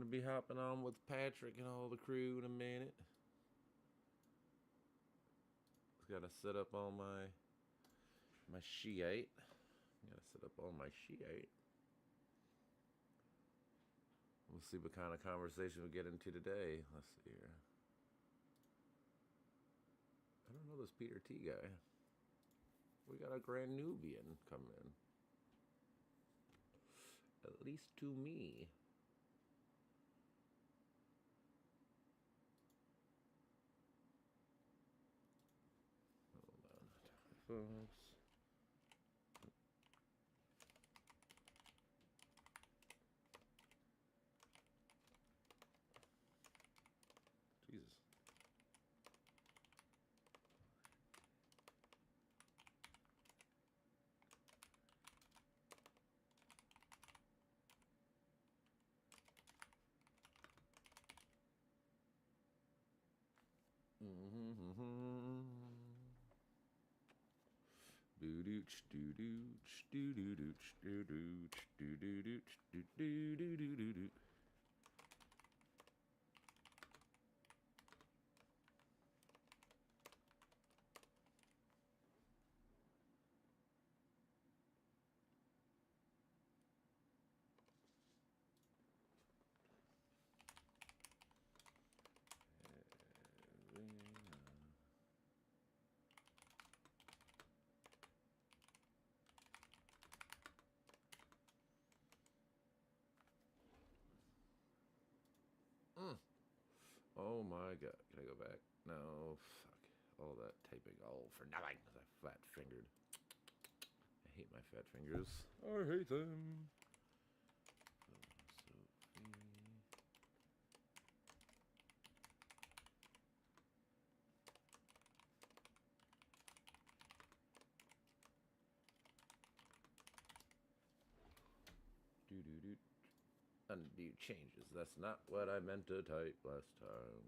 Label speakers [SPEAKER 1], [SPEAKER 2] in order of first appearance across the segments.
[SPEAKER 1] be hopping on with Patrick and all the crew in a minute. Just gotta set up all my Shiite. Gotta set up all my Shiite. We'll see what kind of conversation we get into today. Let's see here. I don't know this Peter T guy. We got a Grand Nubian coming in. At least to me. Hold on. Folks. Jesus. Oh my god. Can I go back? No, fuck. All that typing all for nothing. I fat fingered. I hate my fat fingers. I hate them. Sophie. Undo changes. That's not what I meant to type last time.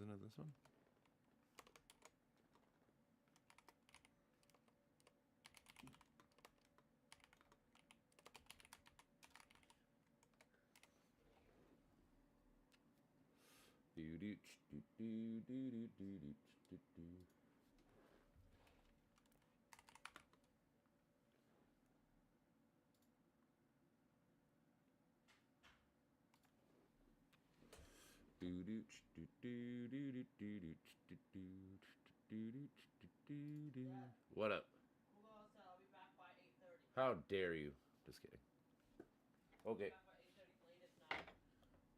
[SPEAKER 1] Then this one. What up?
[SPEAKER 2] I'll be back by 8:30.
[SPEAKER 1] How dare you? Just kidding. Okay.
[SPEAKER 2] Back by 8:30 latest now.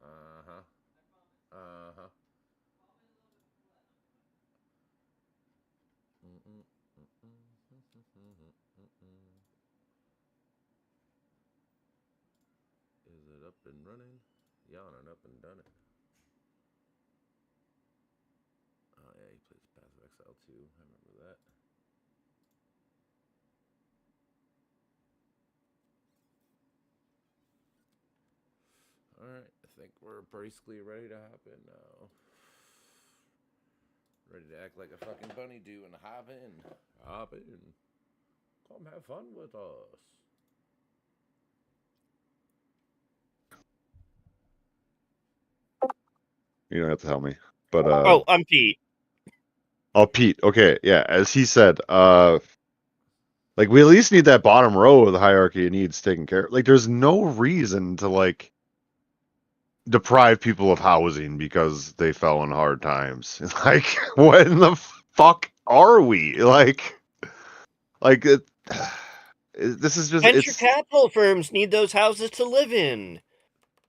[SPEAKER 1] Uh-huh.
[SPEAKER 2] I promise.
[SPEAKER 1] Uh-huh.
[SPEAKER 2] Call me a little bit before that and I'll be
[SPEAKER 1] Is it up and running? Yawning up and done it. Oh yeah, he plays Path of Exile too. I remember that. Alright, I think we're basically ready to hop in now. Ready to act like a fucking bunny do and hop in. Hop in. Come have fun with us.
[SPEAKER 3] You don't have to tell me. But
[SPEAKER 4] Oh, I'm Pete.
[SPEAKER 3] Oh, Pete. Okay, yeah. As he said, like we at least need that bottom row of the hierarchy of needs taken care of. Like, there's no reason to like deprive people of housing because they fell in hard times. Like, what in the fuck are we? Like it, this is just
[SPEAKER 4] Venture capital firms need those houses to live in.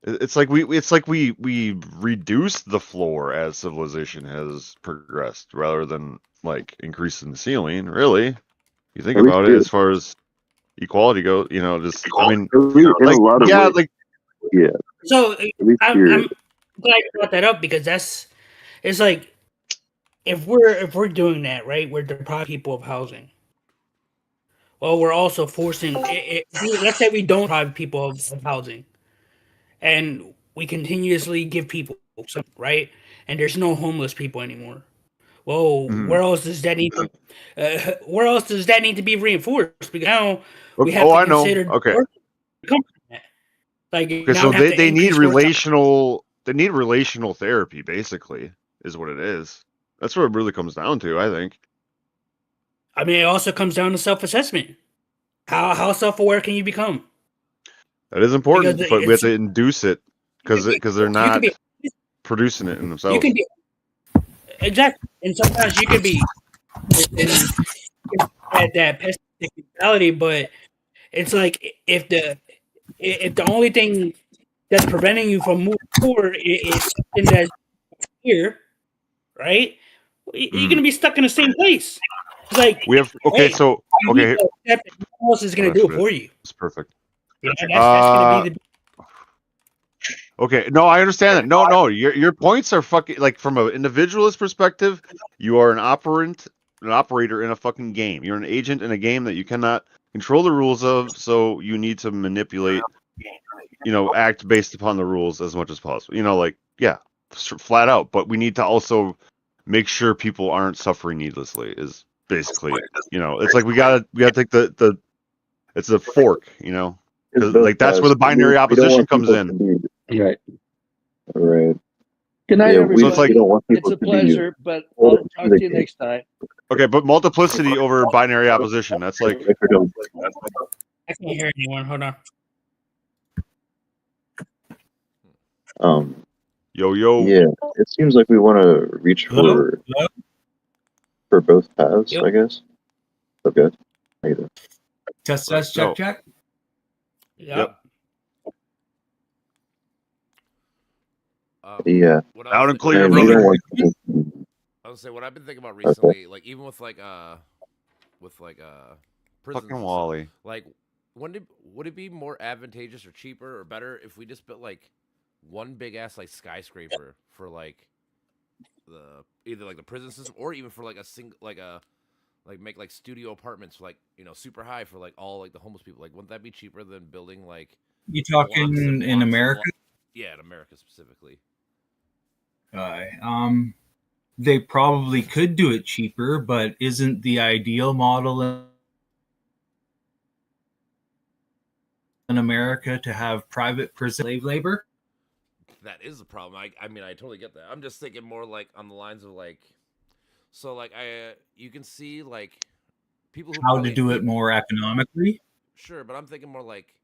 [SPEAKER 3] it's like we reduced the floor as civilization has progressed rather than like increasing the ceiling. Really, you think
[SPEAKER 5] At least
[SPEAKER 3] about it
[SPEAKER 5] here.
[SPEAKER 3] as far as equality goes. You know, just I mean,
[SPEAKER 5] In a lot of
[SPEAKER 3] yeah,
[SPEAKER 5] ways,
[SPEAKER 3] like
[SPEAKER 5] yeah.
[SPEAKER 6] So
[SPEAKER 5] At least
[SPEAKER 6] I'm
[SPEAKER 5] here.
[SPEAKER 6] glad you brought that up because it's like if we're doing that right, we're depriving people of housing. Well, we're also forcing. Let's say we don't deprive people of housing, and we continuously give people some right, and there's no homeless people anymore. Well,
[SPEAKER 3] Mhm.
[SPEAKER 6] where else does that need? Where else does that need to be reinforced? Because now we have
[SPEAKER 3] oh,
[SPEAKER 6] to
[SPEAKER 3] I know.
[SPEAKER 6] consider
[SPEAKER 3] Okay.
[SPEAKER 6] Like
[SPEAKER 3] Okay,
[SPEAKER 6] now
[SPEAKER 3] so
[SPEAKER 6] we have to
[SPEAKER 3] they need
[SPEAKER 6] increase horsepower.
[SPEAKER 3] relational therapy, basically, is what it is. That's what it really comes down to, I think.
[SPEAKER 6] I mean, it also comes down to self-assessment. How self-aware can you become?
[SPEAKER 3] That is important,
[SPEAKER 6] Because
[SPEAKER 3] but we have
[SPEAKER 6] it's-
[SPEAKER 3] to induce it because they're
[SPEAKER 6] you
[SPEAKER 3] not
[SPEAKER 6] could be
[SPEAKER 3] producing it in
[SPEAKER 6] you
[SPEAKER 3] themselves.
[SPEAKER 6] can be exactly, and sometimes you could be at that pessimistic mentality, but it's like if the only thing that's preventing you from moving forward is something that's here, right? You're gonna be stuck in the same place. It's like
[SPEAKER 3] We have okay,
[SPEAKER 6] hey,
[SPEAKER 3] so
[SPEAKER 6] you
[SPEAKER 3] okay,
[SPEAKER 6] need to accept that no one else is gonna
[SPEAKER 3] Oh,
[SPEAKER 6] do
[SPEAKER 3] that's
[SPEAKER 6] it for you.
[SPEAKER 3] it's perfect.
[SPEAKER 6] You know, that's gonna be the
[SPEAKER 3] Okay, no, I understand that. No, your points are fucking like from an individualist perspective. You are an operator in a fucking game. You're an agent in a game that you cannot control the rules of. So you need to manipulate, act based upon the rules as much as possible. Like yeah, flat out. But we need to also make sure people aren't suffering needlessly. Is basically, it's like we gotta take the it's a fork, 'cause, like that's where the binary opposition comes in.
[SPEAKER 7] Right.
[SPEAKER 5] Right.
[SPEAKER 7] Good night,
[SPEAKER 5] Yeah,
[SPEAKER 7] everybody.
[SPEAKER 3] So it's like-
[SPEAKER 5] we don't want people
[SPEAKER 7] It's a
[SPEAKER 5] to be
[SPEAKER 7] pleasure, but
[SPEAKER 5] Hold
[SPEAKER 7] I'll
[SPEAKER 5] it
[SPEAKER 7] talk
[SPEAKER 5] to the
[SPEAKER 7] to you
[SPEAKER 5] game.
[SPEAKER 7] next time.
[SPEAKER 3] Okay, but multiplicity over binary opposition. That's like
[SPEAKER 6] I can't hear anyone. Hold on.
[SPEAKER 3] yo.
[SPEAKER 5] Yeah, it seems like we want to reach
[SPEAKER 8] Hello?
[SPEAKER 5] for both paths,
[SPEAKER 6] Yep.
[SPEAKER 5] I guess. Okay. How you doing?
[SPEAKER 8] Test,
[SPEAKER 3] No.
[SPEAKER 8] check.
[SPEAKER 6] Yep.
[SPEAKER 5] Yeah.
[SPEAKER 1] What
[SPEAKER 3] Out and
[SPEAKER 1] was
[SPEAKER 3] clear,
[SPEAKER 5] And
[SPEAKER 3] brother.
[SPEAKER 5] we don't want people to-
[SPEAKER 1] I was say what I've been thinking about recently, like even with prisons,
[SPEAKER 3] Fucking Wally.
[SPEAKER 1] like would it be more advantageous or cheaper or better if we just built like one big ass like skyscraper for like either like the prison system or even for like a single make like studio apartments like super high for like all like the homeless people? Like wouldn't that be cheaper than building like
[SPEAKER 8] You
[SPEAKER 1] blocks
[SPEAKER 8] talking
[SPEAKER 1] and
[SPEAKER 8] in
[SPEAKER 1] blocks and
[SPEAKER 8] America?
[SPEAKER 1] blocks? Yeah, in America specifically.
[SPEAKER 8] They probably could do it cheaper, but isn't the ideal model in America to have private prison slave labor?
[SPEAKER 1] That is a problem. I mean, I totally get that. I'm just thinking more like on the lines of like, so like you can see like people who
[SPEAKER 8] How
[SPEAKER 1] probably,
[SPEAKER 8] to do it more economically?
[SPEAKER 1] Sure, but I'm thinking more like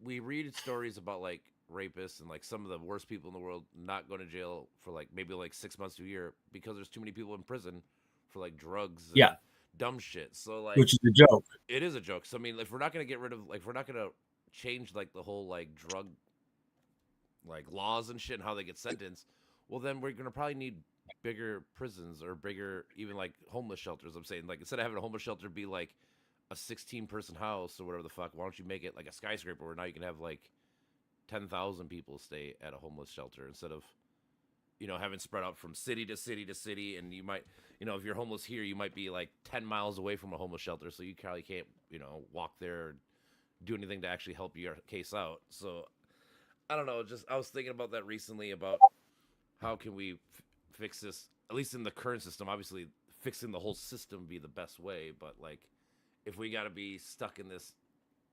[SPEAKER 1] we read stories about like rapists and like some of the worst people in the world not going to jail for like maybe like 6 months to a year because there's too many people in prison for like drugs and
[SPEAKER 8] Yeah.
[SPEAKER 1] dumb shit. So like
[SPEAKER 8] Which is a joke.
[SPEAKER 1] it is a joke. So I mean, if we're not gonna get rid of if we're not gonna change like the whole like drug like laws and shit and how they get sentenced, well then we're gonna probably need bigger prisons or bigger even like homeless shelters. I'm saying like instead of having a homeless shelter be like a 16-person house or whatever the fuck, why don't you make it like a skyscraper where now you can have like 10,000 people stay at a homeless shelter instead of having spread out from city to city to city, and you might if you're homeless here you might be like 10 miles away from a homeless shelter, so you probably can't walk there or do anything to actually help your case out. So I don't know, just I was thinking about that recently about how can we fix this, at least in the current system. Obviously fixing the whole system would be the best way, but like if we got to be stuck in this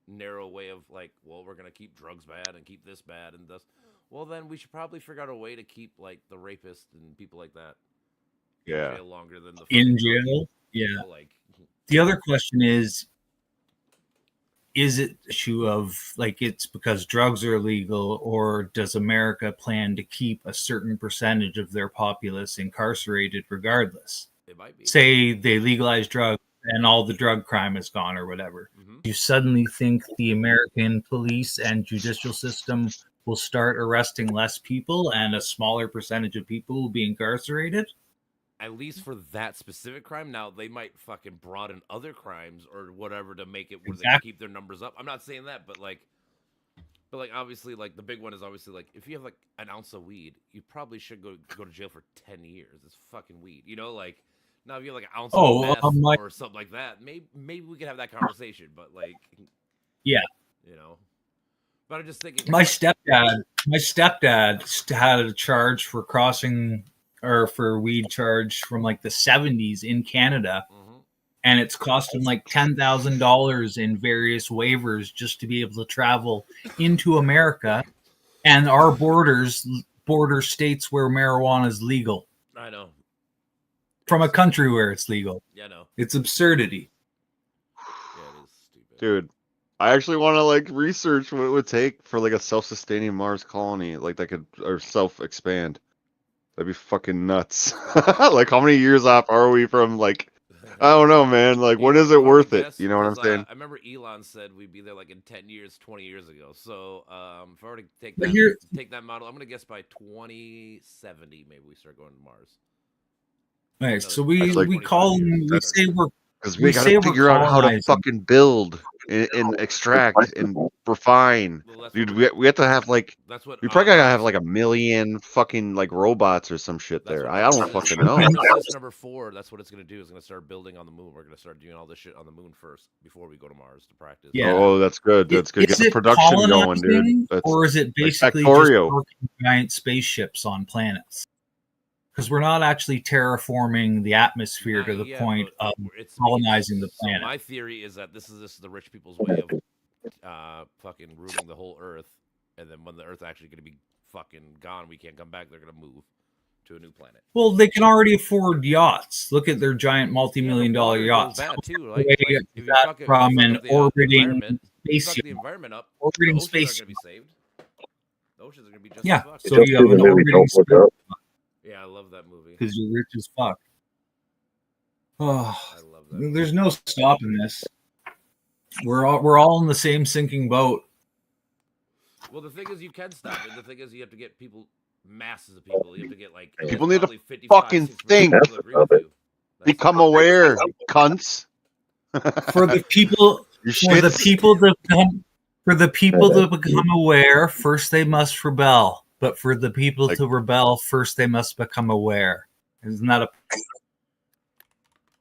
[SPEAKER 1] narrow way of like, well, we're gonna keep drugs bad and keep this bad and this, well then we should probably figure out a way to keep like the rapists and people like that in jail longer than the
[SPEAKER 8] In
[SPEAKER 1] fucking drug
[SPEAKER 8] jail? Yeah.
[SPEAKER 1] people, like
[SPEAKER 8] The other question is it an issue of like it's because drugs are illegal, or does America plan to keep a certain percentage of their populace incarcerated regardless?
[SPEAKER 1] might be.
[SPEAKER 8] say they legalize drugs and all the drug crime is gone or whatever, you suddenly think the American police and judicial system will start arresting less people and a smaller percentage of people will be incarcerated?
[SPEAKER 1] At least for that specific crime. Now they might fucking broaden other crimes or whatever to make it where they can
[SPEAKER 8] Exactly.
[SPEAKER 1] keep their numbers up. I'm not saying that, but like obviously like the big one is obviously like if you have like an ounce of weed, you probably should go to jail for 10 years. It's fucking weed, you know. Like now if you have like an ounce
[SPEAKER 8] Oh,
[SPEAKER 1] of meth
[SPEAKER 8] my-
[SPEAKER 1] or something like that, maybe we can have that conversation. But like,
[SPEAKER 8] Yeah.
[SPEAKER 1] you know. But I'm just thinking,
[SPEAKER 8] My stepdad had a charge for crossing or for weed charge from like the 70s in Canada,
[SPEAKER 1] Mhm.
[SPEAKER 8] and it's cost him like $10,000 in various waivers just to be able to travel into America, and our border states where marijuana is legal
[SPEAKER 1] I know.
[SPEAKER 8] from a country where it's legal.
[SPEAKER 1] Yeah, I know.
[SPEAKER 8] It's absurdity.
[SPEAKER 1] Yeah, it is stupid.
[SPEAKER 3] Dude, I actually want to like research what it would take for like a self-sustaining Mars colony, like that could or self-expand. That'd be fucking nuts. Like, how many years off are we from like? I don't know, man. Like, when is it worth it? You know what I'm saying?
[SPEAKER 1] I remember Elon said we'd be there like in 10 years, 20 years ago. So if I were to take
[SPEAKER 8] But
[SPEAKER 1] that model, I'm gonna guess by 2070 maybe we start going to Mars.
[SPEAKER 8] Right, so
[SPEAKER 3] That's like-
[SPEAKER 8] we call them, we say we're
[SPEAKER 3] Because
[SPEAKER 8] we
[SPEAKER 3] we
[SPEAKER 8] say
[SPEAKER 3] gotta
[SPEAKER 8] we're
[SPEAKER 3] figure out how to
[SPEAKER 8] colonizing.
[SPEAKER 3] fucking build and extract and refine.
[SPEAKER 1] Well, that's
[SPEAKER 3] Dude,
[SPEAKER 1] what
[SPEAKER 3] we have to have like
[SPEAKER 1] that's what
[SPEAKER 3] we probably gotta have
[SPEAKER 1] Mars-
[SPEAKER 3] like 1,000,000 fucking like robots or some shit
[SPEAKER 1] that's
[SPEAKER 3] there.
[SPEAKER 1] what
[SPEAKER 3] I
[SPEAKER 1] Mars
[SPEAKER 3] don't
[SPEAKER 1] is.
[SPEAKER 3] fucking know.
[SPEAKER 1] Princess number 4. That's what it's gonna do. It's gonna start building on the moon. We're gonna start doing all this shit on the moon first before we go to Mars to practice.
[SPEAKER 8] Yeah.
[SPEAKER 3] Oh, that's good. That's good.
[SPEAKER 8] Is
[SPEAKER 3] Get the
[SPEAKER 8] it
[SPEAKER 3] production going,
[SPEAKER 8] colonizing,
[SPEAKER 3] dude. That's
[SPEAKER 8] or is it basically
[SPEAKER 3] Factorio.
[SPEAKER 8] just working giant spaceships on planets? Because we're not actually terraforming the atmosphere to the
[SPEAKER 1] Yeah,
[SPEAKER 8] point
[SPEAKER 1] but
[SPEAKER 8] of
[SPEAKER 1] it's
[SPEAKER 8] colonizing the
[SPEAKER 1] so
[SPEAKER 8] planet.
[SPEAKER 1] my theory is that this is the rich people's way of fucking ruining the whole Earth, and then when the Earth actually going to be fucking gone, we can't come back. They're going to move to a new planet.
[SPEAKER 8] Well, they can already afford yachts. Look at their giant multi-million dollar
[SPEAKER 1] Water
[SPEAKER 8] yachts.
[SPEAKER 1] goes bad too.
[SPEAKER 8] How
[SPEAKER 1] Like,
[SPEAKER 8] far away
[SPEAKER 1] if
[SPEAKER 8] is
[SPEAKER 1] you
[SPEAKER 8] that
[SPEAKER 1] fuck it-
[SPEAKER 8] from
[SPEAKER 1] fuck
[SPEAKER 8] an
[SPEAKER 1] up the
[SPEAKER 8] orbiting
[SPEAKER 1] environment, if you fuck
[SPEAKER 8] space
[SPEAKER 1] the environment up,
[SPEAKER 8] orbiting
[SPEAKER 1] the oceans
[SPEAKER 8] space
[SPEAKER 1] are going to be saved. The oceans are going to be just
[SPEAKER 8] Yeah,
[SPEAKER 1] as fucked.
[SPEAKER 8] so
[SPEAKER 5] Just
[SPEAKER 8] you have
[SPEAKER 5] see
[SPEAKER 8] an
[SPEAKER 5] the movie
[SPEAKER 8] orbiting
[SPEAKER 5] Don't Look
[SPEAKER 8] space
[SPEAKER 5] Up.
[SPEAKER 1] Yeah, I love that movie.
[SPEAKER 8] because you're rich as fuck. Oh,
[SPEAKER 1] I love that. Movie.
[SPEAKER 8] there's no stopping this. We're all in the same sinking boat.
[SPEAKER 1] Well, the thing is, you can stop it. The thing is, you have to get people, masses of people. You have to get like
[SPEAKER 3] People need to
[SPEAKER 1] probably 55,
[SPEAKER 3] fucking
[SPEAKER 1] 60%
[SPEAKER 3] think.
[SPEAKER 1] people agree with you. That's
[SPEAKER 3] Become
[SPEAKER 1] it.
[SPEAKER 3] aware, cunts.
[SPEAKER 8] For the people
[SPEAKER 3] You
[SPEAKER 8] for the
[SPEAKER 3] shits.
[SPEAKER 8] people to become aware, first they must rebel. But for the people
[SPEAKER 3] Like-
[SPEAKER 8] to rebel, first they must become aware. Isn't that a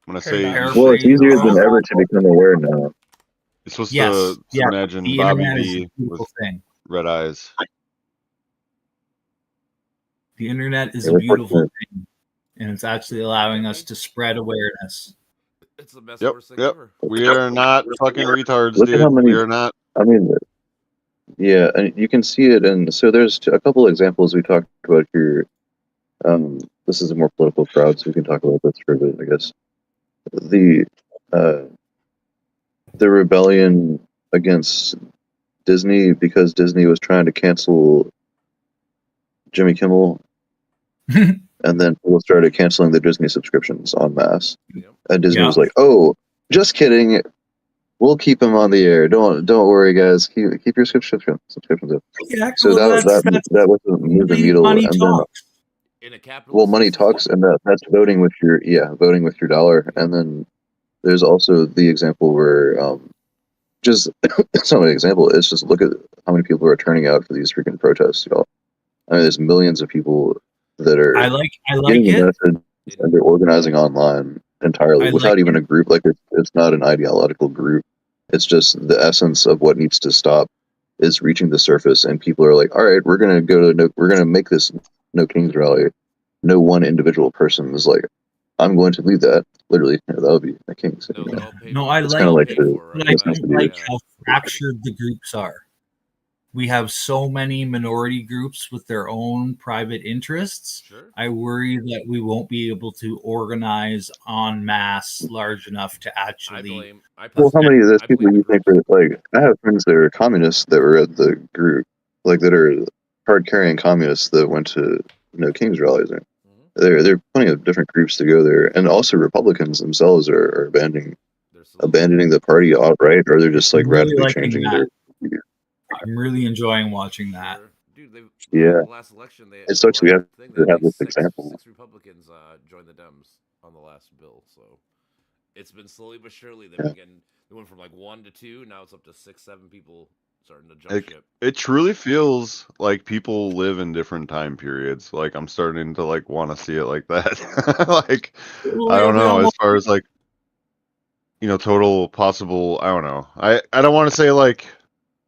[SPEAKER 3] I'm gonna say
[SPEAKER 8] Paraphrase.
[SPEAKER 5] Well, it's easier than ever to become aware now.
[SPEAKER 3] you're supposed
[SPEAKER 8] Yes,
[SPEAKER 3] to
[SPEAKER 8] yeah,
[SPEAKER 3] imagine
[SPEAKER 8] the
[SPEAKER 3] Bobby
[SPEAKER 8] internet is
[SPEAKER 3] B
[SPEAKER 8] a beautiful
[SPEAKER 3] with
[SPEAKER 8] thing.
[SPEAKER 3] red eyes.
[SPEAKER 8] The internet is
[SPEAKER 5] Yeah,
[SPEAKER 8] a
[SPEAKER 5] we're
[SPEAKER 8] beautiful
[SPEAKER 5] fortunate.
[SPEAKER 8] thing, and it's actually allowing us to spread awareness.
[SPEAKER 1] It's the best
[SPEAKER 3] Yep,
[SPEAKER 1] worst thing
[SPEAKER 3] yep.
[SPEAKER 1] ever.
[SPEAKER 3] We are not fucking retards,
[SPEAKER 5] Look at
[SPEAKER 3] dude.
[SPEAKER 5] how many-
[SPEAKER 3] We are not.
[SPEAKER 5] I mean, yeah, and you can see it, and so there's a couple examples we talked about here. This is a more political crowd, so we can talk about this for a bit, I guess. The rebellion against Disney because Disney was trying to cancel Jimmy Kimmel, and then people started canceling the Disney subscriptions en masse.
[SPEAKER 1] Yep.
[SPEAKER 5] And Disney
[SPEAKER 8] Yeah.
[SPEAKER 5] was like, "Oh, just kidding. We'll keep him on the air. Don't worry, guys. Keep your subscriptions up."
[SPEAKER 8] Yeah,
[SPEAKER 5] So
[SPEAKER 8] well,
[SPEAKER 5] that
[SPEAKER 8] that's
[SPEAKER 5] wasn't moving the needle.
[SPEAKER 8] money
[SPEAKER 5] And then,
[SPEAKER 8] talks.
[SPEAKER 1] In a capitalist
[SPEAKER 5] well, money
[SPEAKER 1] system,
[SPEAKER 5] talks, and that's voting with your dollar. And then there's also the example where just it's not an example. It's just look at how many people are turning out for these freaking protests, y'all. I mean, there's millions of people that are
[SPEAKER 8] I like
[SPEAKER 5] getting the
[SPEAKER 8] it.
[SPEAKER 5] message, and they're organizing online entirely
[SPEAKER 8] I
[SPEAKER 5] without
[SPEAKER 8] like
[SPEAKER 5] even a group. Like it's not an ideological group. It's just the essence of what needs to stop is reaching the surface, and people are like, "All right, we're gonna make this No Kings rally." No one individual person is like, "I'm going to lead that." Literally, that would be the Kings.
[SPEAKER 1] No, they're all paid
[SPEAKER 8] No,
[SPEAKER 1] for.
[SPEAKER 8] I
[SPEAKER 1] They're
[SPEAKER 8] like-
[SPEAKER 1] all
[SPEAKER 5] like
[SPEAKER 1] paid
[SPEAKER 5] the-
[SPEAKER 1] for,
[SPEAKER 8] But
[SPEAKER 1] right?
[SPEAKER 8] I don't like
[SPEAKER 1] Yeah.
[SPEAKER 8] how fractured the groups are. We have so many minority groups with their own private interests.
[SPEAKER 1] Sure.
[SPEAKER 8] I worry that we won't be able to organize en masse large enough to
[SPEAKER 1] I
[SPEAKER 8] actually.
[SPEAKER 1] blame.
[SPEAKER 5] Well, how many of those
[SPEAKER 1] I
[SPEAKER 5] people
[SPEAKER 1] blame
[SPEAKER 5] you
[SPEAKER 1] the
[SPEAKER 5] think
[SPEAKER 1] groups.
[SPEAKER 5] are like? I have friends that are communists that were at the group, like that are card carrying communists that went to No Kings rallies.
[SPEAKER 1] Mhm.
[SPEAKER 5] There are plenty of different groups to go there, and also Republicans themselves are
[SPEAKER 1] They're slowly-
[SPEAKER 5] abandoning the party outright, or they're just like
[SPEAKER 8] I'm really
[SPEAKER 5] radically
[SPEAKER 8] liking
[SPEAKER 5] changing
[SPEAKER 8] that.
[SPEAKER 5] their.
[SPEAKER 8] I'm really enjoying watching that.
[SPEAKER 1] Sure. Dude, they've
[SPEAKER 5] Yeah.
[SPEAKER 1] the last election they
[SPEAKER 5] It sucks we have to have
[SPEAKER 1] had
[SPEAKER 5] this
[SPEAKER 1] six
[SPEAKER 5] example.
[SPEAKER 1] Republicans join the Dems on the last bill, so it's been slowly but surely they've
[SPEAKER 5] Yeah.
[SPEAKER 1] been getting they went from like 1 to 2, now it's up to 6, 7 people starting to jump
[SPEAKER 3] Like,
[SPEAKER 1] ship.
[SPEAKER 3] it truly feels like people live in different time periods. Like I'm starting to like want to see it like that. Like I don't know, as far as like total possible, I don't know. I don't want to say like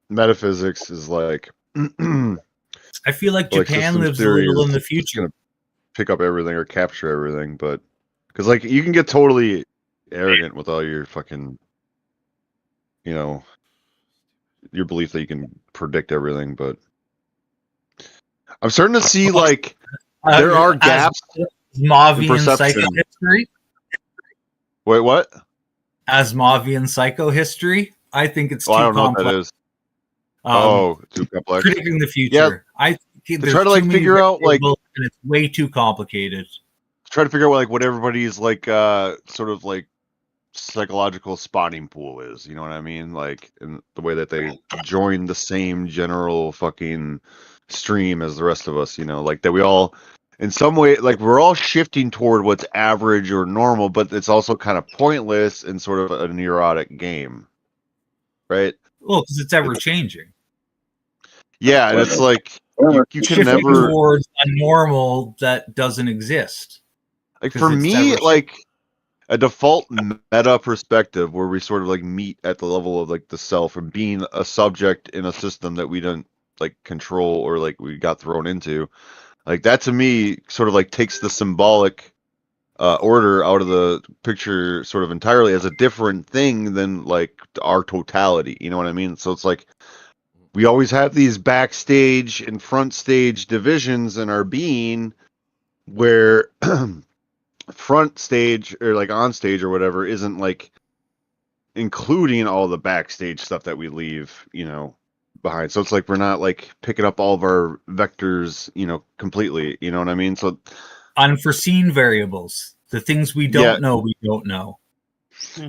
[SPEAKER 3] metaphysics is like
[SPEAKER 8] I feel like
[SPEAKER 3] like
[SPEAKER 8] Japan
[SPEAKER 3] systems
[SPEAKER 8] lives a
[SPEAKER 3] theory
[SPEAKER 8] little
[SPEAKER 3] is
[SPEAKER 8] in the
[SPEAKER 3] just
[SPEAKER 8] future.
[SPEAKER 3] gonna pick up everything or capture everything, but because like you can get totally arrogant with all your fucking your belief that you can predict everything, but I'm starting to see like there are gaps
[SPEAKER 8] Asmovian
[SPEAKER 3] perception.
[SPEAKER 8] psychohistory.
[SPEAKER 3] Wait, what?
[SPEAKER 8] Asmovian psychohistory. I think it's
[SPEAKER 3] Oh, I
[SPEAKER 8] too
[SPEAKER 3] don't know what that
[SPEAKER 8] complex.
[SPEAKER 3] is. Too complex.
[SPEAKER 8] Predicting the future. I think
[SPEAKER 3] To
[SPEAKER 8] there's
[SPEAKER 3] try to like
[SPEAKER 8] too many
[SPEAKER 3] figure out like
[SPEAKER 8] variables and it's way too complicated.
[SPEAKER 3] try to figure out like what everybody's like sort of like psychological spotting pool is, you know what I mean? Like in the way that they join the same general fucking stream as the rest of us, like that we all in some way like we're all shifting toward what's average or normal, but it's also kind of pointless and sort of a neurotic game. Right?
[SPEAKER 8] Well, because it's ever changing.
[SPEAKER 3] Yeah, and it's like you can
[SPEAKER 8] Shifting
[SPEAKER 3] never
[SPEAKER 8] towards a normal that doesn't exist.
[SPEAKER 3] like
[SPEAKER 8] 'Cause
[SPEAKER 3] for
[SPEAKER 8] it's
[SPEAKER 3] me
[SPEAKER 8] ever-
[SPEAKER 3] like a default meta perspective where we sort of like meet at the level of like the self and being a subject in a system that we don't like control or like we got thrown into, like that to me sort of like takes the symbolic order out of the picture sort of entirely as a different thing than like our totality, you know what I mean? So it's like we always have these backstage and front stage divisions in our being where front stage or like on stage or whatever isn't like including all the backstage stuff that we leave behind. So it's like we're not like picking up all of our vectors completely, you know what I mean? So
[SPEAKER 8] unforeseen variables, the things we don't know, we don't know.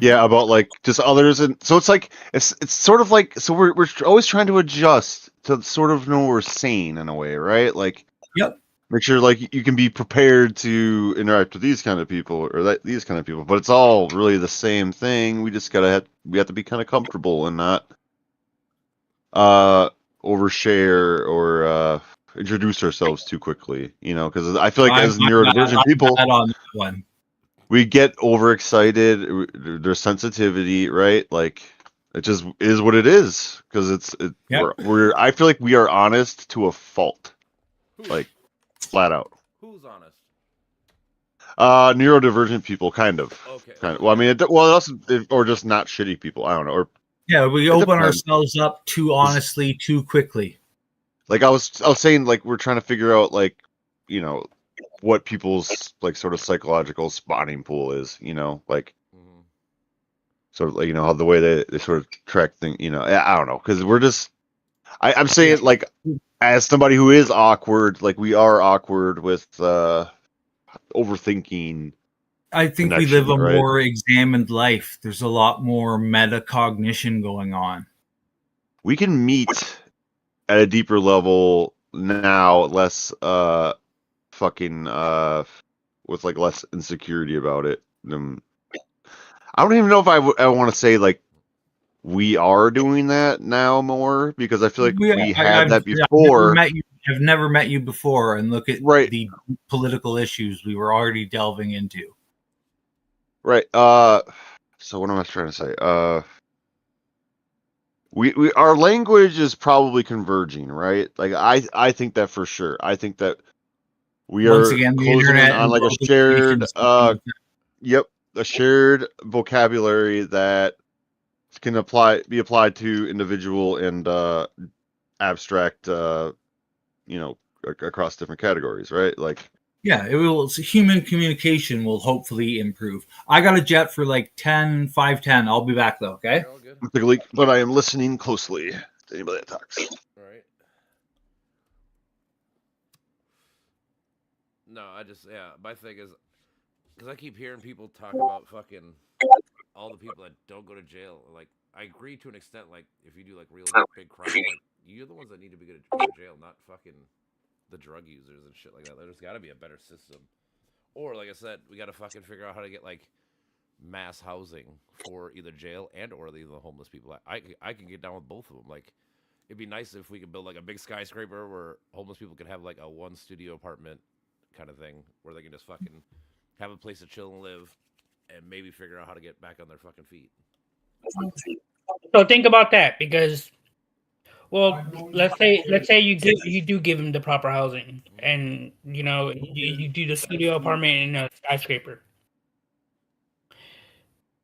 [SPEAKER 3] Yeah, about like just others, and so it's like it's sort of like so we're always trying to adjust to sort of know we're sane in a way, right? Like,
[SPEAKER 8] yep.
[SPEAKER 3] Make sure like you can be prepared to interact with these kind of people or these kind of people, but it's all really the same thing. We just we have to be kind of comfortable and not overshare or introduce ourselves too quickly, because I feel like as neurodivergent people,
[SPEAKER 8] on that one.
[SPEAKER 3] We get overexcited. There's sensitivity, right? Like it just is what it is because we're. I feel like we are honest to a fault, like flat out.
[SPEAKER 1] Who's honest?
[SPEAKER 3] Neurodivergent people, kind of.
[SPEAKER 1] Okay.
[SPEAKER 3] Well, I mean, also, or just not shitty people. I don't know. Or
[SPEAKER 8] we open ourselves up too honestly, too quickly.
[SPEAKER 3] Like I was saying, like we're trying to figure out, like what people's like sort of psychological spotting pool is, like sort of like how the way they sort of track things, I don't know, because we're just I'm saying like as somebody who is awkward, like we are awkward with overthinking.
[SPEAKER 8] I think we live a more examined life. There's a lot more metacognition going on.
[SPEAKER 3] We can meet at a deeper level now, less fucking with like less insecurity about it. I don't even know if I want to say like we are doing that now more, because I feel like we had that before.
[SPEAKER 8] I've never met you before, and look at the political issues we were already delving into.
[SPEAKER 3] Right. So what am I trying to say? We our language is probably converging, right? Like I think that for sure. I think that we
[SPEAKER 8] Once
[SPEAKER 3] are
[SPEAKER 8] again, the
[SPEAKER 3] closing
[SPEAKER 8] internet
[SPEAKER 3] in on like a shared a shared vocabulary that can be applied to individual and abstract across different categories, right? Like
[SPEAKER 8] human communication will hopefully improve. I got a jet for like 5:10. I'll be back though, okay?
[SPEAKER 3] But I am listening closely to anybody that talks.
[SPEAKER 1] All right. No, I just my thing is because I keep hearing people talk about fucking all the people that don't go to jail. Like I agree to an extent. Like if you do like real big crime, like you're the ones that need to go to jail, not fucking the drug users and shit like that. There's got to be a better system. Or like I said, we got to fucking figure out how to get like mass housing for either jail and or the homeless people. I can get down with both of them. Like it'd be nice if we could build like a big skyscraper where homeless people could have like a one studio apartment kind of thing where they can just fucking have a place to chill and live and maybe figure out how to get back on their fucking feet.
[SPEAKER 6] So think about that because, well, let's say you do give him the proper housing, and you do the studio apartment in a skyscraper.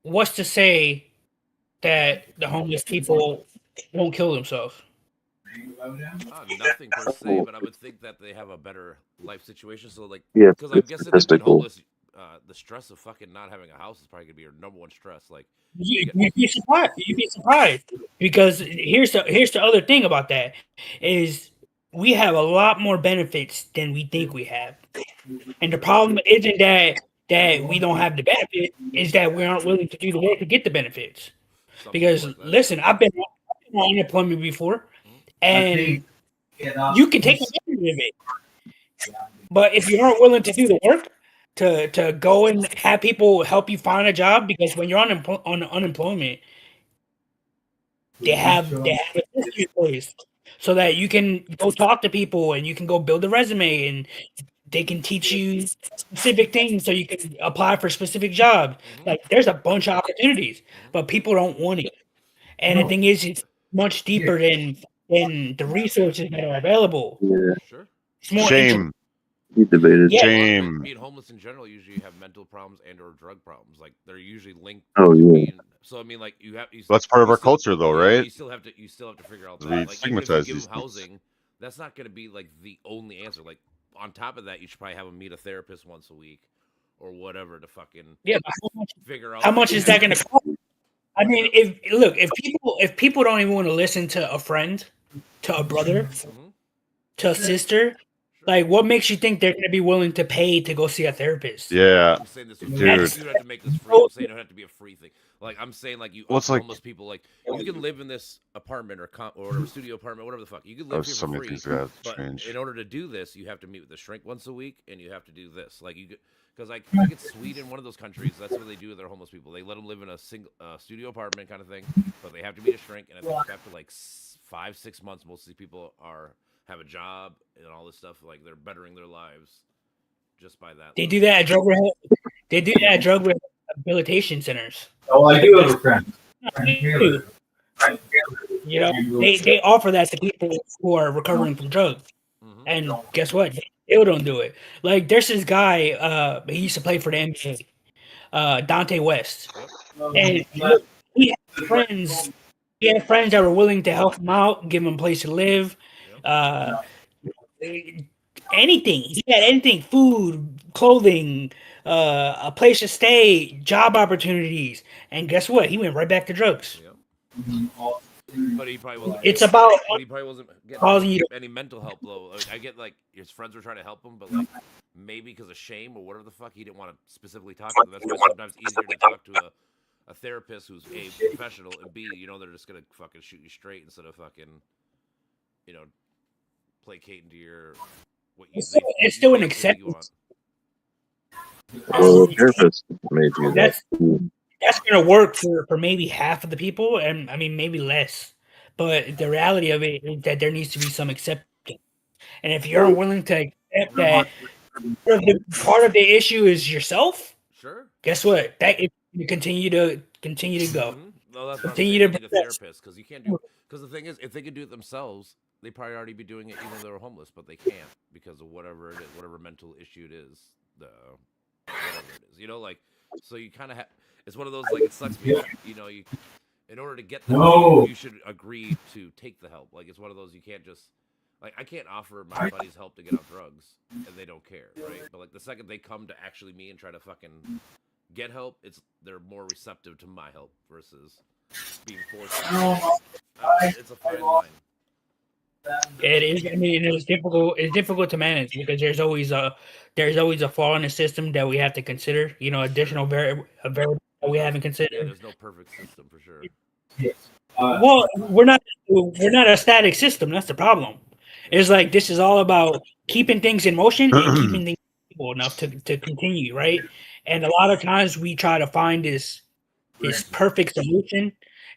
[SPEAKER 6] What's to say that the homeless people won't kill themselves?
[SPEAKER 1] Nothing per se, but I would think that they have a better life situation. So like,
[SPEAKER 5] Yeah,
[SPEAKER 1] because I'm guessing that being
[SPEAKER 5] statistical.
[SPEAKER 1] homeless, the stress of fucking not having a house is probably gonna be your number one stress. Like,
[SPEAKER 6] You'd be surprised. You'd be surprised because here's the other thing about that is we have a lot more benefits than we think we have, and the problem isn't that we don't have the benefit, is that we aren't willing to do the work to get the benefits.
[SPEAKER 1] something
[SPEAKER 6] Because
[SPEAKER 1] like that.
[SPEAKER 6] listen, I've been on unemployment before, and you can take advantage of it, but if you aren't willing to do the work to go and have people help you find a job, because when you're on unemployment, they have a system in place so that you can go talk to people and you can go build a resume and they can teach you specific things so you can apply for specific jobs. Like there's a bunch of opportunities, but people don't want it. And the thing is, it's much deeper than the resources that are available.
[SPEAKER 5] Yeah,
[SPEAKER 1] Sure.
[SPEAKER 6] It's more
[SPEAKER 3] Shame.
[SPEAKER 5] he debated.
[SPEAKER 6] Yeah.
[SPEAKER 3] Shame.
[SPEAKER 1] Being homeless in general, usually you have mental problems and or drug problems. Like they're usually linked.
[SPEAKER 5] Oh,
[SPEAKER 1] to
[SPEAKER 5] yeah.
[SPEAKER 1] being, so I mean, like you have.
[SPEAKER 3] That's part of
[SPEAKER 1] you
[SPEAKER 3] our
[SPEAKER 1] still-
[SPEAKER 3] culture, though,
[SPEAKER 1] yeah,
[SPEAKER 3] right?
[SPEAKER 1] You still have to figure out
[SPEAKER 3] We
[SPEAKER 1] that. Like even if you
[SPEAKER 3] stigmatize
[SPEAKER 1] give
[SPEAKER 3] these
[SPEAKER 1] them
[SPEAKER 3] things.
[SPEAKER 1] housing, that's not going to be like the only answer. Like on top of that, you should probably have them meet a therapist once a week or whatever to fucking
[SPEAKER 6] but
[SPEAKER 1] figure out
[SPEAKER 6] how much is that going to cost? I mean, if people don't even want to listen to a friend, to a brother,
[SPEAKER 1] Mhm.
[SPEAKER 6] to a sister, like what makes you think they're going to be willing to pay to go see a therapist?
[SPEAKER 3] Yeah.
[SPEAKER 1] I'm saying this,
[SPEAKER 3] Dude.
[SPEAKER 1] you don't have to make this free. I'm saying it don't have to be a free thing. Like I'm saying, like you
[SPEAKER 3] Well, it's
[SPEAKER 1] offer
[SPEAKER 3] like-
[SPEAKER 1] homeless people, like you can live in this apartment or whatever studio apartment, whatever the fuck. You can live
[SPEAKER 3] Oh,
[SPEAKER 1] here
[SPEAKER 3] so
[SPEAKER 1] for
[SPEAKER 3] many
[SPEAKER 1] free.
[SPEAKER 3] things got
[SPEAKER 1] But
[SPEAKER 3] changed.
[SPEAKER 1] in order to do this, you have to meet with the shrink once a week, and you have to do this. Like you could, because like I get Sweden, one of those countries. That's what they do with their homeless people. They let them live in a single studio apartment kind of thing, but they have to meet a shrink, and I think after like 5-6 months, most of these people have a job and all this stuff. Like they're bettering their lives just by that.
[SPEAKER 6] They do that at drug rehabilitation centers.
[SPEAKER 8] Oh, I do have a friend.
[SPEAKER 6] You know, they offer that to people who are recovering from drugs.
[SPEAKER 1] Mhm.
[SPEAKER 6] And guess what? They still don't do it. Like there's this guy, he used to play for the NBA, Dante West. And he had friends. He had friends that were willing to help him out, give him a place to live, anything. He had anything: food, clothing, a place to stay, job opportunities. And guess what? He went right back to drugs.
[SPEAKER 1] Yep. But he probably wasn't.
[SPEAKER 6] It's about
[SPEAKER 1] But he probably wasn't
[SPEAKER 6] causing you
[SPEAKER 1] getting any mental help though. Like, I get like his friends were trying to help him, but like maybe because of shame or whatever the fuck, he didn't want to specifically talk to them. That's why it's sometimes easier to talk to a therapist who's A, professional, and B, they're just gonna fucking shoot you straight instead of fucking, placating to your what you.
[SPEAKER 6] It's still an
[SPEAKER 1] you
[SPEAKER 6] acceptance.
[SPEAKER 1] want.
[SPEAKER 5] Well, the therapist may do that.
[SPEAKER 6] That's gonna work for maybe half of the people, and I mean maybe less. But the reality of it is that there needs to be some acceptance. And if you're unwilling to accept that part of the issue is yourself,
[SPEAKER 1] Sure.
[SPEAKER 6] guess what? That you continue to go.
[SPEAKER 1] Mhm. No, that's what I'm
[SPEAKER 6] Continue
[SPEAKER 1] saying.
[SPEAKER 6] to
[SPEAKER 1] You need a
[SPEAKER 6] progress.
[SPEAKER 1] therapist because you can't do. Because the thing is, if they could do it themselves, they probably already be doing it even though they're homeless, but they can't because of whatever it is, whatever mental issue it is, whatever it is. Like so you kind of have. It's one of those like it sucks because you in order to get the help, you should agree to take the help. Like it's one of those you can't just like I can't offer my buddies help to get off drugs and they don't care, right? But like the second they come to actually me and try to fucking get help, they're more receptive to my help versus being forced. It's a fine line.
[SPEAKER 6] It is. I mean, it's difficult. It's difficult to manage because there's always a flaw in the system that we have to consider. Additional variable that we haven't
[SPEAKER 1] Yeah,
[SPEAKER 6] considered.
[SPEAKER 1] there's no perfect system for sure.
[SPEAKER 6] Well, we're not a static system. That's the problem. It's like this is all about keeping things in motion and keeping things stable enough to continue, right? And a lot of times we try to find this perfect solution,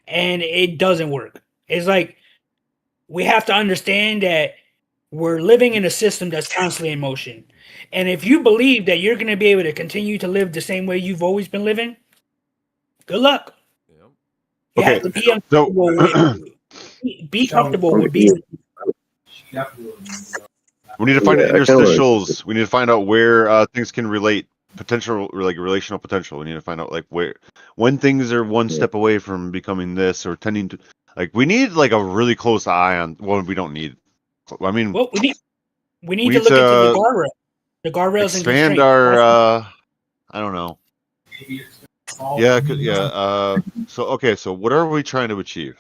[SPEAKER 6] and it doesn't work. It's like we have to understand that we're living in a system that's constantly in motion. And if you believe that you're going to be able to continue to live the same way you've always been living, good luck.
[SPEAKER 1] Yep.
[SPEAKER 6] You
[SPEAKER 3] Okay,
[SPEAKER 6] have to be
[SPEAKER 3] so
[SPEAKER 6] uncomfortable be comfortable with being.
[SPEAKER 3] we need to find
[SPEAKER 5] Yeah, I kinda
[SPEAKER 3] interstitials. We need to find out where things can relate, potential like relational potential. We need to find out like when things are one
[SPEAKER 5] Yeah.
[SPEAKER 3] step away from becoming this or tending to like we need like a really close eye on. Well, we don't need. I mean,
[SPEAKER 6] Well, we need
[SPEAKER 3] we
[SPEAKER 6] to
[SPEAKER 3] need
[SPEAKER 6] look into the
[SPEAKER 3] to
[SPEAKER 6] guardrails and
[SPEAKER 3] expand
[SPEAKER 6] constraints.
[SPEAKER 3] our. I don't know. Yeah, yeah. So okay, so what are we trying to achieve?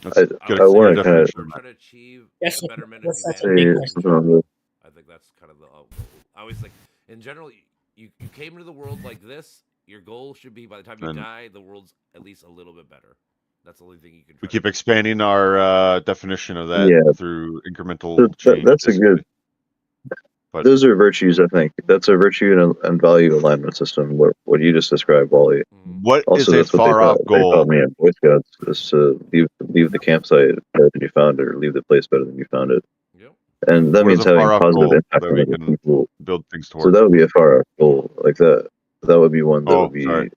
[SPEAKER 3] Let's
[SPEAKER 5] I
[SPEAKER 3] get a
[SPEAKER 5] wanna
[SPEAKER 3] clear
[SPEAKER 5] kinda-
[SPEAKER 3] definition.
[SPEAKER 1] Try to achieve
[SPEAKER 6] That's
[SPEAKER 1] the
[SPEAKER 6] a-
[SPEAKER 1] betterment
[SPEAKER 6] that's
[SPEAKER 1] of
[SPEAKER 6] such a
[SPEAKER 1] humanity.
[SPEAKER 6] big
[SPEAKER 5] say
[SPEAKER 6] question.
[SPEAKER 5] something on the
[SPEAKER 1] I think that's kind of the goal. I always like, in general, you came into the world like this. Your goal should be by the time you
[SPEAKER 3] And-
[SPEAKER 1] die, the world's at least a little bit better. That's the only thing you can.
[SPEAKER 3] We
[SPEAKER 1] try
[SPEAKER 3] keep
[SPEAKER 1] to-
[SPEAKER 3] expanding our definition of that
[SPEAKER 5] Yeah.
[SPEAKER 3] through incremental
[SPEAKER 5] That-
[SPEAKER 3] change.
[SPEAKER 5] that's a good-
[SPEAKER 3] basically. But-
[SPEAKER 5] Those are virtues, I think. That's a virtue and value alignment system. What you just described, Wally.
[SPEAKER 1] Mhm.
[SPEAKER 3] What
[SPEAKER 5] Also,
[SPEAKER 3] is a
[SPEAKER 5] that's what
[SPEAKER 3] far off
[SPEAKER 5] they
[SPEAKER 3] goal?
[SPEAKER 5] taught me in Boy Scouts is to leave the campsite better than you found it, or leave the place better than you found it.
[SPEAKER 1] Yep.
[SPEAKER 5] And that
[SPEAKER 3] What is
[SPEAKER 5] means
[SPEAKER 3] a
[SPEAKER 5] having
[SPEAKER 3] far-off
[SPEAKER 5] positive
[SPEAKER 3] goal
[SPEAKER 5] impact
[SPEAKER 3] that
[SPEAKER 5] on
[SPEAKER 3] we
[SPEAKER 5] other
[SPEAKER 3] can
[SPEAKER 5] people.
[SPEAKER 3] Build things
[SPEAKER 5] So
[SPEAKER 3] towards.
[SPEAKER 5] that would be a far off goal. Like that would be one that
[SPEAKER 3] Oh,
[SPEAKER 5] would be
[SPEAKER 3] sorry.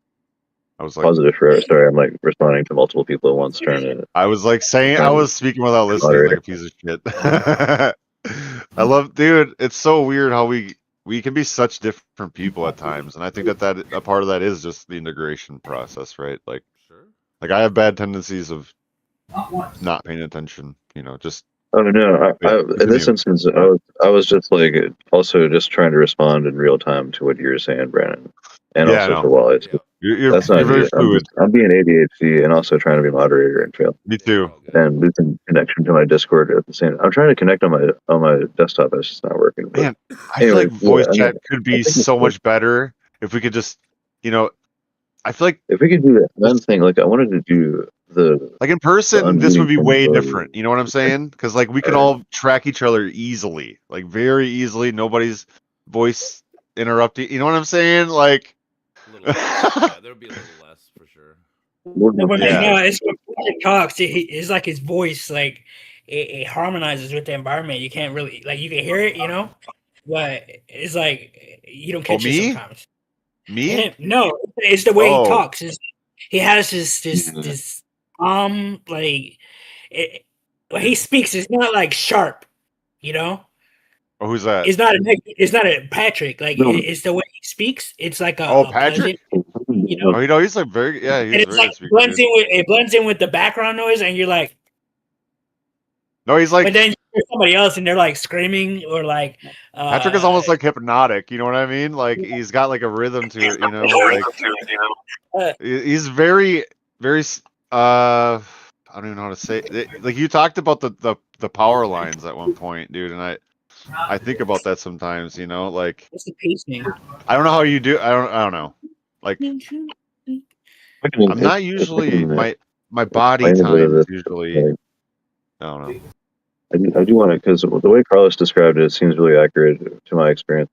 [SPEAKER 3] I was like,
[SPEAKER 5] positive for. Sorry, I'm like responding to multiple people at once, trying to.
[SPEAKER 3] I was like saying, I was speaking without listening, like a piece of shit. I love, dude. It's so weird how we can be such different people at times, and I think that a part of that is just the integration process, right? Like
[SPEAKER 1] Sure.
[SPEAKER 3] I have bad tendencies of not paying attention. Just
[SPEAKER 5] Oh no! In this
[SPEAKER 3] continue.
[SPEAKER 5] instance, I was just like also just trying to respond in real time to what you were saying, Brandon, and
[SPEAKER 3] Yeah, I
[SPEAKER 5] also
[SPEAKER 3] know.
[SPEAKER 5] to Wally.
[SPEAKER 1] Yeah.
[SPEAKER 3] You're
[SPEAKER 5] That's not
[SPEAKER 3] very
[SPEAKER 5] you.
[SPEAKER 3] fluid.
[SPEAKER 5] I'm being ADHD and also trying to be moderator and fail.
[SPEAKER 3] Me
[SPEAKER 1] Yeah,
[SPEAKER 3] too.
[SPEAKER 1] all good.
[SPEAKER 5] And losing connection to my Discord at the same. I'm trying to connect on my desktop. It's just not working. But
[SPEAKER 3] Man, I feel
[SPEAKER 5] anyway,
[SPEAKER 3] like voice
[SPEAKER 5] yeah, I
[SPEAKER 3] chat
[SPEAKER 5] mean,
[SPEAKER 3] could
[SPEAKER 5] I
[SPEAKER 3] be
[SPEAKER 5] think it's
[SPEAKER 3] so
[SPEAKER 5] good.
[SPEAKER 3] much better if we could just, I feel like
[SPEAKER 5] if we could do that one thing, like I wanted to do the
[SPEAKER 3] in person, this would be
[SPEAKER 5] unmuting
[SPEAKER 3] way
[SPEAKER 5] thing,
[SPEAKER 3] different. You know what I'm saying? Because like we can all track each other easily, like very easily. Nobody's voice interrupting. You know what I'm saying? Like,
[SPEAKER 1] A little less. Yeah, there would be a little less for sure.
[SPEAKER 6] No, but
[SPEAKER 3] Yeah.
[SPEAKER 6] no, it's when he talks. It's like his voice, like it harmonizes with the environment. You can't really like you can hear it, but it's like you don't catch
[SPEAKER 3] me?
[SPEAKER 6] it sometimes.
[SPEAKER 3] me?
[SPEAKER 6] No, it's the way
[SPEAKER 3] Oh.
[SPEAKER 6] he talks. He has this like when he speaks, it's not like sharp,
[SPEAKER 3] Oh, who's that?
[SPEAKER 6] It's not a Patrick. Like
[SPEAKER 5] No.
[SPEAKER 6] it's the way he speaks. It's like a
[SPEAKER 3] Oh,
[SPEAKER 6] a
[SPEAKER 3] Patrick?
[SPEAKER 6] pleasant,
[SPEAKER 3] Oh, he's like very, yeah,
[SPEAKER 6] and
[SPEAKER 3] he's
[SPEAKER 6] it's
[SPEAKER 3] very
[SPEAKER 6] like
[SPEAKER 3] good speaker. dude.
[SPEAKER 6] it blends in with the background noise, and you're like,
[SPEAKER 3] No, he's
[SPEAKER 6] but
[SPEAKER 3] like
[SPEAKER 6] then you hear somebody else, and they're like screaming or like.
[SPEAKER 3] Patrick is almost like hypnotic. You know what I mean? Like he's got like a rhythm to it. Like he's very, very. I don't even know how to say it. Like you talked about the power lines at one point, dude, and I think about that sometimes. Like
[SPEAKER 6] It's the pacing.
[SPEAKER 3] I don't know how you do. I don't know. Like I'm not usually my body
[SPEAKER 5] explain a bit of
[SPEAKER 3] time is
[SPEAKER 5] this,
[SPEAKER 3] usually.
[SPEAKER 5] like,
[SPEAKER 3] I don't know.
[SPEAKER 5] I do want to, because the way Carlos described it seems really accurate to my experience.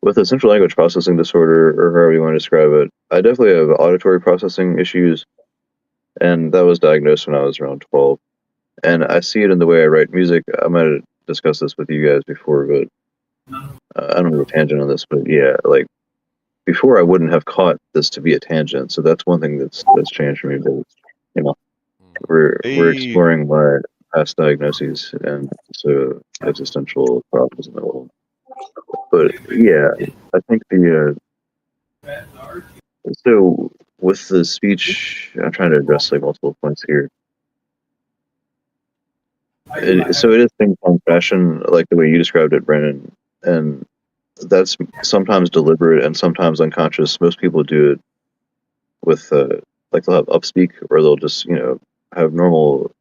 [SPEAKER 5] With a central language processing disorder, or however you want to describe it, I definitely have auditory processing issues, and that was diagnosed when I was around 12. And I see it in the way I write music. I might have discussed this with you guys before, but I don't know a tangent on this, but yeah, like before I wouldn't have caught this to be a tangent. So that's one thing that's changed for me. But we're
[SPEAKER 3] Hey.
[SPEAKER 5] exploring my past diagnoses and so existential problems in the world. But yeah, I think so with the speech, I'm trying to address like multiple points here. So it is ping pong fashion, like the way you described it, Brandon, and that's sometimes deliberate and sometimes unconscious. Most people do it with like they'll have upspeak, or they'll just have normal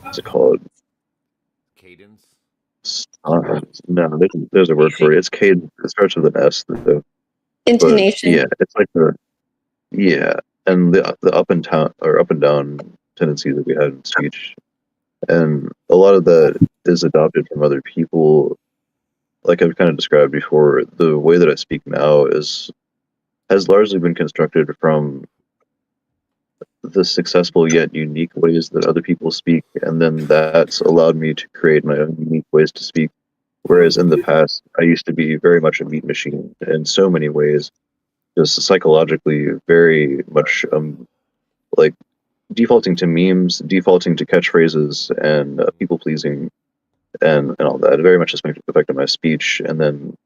[SPEAKER 5] what's it called?
[SPEAKER 1] Cadence.
[SPEAKER 5] No, there's a word for it. It's cadence. It starts with an S. Though. But
[SPEAKER 7] Intonation.
[SPEAKER 5] yeah, it's like and the up and down tendency that we had in speech, and a lot of that is adopted from other people. Like I've kind of described before, the way that I speak now has largely been constructed from the successful yet unique ways that other people speak, and then that's allowed me to create my own unique ways to speak. Whereas in the past, I used to be very much a meat machine in so many ways, just psychologically very much like defaulting to memes, defaulting to catchphrases, and people pleasing, and all that. It very much just affected my speech. And then,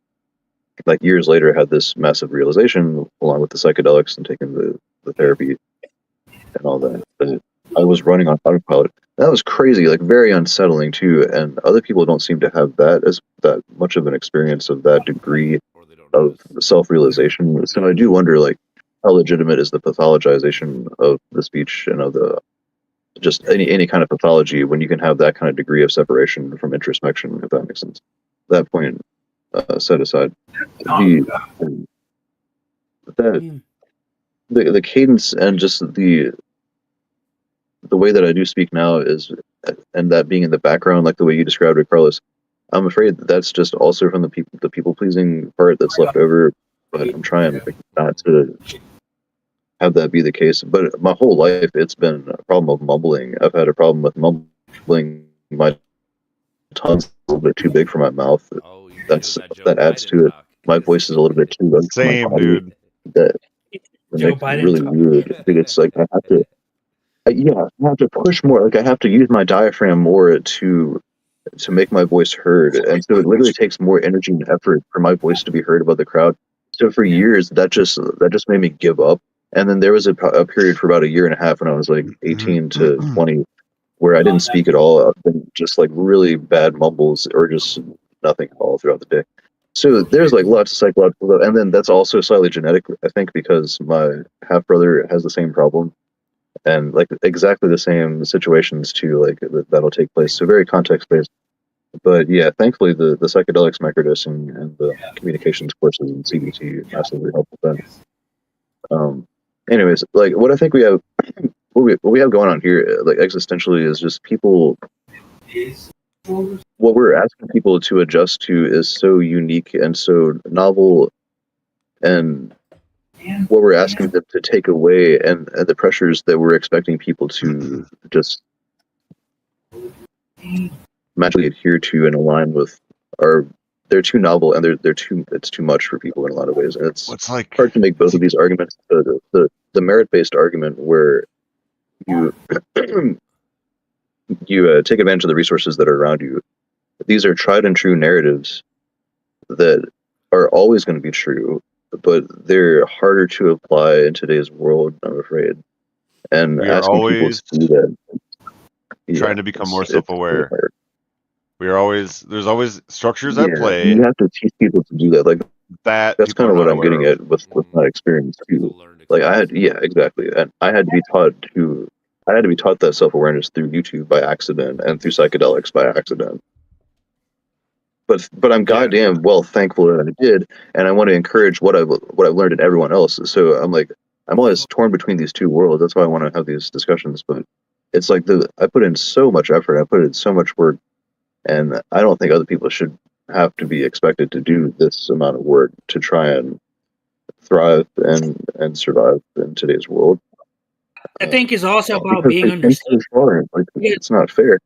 [SPEAKER 5] like years later, I had this massive realization along with the psychedelics and taking the therapy and all that. But I was running on autopilot. That was crazy, like very unsettling too. And other people don't seem to have that much of an experience of that degree
[SPEAKER 1] Or they don't
[SPEAKER 5] of
[SPEAKER 1] notice.
[SPEAKER 5] self-realization. So I do wonder, like, how legitimate is the pathologization of the speech and of the just any kind of pathology when you can have that kind of degree of separation from introspection, if that makes sense. That point set aside, the cadence and just the way that I do speak now is, and that being in the background, like the way you described it, Carlos. I'm afraid that's just also from the people pleasing part that's left over. But I'm trying not to have that be the case. But my whole life, it's been a problem of mumbling. I've had a problem with mumbling. My tongue's a little bit too big for my mouth.
[SPEAKER 1] Oh, you
[SPEAKER 5] That's
[SPEAKER 1] doing that Joe
[SPEAKER 5] that adds
[SPEAKER 1] Biden
[SPEAKER 5] to it.
[SPEAKER 1] talk.
[SPEAKER 5] My voice is a little bit too low for my
[SPEAKER 3] Same,
[SPEAKER 5] body.
[SPEAKER 3] dude.
[SPEAKER 5] That
[SPEAKER 6] Joe
[SPEAKER 5] makes it
[SPEAKER 6] Biden
[SPEAKER 5] really
[SPEAKER 6] talk.
[SPEAKER 5] weird. I think it's like I have to push more. Like I have to use my diaphragm more to make my voice heard, and so it literally takes more energy and effort for my voice to be heard above the crowd. So for years, that just made me give up. And then there was a period for about a year and a half when I was like 18 to 20, where I didn't speak at all, just like really bad mumbles or just nothing at all throughout the day. So there's like lots of psychological, and then that's also slightly genetic, I think, because my half brother has the same problem, and like exactly the same situations too, like that'll take place. So very context based. But yeah, thankfully the psychedelics, microdosing, and the communications courses in CBT massively help with that. Anyways, like what I think we have, what we have going on here, like existentially, is just people. What we're asking people to adjust to is so unique and so novel, and what we're asking them to take away, and the pressures that we're expecting people to just magically adhere to and align with they're too novel, and it's too much for people in a lot of ways, and it's
[SPEAKER 3] What's like
[SPEAKER 5] hard to make both of these arguments. The merit-based argument where you you take advantage of the resources that are around you. These are tried and true narratives that are always going to be true, but they're harder to apply in today's world, I'm afraid. And
[SPEAKER 3] we are
[SPEAKER 5] asking people
[SPEAKER 3] always
[SPEAKER 5] to do that,
[SPEAKER 3] trying to become more
[SPEAKER 5] it's really
[SPEAKER 3] self-aware.
[SPEAKER 5] hard.
[SPEAKER 3] There's always structures at play
[SPEAKER 5] You have to teach people to do that. Like
[SPEAKER 3] that
[SPEAKER 5] that's
[SPEAKER 3] people
[SPEAKER 5] kind
[SPEAKER 3] are
[SPEAKER 5] of what
[SPEAKER 3] not
[SPEAKER 5] I'm
[SPEAKER 3] aware
[SPEAKER 5] getting
[SPEAKER 3] of.
[SPEAKER 5] at with my experience
[SPEAKER 1] It's a
[SPEAKER 5] too.
[SPEAKER 1] learned
[SPEAKER 5] Like
[SPEAKER 1] experience.
[SPEAKER 5] exactly, and I had to be taught that self-awareness through YouTube by accident and through psychedelics by accident. But I'm
[SPEAKER 3] Yeah.
[SPEAKER 5] goddamn well thankful that I did, and I want to encourage what I've learned in everyone else. So I'm always torn between these two worlds. That's why I want to have these discussions. But it's like I put in so much effort, I put in so much work, and I don't think other people should have to be expected to do this amount of work to try and thrive and survive in today's world.
[SPEAKER 6] I think it's also about
[SPEAKER 5] Because
[SPEAKER 6] being
[SPEAKER 5] they think
[SPEAKER 6] understood.
[SPEAKER 5] too far. Like it's not fair.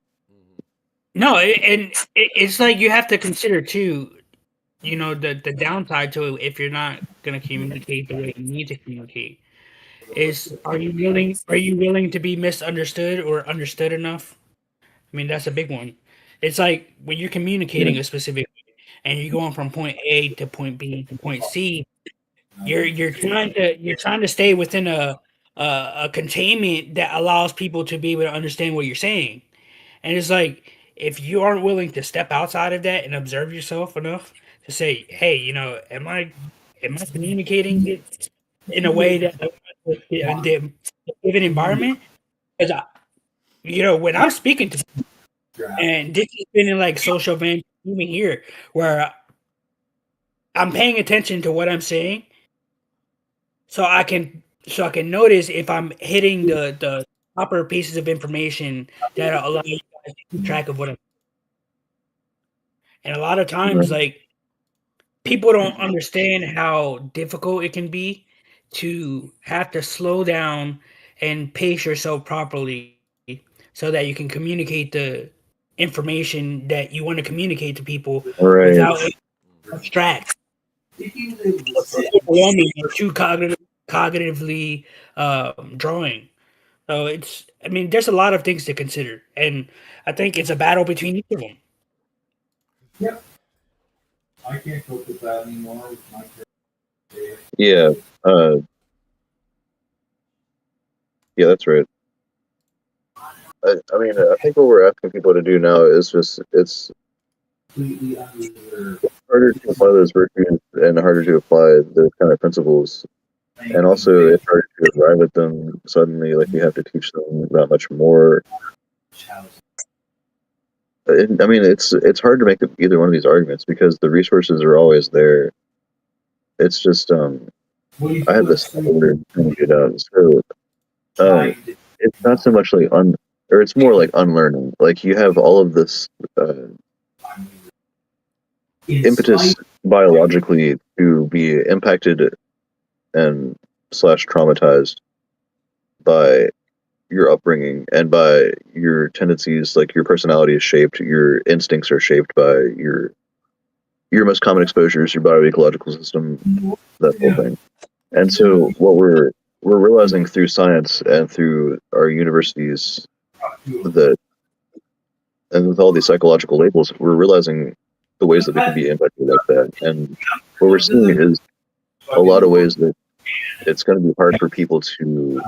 [SPEAKER 6] No, it's like you have to consider too, you know, the downside to it if you're not going to communicate the way you need to communicate. Are you willing to be misunderstood or understood enough? I mean, that's a big one. It's like when you're communicating a specific and you're going from point A to point B to point C, you're trying to stay within a containment that allows people to be able to understand what you're saying. And it's like if you aren't willing to step outside of that and observe yourself enough to say, "Hey, you know, am I communicating it in a way that in the given environment?" Because when I'm speaking to, and this has been in like social events, even here, where I'm paying attention to what I'm saying, so I can notice if I'm hitting the proper pieces of information that allow you guys to keep track of what I'm. And a lot of times, like, people don't understand how difficult it can be to have to slow down and pace yourself properly so that you can communicate the information that you want to communicate to people
[SPEAKER 5] Right.
[SPEAKER 6] without it abstract. It's overwhelming or too cognitively drawing. So there's a lot of things to consider, and I think it's a battle between each of them.
[SPEAKER 7] I can't cope with that anymore. With my kids.
[SPEAKER 5] Yeah. Yeah, that's right. I mean, I think what we're asking people to do now is just it's
[SPEAKER 7] Completely under
[SPEAKER 5] harder to apply those virtues and harder to apply those kind of principles, and also it's harder to arrive at them suddenly. Like you have to teach them that much more. I mean, it's hard to make either one of these arguments because the resources are always there. It's just I have this word to get out. So it's not so much like or it's more like unlearning. Like you have all of this impetus biologically to be impacted and / traumatized by your upbringing and by your tendencies. Like your personality is shaped, your instincts are shaped by your most common exposures, your bioecological system, that whole thing. And so what we're realizing through science and through our universities and with all these psychological labels, we're realizing the ways that they can be impacted like that. And what we're seeing is a lot of ways that it's going to be hard for people to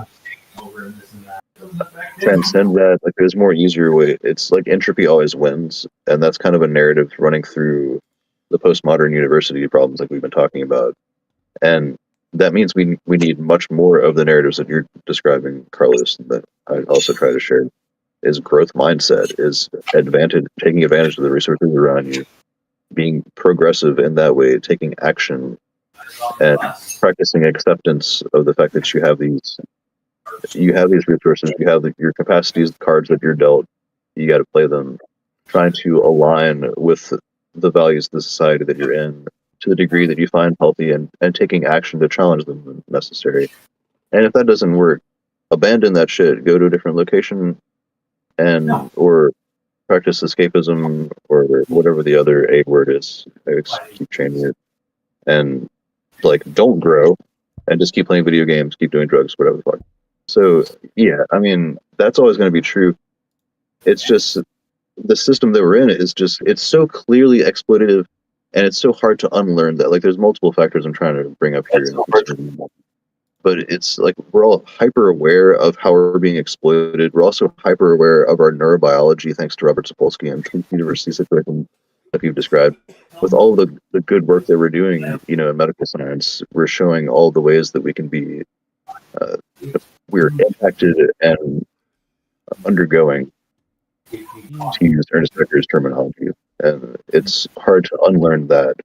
[SPEAKER 5] transcend that. Like there's more easier way. It's like entropy always wins, and that's kind of a narrative running through the postmodern university problems like we've been talking about. And that means we need much more of the narratives that you're describing, Carlos, that I also try to share. Is growth mindset, is taking advantage of the resources around you, being progressive in that way, taking action, and practicing acceptance of the fact that you have these resources, you have your capacities, the cards that you're dealt, you got to play them, trying to align with the values of the society that you're in to the degree that you find healthy, and taking action to challenge them when necessary. And if that doesn't work, abandon that shit, go to a different location, or practice escapism, or whatever the other A word is. I keep changing it. And like, don't grow, and just keep playing video games, keep doing drugs, whatever the fuck. So yeah, I mean, that's always going to be true. It's just the system that we're in it's so clearly exploitative, and it's so hard to unlearn that. Like, there's multiple factors I'm trying to bring up here. But it's like we're all hyper aware of how we're being exploited. We're also hyper aware of our neurobiology, thanks to Robert Sapolsky and the university situation that you've described. With all of the good work that we're doing, in medical science, we're showing all the ways that we can be, we're impacted and undergoing, to use Ernest Becker's terminology. And it's hard to unlearn that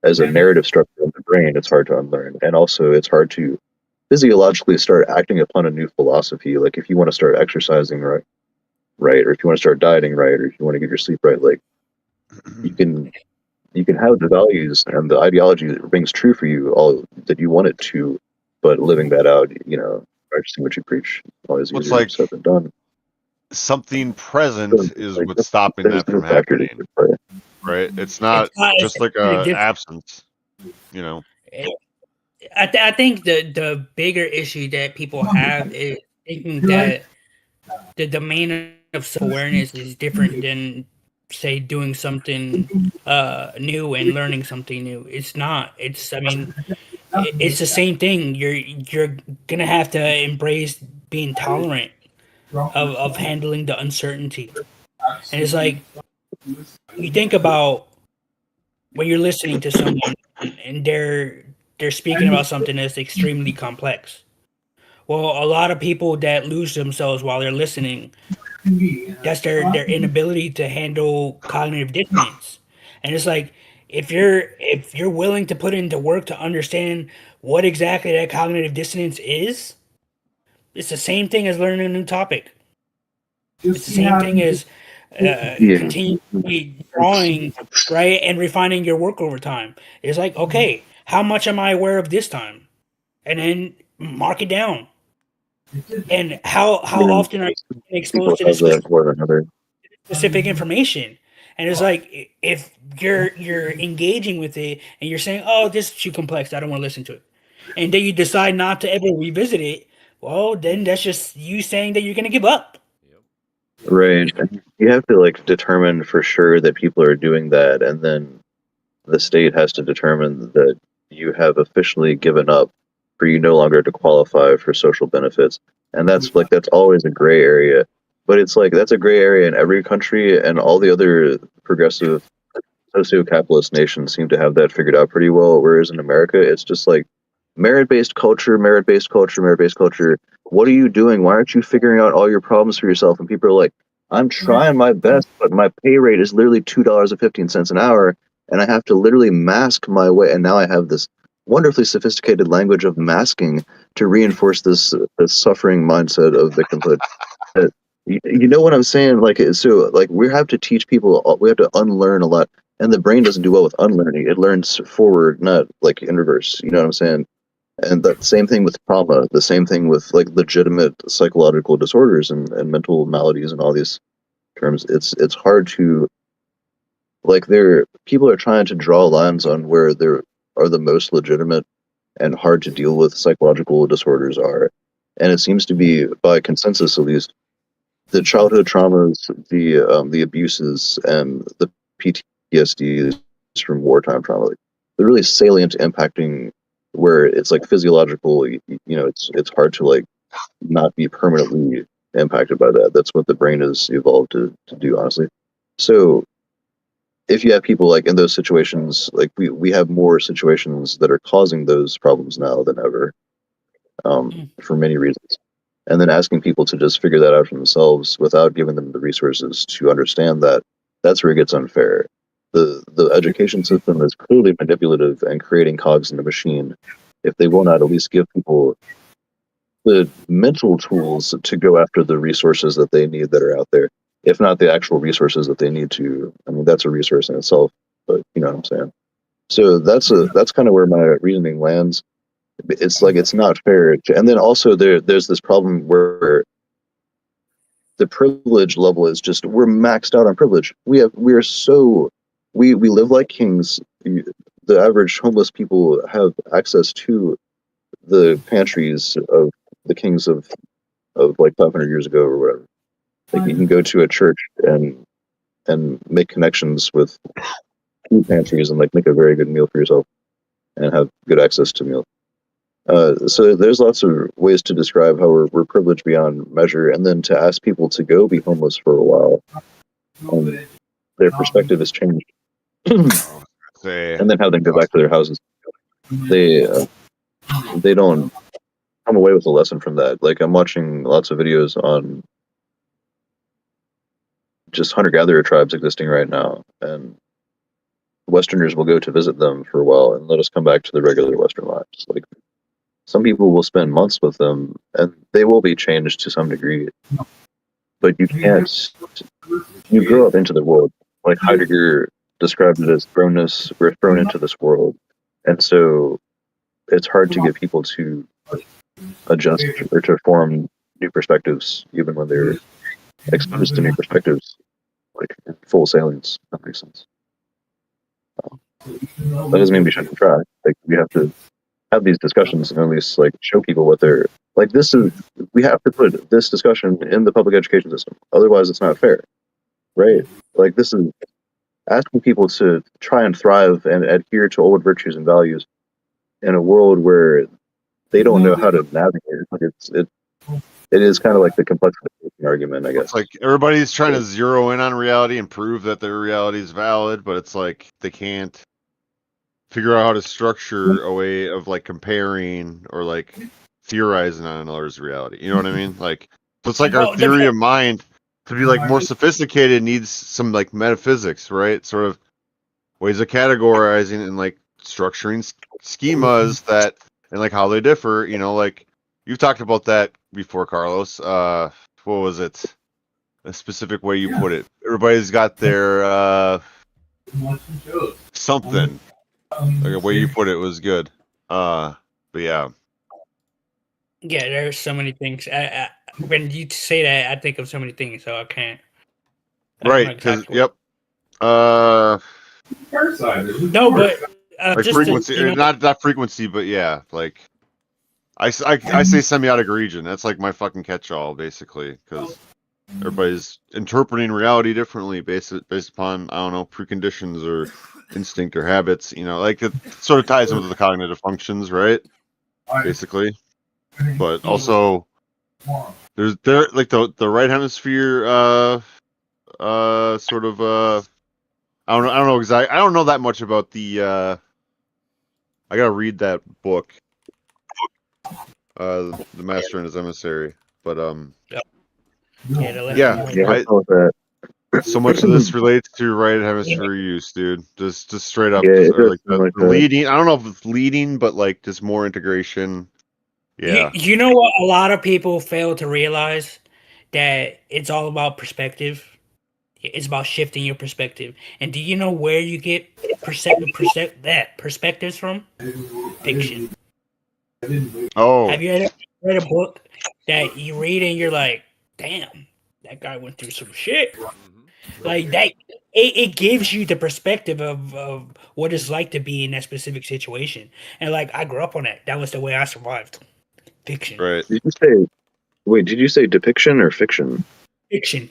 [SPEAKER 5] as a narrative structure in the brain. It's hard to unlearn, and also it's hard to physiologically start acting upon a new philosophy. Like if you want to start exercising right, or if you want to start dieting right, or if you want to get your sleep right, like you can have the values and the ideology that rings true for you, all that you want it to, but living that out, practicing what you preach, always easier
[SPEAKER 3] like
[SPEAKER 5] said than done.
[SPEAKER 3] Something present is what's stopping that from happening, right? It's not just like a absence,
[SPEAKER 6] I think the bigger issue that people have is thinking that the domain of self-awareness is different than, say, doing something new and learning something new. It's not. It's the same thing. You're gonna have to embrace being tolerant of handling the uncertainty. And it's like, you think about when you're listening to someone and they're speaking about something that's extremely complex. Well, a lot of people that lose themselves while they're listening That's their inability to handle cognitive dissonance. And it's like if you're willing to put into work to understand what exactly that cognitive dissonance is, it's the same thing as learning a new topic. It's the same thing as
[SPEAKER 5] Yeah.
[SPEAKER 6] continually drawing, right, and refining your work over time. It's like, okay, how much am I aware of this time? And then mark it down. And how often are you
[SPEAKER 5] People
[SPEAKER 6] exposed to
[SPEAKER 5] have
[SPEAKER 6] this
[SPEAKER 5] that more than other.
[SPEAKER 6] specific information? And it's like if you're engaging with it and you're saying, "Oh, this is too complex. I don't want to listen to it," and then you decide not to ever revisit it. Well, then that's just you saying that you're going to give up.
[SPEAKER 5] Right. And you have to like determine for sure that people are doing that, and then the state has to determine that you have officially given up, for you no longer to qualify for social benefits. And that's always a gray area. But it's like that's a gray area in every country, and all the other progressive socio-capitalist nations seem to have that figured out pretty well. Whereas in America, it's just like merit-based culture, merit-based culture, merit-based culture. What are you doing? Why aren't you figuring out all your problems for yourself? And people are like, I'm trying my best, but my pay rate is literally $2.15 an hour, and I have to literally mask my way. And now I have this wonderfully sophisticated language of masking to reinforce this suffering mindset of victimhood. You know what I'm saying? Like, so like we have to teach people. We have to unlearn a lot, and the brain doesn't do well with unlearning. It learns forward, not like in reverse. You know what I'm saying? And the same thing with trauma. The same thing with like legitimate psychological disorders and mental maladies and all these terms. It's hard to like people are trying to draw lines on where there are the most legitimate and hard to deal with psychological disorders are, and it seems to be by consensus at least the childhood traumas, the abuses, and the PTSD from wartime trauma. Like, they're really salient, impacting where it's like physiological. You know, it's hard to like not be permanently impacted by that. That's what the brain has evolved to do, honestly. So if you have people like in those situations, like we have more situations that are causing those problems now than ever, for many reasons. And then asking people to just figure that out for themselves without giving them the resources to understand that, that's where it gets unfair. The education system is clearly manipulative and creating cogs in the machine if they will not at least give people the mental tools to go after the resources that they need that are out there, if not the actual resources that they need to. I mean, that's a resource in itself, but you know what I'm saying. So that's kind of where my reasoning lands. It's like it's not fair, and then also there's this problem where the privilege level is just we're maxed out on privilege. We live like kings. The average homeless people have access to the pantries of the kings of like 500 years ago or whatever. Like you can go to a church and make connections with food pantries and like make a very good meal for yourself and have good access to meals. So there's lots of ways to describe how we're privileged beyond measure, and then to ask people to go be homeless for a while, their perspective has changed, and then have them go back to their houses. They don't come away with a lesson from that. Like I'm watching lots of videos on just hunter-gatherer tribes existing right now, and Westerners will go to visit them for a while and let us come back to the regular Western lives. Like some people will spend months with them, and they will be changed to some degree. But you can't. You grow up into the world. Like Heidegger described it as thrownness. We're thrown into this world, and so it's hard to get people to adjust or to form new perspectives, even when they're exposed to new perspectives, like full salience. That makes sense. That doesn't mean we shouldn't try. Like we have to have these discussions and at least like show people what they're like. We have to put this discussion in the public education system, otherwise it's not fair, right? Like this is asking people to try and thrive and adhere to old virtues and values in a world where they don't know how to navigate. Like it is kind of like the complexity argument, I guess.
[SPEAKER 3] It's like everybody's trying to zero in on reality and prove that their reality is valid, but it's like they can't figure out how to structure a way of like comparing or like theorizing on another's reality. You know what I mean? Like, so it's like our theory of mind to be like more sophisticated needs some like metaphysics, right? Sort of ways of categorizing and like structuring schemas that and like how they differ. You know, like you've talked about that before, Carlos. What was it? A specific way you put it. Everybody's got their something. Like the way you put it was good. But yeah.
[SPEAKER 6] Yeah, there's so many things. When you say that, I think of so many things, so I can't. I don't know
[SPEAKER 3] Right. Because
[SPEAKER 6] exactly
[SPEAKER 3] yep.
[SPEAKER 6] No, but
[SPEAKER 3] Like
[SPEAKER 6] just
[SPEAKER 3] frequency,
[SPEAKER 6] to,
[SPEAKER 3] not frequency, but yeah, like I say semiotic region. That's like my fucking catch-all, basically, because everybody's interpreting reality differently based upon I don't know preconditions or instinct or habits. You know, like it sort of ties into the cognitive functions, right? Basically, but also there's like the right hemisphere sort of I don't know exactly. I don't know that much about the I gotta read that book, The Master and His Emissary. But
[SPEAKER 6] yeah,
[SPEAKER 5] Yeah, with that.
[SPEAKER 3] so much of this relates to right hemisphere use, dude. Just straight up,
[SPEAKER 5] Yeah, it
[SPEAKER 3] or
[SPEAKER 5] does
[SPEAKER 3] like
[SPEAKER 5] seem
[SPEAKER 3] the
[SPEAKER 5] like that.
[SPEAKER 3] leading. I don't know if it's leading, but like just more integration. Yeah,
[SPEAKER 6] You know what? A lot of people fail to realize that it's all about perspective. It's about shifting your perspective. And do you know where you get perspectives from? Fiction.
[SPEAKER 3] Oh,
[SPEAKER 6] Have you ever read a book that you read and you're like, damn, that guy went through some shit? Like that, it gives you the perspective of what it's like to be in that specific situation. And like, I grew up on that. That was the way I survived. Fiction.
[SPEAKER 3] right.
[SPEAKER 5] Did you say? Wait, did you say depiction or fiction?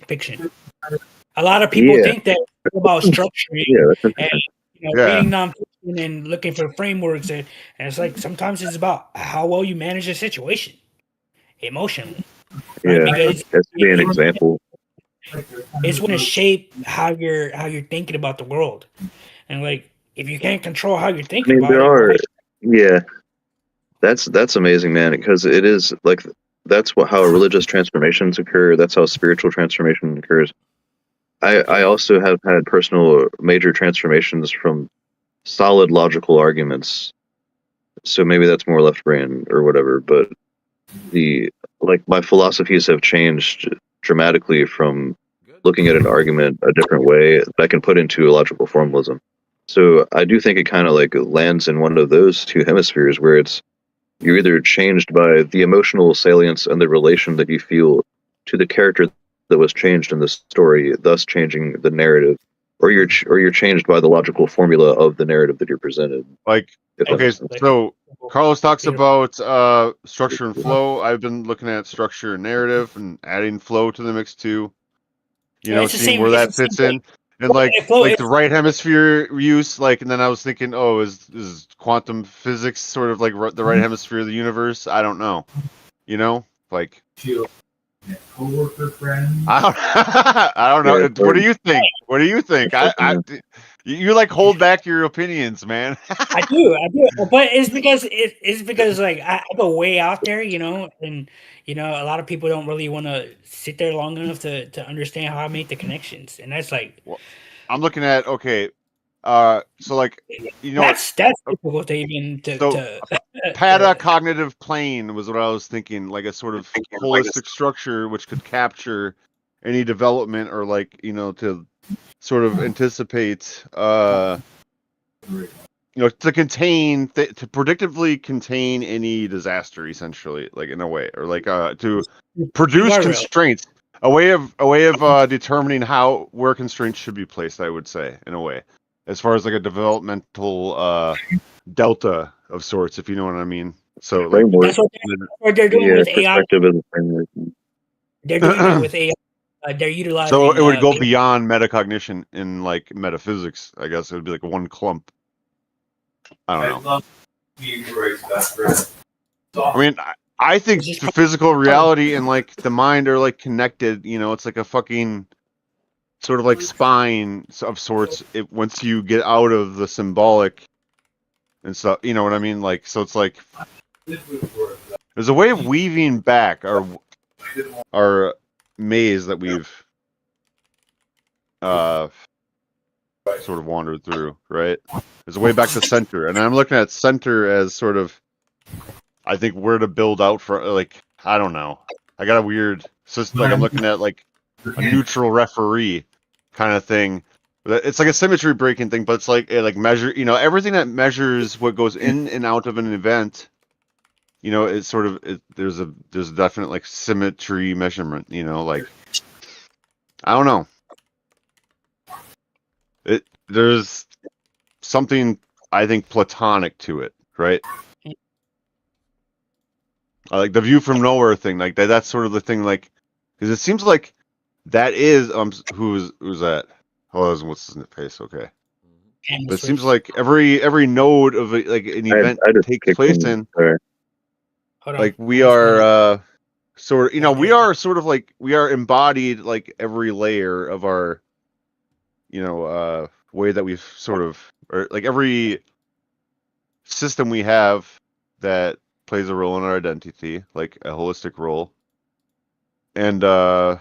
[SPEAKER 6] Fiction. A lot of people
[SPEAKER 5] Yeah.
[SPEAKER 6] think that it's about structuring
[SPEAKER 5] Yeah, that's
[SPEAKER 6] and
[SPEAKER 5] interesting.
[SPEAKER 3] Yeah.
[SPEAKER 6] reading nonfiction and looking for frameworks, and it's like sometimes it's about how well you manage a situation emotionally.
[SPEAKER 5] Yeah,
[SPEAKER 6] Because
[SPEAKER 5] that's to be an example.
[SPEAKER 6] it's going to shape how you're thinking about the world, and like if you can't control how you're
[SPEAKER 5] I
[SPEAKER 6] thinking
[SPEAKER 5] mean,
[SPEAKER 6] about
[SPEAKER 5] there
[SPEAKER 6] it,
[SPEAKER 5] are. Yeah, that's amazing, man. Because it is like that's how religious transformations occur. That's how spiritual transformation occurs. I also have had personal major transformations from solid logical arguments. So maybe that's more left brain or whatever. But my philosophies have changed dramatically from looking at an argument a different way that I can put into a logical formalism. So I do think it kind of like lands in one of those two hemispheres where it's you're either changed by the emotional salience and the relation that you feel to the character that was changed in the story, thus changing the narrative, or you're changed by the logical formula of the narrative that you're presented.
[SPEAKER 3] Like
[SPEAKER 5] if that
[SPEAKER 3] okay,
[SPEAKER 5] makes sense.
[SPEAKER 3] so Carlos talks about structure and flow. I've been looking at structure and narrative and adding flow to the mix too. You know,
[SPEAKER 6] it's the
[SPEAKER 3] seeing
[SPEAKER 6] same-
[SPEAKER 3] where
[SPEAKER 6] it's
[SPEAKER 3] that
[SPEAKER 6] the same
[SPEAKER 3] fits
[SPEAKER 6] thing.
[SPEAKER 3] in. And like
[SPEAKER 6] Flow
[SPEAKER 3] like
[SPEAKER 6] is-
[SPEAKER 3] the right hemisphere use, like, and then I was thinking, oh, is quantum physics sort of like the right hemisphere of the universe? I don't know. You know, like
[SPEAKER 7] Coworker friend.
[SPEAKER 3] I don't know.
[SPEAKER 5] Yeah,
[SPEAKER 3] What do you think? What do you think? You like hold back your opinions, man.
[SPEAKER 6] I do, but it's because like I go way out there, and a lot of people don't really want to sit there long enough to understand how I make the connections, and that's like
[SPEAKER 3] I'm looking at so like
[SPEAKER 6] that's difficult to even to
[SPEAKER 3] Patacognitive plane was what I was thinking, like a sort of holistic structure which could capture any development or like to sort of anticipate to contain to predictively contain any disaster, essentially, like in a way, or like to produce constraints, a way of determining where constraints should be placed, I would say, in a way, as far as like a developmental delta of sorts, if you know what I mean. So like,
[SPEAKER 6] that's what they're doing with AI.
[SPEAKER 5] Perspective of the framework.
[SPEAKER 6] They're doing that with AI. They're utilizing.
[SPEAKER 3] So it would go beyond metacognition in like metaphysics. I guess it would be like one clump. I don't know. I mean, I think the physical reality and like the mind are like connected. It's like a fucking sort of like spine of sorts. Once you get out of the symbolic and stuff, you know what I mean? Like, so it's like there's a way of weaving back our maze that we've sort of wandered through, right? There's a way back to center, and I'm looking at center as sort of, I think, where to build out for, like, I don't know. I got a weird system, like I'm looking at like a neutral referee kind of thing. It's like a symmetry breaking thing, but it's like it like measure, everything that measures what goes in and out of an event. It's sort of there's a definite like symmetry measurement. Like I don't know. There's something I think platonic to it, right? Like the view from nowhere thing, like that's sort of the thing, like because it seems like that is who's that? Oh, what's his face? Okay, but it seems like every node of like an event takes place in. Like we are sort of, we are sort of like we are embodied like every layer of our, way that we've sort of, or like every system we have that plays a role in our identity, like a holistic role, and the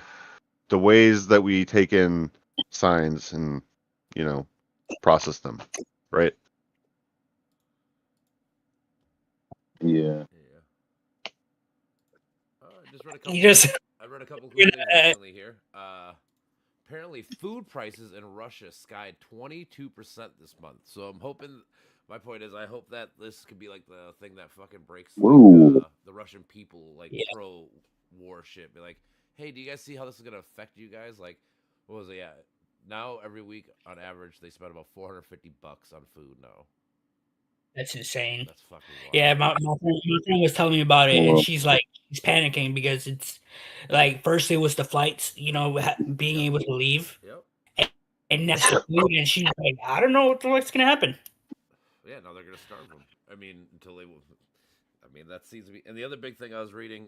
[SPEAKER 3] ways that we take in signs and process them, right?
[SPEAKER 5] Yeah.
[SPEAKER 1] I read a couple of things recently here. Apparently, food prices in Russia skied 22% this month. So I'm hoping. My point is, I hope that this could be like the thing that fucking breaks the Russian people, like pro-war shit. Be like, hey, do you guys see how this is gonna affect you guys? Like, what was it? Yeah, now every week on average they spend about $450 on food now.
[SPEAKER 6] That's insane.
[SPEAKER 1] That's fucking wild.
[SPEAKER 6] Yeah, my friend was telling me about it, and she's panicking because it's like first it was the flights, being able to leave, and that's the food, and she's like, I don't know what's gonna happen.
[SPEAKER 1] Yeah, now they're gonna starve them. I mean, until they. I mean, that seems to be. And the other big thing I was reading,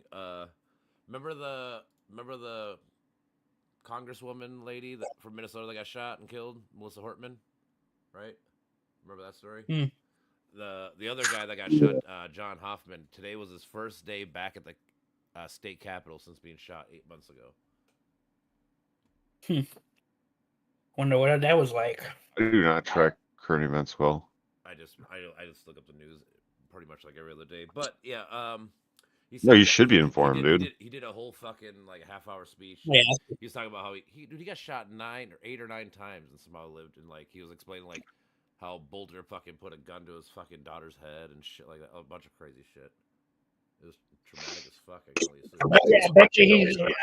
[SPEAKER 1] remember the Congresswoman lady from Minnesota that got shot and killed, Melissa Hortman, right? Remember that story?
[SPEAKER 6] Mm.
[SPEAKER 1] The other guy that got shot, John Hoffman. Today was his first day back at the state capitol since being shot 8 months ago.
[SPEAKER 6] Wonder what that was like.
[SPEAKER 3] I do not track current events well.
[SPEAKER 1] I just look up the news pretty much like every other day. But yeah,
[SPEAKER 3] no, you should be informed, dude.
[SPEAKER 1] He did a whole fucking like half-hour speech.
[SPEAKER 6] Yeah.
[SPEAKER 1] He was talking about how he got shot 8 or 9 times and somehow lived, and like he was explaining like how Bolter fucking put a gun to his fucking daughter's head and shit like that. A bunch of crazy shit. It was traumatic as fuck.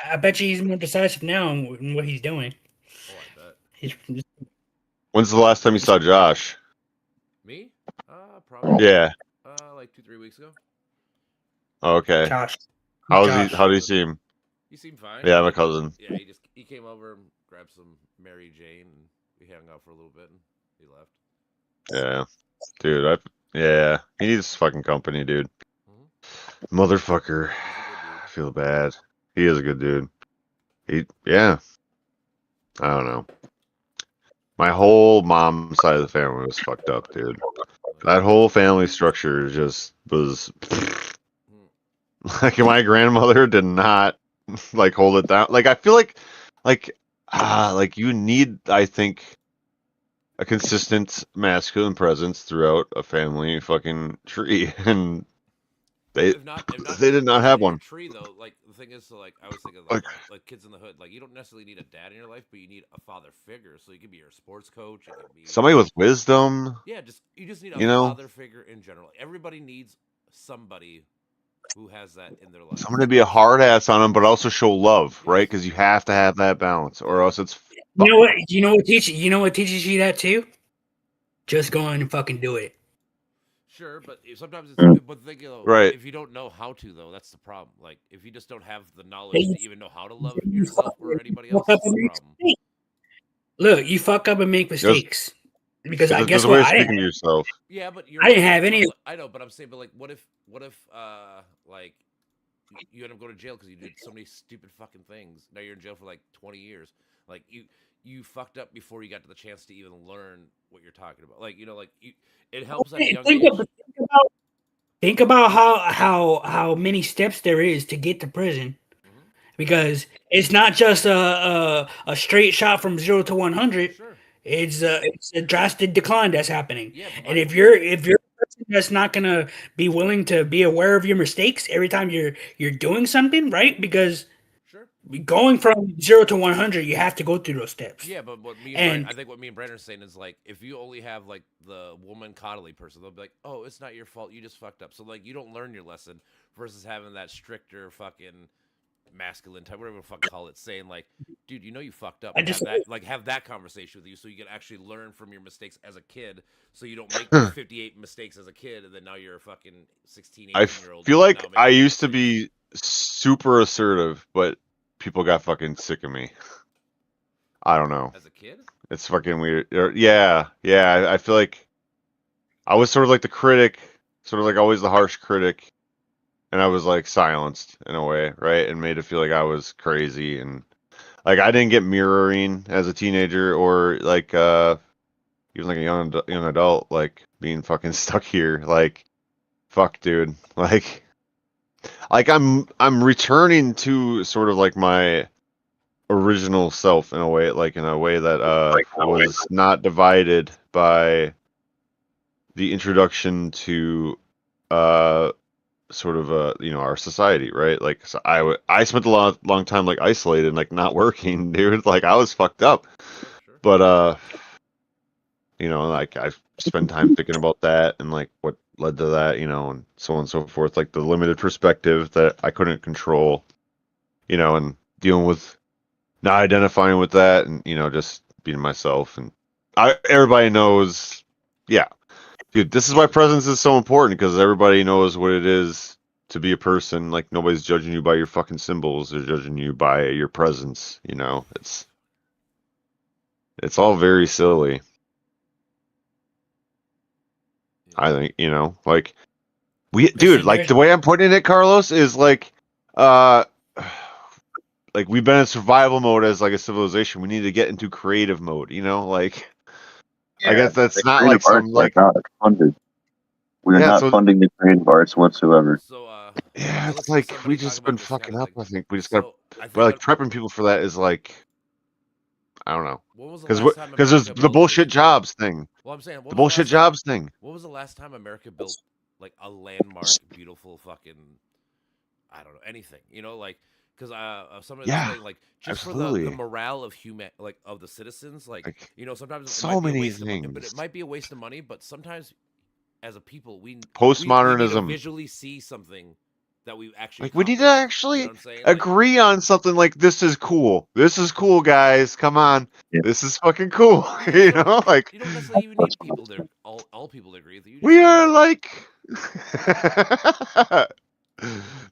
[SPEAKER 6] I bet you he's more decisive now in what he's doing.
[SPEAKER 1] Oh, I bet.
[SPEAKER 3] When's the last time you saw Josh?
[SPEAKER 1] Me? Probably.
[SPEAKER 3] Yeah.
[SPEAKER 1] Like 2-3 weeks ago.
[SPEAKER 3] Oh, okay.
[SPEAKER 6] Josh.
[SPEAKER 3] How did he seem?
[SPEAKER 1] He seemed fine.
[SPEAKER 3] Yeah, my cousin.
[SPEAKER 1] Yeah, he came over and grabbed some Mary Jane, and we hung out for a little bit, and he left.
[SPEAKER 3] Yeah, dude. He needs fucking company, dude. Mm-hmm. Motherfucker. I feel bad. He is a good dude. I don't know. My whole mom side of the family was fucked up, dude. That whole family structure just was like my grandmother did not like hold it down. Like I feel like you need, I think, a consistent masculine presence throughout a family fucking tree, and they did not have one.
[SPEAKER 1] Tree though, like the thing is, so like I was thinking, like kids in the hood, like you don't necessarily need a dad in your life, but you need a father figure. So you could be your sports coach, it could be
[SPEAKER 3] somebody with wisdom.
[SPEAKER 1] Yeah, you just need a father figure in general. Everybody needs somebody who has that in their life.
[SPEAKER 3] Somebody to be a hard ass on them, but also show love, right? Because you have to have that balance, or else it's.
[SPEAKER 6] You know what teaches you that too? Just go on and fucking do it.
[SPEAKER 1] Sure, but sometimes it's but think,
[SPEAKER 3] right.
[SPEAKER 1] If you don't know how to, though, that's the problem. Like if you just don't have the knowledge to even know how to love yourself or anybody else, that's the problem.
[SPEAKER 6] Look, you fuck up and make mistakes. Because I guess
[SPEAKER 3] what? I didn't. Yourself.
[SPEAKER 1] Yeah, but
[SPEAKER 6] I didn't have any.
[SPEAKER 1] I know, but I'm saying, but like, what if, like, you end up going to jail because you did so many stupid fucking things? Now you're in jail for like 20 years. Like you fucked up before you got to the chance to even learn what you're talking about. Like it helps at a young age.
[SPEAKER 6] Think about how many steps there is to get to prison. because it's not just a straight shot from 0 to 100.
[SPEAKER 1] Sure.
[SPEAKER 6] It's a drastic decline that's happening.
[SPEAKER 1] Yeah, but
[SPEAKER 6] And if you're a person that's not gonna be willing to be aware of your mistakes every time you're doing something, right? Because
[SPEAKER 1] sure.
[SPEAKER 6] going from 0 to 100, you have to go through those steps.
[SPEAKER 1] Yeah, but what me
[SPEAKER 6] And-
[SPEAKER 1] I think what me and Brandon are saying is like if you only have like the woman coddly person, they'll be like, "Oh, it's not your fault. You just fucked up." So like you don't learn your lesson versus having that stricter fucking masculine type, whatever the fuck call it, saying like, "Dude, you know you fucked up."
[SPEAKER 6] I
[SPEAKER 1] And
[SPEAKER 6] just-
[SPEAKER 1] have that conversation with you so you can actually learn from your mistakes as a kid, so you don't make those 58 mistakes as a kid, and then now you're a fucking 16, 18-year-old.
[SPEAKER 3] I feel like I used to be super assertive, but people got fucking sick of me. I don't know.
[SPEAKER 1] as a kid.
[SPEAKER 3] It's fucking weird. Yeah. I feel like I was sort of like the critic, sort of like always the harsh critic, and I was like silenced in a way, right? And made it feel like I was crazy, and like I didn't get mirroring as a teenager or like even like a young adult, like being fucking stuck here. Like, fuck, dude. Like I'm returning to sort of like my original self in a way, like in a way that was not divided by the introduction to sort of our society, right? Like so I spent a long time like isolated, like not working, dude. Like I was fucked up.
[SPEAKER 1] Sure.
[SPEAKER 3] But like I spent time thinking about that and like what led to that, and so on and so forth. Like the limited perspective that I couldn't control, and dealing with not identifying with that, and just being myself. And everybody knows, yeah, dude. This is why presence is so important, because everybody knows what it is to be a person. Like nobody's judging you by your fucking symbols; they're judging you by your presence. It's all very silly. I think, like dude, like the way I'm putting it, Carlos, is like like we've been in survival mode as like a civilization. We need to get into creative mode, like I guess that's not like some like
[SPEAKER 5] not funded. We're not funding the creative arts whatsoever.
[SPEAKER 1] So
[SPEAKER 3] yeah, it's
[SPEAKER 1] listen to
[SPEAKER 3] like
[SPEAKER 1] somebody
[SPEAKER 3] we
[SPEAKER 1] talk
[SPEAKER 3] just
[SPEAKER 1] about
[SPEAKER 3] been
[SPEAKER 1] this
[SPEAKER 3] fucking
[SPEAKER 1] kinda
[SPEAKER 3] up.
[SPEAKER 1] thing.
[SPEAKER 3] I think we just got,
[SPEAKER 1] So, I think
[SPEAKER 3] but like
[SPEAKER 1] what-
[SPEAKER 3] prepping people for that is like, I don't know,
[SPEAKER 1] What was the
[SPEAKER 3] because
[SPEAKER 1] last time
[SPEAKER 3] there's
[SPEAKER 1] America
[SPEAKER 3] the
[SPEAKER 1] built
[SPEAKER 3] bullshit
[SPEAKER 1] a-
[SPEAKER 3] jobs thing,
[SPEAKER 1] Well, I'm saying what
[SPEAKER 3] the
[SPEAKER 1] was
[SPEAKER 3] bullshit
[SPEAKER 1] last time-
[SPEAKER 3] jobs thing.
[SPEAKER 1] What was the last time America built like a landmark, beautiful fucking, I don't know, anything, like because somebody was
[SPEAKER 3] Yeah,
[SPEAKER 1] saying like just for
[SPEAKER 3] absolutely.
[SPEAKER 1] the morale of like of the citizens, like sometimes
[SPEAKER 3] so
[SPEAKER 1] it might be
[SPEAKER 3] many
[SPEAKER 1] a waste of money, but
[SPEAKER 3] things.
[SPEAKER 1] it might be a waste of money, but sometimes as a people we need to
[SPEAKER 3] Postmodernism.
[SPEAKER 1] visually see something that we actually
[SPEAKER 3] Like we need to
[SPEAKER 1] accomplished,
[SPEAKER 3] actually
[SPEAKER 1] you know what I'm saying? Like,
[SPEAKER 3] agree on something. Like this is cool. This is cool, guys. Come on,
[SPEAKER 5] Yeah.
[SPEAKER 3] this is fucking cool. Like
[SPEAKER 1] you don't necessarily even need people to all people to agree with you.
[SPEAKER 3] we are like,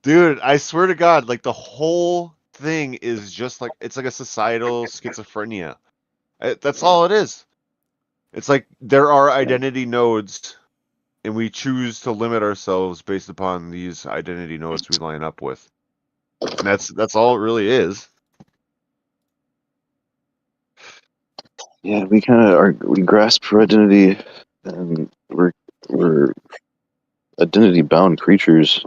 [SPEAKER 3] dude. I swear to God, like the whole thing is just like it's like a societal schizophrenia. That's all it is. It's like there are identity nodes, and we choose to limit ourselves based upon these identity nodes we line up with. And that's all it really is.
[SPEAKER 5] Yeah, we we grasp for identity, and we're identity bound creatures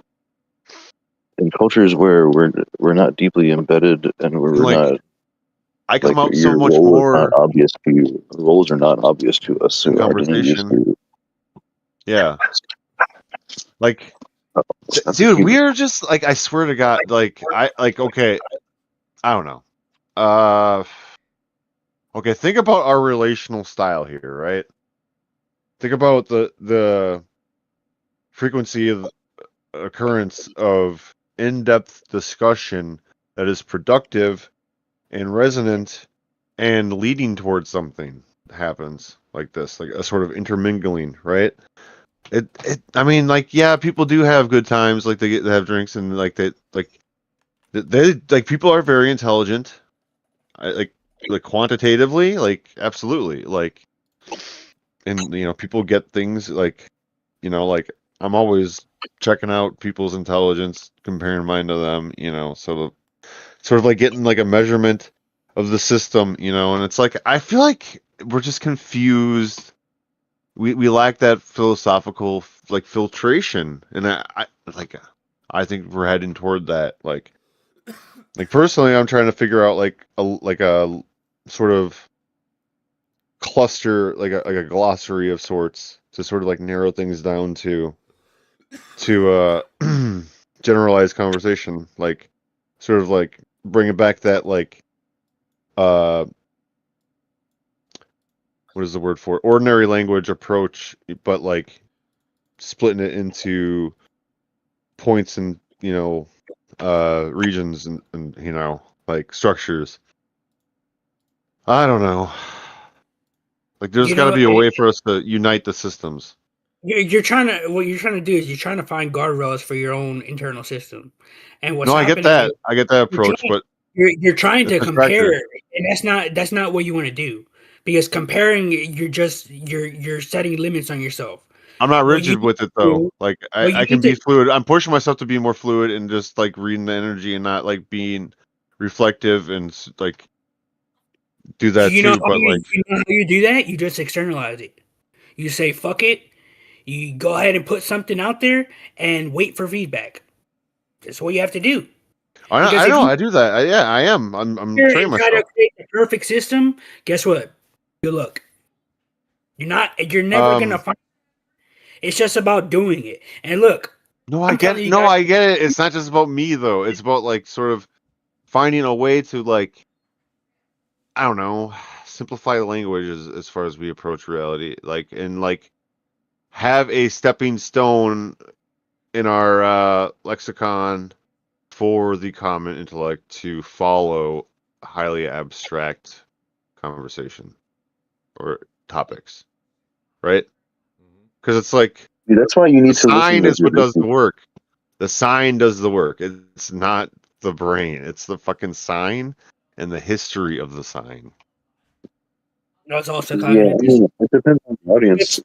[SPEAKER 5] in cultures where we're not deeply embedded, and we're
[SPEAKER 3] Like,
[SPEAKER 5] not.
[SPEAKER 3] I come
[SPEAKER 5] like,
[SPEAKER 3] out so
[SPEAKER 5] your
[SPEAKER 3] much
[SPEAKER 5] role is
[SPEAKER 3] more
[SPEAKER 5] not obvious to you. Roles are not obvious to us. So identity is
[SPEAKER 3] conversation.
[SPEAKER 5] to-
[SPEAKER 3] Yeah. Like,
[SPEAKER 5] that's
[SPEAKER 3] dude,
[SPEAKER 5] huge.
[SPEAKER 3] we are just like, I swear to God, like okay, I don't know. Okay, think about our relational style here, right? Think about the frequency of occurrence of in-depth discussion that is productive and resonant and leading towards something happens like this, like a sort of intermingling, right? I mean, like, yeah, people do have good times, like they have drinks, and like they people are very intelligent, like quantitatively, like absolutely, like, and people get things like, like I'm always checking out people's intelligence, comparing mine to them, sort of like getting like a measurement of the system, and it's like I feel like we're just confused. We lack that philosophical like filtration, and I think we're heading toward that. Like Like personally, I'm trying to figure out like a sort of cluster, like a glossary of sorts to sort of like narrow things down to generalized conversation, like sort of like bringing back that like uh what is the word for it? Ordinary language approach, but like splitting it into points and regions and like structures. I don't know. Like there's
[SPEAKER 6] You
[SPEAKER 3] got to
[SPEAKER 6] know,
[SPEAKER 3] be a way for us to unite the systems.
[SPEAKER 6] you're trying to what you're trying to do is you're trying to find guardrails for your own internal system, and what's
[SPEAKER 3] No, I get
[SPEAKER 6] happening
[SPEAKER 3] that.
[SPEAKER 6] is
[SPEAKER 3] I get that
[SPEAKER 6] you're
[SPEAKER 3] approach,
[SPEAKER 6] trying,
[SPEAKER 3] but
[SPEAKER 6] you're trying
[SPEAKER 3] it's
[SPEAKER 6] to
[SPEAKER 3] distracted.
[SPEAKER 6] compare, and that's not what you want to do, because comparing you're setting limits on yourself.
[SPEAKER 3] I'm not
[SPEAKER 6] What you
[SPEAKER 3] rigid
[SPEAKER 6] need
[SPEAKER 3] with it
[SPEAKER 6] to
[SPEAKER 3] though.
[SPEAKER 6] do,
[SPEAKER 3] Like
[SPEAKER 6] what you
[SPEAKER 3] I can
[SPEAKER 6] need
[SPEAKER 3] be
[SPEAKER 6] to,
[SPEAKER 3] fluid. I'm pushing myself to be more fluid and just like reading the energy and not like being reflective and like do that
[SPEAKER 6] you know
[SPEAKER 3] too.
[SPEAKER 6] how
[SPEAKER 3] But like,
[SPEAKER 6] you know how you do that? You just externalize it. You say fuck it. You go ahead and put something out there and wait for feedback. That's what you have to do. Because
[SPEAKER 3] I
[SPEAKER 6] if
[SPEAKER 3] know
[SPEAKER 6] you
[SPEAKER 3] I do that. Yeah, I am. I'm
[SPEAKER 6] here
[SPEAKER 3] training
[SPEAKER 6] and try to
[SPEAKER 3] myself.
[SPEAKER 6] create the perfect system, guess what? Good luck. You're never gonna
[SPEAKER 3] Um,
[SPEAKER 6] find. It's just about doing it. And look,
[SPEAKER 3] no, I
[SPEAKER 6] I'm
[SPEAKER 3] get
[SPEAKER 6] telling
[SPEAKER 3] it.
[SPEAKER 6] you
[SPEAKER 3] No,
[SPEAKER 6] guys,
[SPEAKER 3] I get it. It's not just about me though. It's about like sort of finding a way to like, I don't know, simplify the language as far as we approach reality. Like and like have a stepping stone in our lexicon for the common intellect to follow highly abstract conversation or topics, right? Because it's like
[SPEAKER 5] Dude, that's why you
[SPEAKER 3] the
[SPEAKER 5] need to listen
[SPEAKER 3] sign
[SPEAKER 5] to
[SPEAKER 3] is what does the
[SPEAKER 5] Vivicky.
[SPEAKER 3] work. The sign does the work. It's not the brain. It's the fucking sign and the history of the sign.
[SPEAKER 6] that's also
[SPEAKER 5] Yeah, I
[SPEAKER 6] cognitive.
[SPEAKER 5] mean, it depends on the audience.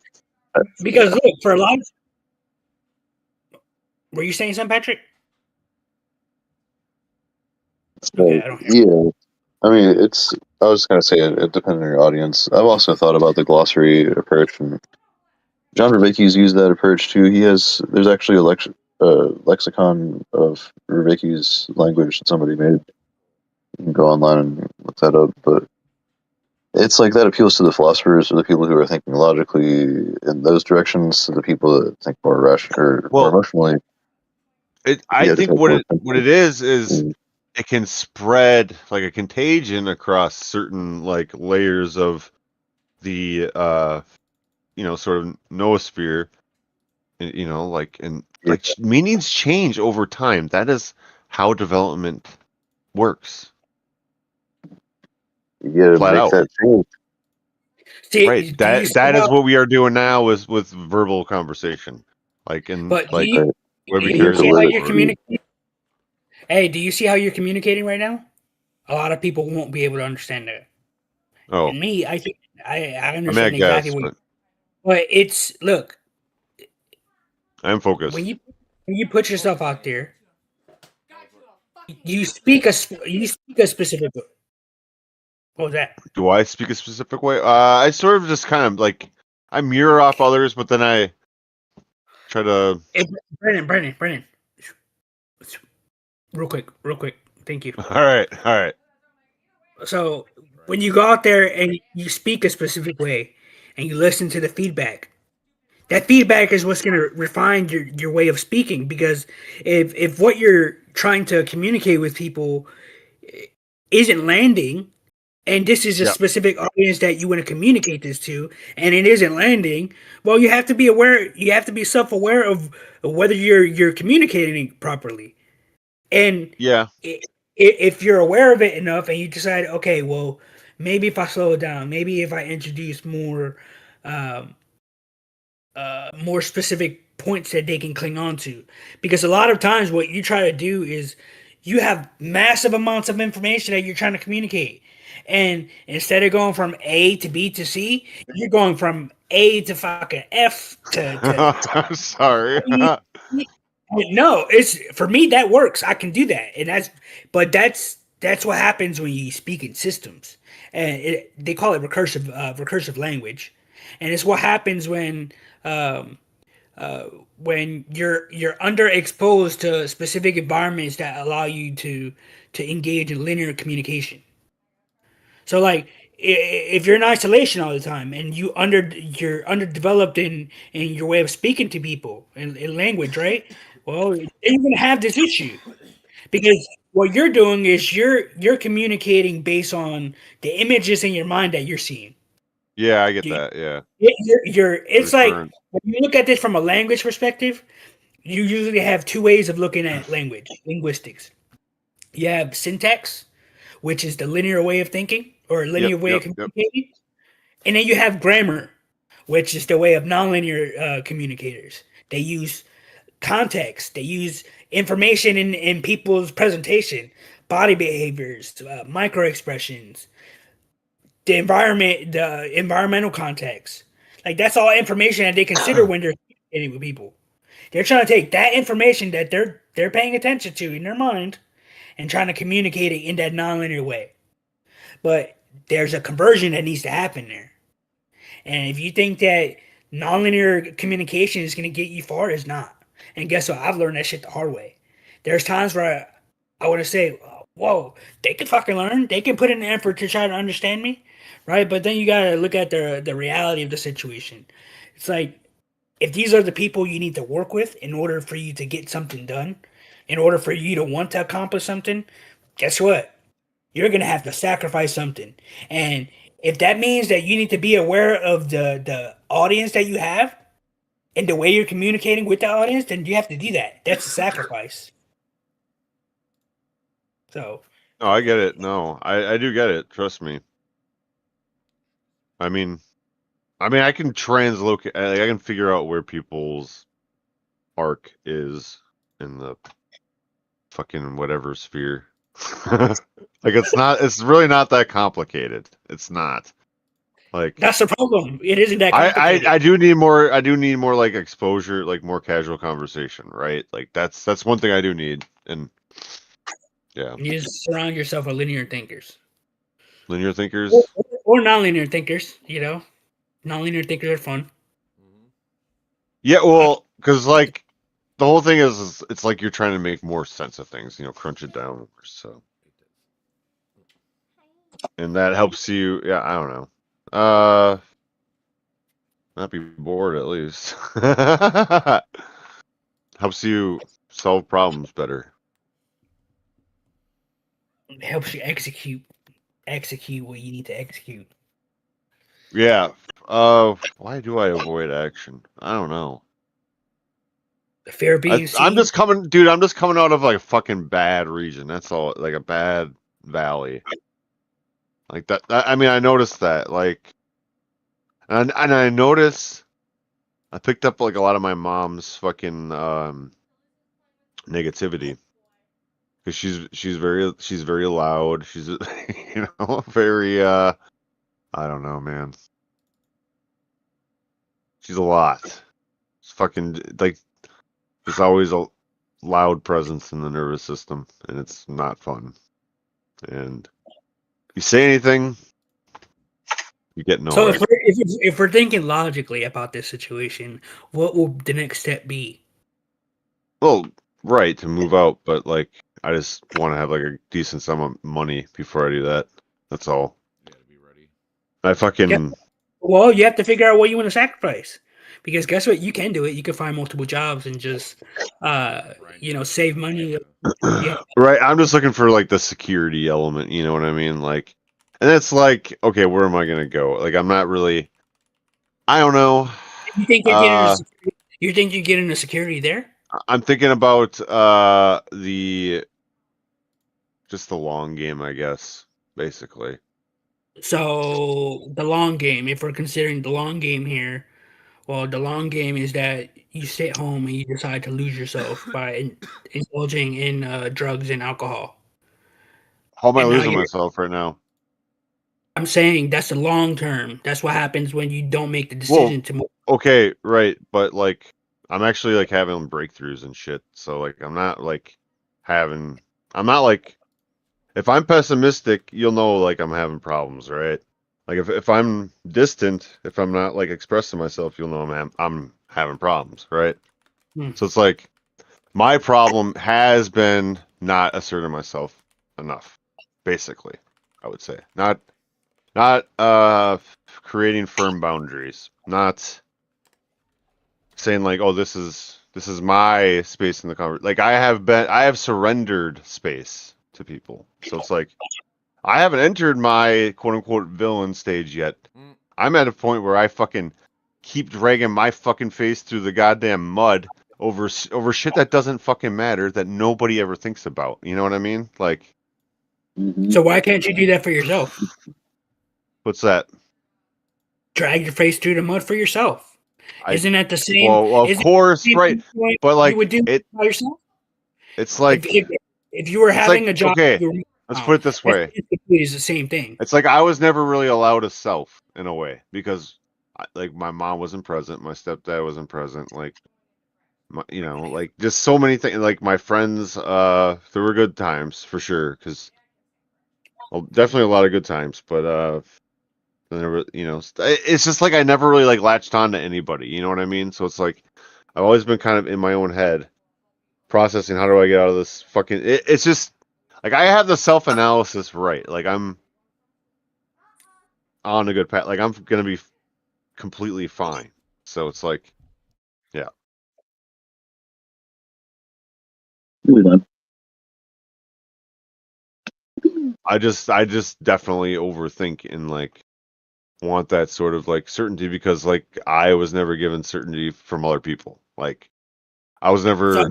[SPEAKER 6] Because look, for a lot of, were you saying something, Patrick? Okay,
[SPEAKER 5] So,
[SPEAKER 6] I don't hear.
[SPEAKER 5] yeah, I mean, it's. I was gonna say it depends on your audience. I've also thought about the glossary approach, and John Vervaeke's used that approach too. There's actually a lexicon of Vervaeke's language that somebody made. You can go online and look that up, but it's like that appeals to the philosophers or the people who are thinking logically in those directions, to the people that think more rational or more
[SPEAKER 3] Well,
[SPEAKER 5] emotionally.
[SPEAKER 3] I
[SPEAKER 5] You have to
[SPEAKER 3] think
[SPEAKER 5] take more
[SPEAKER 3] what it
[SPEAKER 5] attention.
[SPEAKER 3] is it can spread like a contagion across certain like layers of the sort of noosphere, like and
[SPEAKER 5] Yeah,
[SPEAKER 3] like meanings change over time. That is how development works,
[SPEAKER 5] you gotta
[SPEAKER 3] flat
[SPEAKER 5] make
[SPEAKER 3] out.
[SPEAKER 5] that change.
[SPEAKER 3] Right.
[SPEAKER 6] See, do you see
[SPEAKER 3] That is
[SPEAKER 6] how?
[SPEAKER 3] what we are doing now with verbal conversation, like in
[SPEAKER 6] But
[SPEAKER 3] like
[SPEAKER 5] Right.
[SPEAKER 3] Webby
[SPEAKER 6] do
[SPEAKER 5] You
[SPEAKER 6] you
[SPEAKER 5] have
[SPEAKER 3] carries
[SPEAKER 5] to
[SPEAKER 3] a
[SPEAKER 6] see
[SPEAKER 3] little
[SPEAKER 6] how
[SPEAKER 5] live
[SPEAKER 3] bit
[SPEAKER 5] it
[SPEAKER 6] you're
[SPEAKER 3] forward.
[SPEAKER 5] too.
[SPEAKER 6] communicating? Hey, do you see how you're communicating right now? A lot of people won't be able to understand that.
[SPEAKER 3] Oh,
[SPEAKER 6] And me, I think I
[SPEAKER 3] I mean, I
[SPEAKER 6] understand exactly
[SPEAKER 3] guess,
[SPEAKER 6] what.
[SPEAKER 3] but
[SPEAKER 6] But it's look
[SPEAKER 3] I'm
[SPEAKER 6] when
[SPEAKER 3] focused.
[SPEAKER 6] you put yourself out there, you speak a specific. What was that?
[SPEAKER 3] Do I speak a specific way? I sort of just kind of like I mirror off others, but then I try to.
[SPEAKER 6] Hey, Brennan, real quick. Thank you.
[SPEAKER 3] All right, all right.
[SPEAKER 6] So when you go out there and you speak a specific way, and you listen to the feedback, that feedback is what's going to refine your way of speaking. Because if what you're trying to communicate with people isn't landing, and this is a
[SPEAKER 3] Yeah,
[SPEAKER 6] specific audience that you want to communicate this to, and it isn't landing, well, you have to be aware. You have to be self-aware of whether you're communicating properly. And
[SPEAKER 3] yeah,
[SPEAKER 6] if you're aware of it enough, and you decide, okay, well, maybe if I slow it down, maybe if I introduce um, more specific points that they can cling on to, because a lot of times what you try to do is you have massive amounts of information that you're trying to communicate, and instead of going from A to B to C, you're going from A to fucking F
[SPEAKER 3] I'm sorry.
[SPEAKER 6] no, it's for me that works. I can do that, and that's what happens when you speak in systems, and they call it recursive language, and it's what happens when um, when you're underexposed to specific environments that allow you to engage in linear communication. So like if you're in isolation all the time and you're underdeveloped in your way of speaking to people in language, right? Well, then you're gonna have this issue because what you're doing is you're communicating based on the images in your mind that you're seeing.
[SPEAKER 3] Yeah, I get
[SPEAKER 6] You-
[SPEAKER 3] that. Yeah.
[SPEAKER 6] It's like
[SPEAKER 3] Recurrent.
[SPEAKER 6] when you look at this from a language perspective, you usually have two ways of looking at linguistics. You have syntax, which is the linear way of thinking or linear way of
[SPEAKER 3] Yep.
[SPEAKER 6] communicating, and then you have grammar, which is the way of nonlinear communicators. They use context, they use information in people's presentation, body behaviors, micro expressions, the environmental context. Like that's all information that they consider when they're communicating with people. They're trying to take that information that they're paying attention to in their mind and trying to communicate it in that nonlinear way. But there's a conversion that needs to happen there. And if you think that nonlinear communication is going to get you far, it's not. And guess what? I've learned that shit the hard way. There's times where I want to say, whoa, they can fucking learn. They can put in the effort to try to understand me, right? But then you got to look at the reality of the situation. It's like, if these are the people you need to work with in order for you to get something done, in order for you to want to accomplish something, guess what? You're going to have to sacrifice something. And if that means that you need to be aware of the audience that you have and the way you're communicating with the audience, then you have to do that. That's a sacrifice. So,
[SPEAKER 3] No, I get it. No, I do get it. Trust me. I mean, I can translocate. I can figure out where people's arc is in the fucking whatever sphere. Like it's really not that complicated. It's not. Like
[SPEAKER 6] that's the problem. It isn't that complicated.
[SPEAKER 3] I do need more like exposure, like more casual conversation, right? Like that's one thing I do need. And yeah.
[SPEAKER 6] You just surround yourself with linear thinkers.
[SPEAKER 3] Linear thinkers.
[SPEAKER 6] Or non-linear thinkers, you know. Non-linear thinkers are fun.
[SPEAKER 3] Yeah, well, because like the whole thing is it's like you're trying to make more sense of things, crunch it down. So, and that helps you. Yeah, I don't know. Not be bored at least. Helps you solve problems better.
[SPEAKER 6] It helps you execute what you need to execute.
[SPEAKER 3] Yeah. Why do I avoid action? I don't know.
[SPEAKER 6] The fear of being seen.
[SPEAKER 3] I'm just coming out of like a fucking bad region. That's all. Like a bad valley. Like that. I mean, I noticed that. Like, and I noticed. I picked up like a lot of my mom's fucking negativity. Because she's very loud. She's very I don't know, man. She's a lot. It's fucking like there's always a loud presence in the nervous system, and it's not fun. And you say anything, you get nowhere.
[SPEAKER 6] So if we're thinking logically about this situation, what will the next step be?
[SPEAKER 3] Well, right, to move out, but like I just want to have like a decent sum of money before I do that. That's all.
[SPEAKER 1] You gotta be ready.
[SPEAKER 3] I fucking
[SPEAKER 6] Yep. Well, you have to figure out what you want to sacrifice. Because guess what? You can do it. You can find multiple jobs and just, save money. Yeah.
[SPEAKER 3] Right. I'm just looking for like the security element. You know what I mean? Like, and it's like, okay, where am I gonna go? Like, I'm not really. I don't know.
[SPEAKER 6] You think you get into security there?
[SPEAKER 3] I'm thinking about just the long game, I guess. Basically.
[SPEAKER 6] So the long game, if we're considering the long game here, well, the long game is that you sit home and you decide to lose yourself by indulging in drugs and alcohol.
[SPEAKER 3] How am I
[SPEAKER 6] And now
[SPEAKER 3] losing
[SPEAKER 6] you're-
[SPEAKER 3] myself right now?
[SPEAKER 6] I'm saying that's the long term. That's what happens when you don't make the decision to move.
[SPEAKER 3] Okay, right, but like I'm actually like having breakthroughs and shit. So like I'm not like if I'm pessimistic, you'll know like I'm having problems, right? Like if I'm distant, if I'm not like expressing myself, you'll know I'm having problems, right?
[SPEAKER 6] Hmm.
[SPEAKER 3] So it's like my problem has been not asserting myself enough, basically. I would say not creating firm boundaries, not saying like, oh, this is my space in the conversation. Like I have surrendered space to people, so it's like I haven't entered my quote unquote villain stage yet.
[SPEAKER 1] Mm.
[SPEAKER 3] I'm at a point where I fucking keep dragging my fucking face through the goddamn mud over shit that doesn't fucking matter, that nobody ever thinks about. You know what I mean? Like,
[SPEAKER 6] So why can't you do that for yourself?
[SPEAKER 3] what's that?
[SPEAKER 6] Drag your face through the mud for yourself. Isn't that the same?
[SPEAKER 3] Well, of
[SPEAKER 6] isn't
[SPEAKER 3] course,
[SPEAKER 6] the same
[SPEAKER 3] right?
[SPEAKER 6] point
[SPEAKER 3] But like
[SPEAKER 6] you would do
[SPEAKER 3] it,
[SPEAKER 6] by yourself?
[SPEAKER 3] it's like
[SPEAKER 6] If you were
[SPEAKER 3] it's
[SPEAKER 6] having
[SPEAKER 3] like,
[SPEAKER 6] a job,
[SPEAKER 3] okay,
[SPEAKER 6] you were,
[SPEAKER 3] let's put it this way.
[SPEAKER 6] it's the same thing.
[SPEAKER 3] It's like I was never really allowed a self in a way because, like, my mom wasn't present, my stepdad wasn't present, like, like just so many things. Like my friends, there were good times for sure, because definitely a lot of good times, but never, it's just like I never really like latched on to anybody. You know what I mean? So it's like I've always been kind of in my own head, processing how do I get out of this fucking. It's just like I have the self analysis right. Like I'm on a good path. Like I'm gonna be completely fine. So it's like, yeah. I just definitely overthink and like want that sort of like certainty because like I was never given certainty from other people. Like I was never,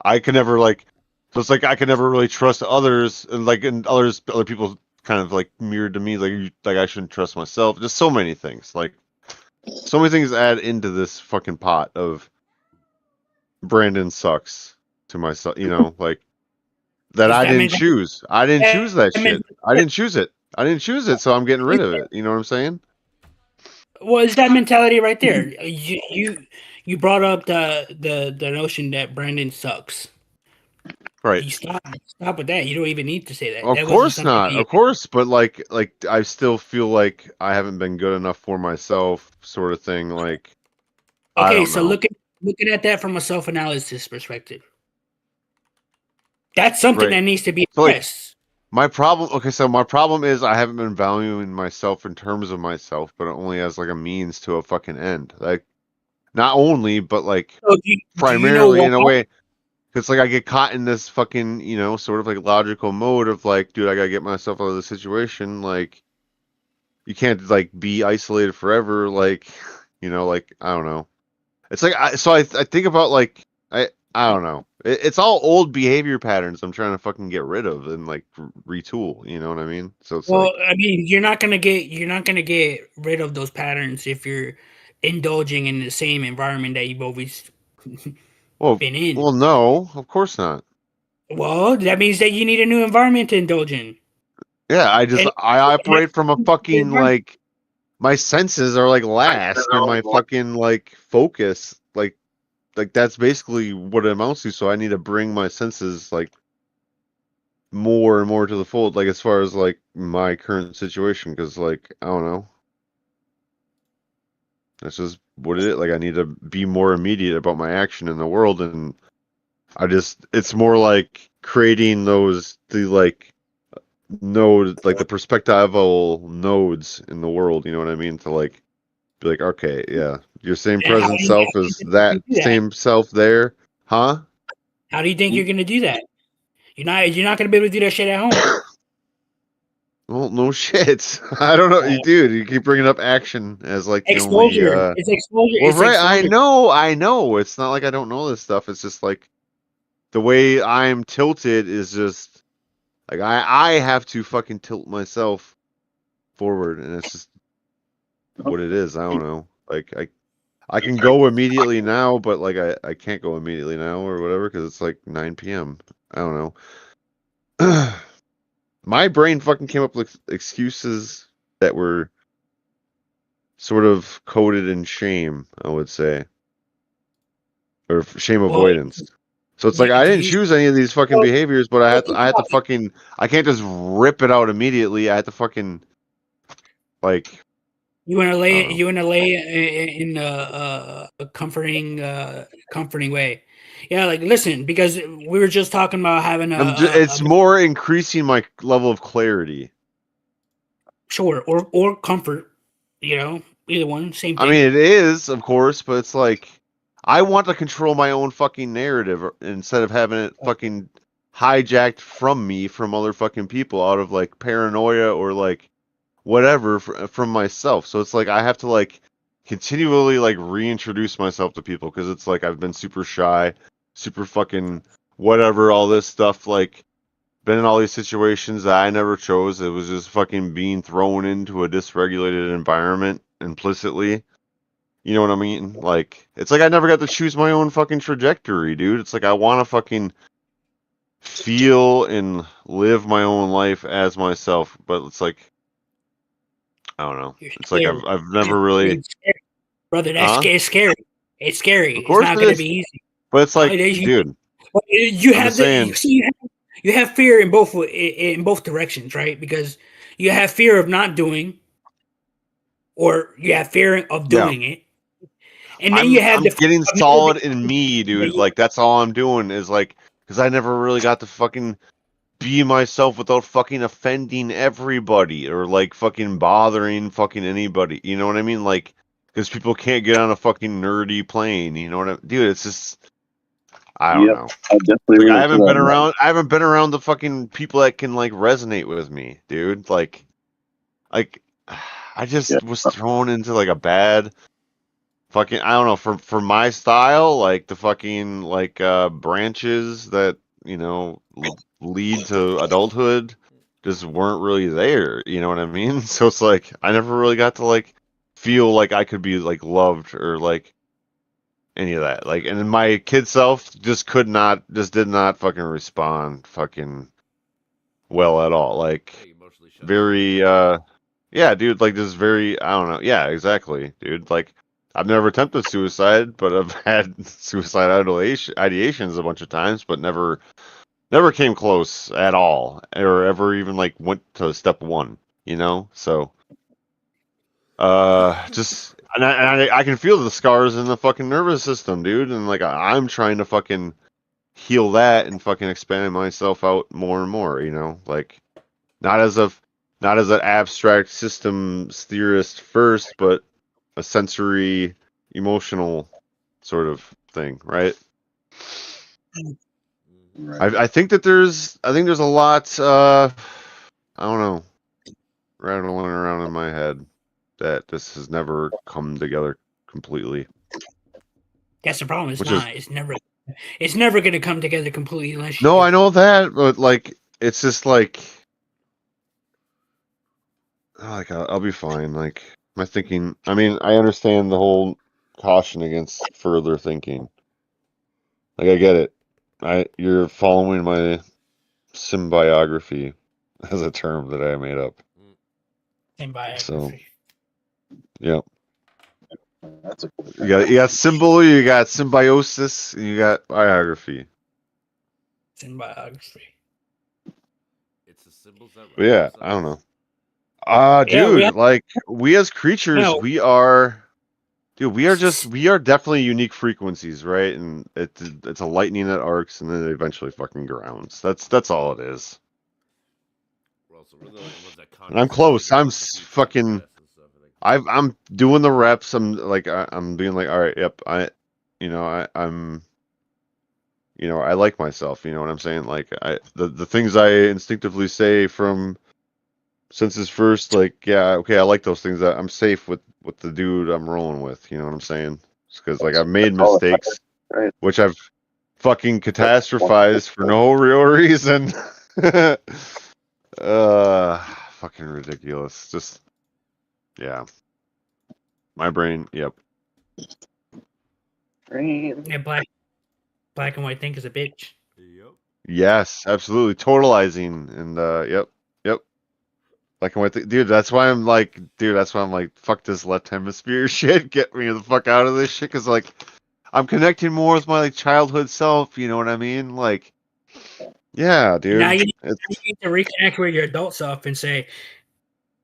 [SPEAKER 3] I could never like, so it's like I could never really trust others, and like other people kind of like mirrored to me like I shouldn't trust myself. Just so many things, like so many things add into this fucking pot of Brandon sucks to myself. Like that I didn't choose. I didn't choose that shit. I didn't choose it. I didn't choose it, so I'm getting rid of it. You know what I'm saying?
[SPEAKER 6] Well, it's that mentality right there. You brought up the notion that Brandon sucks.
[SPEAKER 3] Right.
[SPEAKER 6] You stop with that. You don't even need to say that.
[SPEAKER 3] Of
[SPEAKER 6] That
[SPEAKER 3] course
[SPEAKER 6] wasn't
[SPEAKER 3] not.
[SPEAKER 6] something
[SPEAKER 3] Of course, but like I still feel like I haven't been good enough for myself, sort of thing. Like I
[SPEAKER 6] Okay,
[SPEAKER 3] don't
[SPEAKER 6] so
[SPEAKER 3] know.
[SPEAKER 6] looking at that from a self-analysis perspective, that's something
[SPEAKER 3] Right.
[SPEAKER 6] that needs to be
[SPEAKER 3] So, like,
[SPEAKER 6] addressed.
[SPEAKER 3] my problem is I haven't been valuing myself in terms of myself, but only as like a means to a fucking end. Like not only, but like
[SPEAKER 6] So do you
[SPEAKER 3] primarily
[SPEAKER 6] know
[SPEAKER 3] in a
[SPEAKER 6] why?
[SPEAKER 3] way. It's like I get caught in this fucking, sort of like logical mode of like, dude, I gotta get myself out of the situation. Like, you can't like be isolated forever. Like, like I don't know. It's like I think about like I don't know. It's all old behavior patterns I'm trying to fucking get rid of and like retool. You know what I mean? So it's
[SPEAKER 6] Well,
[SPEAKER 3] like,
[SPEAKER 6] I mean, you're not gonna get rid of those patterns if you're indulging in the same environment that you've always been in.
[SPEAKER 3] well, no, of course not.
[SPEAKER 6] Well, that means that you need a new environment to indulge in.
[SPEAKER 3] Yeah,
[SPEAKER 6] And
[SPEAKER 3] I operate from a fucking like my senses are like last in my fucking like focus. Like that's basically what it amounts to. So I need to bring my senses like more and more to the fold, like as far as like my current situation, because like I don't know, that's just what it is. Like I need to be more immediate about my action in the world, and it's more like creating the like node, like the perspectival nodes in the world. You know what I mean? To like be like, okay, yeah, your same
[SPEAKER 6] And how
[SPEAKER 3] present
[SPEAKER 6] do you
[SPEAKER 3] self
[SPEAKER 6] think
[SPEAKER 3] is
[SPEAKER 6] you
[SPEAKER 3] that
[SPEAKER 6] do that?
[SPEAKER 3] same self there, huh?
[SPEAKER 6] How do you think you're gonna do that? You're not gonna be able to do that shit at home.
[SPEAKER 3] Well, no shit. I don't know, dude. You keep bringing up action as like the only.
[SPEAKER 6] Exposure. It's exposure.
[SPEAKER 3] Well,
[SPEAKER 6] It's
[SPEAKER 3] right.
[SPEAKER 6] exposure.
[SPEAKER 3] I know. It's not like I don't know this stuff. It's just like the way I'm tilted is just like I have to fucking tilt myself forward, and it's just what it is. I don't know. Like I can go immediately now, but like I can't go immediately now or whatever because it's like 9 p.m. I don't know. My brain fucking came up with excuses that were sort of coded in shame, I would say, or shame
[SPEAKER 6] Well,
[SPEAKER 3] avoidance. So it's like I didn't choose any of these fucking behaviors, but I had to fucking, I can't just rip it out immediately. I had to fucking like
[SPEAKER 6] You want to
[SPEAKER 3] I
[SPEAKER 6] lay
[SPEAKER 3] don't know.
[SPEAKER 6] you want to lay in a comforting way. Yeah, like listen, because we were just talking about having
[SPEAKER 3] It's more increasing my level of clarity.
[SPEAKER 6] sure or comfort. You know, either one, same
[SPEAKER 3] I
[SPEAKER 6] thing.
[SPEAKER 3] mean, it is, of course, but it's like I want to control my own fucking narrative instead of having it fucking hijacked from me from other fucking people out of like paranoia or like whatever from myself. So it's like I have to like continually like reintroduce myself to people because it's like I've been super shy, super fucking whatever, all this stuff, like been in all these situations that I never chose. It was just fucking being thrown into a dysregulated environment implicitly. You know what I mean? Like, it's like I never got to choose my own fucking trajectory, dude. It's like I want to fucking feel and live my own life as myself, but it's like I don't know.
[SPEAKER 6] You're
[SPEAKER 3] It's like
[SPEAKER 6] scared.
[SPEAKER 3] I've never really,
[SPEAKER 6] It's scary. Brother, that's
[SPEAKER 3] huh?
[SPEAKER 6] it's scary. It's scary.
[SPEAKER 3] Of
[SPEAKER 6] It's
[SPEAKER 3] course
[SPEAKER 6] not
[SPEAKER 3] it
[SPEAKER 6] going to
[SPEAKER 3] is,
[SPEAKER 6] be easy.
[SPEAKER 3] but it's like,
[SPEAKER 6] It is-
[SPEAKER 3] dude,
[SPEAKER 6] you
[SPEAKER 3] I'm
[SPEAKER 6] have
[SPEAKER 3] just
[SPEAKER 6] the
[SPEAKER 3] saying.
[SPEAKER 6] you see you have fear in both directions, right? Because you have fear of not doing, or you have fear of
[SPEAKER 3] Yeah,
[SPEAKER 6] doing it, and then you have
[SPEAKER 3] I'm
[SPEAKER 6] the fear
[SPEAKER 3] getting
[SPEAKER 6] of never
[SPEAKER 3] solid
[SPEAKER 6] being-
[SPEAKER 3] in me,
[SPEAKER 6] that
[SPEAKER 3] dude.
[SPEAKER 6] you-
[SPEAKER 3] Like that's all I'm doing is like, because I never really got to fucking be myself without fucking offending everybody or like fucking bothering fucking anybody. You know what I mean? Like, because people can't get on a fucking nerdy plane. You know what I mean? Dude, it's just, I don't
[SPEAKER 5] Yep,
[SPEAKER 3] know.
[SPEAKER 5] I definitely
[SPEAKER 3] Like
[SPEAKER 5] relate
[SPEAKER 3] I
[SPEAKER 5] to
[SPEAKER 3] haven't
[SPEAKER 5] that,
[SPEAKER 3] been
[SPEAKER 5] man.
[SPEAKER 3] around. I haven't been around the fucking people that can like resonate with me, dude. Like I just
[SPEAKER 5] Yeah.
[SPEAKER 3] was thrown into like a bad fucking. I don't know for my style, like the fucking like branches that lead to adulthood just weren't really there. You know what I mean? So it's like I never really got to like feel like I could be like loved or like any of that. Like, and then my kid self just did not fucking respond fucking well at all. Like,
[SPEAKER 1] Hey, emotionally shut down.
[SPEAKER 3] very, yeah, dude, like, just very, I don't know. Yeah, exactly, dude. Like, I've never attempted suicide, but I've had suicide ideations a bunch of times, but never came close at all, or ever even, like, went to step one, you know? So, just and I can feel the scars in the fucking nervous system, dude, and like I'm trying to fucking heal that and fucking expand myself out more and more, you know, like not as an abstract systems theorist first, but a sensory emotional sort of thing, right?
[SPEAKER 5] Right.
[SPEAKER 3] I think there's a lot I don't know, rattling around in my head that this has never come together completely.
[SPEAKER 6] That's the problem. It's
[SPEAKER 3] Which is
[SPEAKER 6] not. It's never going to come together completely unless you.
[SPEAKER 3] no,
[SPEAKER 6] do.
[SPEAKER 3] I know that, but like it's just like I'll be fine. Like my thinking. I mean, I understand the whole caution against further thinking. Like I get it. You're following my symbiography as a term that I made up.
[SPEAKER 6] And biography.
[SPEAKER 3] So, yeah.
[SPEAKER 5] That's a cool
[SPEAKER 3] You got symbol, you got symbiosis, and you got biography.
[SPEAKER 6] It's in biography.
[SPEAKER 1] It's the symbols that.
[SPEAKER 3] But yeah, I don't know. Dude, like we as creatures,
[SPEAKER 6] No.
[SPEAKER 3] we are definitely unique frequencies, right? And it's a lightning that arcs and then it eventually fucking grounds. That's all it is.
[SPEAKER 1] Well, so really, like, was that
[SPEAKER 3] And I'm
[SPEAKER 1] conscious
[SPEAKER 3] close.
[SPEAKER 1] thinking,
[SPEAKER 3] I'm
[SPEAKER 1] like,
[SPEAKER 3] s-
[SPEAKER 1] the
[SPEAKER 3] fucking-
[SPEAKER 1] process and stuff, I think.
[SPEAKER 3] I'm doing the reps. I'm like I'm being like, all right, yep. I'm I like myself. You know what I'm saying? Like the things I instinctively say from senses first, like yeah, okay, I like those things. I'm safe with the dude I'm rolling with. You know what I'm saying? Because like I've made mistakes,
[SPEAKER 5] right.
[SPEAKER 3] which I've fucking catastrophized for no real reason. Fucking ridiculous. Just yeah. My brain, yep.
[SPEAKER 6] Yeah, black and white think is a bitch.
[SPEAKER 1] Yep.
[SPEAKER 3] Yes, absolutely. Totalizing and yep. Like I'm with dude, that's why I'm like, fuck this left hemisphere shit. Get me the fuck out of this shit, cause like I'm connecting more with my like childhood self, you know what I mean? Like yeah, dude.
[SPEAKER 6] Now you
[SPEAKER 3] It's
[SPEAKER 6] need to reconnect with your adult self and say,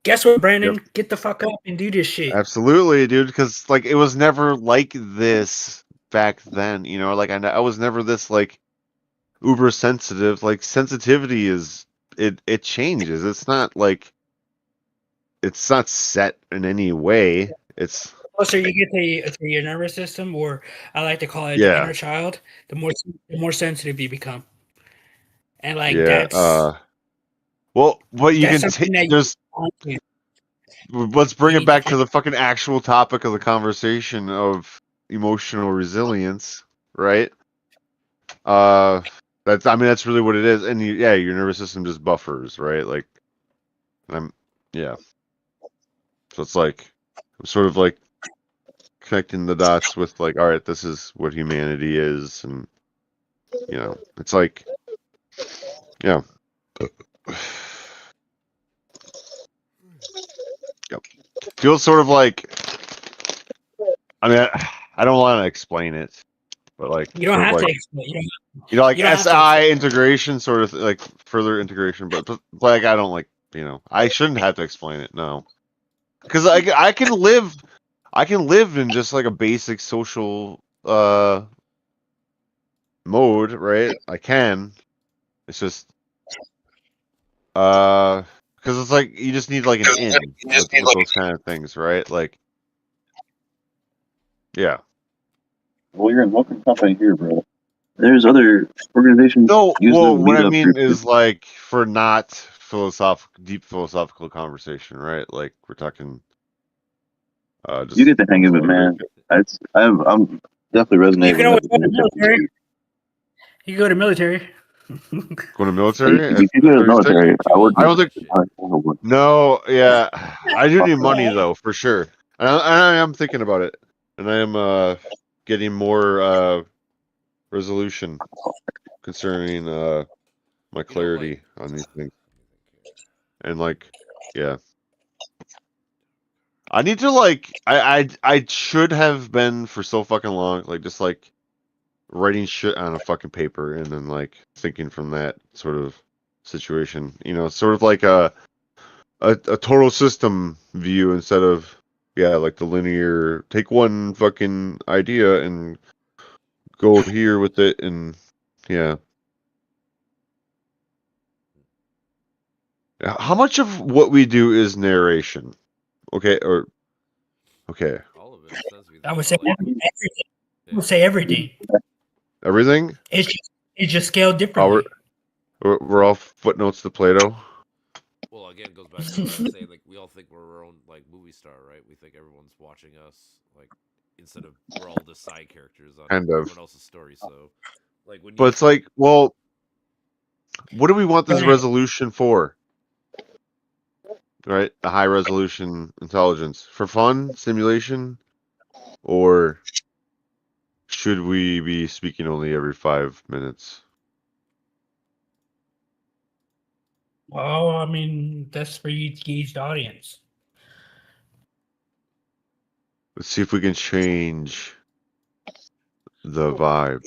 [SPEAKER 6] Guess what, Brandon? Get the fuck up and do this shit.
[SPEAKER 3] Absolutely, dude. Because like it was never like this back then. You know, like I was never this like uber sensitive. Like sensitivity is it changes. It's not like it's not set in any way. It's
[SPEAKER 6] Oh, so you get to your nervous system, or I like to call it the
[SPEAKER 3] Yeah.
[SPEAKER 6] inner child. The more sensitive you become, and like
[SPEAKER 3] yeah.
[SPEAKER 6] that's
[SPEAKER 3] Well, what you
[SPEAKER 6] that's
[SPEAKER 3] can
[SPEAKER 6] something
[SPEAKER 3] take.
[SPEAKER 6] that
[SPEAKER 3] There's
[SPEAKER 6] you
[SPEAKER 3] let's bring
[SPEAKER 6] You
[SPEAKER 3] it
[SPEAKER 6] need
[SPEAKER 3] back
[SPEAKER 6] to
[SPEAKER 3] to the fucking actual topic of the conversation of emotional resilience, right? That's I mean that's really what it is, and yeah, your nervous system just buffers, right? Like, yeah. So it's like I'm sort of like connecting the dots with like, all right, this is what humanity is, and you know, it's like, yeah. Yep. Feels sort of like, I mean, I don't want to explain it, but like,
[SPEAKER 6] don't
[SPEAKER 3] sort of
[SPEAKER 6] have
[SPEAKER 3] like,
[SPEAKER 6] to explain.
[SPEAKER 3] like
[SPEAKER 6] you don't have to
[SPEAKER 3] SI integration, sort of like further integration, but like, I don't like, I shouldn't have to explain it, no, because I can live in just like a basic social mode, right? I can. It's just because it's like you just need like an in with those kind of things, right? Like, yeah.
[SPEAKER 5] Well, you're in welcome company here, bro. There's other organizations.
[SPEAKER 3] No,
[SPEAKER 5] using
[SPEAKER 3] well, what I
[SPEAKER 5] meetup
[SPEAKER 3] mean
[SPEAKER 5] groups.
[SPEAKER 3] is like for not deep philosophical conversation, right? Like we're talking. Just
[SPEAKER 5] You get the hang of it, man. I'm definitely resonating
[SPEAKER 6] You can
[SPEAKER 5] with
[SPEAKER 6] always go to
[SPEAKER 5] that.
[SPEAKER 6] military. You can go to military.
[SPEAKER 3] Going to military.
[SPEAKER 5] You can go to the military.
[SPEAKER 3] I don't think. No, yeah, I do need money though, for sure. And I am thinking about it, and I am getting more resolution concerning my clarity on these things, and like, yeah. I need to like I should have been for so fucking long, like just like writing shit on a fucking paper and then like thinking from that sort of situation. Sort of like a total system view instead of like the linear take one fucking idea and go here with it and yeah. How much of what we do is narration? Okay.
[SPEAKER 1] All of it. Says we
[SPEAKER 6] I would say
[SPEAKER 1] like,
[SPEAKER 6] everything. I would say everything.
[SPEAKER 3] Everything?
[SPEAKER 6] It's just scaled differently.
[SPEAKER 3] We're all footnotes to Plato.
[SPEAKER 1] Well, again, it goes back to what I was saying. Like, we all think we're our own like movie star, right? We think everyone's watching us, like, instead of we're all the side characters on
[SPEAKER 3] Kind of.
[SPEAKER 1] everyone else's story. So, like, when you
[SPEAKER 3] But it's like, well, what do we want this resolution for? Right? A high resolution intelligence. For fun? Simulation? Or should we be speaking only every 5 minutes?
[SPEAKER 6] Well, I mean, that's for you to gauge the audience.
[SPEAKER 3] Let's see if we can change the vibe.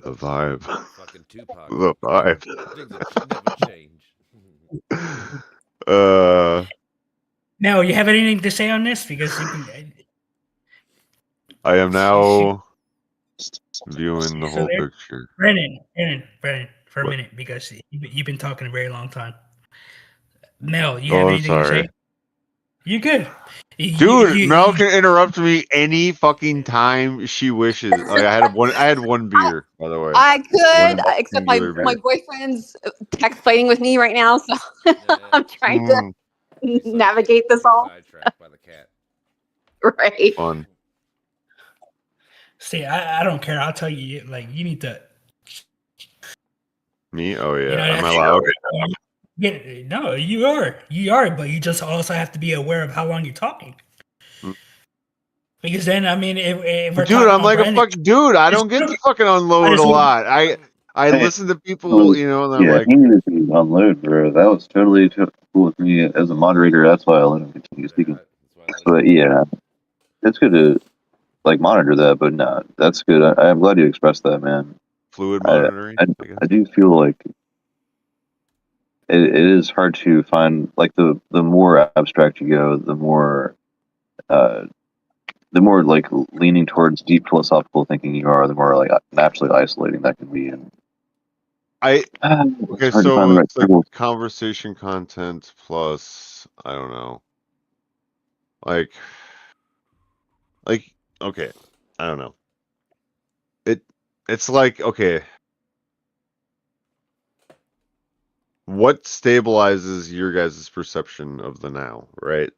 [SPEAKER 3] The vibe.
[SPEAKER 1] fucking Tupac,
[SPEAKER 3] The vibe.
[SPEAKER 1] things that never change.
[SPEAKER 6] Now, you have anything to say on this? Because you can,
[SPEAKER 3] I am now viewing the
[SPEAKER 6] So
[SPEAKER 3] whole
[SPEAKER 6] there-
[SPEAKER 3] picture.
[SPEAKER 6] Brandon, for a
[SPEAKER 3] What?
[SPEAKER 6] minute, because you've been talking a very long time. Mel, you have
[SPEAKER 3] Oh, I'm
[SPEAKER 6] anything to
[SPEAKER 3] sorry.
[SPEAKER 6] say? You good.
[SPEAKER 3] Dude, Mel can interrupt me any fucking time she wishes. Like, I had one beer, by the way.
[SPEAKER 9] I could,
[SPEAKER 3] One
[SPEAKER 9] except my
[SPEAKER 3] singular beer.
[SPEAKER 9] boyfriend's text fighting with me right now, so
[SPEAKER 1] Yeah.
[SPEAKER 9] I'm trying
[SPEAKER 3] Mm,
[SPEAKER 9] to navigate this all.
[SPEAKER 1] Sidetracked by the cat.
[SPEAKER 9] Right.
[SPEAKER 3] fun.
[SPEAKER 6] See, I don't care. I'll tell you, like, you need to.
[SPEAKER 3] Me? Oh yeah.
[SPEAKER 6] You know,
[SPEAKER 3] Am I
[SPEAKER 6] that's-
[SPEAKER 3] loud?
[SPEAKER 6] Yeah, no, you are, but you just also have to be aware of how long you're talking.
[SPEAKER 3] Mm.
[SPEAKER 6] Because then, I mean, if we're
[SPEAKER 3] Dude,
[SPEAKER 6] talking
[SPEAKER 3] I'm
[SPEAKER 6] about
[SPEAKER 3] like a
[SPEAKER 6] Brandon-
[SPEAKER 3] fuck dude. I don't get to fucking unload a
[SPEAKER 6] just-
[SPEAKER 3] lot. I
[SPEAKER 5] Hey,
[SPEAKER 3] listen to people, and I'm
[SPEAKER 5] Yeah,
[SPEAKER 3] like,
[SPEAKER 5] he needed to unload, bro. That was totally cool with me as a moderator. That's why I let him continue speaking.
[SPEAKER 1] That's why I let
[SPEAKER 5] But yeah, it's good to like monitor that. But no, that's good. I'm glad you expressed that, man.
[SPEAKER 3] fluid monitoring. I guess.
[SPEAKER 5] I do feel like it is hard to find, like, the more abstract you go, the more like leaning towards deep philosophical thinking you are, the more like naturally isolating that can be. And
[SPEAKER 3] Okay,
[SPEAKER 5] it's hard to find the
[SPEAKER 3] so
[SPEAKER 5] right
[SPEAKER 3] it's like
[SPEAKER 5] circle.
[SPEAKER 3] conversation content plus, I don't know, like okay, I don't know. It's like, okay, what stabilizes your guys' perception of the now, right?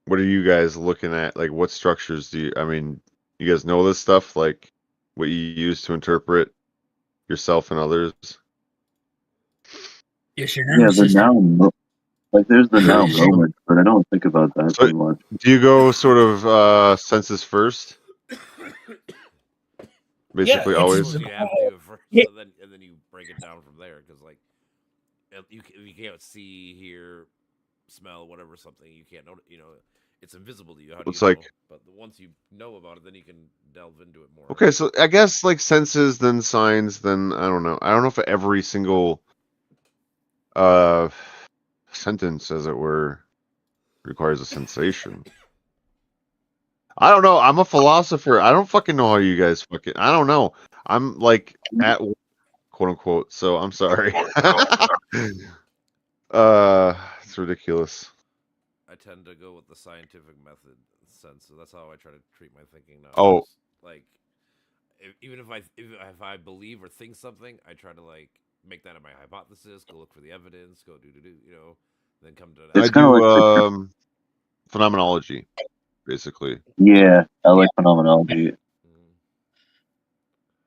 [SPEAKER 3] What are you guys looking at? Like, what structures do you? I mean, you guys know this stuff, like what you use to interpret yourself and others.
[SPEAKER 6] Yes, your
[SPEAKER 5] Yeah,
[SPEAKER 6] nervous
[SPEAKER 5] the
[SPEAKER 6] system.
[SPEAKER 5] now, like there's the now
[SPEAKER 6] So-
[SPEAKER 5] moment, but I don't think about that
[SPEAKER 3] So-
[SPEAKER 5] too much.
[SPEAKER 3] Do you go sort of senses first? Basically,
[SPEAKER 6] it's-
[SPEAKER 3] always.
[SPEAKER 1] You have to at first,
[SPEAKER 6] Yeah.
[SPEAKER 1] and then you break it down from there. Because like, you can't see, hear, smell, whatever something you can't know. You know, it's invisible to you. How do
[SPEAKER 3] It's
[SPEAKER 1] you
[SPEAKER 3] like-
[SPEAKER 1] know? But once you know about it, then you can delve into it more.
[SPEAKER 3] Okay, so I guess like senses, then signs, then I don't know. I don't know if every single sentence, as it were, requires a sensation. I don't know. I'm a philosopher. I don't fucking know how you guys fucking. I don't know. I'm like at work, quote unquote. So I'm sorry. It's ridiculous.
[SPEAKER 1] I tend to go with the scientific method sense, so that's how I try to treat my thinking now.
[SPEAKER 3] Oh.
[SPEAKER 1] Just, like, even if I believe or think something, I try to like make that my hypothesis. Go look for the evidence. Go do, you know, then come to.
[SPEAKER 5] It's
[SPEAKER 3] I
[SPEAKER 5] kinda
[SPEAKER 3] do
[SPEAKER 5] like
[SPEAKER 3] phenomenology, basically.
[SPEAKER 5] Yeah, I like phenomenology,
[SPEAKER 1] Mhm.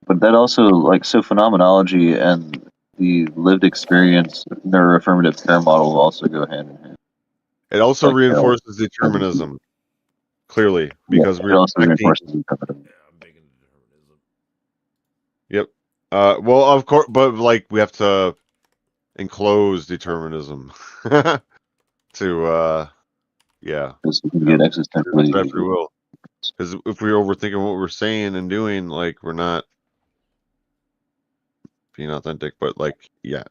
[SPEAKER 5] but that also, like, so phenomenology and the lived experience neuroaffirmative care model will also go hand in hand.
[SPEAKER 3] It also
[SPEAKER 5] Like,
[SPEAKER 3] reinforces determinism, clearly, because
[SPEAKER 5] it
[SPEAKER 3] we're
[SPEAKER 5] also
[SPEAKER 3] expecting.
[SPEAKER 5] reinforces determinism.
[SPEAKER 1] Yeah, I'm big into determinism.
[SPEAKER 3] Yep. Well, of course, but like we have to enclose determinism to, yeah,
[SPEAKER 5] Because you can get existentially.
[SPEAKER 3] that free will. Because if we're overthinking what we're saying and doing, like we're not being authentic. But like, yeah,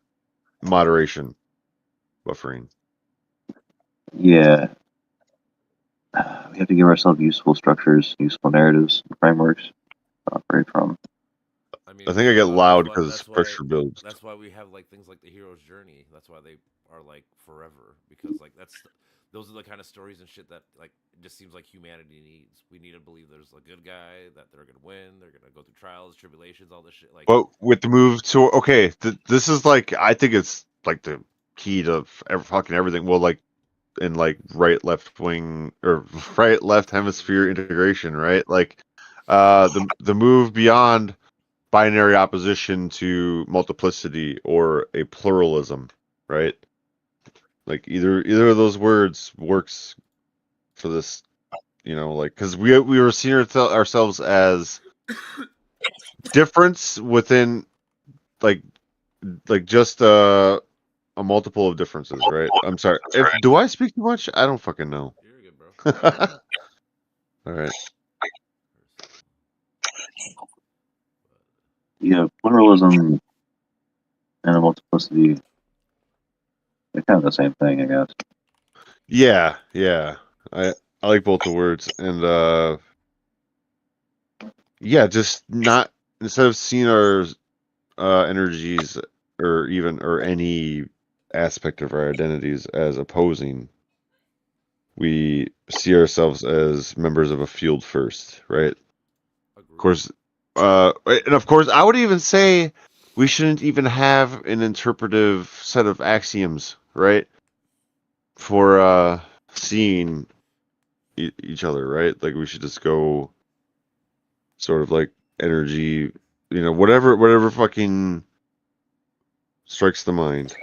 [SPEAKER 3] moderation, buffering.
[SPEAKER 5] Yeah. We have to give ourselves useful structures, useful narratives, frameworks to operate from.
[SPEAKER 1] I mean,
[SPEAKER 3] I think I get
[SPEAKER 1] that's
[SPEAKER 3] loud
[SPEAKER 1] why-
[SPEAKER 3] because
[SPEAKER 1] that's why-
[SPEAKER 3] pressure builds.
[SPEAKER 1] That's why we have like things like the hero's journey. That's why they are like forever, because like those are the kind of stories and shit that like it just seems like humanity needs. We need to believe there's a good guy, that they're gonna win, they're gonna go through trials, tribulations, all this shit. Like,
[SPEAKER 3] But with the move to okay, this is like I think it's like the key to fucking everything. Well, like in like right left wing or right left hemisphere integration, right? Like the move beyond binary opposition to multiplicity or a pluralism, right? Like either of those words works for this, you know, like because we were seeing ourselves as difference within like just a multiple of differences, right? I'm sorry. Do I speak too much? I don't fucking know.
[SPEAKER 1] you're good, bro.
[SPEAKER 3] All right.
[SPEAKER 5] Yeah, pluralism and a multiplicity, they're kind of the same thing, I guess.
[SPEAKER 3] Yeah. I like both the words, and yeah, just not instead of seeing our energies or any aspect of our identities as opposing, we see ourselves as members of a field first, right? Of course, and of course, I would even say we shouldn't even have an interpretive set of axioms, right? For seeing each other, right? Like we should just go sort of like energy, you know, whatever fucking strikes the mind,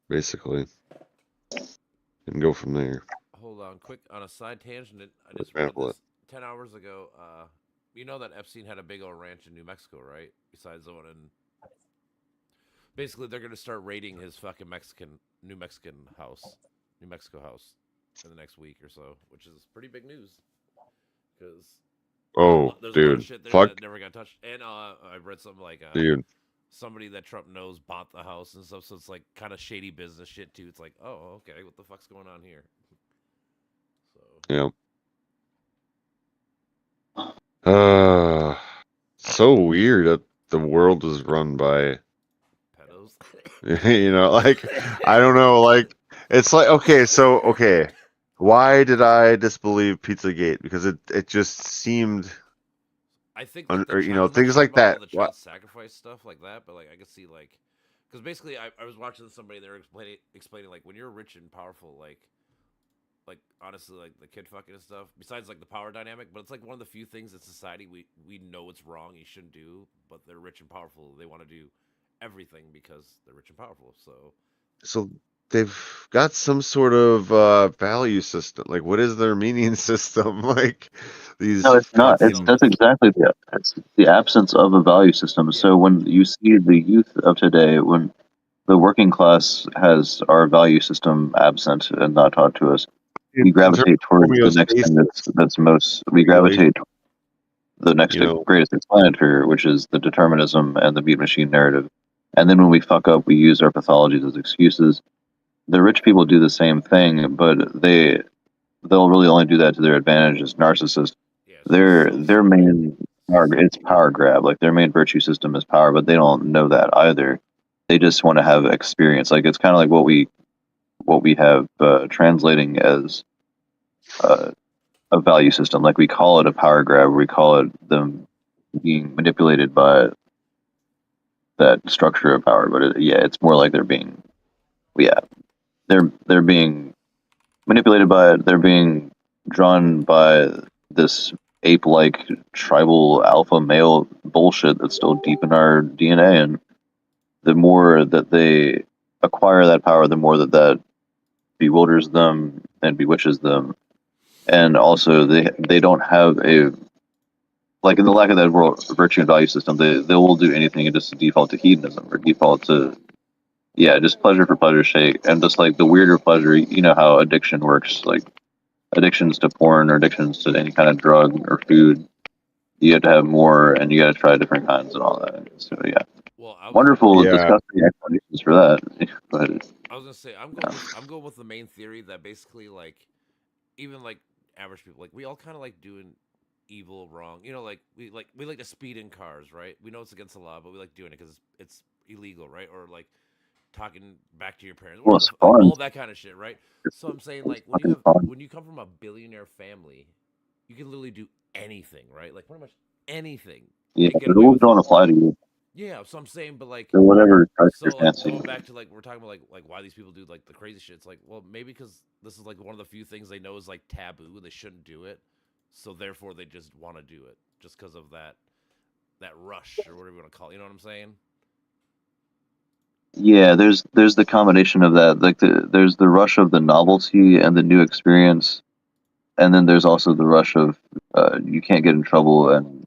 [SPEAKER 3] basically, and go from there.
[SPEAKER 1] Hold on, quick on a side tangent. I just
[SPEAKER 3] With
[SPEAKER 1] read
[SPEAKER 3] pamphlet.
[SPEAKER 1] this 10 hours ago. You know that Epstein had a big old ranch in New Mexico, right? Besides the one in. Basically, they're gonna start raiding his fucking New Mexico house in the next week or so, which is pretty big news. Because
[SPEAKER 3] Oh,
[SPEAKER 1] there's a lot of
[SPEAKER 3] dude,
[SPEAKER 1] shit there
[SPEAKER 3] fuck,
[SPEAKER 1] that never got touched. And I read something like
[SPEAKER 3] dude.
[SPEAKER 1] somebody that Trump knows bought the house and stuff. So it's like kind of shady business shit too. It's like, oh, okay, what the fuck's going on here? So
[SPEAKER 3] Yeah. So weird that the world is run by,
[SPEAKER 1] pedos.
[SPEAKER 3] you know, like, I don't know, like, it's like, okay, why did I disbelieve Pizzagate? Because it just seemed,
[SPEAKER 1] I think like,
[SPEAKER 3] or,
[SPEAKER 1] the
[SPEAKER 3] you know,
[SPEAKER 1] I'm not
[SPEAKER 3] things
[SPEAKER 1] sure
[SPEAKER 3] like
[SPEAKER 1] about all
[SPEAKER 3] that.
[SPEAKER 1] the
[SPEAKER 3] What?
[SPEAKER 1] child sacrifice stuff like that, but like I could see like, because basically I was watching somebody, they were explaining like when you're rich and powerful, like honestly like the kid fucking and stuff, besides like the power dynamic, but it's like one of the few things in society we know it's wrong, you shouldn't do, but they're rich and powerful, they want to do everything because they're rich and powerful.
[SPEAKER 3] So they've got some sort of value system. Like, what is their meaning system? Like, these
[SPEAKER 5] No, it's not. It's
[SPEAKER 3] fucking,
[SPEAKER 5] that's exactly the absence of a value system. So when you see the youth of today, when the working class has our value system absent and not taught to us, we
[SPEAKER 3] in terms
[SPEAKER 5] gravitate
[SPEAKER 3] of
[SPEAKER 5] towards the next thing
[SPEAKER 3] homeostasis,
[SPEAKER 5] that's most. We
[SPEAKER 3] regulation,
[SPEAKER 5] gravitate toward the next
[SPEAKER 3] you know,
[SPEAKER 5] greatest explainer, which is the determinism and the meat machine narrative. And then when we fuck up, we use our pathologies as excuses. The rich people do the same thing, but they'll really only do that to their advantage as narcissists.
[SPEAKER 1] Yeah,
[SPEAKER 5] Their main it's power grab. Like their main virtue system is power, but they don't know that either. They just want to have experience. Like it's kind of like what we have translating as a value system. Like we call it a power grab. We call it them being manipulated by that structure of power. But it's more like they're being they're being manipulated by it. They're being drawn by this ape-like tribal alpha male bullshit that's still deep in our DNA. And the more that they acquire that power, the more that bewilders them and bewitches them. And also, they don't have a like in the lack of that world virtue and value system. They will do anything and just default to hedonism or default to just pleasure for pleasure's sake, and just like the weirder pleasure. You know how addiction works, like addictions to porn or addictions to any kind of drug or food. You have to have more, and you got to try different kinds and all that. So
[SPEAKER 1] well
[SPEAKER 5] wonderful,
[SPEAKER 3] yeah,
[SPEAKER 5] disgusting explanations for that. But
[SPEAKER 1] I was gonna say I'm going with the main theory that basically like even like average people, like we all kind of like doing evil wrong, you know, like we like to speed in cars, right? We know it's against the law, but we like doing it because it's illegal, right? Or like talking back to your parents,
[SPEAKER 5] well,
[SPEAKER 1] whatever
[SPEAKER 5] it's
[SPEAKER 1] like,
[SPEAKER 5] fun.
[SPEAKER 1] all that kind of shit, right? So I'm saying like
[SPEAKER 5] Fucking fun.
[SPEAKER 1] when you come from a billionaire family, you can literally do anything, right? Like pretty much anything.
[SPEAKER 5] Yeah,
[SPEAKER 1] And get
[SPEAKER 5] the
[SPEAKER 1] away
[SPEAKER 5] rules
[SPEAKER 1] with
[SPEAKER 5] don't
[SPEAKER 1] it.
[SPEAKER 5] apply to you.
[SPEAKER 1] Yeah, so I'm saying, but like
[SPEAKER 5] Or whatever
[SPEAKER 1] so
[SPEAKER 5] you're
[SPEAKER 1] like
[SPEAKER 5] fancy.
[SPEAKER 1] going back to like we're talking about like why these people do like the crazy shit. It's like, well, maybe because this is like one of the few things they know is like taboo. They shouldn't do it, so therefore they just want to do it just because of that rush or whatever you want to call it. You know what I'm saying?
[SPEAKER 5] Yeah, there's the combination of that. Like there's the rush of the novelty and the new experience, and then there's also the rush of you can't get in trouble, and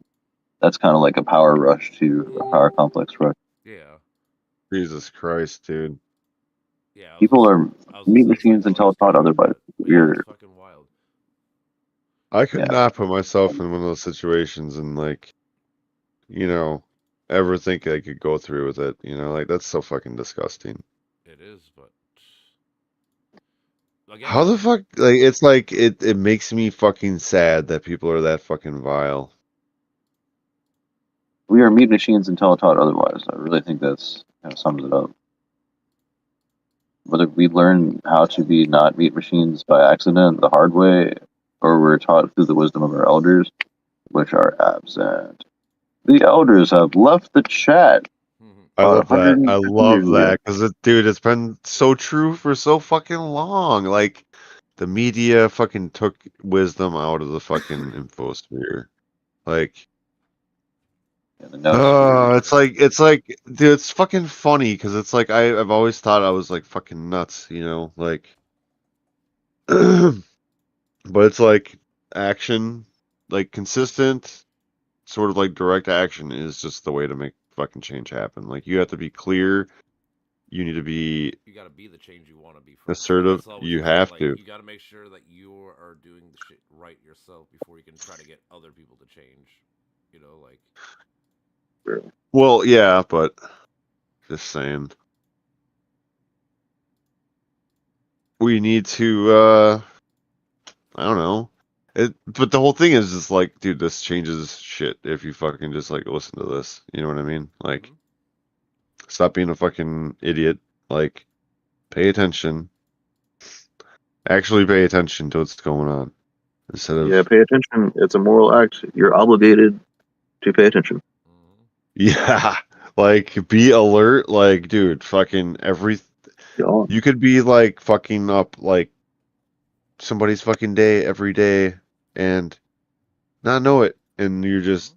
[SPEAKER 5] that's kind of like a power rush to a power complex rush.
[SPEAKER 1] Yeah,
[SPEAKER 3] Jesus Christ, dude.
[SPEAKER 1] yeah.
[SPEAKER 5] People are
[SPEAKER 1] I was gonna
[SPEAKER 5] meat
[SPEAKER 1] say it's like
[SPEAKER 5] machines until taught otherwise.
[SPEAKER 1] but yeah,
[SPEAKER 5] We're
[SPEAKER 1] it's fucking wild.
[SPEAKER 3] I could
[SPEAKER 5] Yeah.
[SPEAKER 3] not put myself in one of those situations and like, you know, ever think I could go through with it. You know, like that's so fucking disgusting.
[SPEAKER 1] It is, but again,
[SPEAKER 3] How the fuck? Like it makes me fucking sad that people are that fucking vile.
[SPEAKER 5] we are meat machines until taught otherwise. I really think that's kind of sums it up. Whether we learn how to be not meat machines by accident the hard way, or we're taught through the wisdom of our elders, which are absent. The elders have left the chat.
[SPEAKER 3] I love that. I
[SPEAKER 5] 150
[SPEAKER 3] love
[SPEAKER 5] years ago.
[SPEAKER 3] that because dude, it's been so true for so fucking long. Like the media fucking took wisdom out of the fucking infosphere. Like, it's like, dude, it's fucking funny because it's like I've always thought I was like fucking nuts, you know, like, but it's like action, like consistent, sort of like direct action is just the way to make fucking change happen. Like you have to be clear. You need to be
[SPEAKER 1] you got to be the change you want to be.
[SPEAKER 3] assertive.
[SPEAKER 1] That's always
[SPEAKER 3] You
[SPEAKER 1] the thing,
[SPEAKER 3] have
[SPEAKER 1] like,
[SPEAKER 3] to.
[SPEAKER 1] You got to make sure that you are doing the shit right yourself before you can try to get other people to change. You know, like.
[SPEAKER 3] Well, yeah, but Just saying. We need to I don't know. But the whole thing is just like, dude, this changes shit if you fucking just like listen to this. You know what I mean? Like,
[SPEAKER 1] Mhm.
[SPEAKER 3] stop being a fucking idiot. Like, pay attention. Actually pay attention to what's going on. Instead of
[SPEAKER 5] Yeah, pay attention. It's a moral act. You're obligated to pay attention.
[SPEAKER 1] Mhm.
[SPEAKER 3] yeah, like be alert. Like, dude, fucking
[SPEAKER 5] Yeah.
[SPEAKER 3] you could be like fucking up like somebody's fucking day every day and not know it, and you just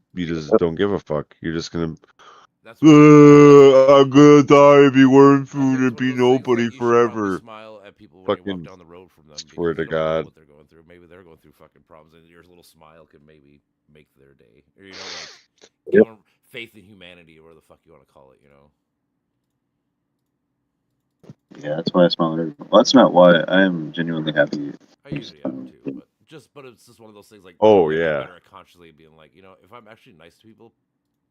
[SPEAKER 3] don't give a fuck. You're just gonna
[SPEAKER 1] That's what,
[SPEAKER 3] I'm gonna die if you weren't
[SPEAKER 1] I think
[SPEAKER 3] food
[SPEAKER 1] it's
[SPEAKER 3] and
[SPEAKER 1] one
[SPEAKER 3] be
[SPEAKER 1] of those things,
[SPEAKER 3] nobody
[SPEAKER 1] like, you should probably
[SPEAKER 3] forever.
[SPEAKER 1] smile at people when you walk
[SPEAKER 3] Fucking
[SPEAKER 1] down the road from them,
[SPEAKER 3] swear
[SPEAKER 1] because
[SPEAKER 3] to
[SPEAKER 1] you don't know
[SPEAKER 3] God.
[SPEAKER 1] what they're going through. Maybe they're going through fucking problems, and your little smile can maybe make their day, or like give
[SPEAKER 5] Yep.
[SPEAKER 1] them faith in humanity, or whatever the fuck you want to call it.
[SPEAKER 5] Yeah, that's why I smile at everyone. Well, that's not why. I am genuinely happy.
[SPEAKER 1] I usually am too, but it's just one of those things. Like,
[SPEAKER 3] Oh,
[SPEAKER 1] we gotta
[SPEAKER 3] yeah.
[SPEAKER 1] get better at consciously being like, if I'm actually nice to people,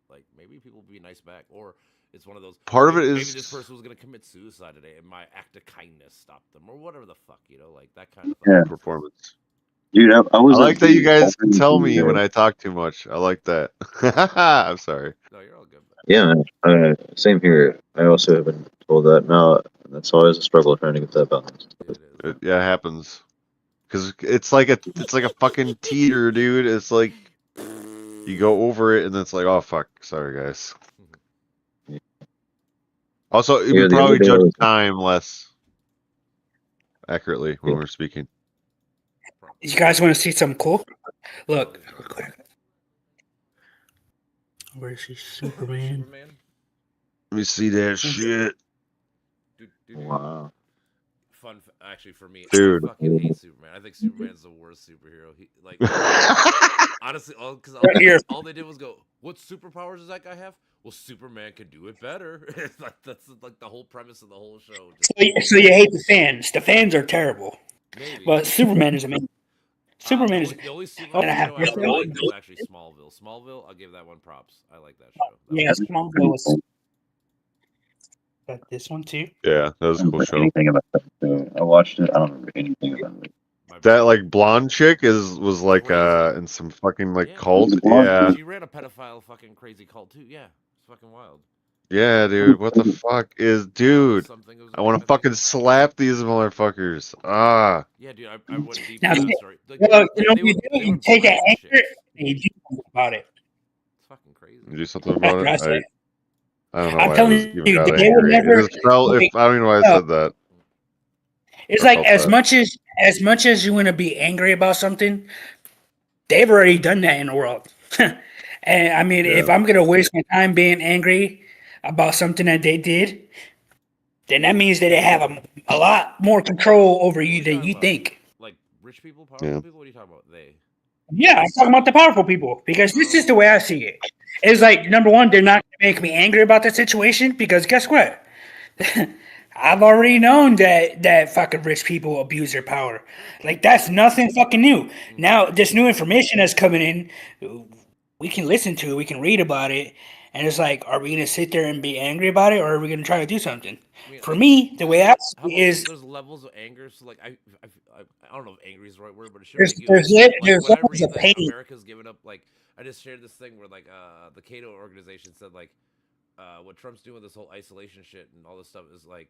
[SPEAKER 1] like maybe people will be nice back, or it's one of those.
[SPEAKER 3] Part of
[SPEAKER 1] maybe,
[SPEAKER 3] it
[SPEAKER 1] maybe
[SPEAKER 3] is
[SPEAKER 1] this person was gonna commit suicide today, and my act of kindness stopped them, or whatever the fuck, like that kind of thing.
[SPEAKER 5] Yeah.
[SPEAKER 3] performance.
[SPEAKER 5] Dude, I
[SPEAKER 3] I
[SPEAKER 5] was
[SPEAKER 3] like that you guys can tell me when
[SPEAKER 5] I.
[SPEAKER 3] I talk too much. I like that. I'm sorry.
[SPEAKER 1] No, you're all good.
[SPEAKER 5] Yeah, man. Same here. I also have been told that. Now, that's always a struggle trying to get that balance.
[SPEAKER 1] It is.
[SPEAKER 3] It happens. Cause it's like a fucking teeter, dude. It's like you go over it and then it's like, oh fuck, sorry guys. Also,
[SPEAKER 5] Yeah,
[SPEAKER 3] we
[SPEAKER 5] the
[SPEAKER 3] probably
[SPEAKER 5] other day I
[SPEAKER 3] judge
[SPEAKER 5] was-
[SPEAKER 3] time less accurately when we're speaking.
[SPEAKER 6] You guys want to see something cool? Look. Where is she? Superman.
[SPEAKER 1] Superman.
[SPEAKER 3] Let me see that shit.
[SPEAKER 1] Dude,
[SPEAKER 5] Wow.
[SPEAKER 1] Actually, for me,
[SPEAKER 3] Dude.
[SPEAKER 1] I fucking hate Superman. I think Superman's the worst superhero. He honestly, because all they did was go, "What superpowers does that guy have?" Well, Superman can do it better. That's like the whole premise of the whole show.
[SPEAKER 6] So you hate the fans. The fans are terrible.
[SPEAKER 1] Maybe.
[SPEAKER 6] But Superman is amazing. Superman is.
[SPEAKER 1] The only Superman
[SPEAKER 6] Oh, and I have
[SPEAKER 1] show I ever
[SPEAKER 6] this-
[SPEAKER 1] liked was actually Smallville. Smallville, I'll give that one props. I like that show.
[SPEAKER 6] Yeah, Smallville was. Got this one too.
[SPEAKER 3] Yeah, that was a cool show.
[SPEAKER 5] Anything about that show. I watched it. I don't remember anything about it.
[SPEAKER 3] That like blonde chick was like in some fucking like
[SPEAKER 1] Yeah.
[SPEAKER 3] cult. Yeah.
[SPEAKER 1] She ran a pedophile fucking crazy cult too. Yeah, it's fucking wild.
[SPEAKER 3] Yeah, dude. What the fuck is dude? I want to fucking slap these motherfuckers. Ah.
[SPEAKER 1] Yeah, dude. I went deep
[SPEAKER 6] Now,
[SPEAKER 1] into that story. Like,
[SPEAKER 6] well,
[SPEAKER 1] they
[SPEAKER 6] you know what
[SPEAKER 1] were-
[SPEAKER 6] you do?
[SPEAKER 1] they
[SPEAKER 6] You
[SPEAKER 1] were
[SPEAKER 6] take that
[SPEAKER 1] bullying
[SPEAKER 6] anger
[SPEAKER 1] shit.
[SPEAKER 6] and you do something about it.
[SPEAKER 1] It's fucking crazy.
[SPEAKER 3] Do something about
[SPEAKER 6] That's
[SPEAKER 3] it.
[SPEAKER 6] right.
[SPEAKER 3] I don't know
[SPEAKER 6] I'm
[SPEAKER 3] why I
[SPEAKER 6] telling
[SPEAKER 3] was even
[SPEAKER 6] you,
[SPEAKER 3] got
[SPEAKER 6] they would
[SPEAKER 3] angry.
[SPEAKER 6] never-
[SPEAKER 3] It just felt, I don't even know why I said that.
[SPEAKER 6] It's
[SPEAKER 3] I
[SPEAKER 6] like
[SPEAKER 3] felt
[SPEAKER 6] as
[SPEAKER 3] that.
[SPEAKER 6] much as you want to be angry about something, they've already done that in the world. And I mean, if
[SPEAKER 3] Yeah.
[SPEAKER 6] I'm gonna waste my time being angry about something that they did, then that means that they have a lot more control over you than you think.
[SPEAKER 1] Like rich people, powerful
[SPEAKER 3] Yeah.
[SPEAKER 1] people. What are you talking about? They.
[SPEAKER 6] Yeah, I'm talking about the powerful people because this is the way I see it. It's like number one, they're not gonna make me angry about the situation because guess what? I've already known that fucking rich people abuse their power. Like that's nothing fucking new. Now this new information that's coming in, we can listen to it, we can read about it, and it's like, are we gonna sit there and be angry about it, or are we gonna try to do something?
[SPEAKER 1] I mean,
[SPEAKER 6] For me, the way I
[SPEAKER 1] how
[SPEAKER 6] see
[SPEAKER 1] about
[SPEAKER 6] it is
[SPEAKER 1] there's levels of anger. So like I don't know if angry is the right word, but it should
[SPEAKER 6] There's-
[SPEAKER 1] make you
[SPEAKER 6] there's
[SPEAKER 1] upset.
[SPEAKER 6] le-
[SPEAKER 1] Like,
[SPEAKER 6] there's
[SPEAKER 1] whenever
[SPEAKER 6] levels
[SPEAKER 1] you
[SPEAKER 6] of
[SPEAKER 1] think
[SPEAKER 6] pain.
[SPEAKER 1] America's given up, like I just shared this thing where like the Cato organization said like what Trump's doing with this whole isolation shit and all this stuff is like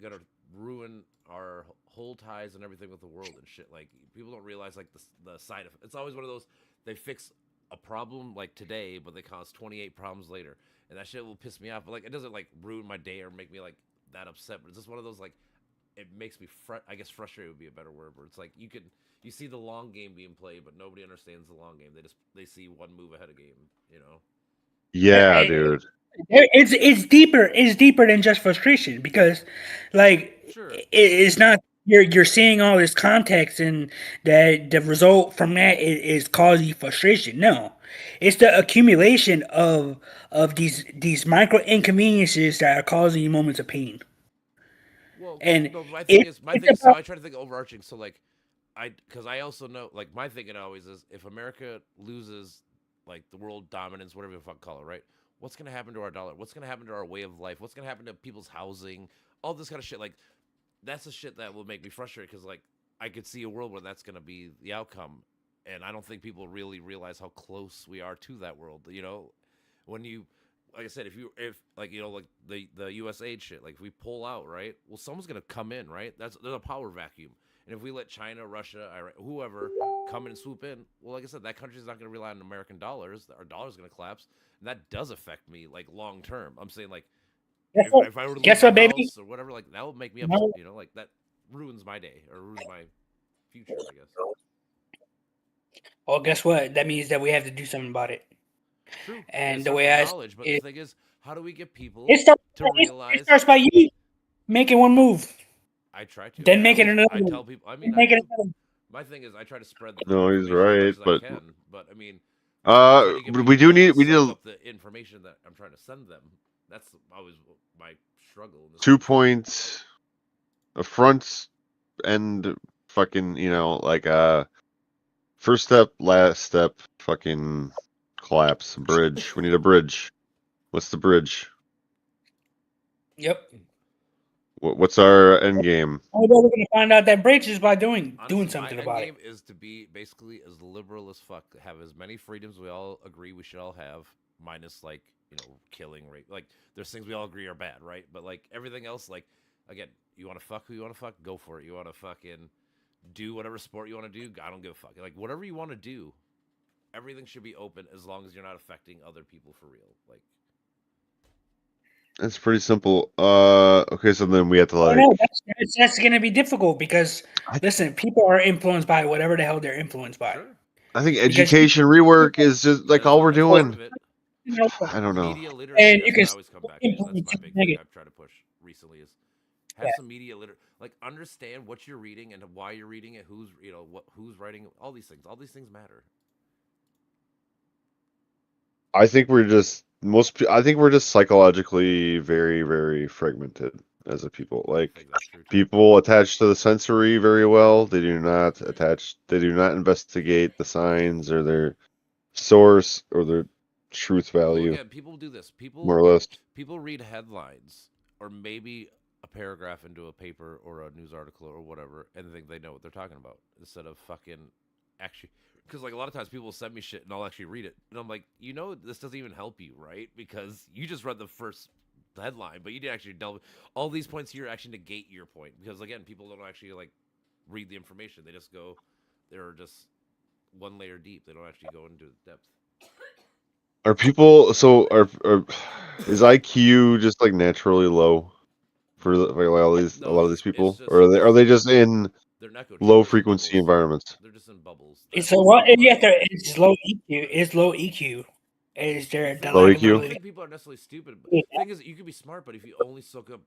[SPEAKER 1] gonna ruin our whole ties and everything with the world and shit. Like people don't realize like the side effect. It's always one of those they fix a problem like today, but they cause 28 problems later, and that shit will piss me off. But like it doesn't like ruin my day or make me like that upset. But it's just one of those like it makes me I guess frustrated would be a better word. Where it's like you see the long game being played, but nobody understands the long game. They see one move ahead of game.
[SPEAKER 3] Yeah,
[SPEAKER 6] Hey,
[SPEAKER 3] dude.
[SPEAKER 6] it's deeper than just frustration because like
[SPEAKER 1] Sure.
[SPEAKER 6] it's not you're seeing all this context and that the result from that is causing you frustration. No, it's the accumulation of these micro inconveniences that are causing you moments of pain.
[SPEAKER 1] Well,
[SPEAKER 6] And
[SPEAKER 1] no, my thing
[SPEAKER 6] it's
[SPEAKER 1] is so
[SPEAKER 6] about-
[SPEAKER 1] I try to think overarching. So like because I also know like my thinking always is if America loses like the world dominance, whatever you fuck call it, right? what's going to happen to our dollar? What's going to happen to our way of life? What's going to happen to people's housing? All this kind of shit. Like, that's the shit that will make me frustrated because, like, I could see a world where that's going to be the outcome. And I don't think people really realize how close we are to that world. You know, when you, like I said, if like, you know, like the USAID shit, like if we pull out, right? Well, someone's going to come in, right? There's a power vacuum. And if we let China, Russia, Iran, whoever come in and swoop in, well, like I said, that country's not going to rely on American dollars. Our dollar's going to collapse. And that does affect me, like, long term. I'm saying, like,
[SPEAKER 6] Guess what?
[SPEAKER 1] if I were to
[SPEAKER 6] Guess
[SPEAKER 1] lose my
[SPEAKER 6] what, baby?
[SPEAKER 1] house or whatever, like, that would make me upset.
[SPEAKER 6] No.
[SPEAKER 1] You know, like, that ruins my day or ruins my future, I guess.
[SPEAKER 6] Well, guess what? That means that we have to do something about it.
[SPEAKER 1] True.
[SPEAKER 6] And
[SPEAKER 1] It
[SPEAKER 6] the
[SPEAKER 1] starts
[SPEAKER 6] way
[SPEAKER 1] with
[SPEAKER 6] I
[SPEAKER 1] knowledge, but
[SPEAKER 6] it-
[SPEAKER 1] the thing is, how do we get people
[SPEAKER 6] It starts,
[SPEAKER 1] to realize?
[SPEAKER 6] it starts by you making one move,
[SPEAKER 1] I try to.
[SPEAKER 6] then
[SPEAKER 1] I
[SPEAKER 6] making
[SPEAKER 1] always-
[SPEAKER 6] another
[SPEAKER 1] I tell
[SPEAKER 6] move,
[SPEAKER 1] people. I
[SPEAKER 6] then
[SPEAKER 1] mean, I
[SPEAKER 6] making
[SPEAKER 1] do.
[SPEAKER 6] another.
[SPEAKER 1] My thing is, I try to spread the
[SPEAKER 3] No, he's
[SPEAKER 1] information
[SPEAKER 3] right,
[SPEAKER 1] as much
[SPEAKER 3] but
[SPEAKER 1] as I can. But I mean,
[SPEAKER 3] uh,
[SPEAKER 1] trying to get
[SPEAKER 3] we do
[SPEAKER 1] people to
[SPEAKER 3] need
[SPEAKER 1] soak
[SPEAKER 3] a
[SPEAKER 1] up the information that I'm trying to send them. That's always my struggle. In this
[SPEAKER 3] 2 points, a front end, fucking, you know, like first step, last step, fucking collapse, bridge. We need a bridge. What's the bridge?
[SPEAKER 6] Yep.
[SPEAKER 3] What's our end game?
[SPEAKER 6] Only way we're gonna find out that bridge is by doing
[SPEAKER 1] Honestly,
[SPEAKER 6] something
[SPEAKER 1] my
[SPEAKER 6] about
[SPEAKER 1] end
[SPEAKER 6] it.
[SPEAKER 1] game is to be basically as liberal as fuck. Have as many freedoms we all agree we should all have, minus, like, you know, killing, rape. Like, there's things we all agree are bad, right? But, like, everything else, like, again, you want to fuck who you want to fuck, go for it. You want to fucking do whatever sport you want to do, I don't give a fuck. Like, whatever you want to do, everything should be open as long as you're not affecting other people for real. Like,
[SPEAKER 3] It's pretty simple. Okay, so then we have to
[SPEAKER 6] Oh,
[SPEAKER 3] like.
[SPEAKER 6] no, that's gonna be difficult because
[SPEAKER 3] I-
[SPEAKER 6] listen, people are influenced by whatever the hell they're influenced by.
[SPEAKER 1] sure.
[SPEAKER 3] I think
[SPEAKER 6] Because-
[SPEAKER 3] education rework is just like
[SPEAKER 1] That's-
[SPEAKER 3] all we're
[SPEAKER 1] that's part
[SPEAKER 3] doing.
[SPEAKER 1] of it.
[SPEAKER 6] You know,
[SPEAKER 3] I don't know.
[SPEAKER 1] Media literacy.
[SPEAKER 6] And
[SPEAKER 1] That's
[SPEAKER 6] you
[SPEAKER 1] what
[SPEAKER 6] can
[SPEAKER 1] I always come back to. That's my
[SPEAKER 6] influence
[SPEAKER 1] big thing
[SPEAKER 6] negative.
[SPEAKER 1] I've tried to push recently is have
[SPEAKER 6] Yeah.
[SPEAKER 1] some media like understand what you're reading and why you're reading it. Who's who's writing all these things. All these things matter.
[SPEAKER 3] I think we're just I think we're just psychologically very, very fragmented as a people.
[SPEAKER 1] I
[SPEAKER 3] Like
[SPEAKER 1] think that's true too.
[SPEAKER 3] people attach to the sensory very well. They do not investigate the signs or their source or their truth
[SPEAKER 1] Well,
[SPEAKER 3] value,
[SPEAKER 1] again, people do this.
[SPEAKER 3] more or less.
[SPEAKER 1] People read headlines or maybe a paragraph into a paper or a news article or whatever and think they know what they're talking about instead of fucking actually. Because, like, a lot of times people will send me shit and I'll actually read it. And I'm like, you know, this doesn't even help you, right? Because you just read the first headline, but you didn't actually delve. All these points here actually negate your point. Because, again, people don't actually, like, read the information. They just go, they're just one layer deep. They don't actually go into depth.
[SPEAKER 3] Are people is IQ just like naturally low for like, a lot of these people,
[SPEAKER 1] it's just-
[SPEAKER 3] or are they just in
[SPEAKER 1] They're not echo
[SPEAKER 3] low
[SPEAKER 1] chambers,
[SPEAKER 3] frequency
[SPEAKER 1] bubbles.
[SPEAKER 3] environments?
[SPEAKER 1] They're just in bubbles.
[SPEAKER 6] It's
[SPEAKER 1] That's
[SPEAKER 6] a what?
[SPEAKER 1] what-
[SPEAKER 6] Yeah, it's low EQ. It's low EQ. Is there the
[SPEAKER 1] I
[SPEAKER 3] Low
[SPEAKER 6] lack of
[SPEAKER 3] EQ?
[SPEAKER 1] don't
[SPEAKER 6] ability-
[SPEAKER 1] think people are necessarily stupid. But
[SPEAKER 6] Yeah.
[SPEAKER 1] the thing is, you could be smart, but if you only soak up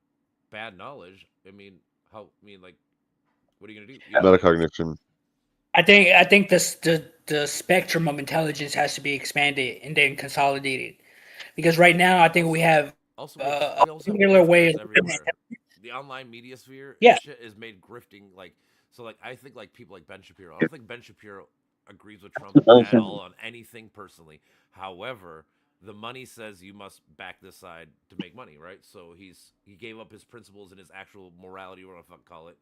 [SPEAKER 1] bad knowledge, I mean, like, what are you gonna do? You know, like,
[SPEAKER 3] Metacognition.
[SPEAKER 6] I think the spectrum of intelligence has to be expanded and then consolidated, because right now I think we have
[SPEAKER 1] also,
[SPEAKER 6] uh,
[SPEAKER 1] we
[SPEAKER 6] a
[SPEAKER 1] also have
[SPEAKER 6] particular way
[SPEAKER 1] grifters
[SPEAKER 6] of
[SPEAKER 1] everywhere. The online media sphere,
[SPEAKER 6] Yeah.
[SPEAKER 1] shit is made grifting like. So, like, I think like people like Ben Shapiro. I don't think Ben Shapiro agrees with Trump at all on anything personally. However, the money says you must back this side to make money, right? So he gave up his principles and his actual morality, or whatever I call it,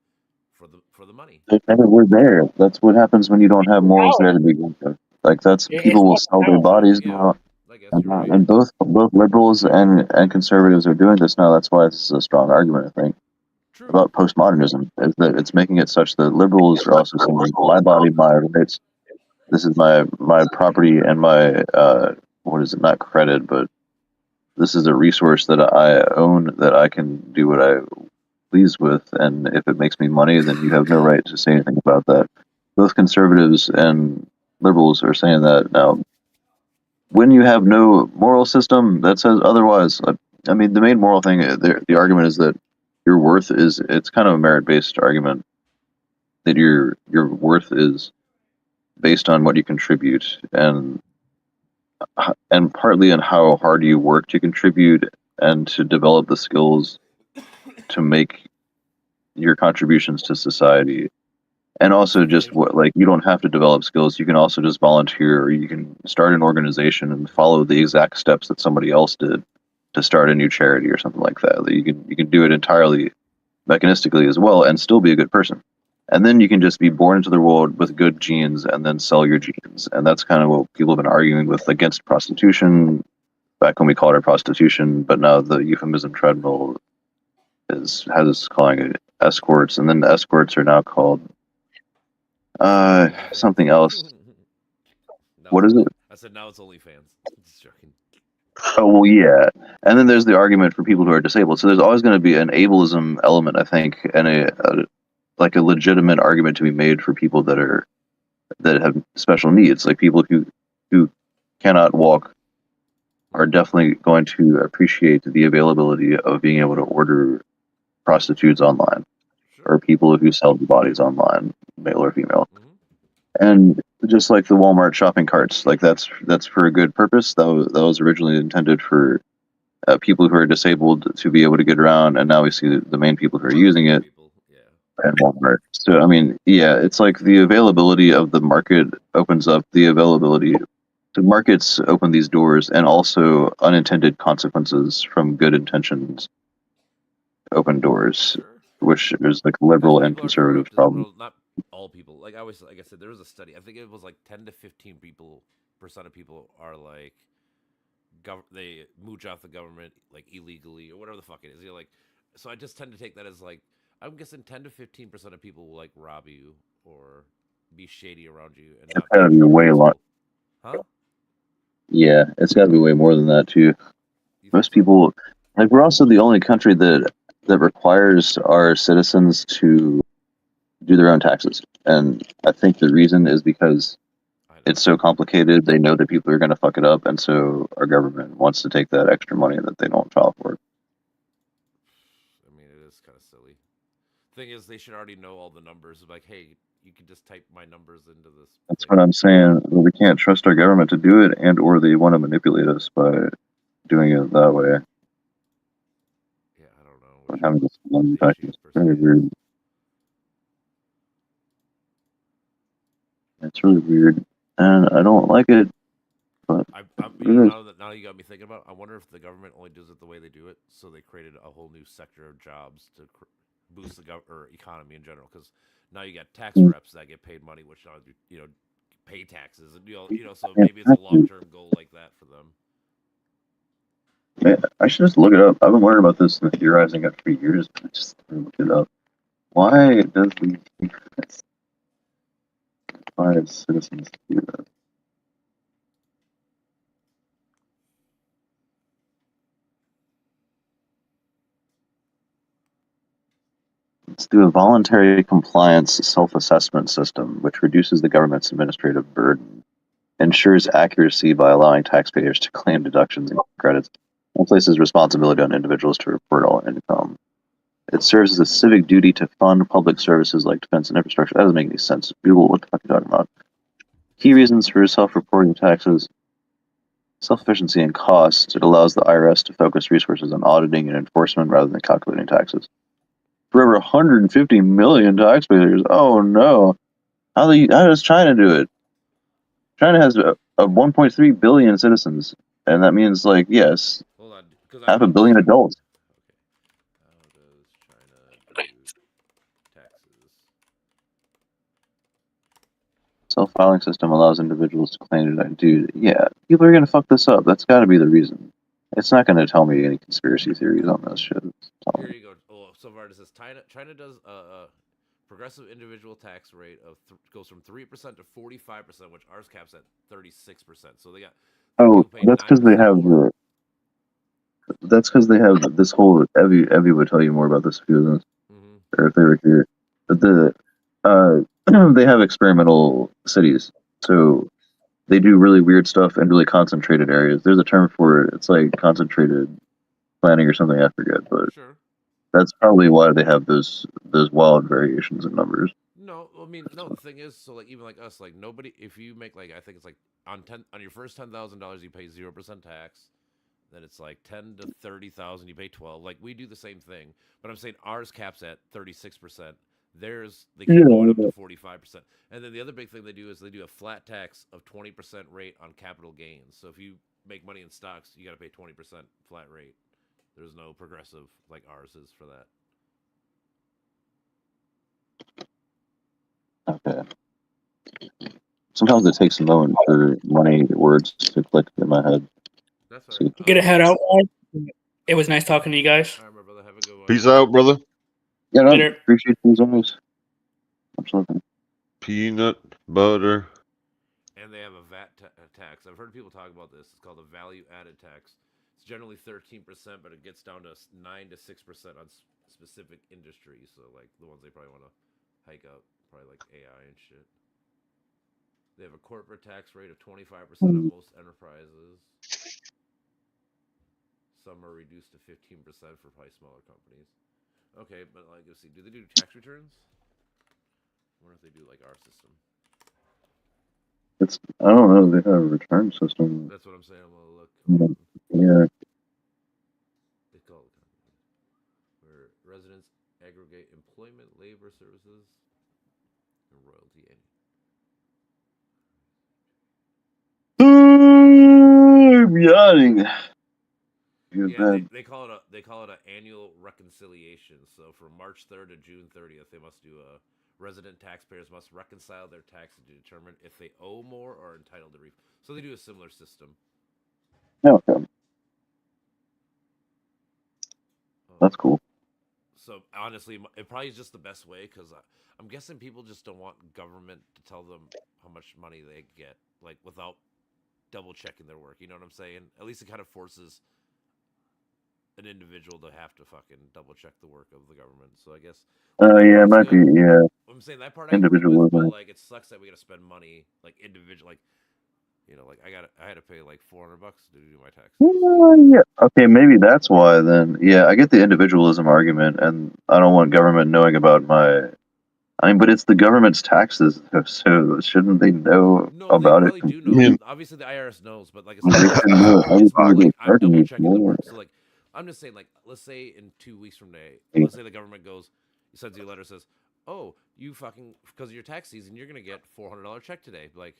[SPEAKER 1] for the money.
[SPEAKER 5] They never were there. That's what happens when you don't have morals there to begin with. Like that's
[SPEAKER 6] It's
[SPEAKER 5] people will
[SPEAKER 6] not
[SPEAKER 5] sell their
[SPEAKER 6] powerful,
[SPEAKER 5] bodies
[SPEAKER 1] yeah.
[SPEAKER 5] now,
[SPEAKER 1] I guess you're right.
[SPEAKER 5] and both liberals and conservatives are doing this now. That's why this is a strong argument, I think,
[SPEAKER 1] True.
[SPEAKER 5] about postmodernism. Is that it's making it such that liberals are also saying my body, my rights. This is my property and my what is it? Not credit, but this is a resource that I own that I can do what I please with, and if it makes me money, then you have no right to say anything about that. Both conservatives and liberals are saying that now. When you have no moral system that says otherwise, I mean, the main moral thing, the argument is that your worth is, it's kind of a merit-based argument, that your worth is based on what you contribute, and partly on how hard you work to contribute and to develop the skills to make your contributions to society. And also just what like you don't have to develop skills. You can also just volunteer, or you can start an organization and follow the exact steps that somebody else did to start a new charity or something like that. You can do it entirely mechanistically as well and still be a good person. And then you can just be born into the world with good genes and then sell your genes. And that's kind of what people have been arguing with against prostitution back when we called it prostitution, but now the euphemism treadmill has us calling it escorts, and then the escorts are now called something else.
[SPEAKER 1] Now
[SPEAKER 5] What
[SPEAKER 1] it's
[SPEAKER 5] is it?
[SPEAKER 1] I said now it's OnlyFans. Just joking.
[SPEAKER 5] Oh well, yeah. And then there's the argument for people who are disabled. So there's always going to be an ableism element, I think, and a like a legitimate argument to be made for people that have special needs, like people who cannot walk are definitely going to appreciate the availability of being able to order prostitutes online, or people who sell their bodies online, male or female. And just like the Walmart shopping carts, like that's for a good purpose. That was originally intended for people who are disabled to be able to get around, and now we see the main people who are using it and Walmart. So I mean, yeah, it's like the availability of the market opens up the availability. The markets open these doors, and also unintended consequences from good intentions open doors, which is like liberal and conservative problem.
[SPEAKER 1] Well, not all people. Like I said, there was a study. I think it was like 10 to 15% of people are like they mooch off the government like illegally or whatever the fuck it is. You're like, so I just tend to take that as like I'm guessing 10 to 15% of people will like rob you or be shady around you, and
[SPEAKER 5] It's gotta be way long.
[SPEAKER 1] Huh?
[SPEAKER 5] Yeah, it's gotta be way more than that too. Most people, like, we're also the only country that requires our citizens to do their own taxes, and I think the reason is because it's so complicated. They know that people are going to fuck it up, and so our government wants to take that extra money that they don't file for.
[SPEAKER 1] I mean, it is kind of silly. Thing is, they should already know all the numbers. Like, hey, you can just type my numbers into this.
[SPEAKER 5] That's what I'm saying. We can't trust our government to do it, and or they want to manipulate us by doing it that way.
[SPEAKER 1] Yeah, I don't know.
[SPEAKER 5] Having this money back is very weird. It's really weird, and I don't like it. But
[SPEAKER 1] now you got me thinking about. I wonder if the government only does it the way they do it, so they created a whole new sector of jobs to boost the or economy in general. Because now you got tax reps that get paid money, which pay taxes, and so maybe it's a long-term goal like that for them.
[SPEAKER 5] Man, I should just look it up. I've been wondering about this and theorizing it for years, but I just looked it up. Why does the require citizens to do that? Let's do a voluntary compliance self-assessment system, which reduces the government's administrative burden, ensures accuracy by allowing taxpayers to claim deductions and credits, and places responsibility on individuals to report all income. It serves as a civic duty to fund public services like defense and infrastructure. That doesn't make any sense. People, what the fuck are you talking about? Key reasons for self-reporting taxes: self-efficiency and cost. It allows the IRS to focus resources on auditing and enforcement rather than calculating taxes. For over 150 million taxpayers. Oh no! How does China do it? China has a 1.3 billion citizens, and that means like yes, half a billion adults. Self-filing system allows individuals to claim it. Dude, yeah, people are gonna fuck this up. That's got to be the reason. It's not gonna tell me any conspiracy theories on this shit.
[SPEAKER 1] Here you go. Oh, so far it says China does a progressive individual tax rate of goes from 3% to 45%, which ours caps at 36%. So they got.
[SPEAKER 5] Oh, that's because they have the. That's because they have this whole. Evie would tell you more about this if he was, or if they were here. But they have experimental cities, so they do really weird stuff in really concentrated areas. There's a term for it. It's like concentrated planning or something. I forget, but that's probably why they have those wild variations in numbers.
[SPEAKER 1] No, I mean, no. The thing is, so like even like us, like nobody. If you make like I think it's like on your first $10,000, you pay 0% tax. Then it's like 10 to 30,000, you pay 12. Like we do the same thing, but I'm saying ours caps at 36%. theirs they keep going up to 45%. And then the other big thing they do is they do a flat tax of 20% rate on capital gains. So if you make money in stocks, you got to pay 20% flat rate. There's no progressive like ours is for that.
[SPEAKER 5] Okay. Sometimes it takes a moment for money words to click in my head.
[SPEAKER 1] That's
[SPEAKER 5] See.
[SPEAKER 1] right.
[SPEAKER 6] Get a head out. It was nice talking to you guys.
[SPEAKER 1] All right, my brother. Have a good one.
[SPEAKER 3] Peace out, brother.
[SPEAKER 5] Yeah, no,
[SPEAKER 6] Later.
[SPEAKER 5] appreciate these always. Absolutely.
[SPEAKER 3] Peanut butter.
[SPEAKER 1] And they have a VAT tax. I've heard people talk about this. It's called a value-added tax. It's generally 13%, but it gets down to 9 to 6% on specific industries. So, like the ones they probably want to hike up, probably like AI and shit. They have a corporate tax rate of 25% on most enterprises. Some are reduced to 15% for probably smaller companies. Okay, but like, let's see. Do they do tax returns? I wonder if they do like our system.
[SPEAKER 5] I don't know. They have a return system.
[SPEAKER 1] That's what I'm saying. I'm gonna look.
[SPEAKER 5] Yeah.
[SPEAKER 1] They call it where residents aggregate employment, labor services, and royalty.
[SPEAKER 5] I'm yawning.
[SPEAKER 1] Yeah, they call it an annual reconciliation. So from March 3rd to June 30th, they must do a resident taxpayers must reconcile their taxes to determine if they owe more or are entitled to refund. So they do a similar system.
[SPEAKER 5] Okay. That's cool.
[SPEAKER 1] So honestly, it probably is just the best way because I'm guessing people just don't want government to tell them how much money they get, like without double checking their work. You know what I'm saying? At least it kind of forces an individual to have to fucking double check the work of the government. So I guess.
[SPEAKER 5] Yeah, it might be. Yeah.
[SPEAKER 1] I'm saying that part I agree with, but like it sucks that we gotta spend money like individual, like you know, like I had to pay like $400 to do my taxes.
[SPEAKER 5] Yeah. Okay, maybe that's why then. Yeah, I get the individualism argument, and I don't want government knowing about my. I mean, but it's the government's taxes, so shouldn't they know about
[SPEAKER 1] they
[SPEAKER 5] it?
[SPEAKER 1] probably do know. Obviously, the IRS knows, but like I said, it's more like I'm double checking the work. So like, I'm just saying, like, let's say in 2 weeks from today, let's say the government sends you a letter says, "Oh, you fucking because of your tax season, you're gonna get $400 check today." Like,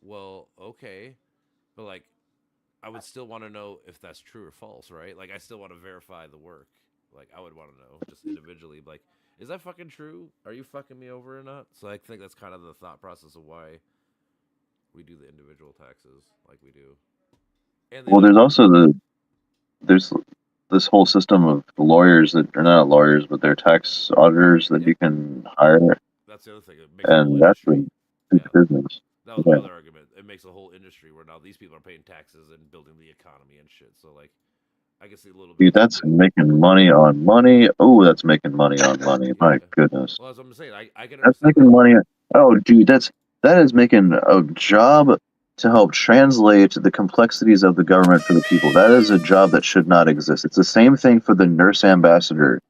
[SPEAKER 1] well, okay, but like, I would still want to know if that's true or false, right? Like, I still want to verify the work. Like, I would want to know just individually, like, is that fucking true? Are you fucking me over or not? So I think that's kind of the thought process of why we do the individual taxes like we do. And
[SPEAKER 5] well, there's also there's this whole system of lawyers that are not lawyers, but they're tax auditors that you can hire.
[SPEAKER 1] That's the other thing. It makes
[SPEAKER 5] and that's a big business.
[SPEAKER 1] That was my other argument. It makes a whole industry where now these people are paying taxes and building the economy and shit. So like, I can see a little bit.
[SPEAKER 5] Dude, that's making money on money. Oh, that's making money on money. My goodness.
[SPEAKER 1] Well, as I'm saying, I can.
[SPEAKER 5] That's making money. Oh, dude, that is making a job to help translate the complexities of the government for the people. That is a job that should not exist. It's the same thing for the nurse ambassador.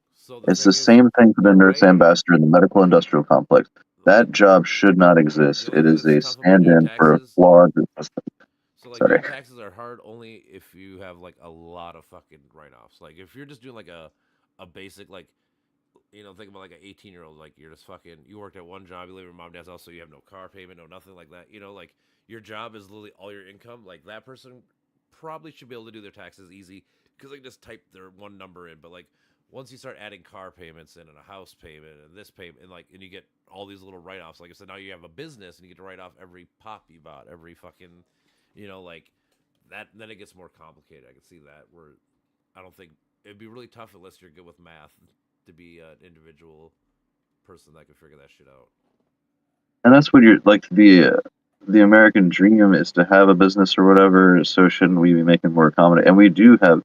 [SPEAKER 5] It's the same thing for the nurse ambassador in the medical industrial complex. That job should not exist. It is a stand-in for a flawed system.
[SPEAKER 1] So like your taxes are hard only if you have like a lot of fucking write-offs. Like if you're just doing like a basic like, you know, think about like an 18-year-old, like you're just fucking, you worked at one job, you live in your mom and dad's house, so you have no car payment, no nothing like that. You know, like your job is literally all your income. Like that person probably should be able to do their taxes easy because they just type their one number in. But like once you start adding car payments in and a house payment and this payment and like, and you get all these little write-offs, like I said, now you have a business and you get to write off every pop you bought, every fucking, you know, like that, then it gets more complicated. I can see that where I don't think it'd be really tough unless you're good with math to be an individual person that can figure that shit out.
[SPEAKER 5] And that's what you're like to be. The American dream is to have a business or whatever. So shouldn't we be making more accommodation? And we do have.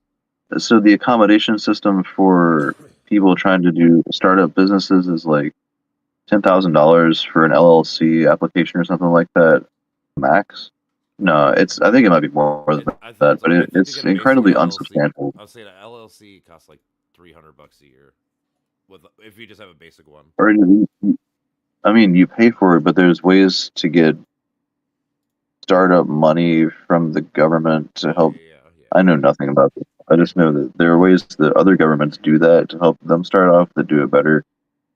[SPEAKER 5] So the accommodation system for people trying to do startup businesses is like $10,000 for an LLC application or something like that, max. No, it's. I think it might be more than that, but it's incredibly unsubstantial.
[SPEAKER 1] I would say an LLC costs like $300 a year, with if you just have a basic one.
[SPEAKER 5] Or, I mean, you pay for it, but there's ways to get startup money from the government to help. I know nothing about this. I just know that there are ways that other governments do that to help them start off that do it better.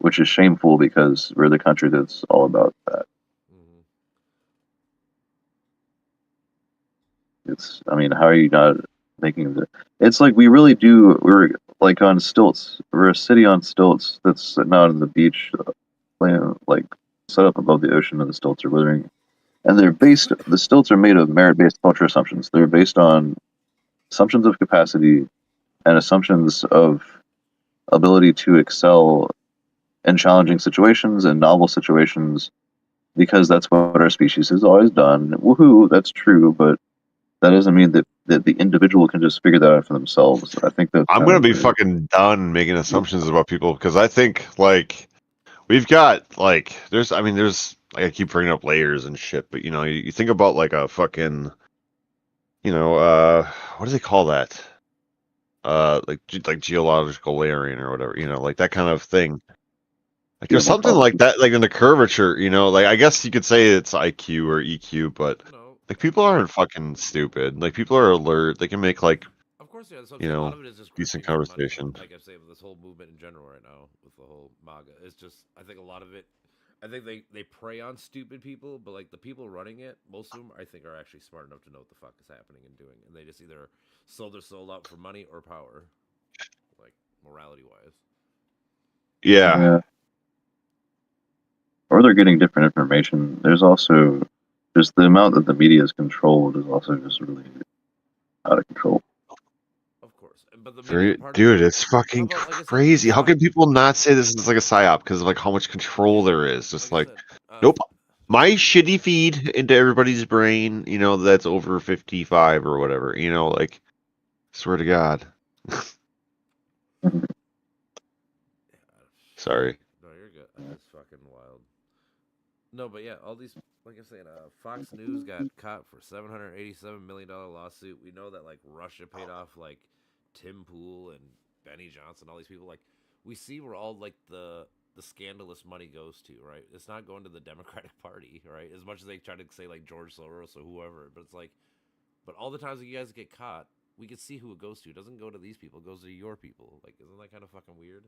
[SPEAKER 5] which is shameful because we're the country that's all about that.
[SPEAKER 1] Mhm.
[SPEAKER 5] It's, I mean, how are you not making it? It's like we really do. We're like on stilts. We're a city on stilts that's sitting out on the beach, like set up above the ocean, and the stilts are withering. And they're based. The stilts are made of merit-based culture assumptions. They're based on assumptions of capacity and assumptions of ability to excel in challenging situations and novel situations, because that's what our species has always done. Woohoo, that's true, but that doesn't mean that the individual can just figure that out for themselves. I think that
[SPEAKER 3] I'm gonna be fucking done making assumptions about people because I think like we've got like there's like I keep bringing up layers and shit, but you think about like a fucking what do they call that? Like geological layering or whatever, like that kind of thing. Like there's something like that, like in the curvature, like I guess you could say it's IQ or EQ, but
[SPEAKER 1] No,
[SPEAKER 3] like people aren't fucking stupid. Like people are alert. They can make like
[SPEAKER 1] of course, yeah. So I'm saying a lot of it is just
[SPEAKER 3] decent
[SPEAKER 1] graffiti money,
[SPEAKER 3] conversation.
[SPEAKER 1] like I'm saying with this whole movement in general right now with the whole MAGA. It's just I think a lot of it. I think they prey on stupid people, but like the people running it, most of them I think are actually smart enough to know what the fuck is happening and doing, and they just either sold their soul out for money or power, like morality wise.
[SPEAKER 3] Yeah.
[SPEAKER 5] Or they're getting different information. There's also just the amount that the media is controlled is also just really out of control.
[SPEAKER 1] Of course, but the media part
[SPEAKER 3] Dude,
[SPEAKER 1] of it,
[SPEAKER 3] it's fucking
[SPEAKER 1] like I said,
[SPEAKER 3] crazy. How
[SPEAKER 1] fuck-
[SPEAKER 3] can people not say this is like a psyop because of like how much control there is? Just
[SPEAKER 1] like I
[SPEAKER 3] like,
[SPEAKER 1] said,
[SPEAKER 3] nope. My shitty feed into everybody's brain, that's over 55 or whatever, like, swear to God. Sorry.
[SPEAKER 1] No, you're good. It's fucking wild. No, but yeah, all these, like I said, Fox News got caught for $787 million lawsuit. We know that like Russia paid off like Tim Pool and Benny Johnson, all these people. Like we see where all like the scandalous money goes to, right? It's not going to the Democratic Party, right? As much as they try to say like George Soros or whoever, but it's like, but all the times that you guys get caught, we can see who it goes to. It doesn't go to these people. It goes to your people. Like, isn't that kind of fucking weird?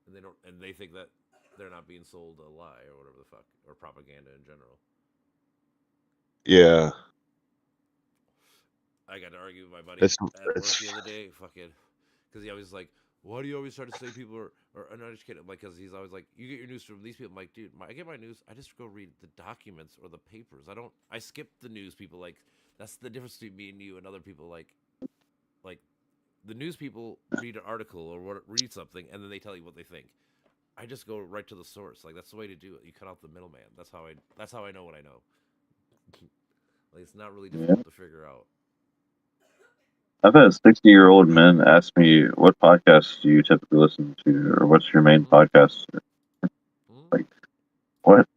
[SPEAKER 1] And they think that they're not being sold a lie or whatever the fuck, or propaganda in general.
[SPEAKER 3] Yeah.
[SPEAKER 1] I got to argue with my buddy
[SPEAKER 3] It's-
[SPEAKER 1] at work
[SPEAKER 3] it's-
[SPEAKER 1] the other day, fucking, because he always like, why do you always try to say people are uneducated? Like, because he's always like, you get your news from these people. I'm like, dude, I get my news. I just go read the documents or the papers. I skip the news people. Like, that's the difference between me and you and other people. Like the news people read an article or read something and then they tell you what they think. I just go right to the source. Like that's the way to do it. You cut out the middleman. That's how I know what I know. Like it's not really difficult to figure out.
[SPEAKER 5] I've had 60-year-old men ask me, what podcasts do you typically listen to, or what's your main podcast? Like, what?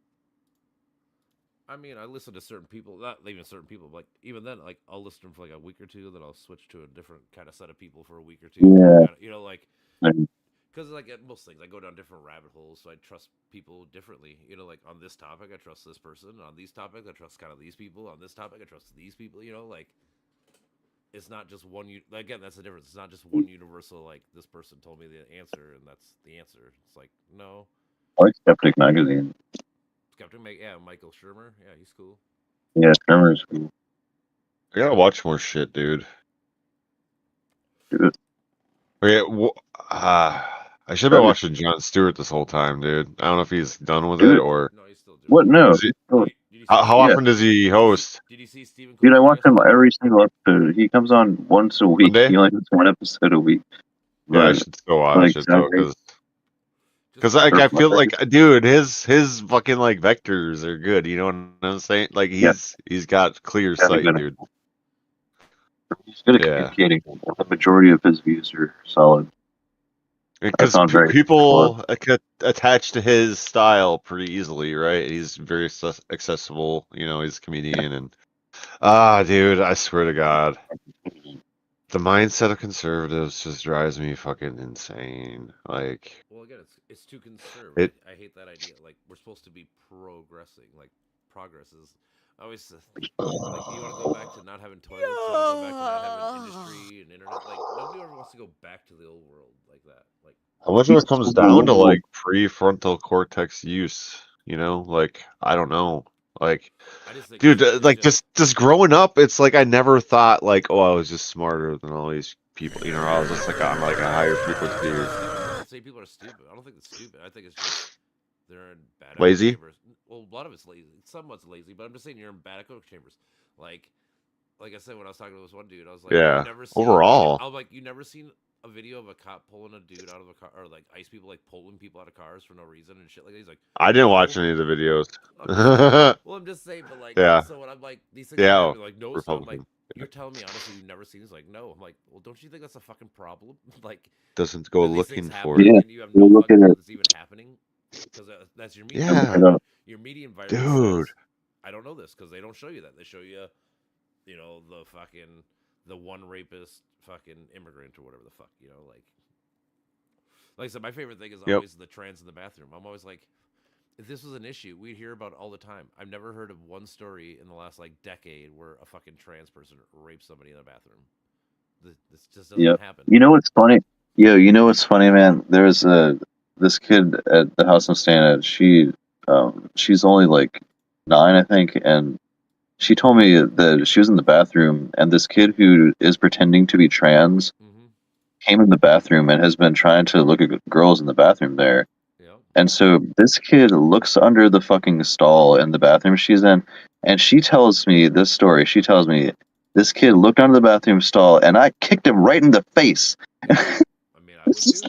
[SPEAKER 1] I mean, I listen to certain people, not even certain people, but like even then, like I'll listen to them for like a week or two, then I'll switch to a different kind of set of people for a week or two.
[SPEAKER 5] Yeah.
[SPEAKER 1] Like because like at most things, I go down different rabbit holes, so I trust people differently. Like on this topic, I trust this person. On these topics, I trust kind of these people. On this topic, I trust these people. Like it's not just one. Again, that's the difference. It's not just one universal. Like this person told me the answer, and that's the answer. It's like no.
[SPEAKER 5] I like Skeptic Magazine.
[SPEAKER 1] Michael Shermer. Yeah, he's cool.
[SPEAKER 5] Yeah, Shermer's cool.
[SPEAKER 3] I gotta watch more shit, dude. Okay, I should have been watching Jon Stewart this whole time, dude. I don't know if he's done with it or.
[SPEAKER 1] No, he's still doing
[SPEAKER 5] what? No.
[SPEAKER 3] How often does he host?
[SPEAKER 1] Did you see Stephen?
[SPEAKER 5] Dude, I watch him every single episode. He comes on once a week. He only does one episode a week.
[SPEAKER 3] Yeah, I should still watch it though, because like I feel like, dude, his fucking like vectors are good. You know what I'm saying? Like he's got clear sight, dude.
[SPEAKER 5] He's good at communicating. The majority of his views are solid.
[SPEAKER 3] Because people attach to his style pretty easily, right? He's very accessible. He's a comedian, and dude, I swear to God, the mindset of conservatives just drives me fucking insane. Like,
[SPEAKER 1] well, again, it's too conservative. I hate that idea. Like, we're supposed to be progressing. Like, progress is always like you want to go back to not having toilets. You want to go back to not having industry and internet. Like, nobody ever wants wants to go back to the old world like that? Like,
[SPEAKER 3] How much of it comes down to like prefrontal cortex use? You know, like I don't know. Like,
[SPEAKER 1] I just think
[SPEAKER 3] dude,
[SPEAKER 1] it's
[SPEAKER 3] like just growing up, it's like I never thought like, oh, I was just smarter than all these people. You know, I was just like on like a higher frequency.
[SPEAKER 1] I don't say people are stupid. I don't think it's stupid. I think it's just they're in bad echo
[SPEAKER 3] Lazy?
[SPEAKER 1] chambers. Well, a lot of it's lazy. It's somewhat lazy, but I'm just saying you're in bad echo chambers. Like I said, when I was talking to this one dude, I was like,
[SPEAKER 3] Yeah,
[SPEAKER 1] "You've never seen
[SPEAKER 3] overall.
[SPEAKER 1] I'm like, you never seen a video of a cop pulling a dude out of a car, or like ICE people like pulling people out of cars for no reason and shit like that. He's like,
[SPEAKER 3] I didn't
[SPEAKER 1] "No."
[SPEAKER 3] watch any of the videos.
[SPEAKER 1] Well, I'm just saying, but like,
[SPEAKER 3] Yeah.
[SPEAKER 1] so when I'm like, these things
[SPEAKER 3] Yeah,
[SPEAKER 1] happen, like, no, so I'm like,
[SPEAKER 3] Republican.
[SPEAKER 1] you're telling me honestly you've never seen this? Like, no. I'm like, well, don't you think that's a fucking problem? Like,
[SPEAKER 3] Doesn't go
[SPEAKER 1] that these things
[SPEAKER 3] looking
[SPEAKER 1] happen
[SPEAKER 3] for it.
[SPEAKER 5] Yeah,
[SPEAKER 1] and you have
[SPEAKER 5] we'll
[SPEAKER 1] no
[SPEAKER 5] look
[SPEAKER 1] fucking
[SPEAKER 5] at
[SPEAKER 1] clue
[SPEAKER 5] it.
[SPEAKER 1] it's even happening because that's your media.
[SPEAKER 3] Yeah.
[SPEAKER 1] environment. Your media environment
[SPEAKER 3] Dude.
[SPEAKER 1] says, I don't know this because they don't show you that. They show you, you know, the one rapist fucking immigrant or whatever the fuck, you know, like I said, my favorite thing is
[SPEAKER 3] Yep.
[SPEAKER 1] always the trans in the bathroom. I'm always like, if this was an issue, we'd hear about it all the time. I've never heard of one story in the last like decade where a fucking trans person raped somebody in the bathroom. This just doesn't
[SPEAKER 5] Yep.
[SPEAKER 1] happen.
[SPEAKER 5] You know what's funny? Yo, you know what's funny, man? There's this kid at the house I'm staying at. She's only like 9, I think, and she told me that she was in the bathroom, and this kid who is pretending to be trans
[SPEAKER 1] Mm-hmm.
[SPEAKER 5] came in the bathroom and has been trying to look at girls in the bathroom there.
[SPEAKER 1] Yeah.
[SPEAKER 5] And so this kid looks under the fucking stall in the bathroom she's in, and she tells me this story. She tells me this kid looked under the bathroom stall, and I kicked him right in the face.
[SPEAKER 1] I mean, I would too.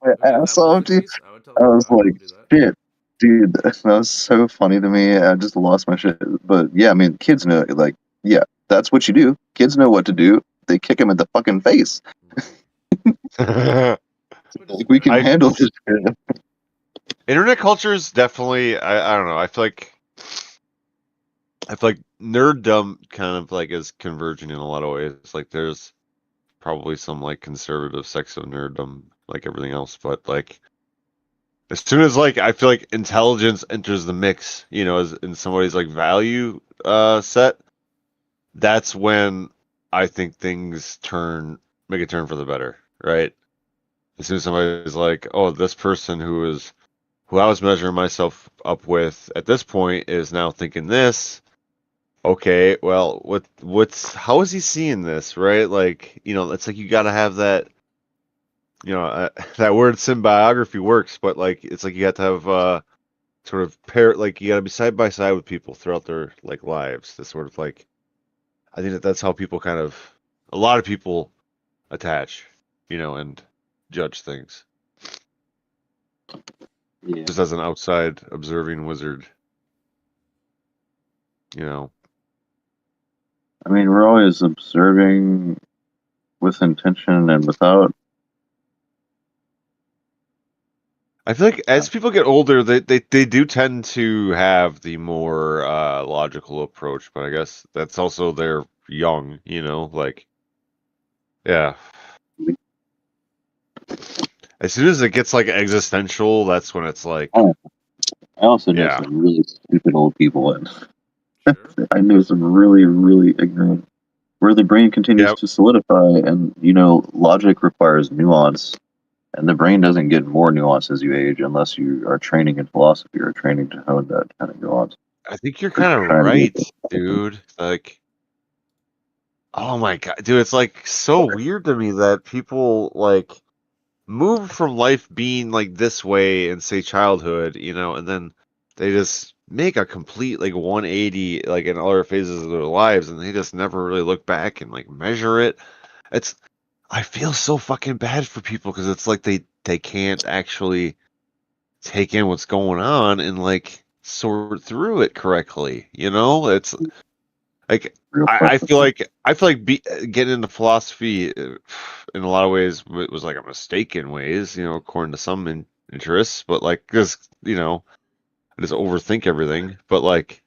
[SPEAKER 5] My
[SPEAKER 1] I mean, if that
[SPEAKER 5] ass
[SPEAKER 1] was
[SPEAKER 5] off,
[SPEAKER 1] the
[SPEAKER 5] dude.
[SPEAKER 1] case, I would tell
[SPEAKER 5] I
[SPEAKER 1] her,
[SPEAKER 5] was
[SPEAKER 1] I would
[SPEAKER 5] like,
[SPEAKER 1] do that.
[SPEAKER 5] shit, dude, that was so funny to me. I just lost my shit. But yeah, I mean, kids know, like, yeah, that's what you do. Kids know what to do. They kick him in the fucking face. Like, we can
[SPEAKER 3] I-
[SPEAKER 5] handle this shit.
[SPEAKER 3] Internet culture is definitely I don't know. I feel like nerddom kind of like is converging in a lot of ways. Like there's probably some like conservative sex of nerddom like everything else, but like as soon as like I feel like intelligence enters the mix, you know, as in somebody's like value set, that's when I think things make a turn for the better, right? As soon as somebody's like, oh, this person who I was measuring myself up with at this point is now thinking this. Okay, well, how is he seeing this, right? Like, you know, it's like you got to have that, you know, that word symbiography works, but like it's like you got to have sort of like you got to be side by side with people throughout their like lives. To sort of like, I think that's how people a lot of people attach, you know, and judge things.
[SPEAKER 5] Yeah.
[SPEAKER 3] Just as an outside observing wizard, you know.
[SPEAKER 5] I mean, we're always observing with intention and without.
[SPEAKER 3] I feel like as people get older, they do tend to have the more logical approach, but I guess that's also they're young, you know, like, yeah. As soon as it gets like existential, that's when it's like,
[SPEAKER 5] I also know
[SPEAKER 3] Yeah.
[SPEAKER 5] some really stupid old people, and
[SPEAKER 1] Sure.
[SPEAKER 5] I know some really, really ignorant, where the brain continues
[SPEAKER 3] Yep.
[SPEAKER 5] to solidify, and you know, logic requires nuance, and the brain doesn't get more nuance as you age unless you are training in philosophy or training to hone that kind of nuance.
[SPEAKER 3] I think you're kind of
[SPEAKER 5] Trying to
[SPEAKER 3] right,
[SPEAKER 5] get
[SPEAKER 3] dude. Like, oh my god, dude, it's like so weird to me that people like move from life being like this way in say childhood, you know, and then they just make a complete like 180 like in other phases of their lives, and they just never really look back and like measure it. I feel so fucking bad for people because it's like they can't actually take in what's going on and like sort through it correctly, you know. It's like
[SPEAKER 5] real
[SPEAKER 3] I
[SPEAKER 5] quick.
[SPEAKER 3] feel like getting into philosophy in a lot of ways was like a mistake in ways, you know, according to some interests, but like because you know I just overthink everything, but like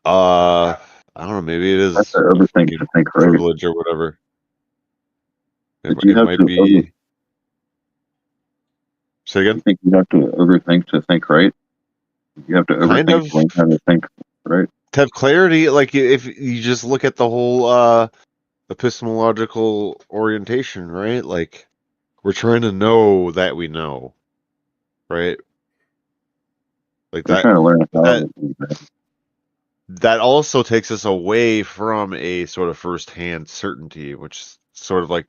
[SPEAKER 3] I don't know, maybe it is
[SPEAKER 5] That's
[SPEAKER 3] a
[SPEAKER 5] the other thing
[SPEAKER 3] fucking
[SPEAKER 5] to think, right?
[SPEAKER 3] privilege or whatever.
[SPEAKER 5] But you
[SPEAKER 3] It
[SPEAKER 5] have
[SPEAKER 3] might
[SPEAKER 5] to
[SPEAKER 3] be. Say
[SPEAKER 5] I
[SPEAKER 3] again.
[SPEAKER 5] think you have to overthink to think right. You have to
[SPEAKER 3] Kind
[SPEAKER 5] overthink
[SPEAKER 3] of.
[SPEAKER 5] to learn how to think right.
[SPEAKER 3] To have clarity, like if you just look at the whole epistemological orientation, right? Like, we're trying to know that we know, right? Like
[SPEAKER 5] We're
[SPEAKER 3] that.
[SPEAKER 5] trying to learn
[SPEAKER 3] That also takes us away from a sort of first-hand certainty, which is sort of like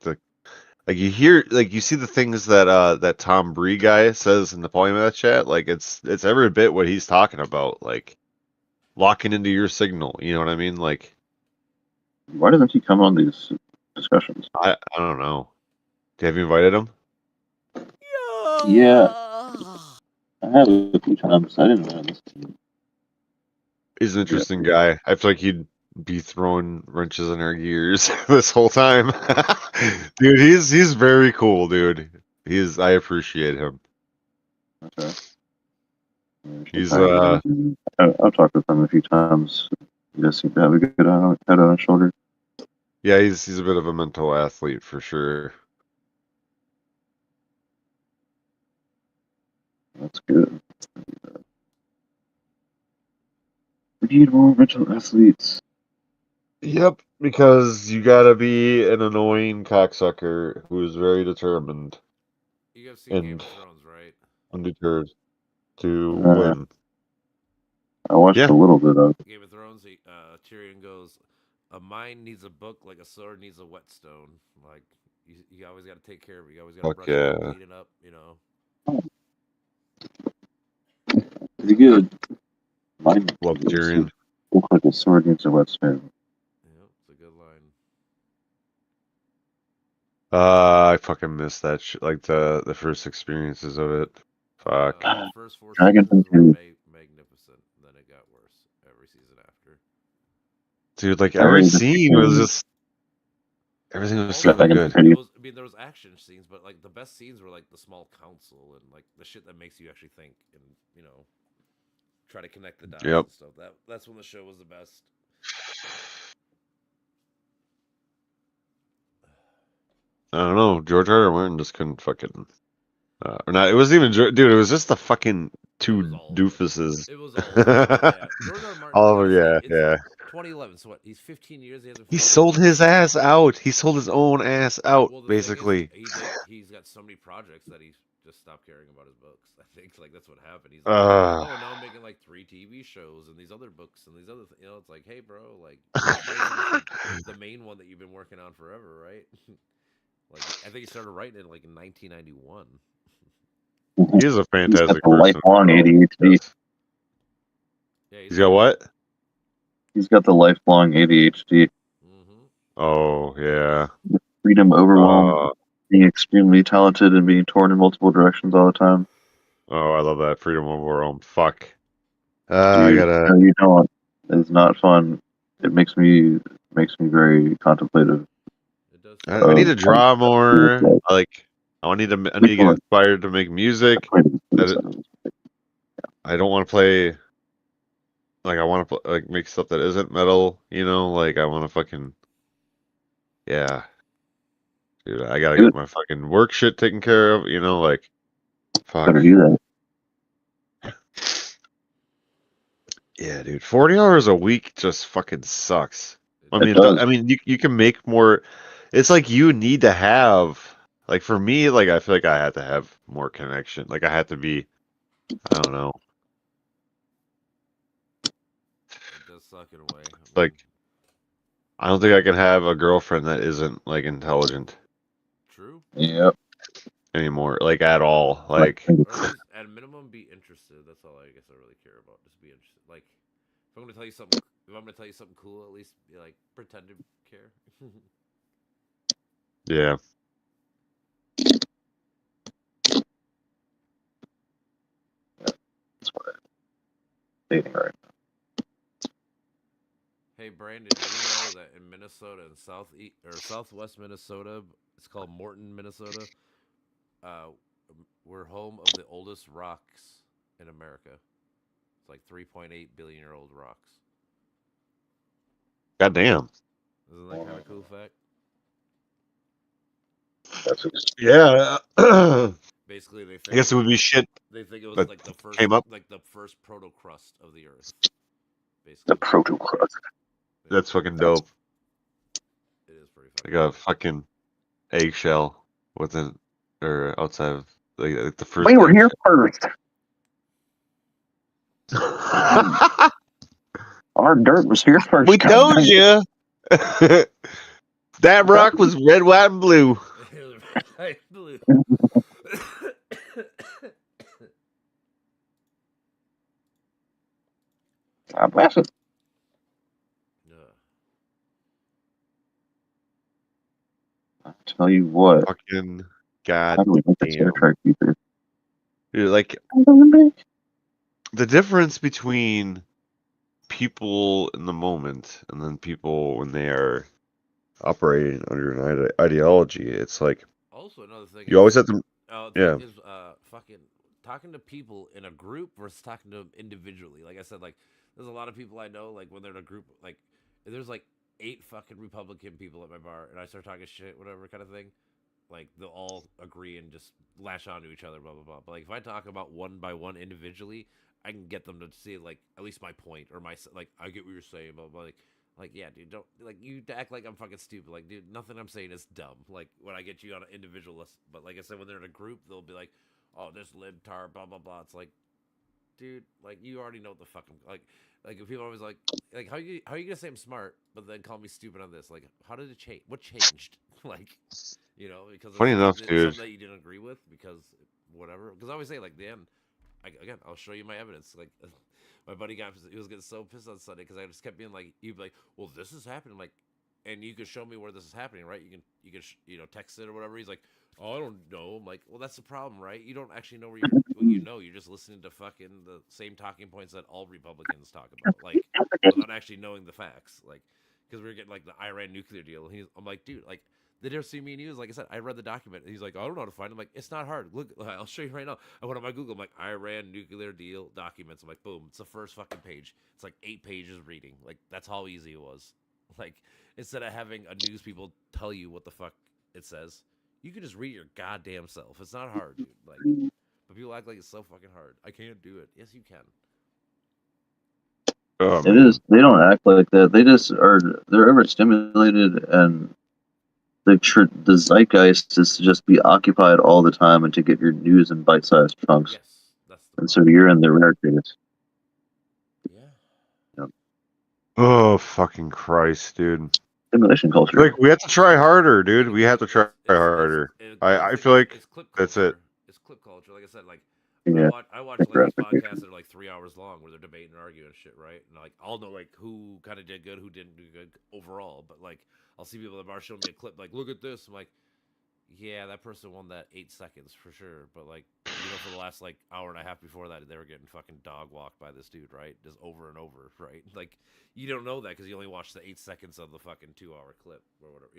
[SPEAKER 3] you hear, like you see the things that Tom Bree guy says in the Polymath chat, like it's every bit what he's talking about, like locking into your signal. You know what I mean? Like,
[SPEAKER 5] Why doesn't he come on these discussions?
[SPEAKER 3] I don't know. Have you invited him?
[SPEAKER 5] Yeah. I have a few times. I didn't know this.
[SPEAKER 3] He's an interesting guy. I feel like he'd be throwing wrenches in our gears this whole time. Dude, he's very cool, dude. I appreciate him.
[SPEAKER 5] Okay.
[SPEAKER 3] He's
[SPEAKER 5] I've talked with him a few times. He does seem to have a good head on his shoulder.
[SPEAKER 3] yeah, he's a bit of a mental athlete for sure.
[SPEAKER 5] That's good. We need more mental athletes.
[SPEAKER 3] Yep, because you gotta be an annoying cocksucker who is very determined
[SPEAKER 1] You guys seen Game
[SPEAKER 3] and
[SPEAKER 1] of Thrones, right?
[SPEAKER 3] undeterred to win.
[SPEAKER 5] I watched
[SPEAKER 3] Yeah.
[SPEAKER 5] a little bit of.
[SPEAKER 1] Game of Thrones. Tyrion goes, "A mind needs a book like a sword needs a whetstone." Like you always got to take care of it. You always got to
[SPEAKER 3] Fuck
[SPEAKER 1] brush it up,
[SPEAKER 3] yeah.
[SPEAKER 1] clean it up. You know.
[SPEAKER 5] Pretty good. Mine
[SPEAKER 3] Love Tyrion.
[SPEAKER 5] look like a sword needs a whetstone.
[SPEAKER 1] Yeah, it's a good line.
[SPEAKER 3] I fucking missed that shit. Like the first experiences of it. Fuck.
[SPEAKER 1] The first 4
[SPEAKER 5] Dragon
[SPEAKER 1] seasons were
[SPEAKER 5] Hunter.
[SPEAKER 1] magnificent. Then it got worse every season after.
[SPEAKER 3] Dude, like
[SPEAKER 5] I
[SPEAKER 3] every
[SPEAKER 5] really
[SPEAKER 3] scene was just everything was so
[SPEAKER 5] Dragon
[SPEAKER 3] good.
[SPEAKER 5] Hunter.
[SPEAKER 1] I mean, there was action scenes, but like the best scenes were like the small council and like the shit that makes you actually think and try to connect the dots
[SPEAKER 3] Yep.
[SPEAKER 1] and stuff. That's when the show was the best.
[SPEAKER 3] I don't know. George R. R. Martin just couldn't fucking. Or not. It wasn't even. Dude, it was just the fucking two
[SPEAKER 1] It was all of it.
[SPEAKER 3] doofuses.
[SPEAKER 1] It was all of it. Yeah. George R. R. Martin.
[SPEAKER 3] All of it,
[SPEAKER 1] honestly,
[SPEAKER 3] yeah.
[SPEAKER 1] it's 2011. So what? He's 15 years.
[SPEAKER 3] He sold his ass out. He sold his own ass out,
[SPEAKER 1] Well, the
[SPEAKER 3] basically.
[SPEAKER 1] thing is, he's got so many projects that he just stopped caring about his books. I think like that's what happened. He's like, oh, now I'm making like 3 TV shows and these other books and these other it's like, hey, bro, like the main one that you've been working on forever, right? Like I think he started writing it like in 1991.
[SPEAKER 3] He is a fantastic
[SPEAKER 5] He's got the lifelong ADHD.
[SPEAKER 1] Yeah,
[SPEAKER 3] He's got what?
[SPEAKER 5] He's got the lifelong ADHD.
[SPEAKER 3] Oh yeah.
[SPEAKER 5] Freedom overwhelmed, being extremely talented and being torn in multiple directions all the time.
[SPEAKER 3] Oh, I love that freedom overwhelm. Fuck.
[SPEAKER 5] Dude,
[SPEAKER 3] I gotta.
[SPEAKER 5] no, you don't. It's not fun. It makes me very contemplative.
[SPEAKER 3] I need to draw more. Like I need to get inspired to make music. I don't want to play. Like I want to like make stuff that isn't metal. Like I want to fucking. Yeah. Dude, I gotta get my fucking work shit taken care of. Like. Fuck.
[SPEAKER 5] Better do that.
[SPEAKER 3] Yeah, dude. 40 hours a week just fucking sucks.
[SPEAKER 5] It does.
[SPEAKER 3] I mean, you can make more. It's like you need to have, like for me, like I feel like I had to have more connection. Like I had to be, I don't know.
[SPEAKER 1] It does suck in a way.
[SPEAKER 3] Like, I don't think I can have a girlfriend that isn't like intelligent.
[SPEAKER 1] True.
[SPEAKER 5] Yep.
[SPEAKER 3] Anymore, like at all. Like,
[SPEAKER 1] Or at least, at minimum, be interested. That's all I guess I really care about. Just be interested. Like, if I'm gonna tell you something cool, at least be like pretend to care.
[SPEAKER 3] yeah.
[SPEAKER 5] That's what I'm dating right now.
[SPEAKER 1] Hey Brandon, do you know that in Minnesota and southwest Minnesota, it's called Morton, Minnesota. We're home of the oldest rocks in America. It's like 3.8 billion-year-old rocks.
[SPEAKER 3] God damn.
[SPEAKER 1] Isn't that kind of cool fact?
[SPEAKER 3] Yeah.
[SPEAKER 1] Basically, they think
[SPEAKER 3] I guess it would be shit.
[SPEAKER 1] They think it was
[SPEAKER 3] that
[SPEAKER 1] like the first,
[SPEAKER 3] came up.
[SPEAKER 1] like the first proto-crust of the Earth. Basically,
[SPEAKER 5] The proto-crust.
[SPEAKER 3] That's fucking dope.
[SPEAKER 1] it is pretty
[SPEAKER 3] like a fucking eggshell within or outside of like the first.
[SPEAKER 5] We were here first. Our dirt was here first.
[SPEAKER 3] We told you. That rock was red, white, and blue.
[SPEAKER 1] Right, blue.
[SPEAKER 5] God bless it.
[SPEAKER 1] Yeah.
[SPEAKER 5] I tell you what.
[SPEAKER 3] Fucking
[SPEAKER 5] How
[SPEAKER 3] god
[SPEAKER 5] do we make this Star
[SPEAKER 3] damn.
[SPEAKER 5] Trek future?
[SPEAKER 3] Dude, like the difference between people in the moment and then people when they are operating under an ideology, it's like
[SPEAKER 1] Also, another thing.
[SPEAKER 3] you always have to. Yeah.
[SPEAKER 1] Is fucking talking to people in a group versus talking to them individually. Like I said, like there's a lot of people I know. Like when they're in a group, like if there's like 8 fucking Republican people at my bar, and I start talking shit, whatever kind of thing. Like they'll all agree and just lash onto each other, blah blah blah. But like if I talk about one by one individually, I can get them to see like at least my point or my like I get what you're saying, blah blah. Like yeah, dude, don't like you act like I'm fucking stupid. Like dude, nothing I'm saying is dumb. Like when I get you on an individualist, but like I said, when they're in a group, they'll be like, oh, this libtard, blah blah blah. It's like, dude, like you already know what the fucking like if people always like how you gonna say I'm smart, but then call me stupid on this? Like how did it change? What changed? Like. You know, because
[SPEAKER 3] Funny enough,
[SPEAKER 1] it's
[SPEAKER 3] dude.
[SPEAKER 1] something that you didn't agree with because whatever. Because I always say like, Dan, again, I'll show you my evidence. Like, my buddy he was getting so pissed on Sunday because I just kept being like, you'd be like, well, this is happening, like, and you can show me where this is happening, right? You can text it or whatever. He's like, oh, I don't know. I'm like, well, that's the problem, right? You don't actually know what you know. You're just listening to fucking the same talking points that all Republicans talk about, like, without actually knowing the facts, like, because we were getting like the Iran nuclear deal, and I'm like, dude, like. The difference between me and you is, like I said, I read the document. And he's like, I don't know how to find it. I'm like, it's not hard. Look, I'll show you right now. I went on my Google. I'm like, Iran nuclear deal documents. I'm like, boom. It's the first fucking page. It's like 8 pages reading. Like, that's how easy it was. Like, instead of having a news people tell you what the fuck it says, you can just read your goddamn self. It's not hard, dude. Like, but people act like it's so fucking hard. I can't do it. Yes, you can.
[SPEAKER 5] It is. They don't act like that. They just are. They're overstimulated, and the zeitgeist is to just be occupied all the time and to get your news in bite-sized chunks.
[SPEAKER 1] Yes, that's the
[SPEAKER 5] and so you're in the rare case.
[SPEAKER 1] Yeah.
[SPEAKER 3] Oh fucking Christ, dude!
[SPEAKER 5] Simulation culture.
[SPEAKER 3] Like we have to try harder, dude. We have to try harder. I feel like
[SPEAKER 1] it's clip
[SPEAKER 3] that's it.
[SPEAKER 1] It's clip culture. Like I said, like
[SPEAKER 5] Yeah.
[SPEAKER 1] I watch like these podcasts that are like 3 hours long where they're debating and arguing and shit, right? And like I'll know like who kind of did good, who didn't do good overall. But like I'll see people at the bar showing me a clip, like look at this. I'm like, yeah, that person won that 8 seconds for sure. But like for the last like hour and a half before that, they were getting fucking dog walked by this dude, right? Just over and over, right? Like you don't know that because you only watched the 8 seconds of the fucking 2-hour clip or whatever,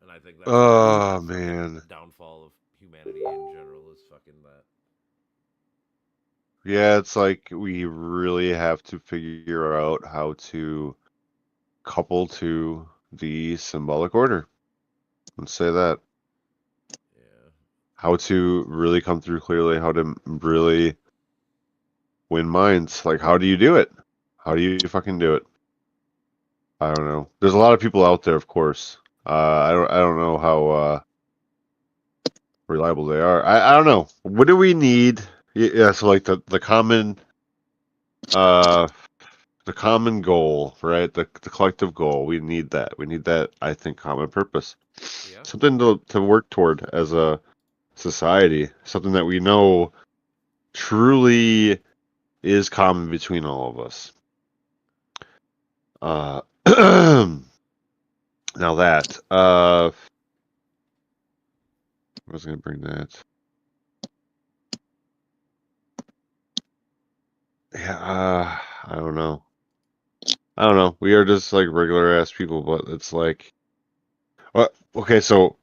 [SPEAKER 1] And I think that's
[SPEAKER 3] Oh
[SPEAKER 1] the
[SPEAKER 3] man.
[SPEAKER 1] downfall of humanity in general is fucking that.
[SPEAKER 3] Yeah, it's like we really have to figure out how to couple to the symbolic order. Let's say that.
[SPEAKER 1] Yeah.
[SPEAKER 3] How to really come through clearly, how to really win minds. Like, how do you do it? How do you fucking do it? I don't know. There's a lot of people out there, of course. I don't know how reliable they are. I don't know. What do we need? Yeah, so like the common goal, right? The collective goal. We need that. We need that, I think, common purpose.
[SPEAKER 1] Yeah.
[SPEAKER 3] Something to work toward as a society. Something that we know truly is common between all of us. Now that I was gonna bring that. Yeah, I don't know. We are just like regular ass people, but it's like, what? Okay, so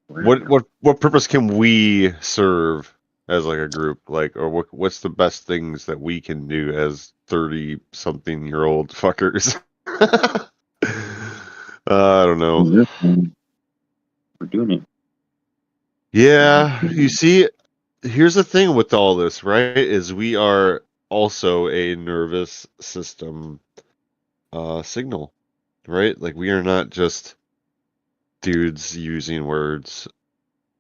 [SPEAKER 3] what purpose can we serve as like a group, like, or what's the best things that we can do as 30-something-year-old fuckers? I don't know.
[SPEAKER 5] We're doing it.
[SPEAKER 3] Yeah, you see, here's the thing with all this, right? Is we are also a nervous system signal, right? Like we are not just dudes using words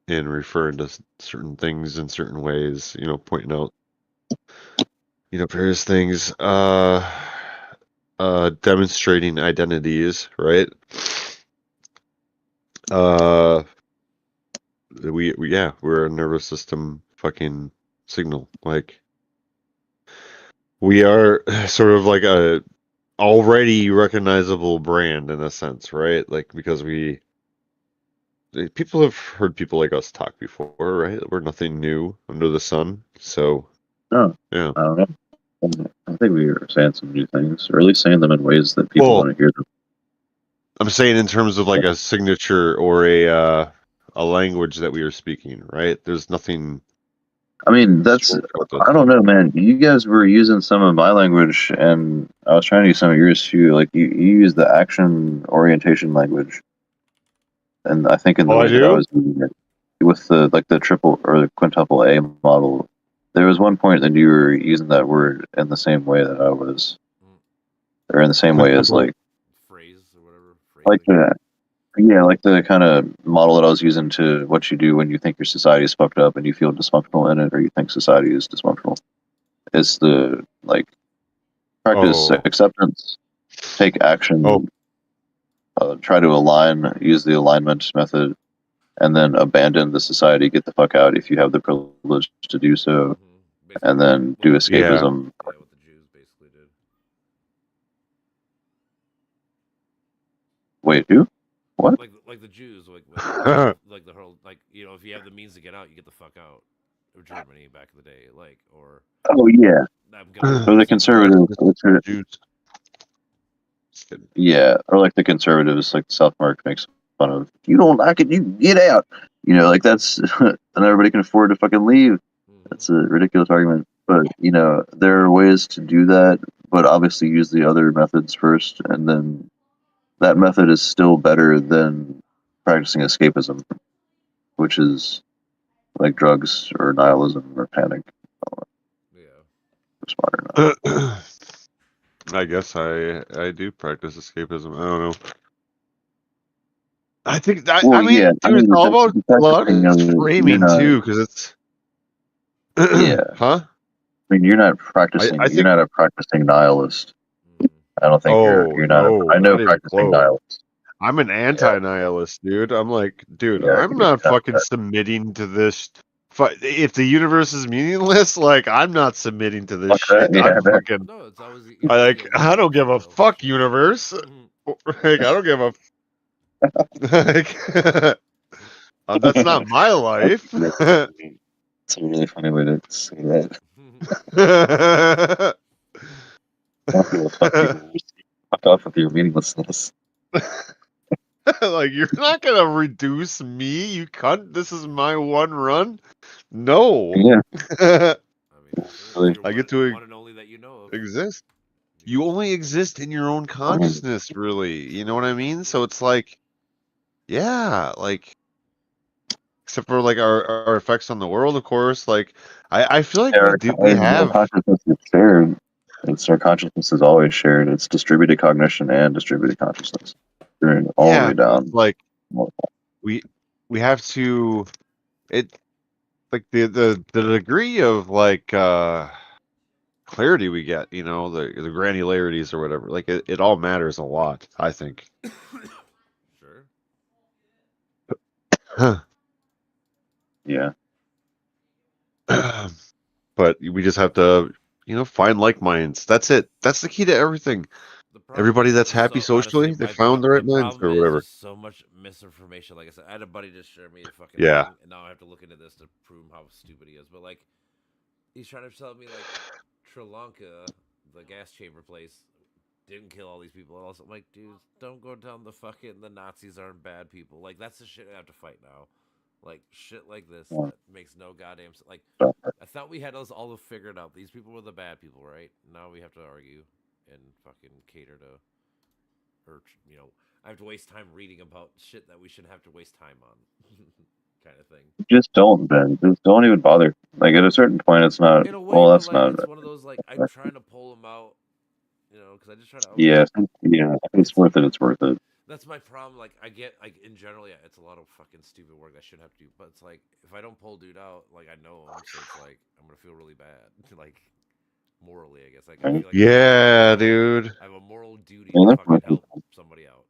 [SPEAKER 3] and referring to certain things in certain ways, pointing out, various things, demonstrating identities, right? We're a nervous system fucking signal. Like, we are sort of like a already recognizable brand in a sense, right? Like, because people have heard people like us talk before, right? We're nothing new under the sun. So,
[SPEAKER 5] No,
[SPEAKER 3] yeah.
[SPEAKER 5] I don't know. I think we were saying some new things, or at least saying them in ways that people want to hear them.
[SPEAKER 3] I'm saying in terms of like a signature or a language that we are speaking, right? There's nothing.
[SPEAKER 5] I mean, I don't know, man. You guys were using some of my language, and I was trying to use some of yours too. Like, you use the action orientation language. And I think in the way that I was using it, with the triple or the quintuple A model, there was one point that you were using that word in the same way that I was, or in the same way as like
[SPEAKER 1] phrase or whatever.
[SPEAKER 5] Like the kind of model that I was using to what you do when you think your society is fucked up and you feel dysfunctional in it, or you think society is dysfunctional. It's the practice acceptance, take action, try to align, use the alignment method, and then abandon the society, get the fuck out if you have the privilege to do so, and then do escapism.
[SPEAKER 1] Yeah, what the Jews basically did.
[SPEAKER 5] Wait, who? What?
[SPEAKER 1] Like the Jews, like the whole, if you have the means to get out, you get the fuck out of Germany back in the day, or.
[SPEAKER 5] Oh yeah. Or the conservative. Yeah, or like the conservatives, like South Park makes fun of. You don't like it, you get out. That's and everybody can afford to fucking leave. That's a ridiculous argument, but there are ways to do that, but obviously use the other methods first, and then that method is still better than practicing escapism, which is like drugs or nihilism or panic.
[SPEAKER 3] Yeah. I guess I do practice escapism. I don't know. I think that it's all about a lot of framing too, because it's huh?
[SPEAKER 5] I mean, you're not practicing. You're not a practicing nihilist. I don't think you're not. I know practicing nihilist.
[SPEAKER 3] I'm an anti-nihilist, dude. I'm like, dude, I'm not fucking submitting to this. If the universe is meaningless, I'm not submitting to this shit. I'm fucking. No, it's always, I don't give a fuck, universe. I don't give a. That's not my life.
[SPEAKER 5] It's a really funny way to say that. Fuck off with your meaninglessness.
[SPEAKER 3] You're not gonna reduce me, you cunt. This is my one run. No.
[SPEAKER 5] Yeah.
[SPEAKER 3] I get to exist. You only exist in your own consciousness, really. You know what I mean? So it's except for our effects on the world, of course. I feel like we have.
[SPEAKER 5] Consciousness is shared. Our consciousness is always shared. It's distributed cognition and distributed consciousness. All the way down.
[SPEAKER 3] We have to the degree of clarity we get, the granularities or whatever, it all matters a lot, I think.
[SPEAKER 1] Sure.
[SPEAKER 5] Yeah.
[SPEAKER 3] But we just have to find like minds. That's it. That's the key to everything. Everybody that's happy socially, they found the right minds or whatever.
[SPEAKER 1] So much misinformation. Like I said, I had a buddy just share me a fucking
[SPEAKER 3] thing,
[SPEAKER 1] and now I have to look into this to prove how stupid he is. But he's trying to tell me Sri Lanka, the gas chamber place, didn't kill all these people. And also, I'm like, dude, don't go down the Nazis aren't bad people. That's the shit I have to fight now. Shit like this that makes no goddamn sense. I thought we had us all figured out. These people were the bad people, right? Now we have to argue and fucking cater to, or I have to waste time reading about shit that we shouldn't have to waste time on, kind of thing.
[SPEAKER 5] Just don't, Ben. Just don't even bother. At a certain point, it's not.
[SPEAKER 1] In a way,
[SPEAKER 5] that's not.
[SPEAKER 1] It's one of those I'm trying to pull them out, because I just try to.
[SPEAKER 5] Yeah, if it's worth it. It's worth it.
[SPEAKER 1] That's my problem. Like, I get, like, in general, yeah, it's a lot of fucking stupid work I shouldn't have to do. But it's like, if I don't pull dude out, like, I know him, so it's like, I'm gonna feel really bad. Like, morally, I guess. Like, I feel like
[SPEAKER 3] Yeah, dude.
[SPEAKER 1] I have a moral duty
[SPEAKER 5] Yeah,
[SPEAKER 1] to
[SPEAKER 5] that's
[SPEAKER 1] fucking
[SPEAKER 5] right.
[SPEAKER 1] help somebody out,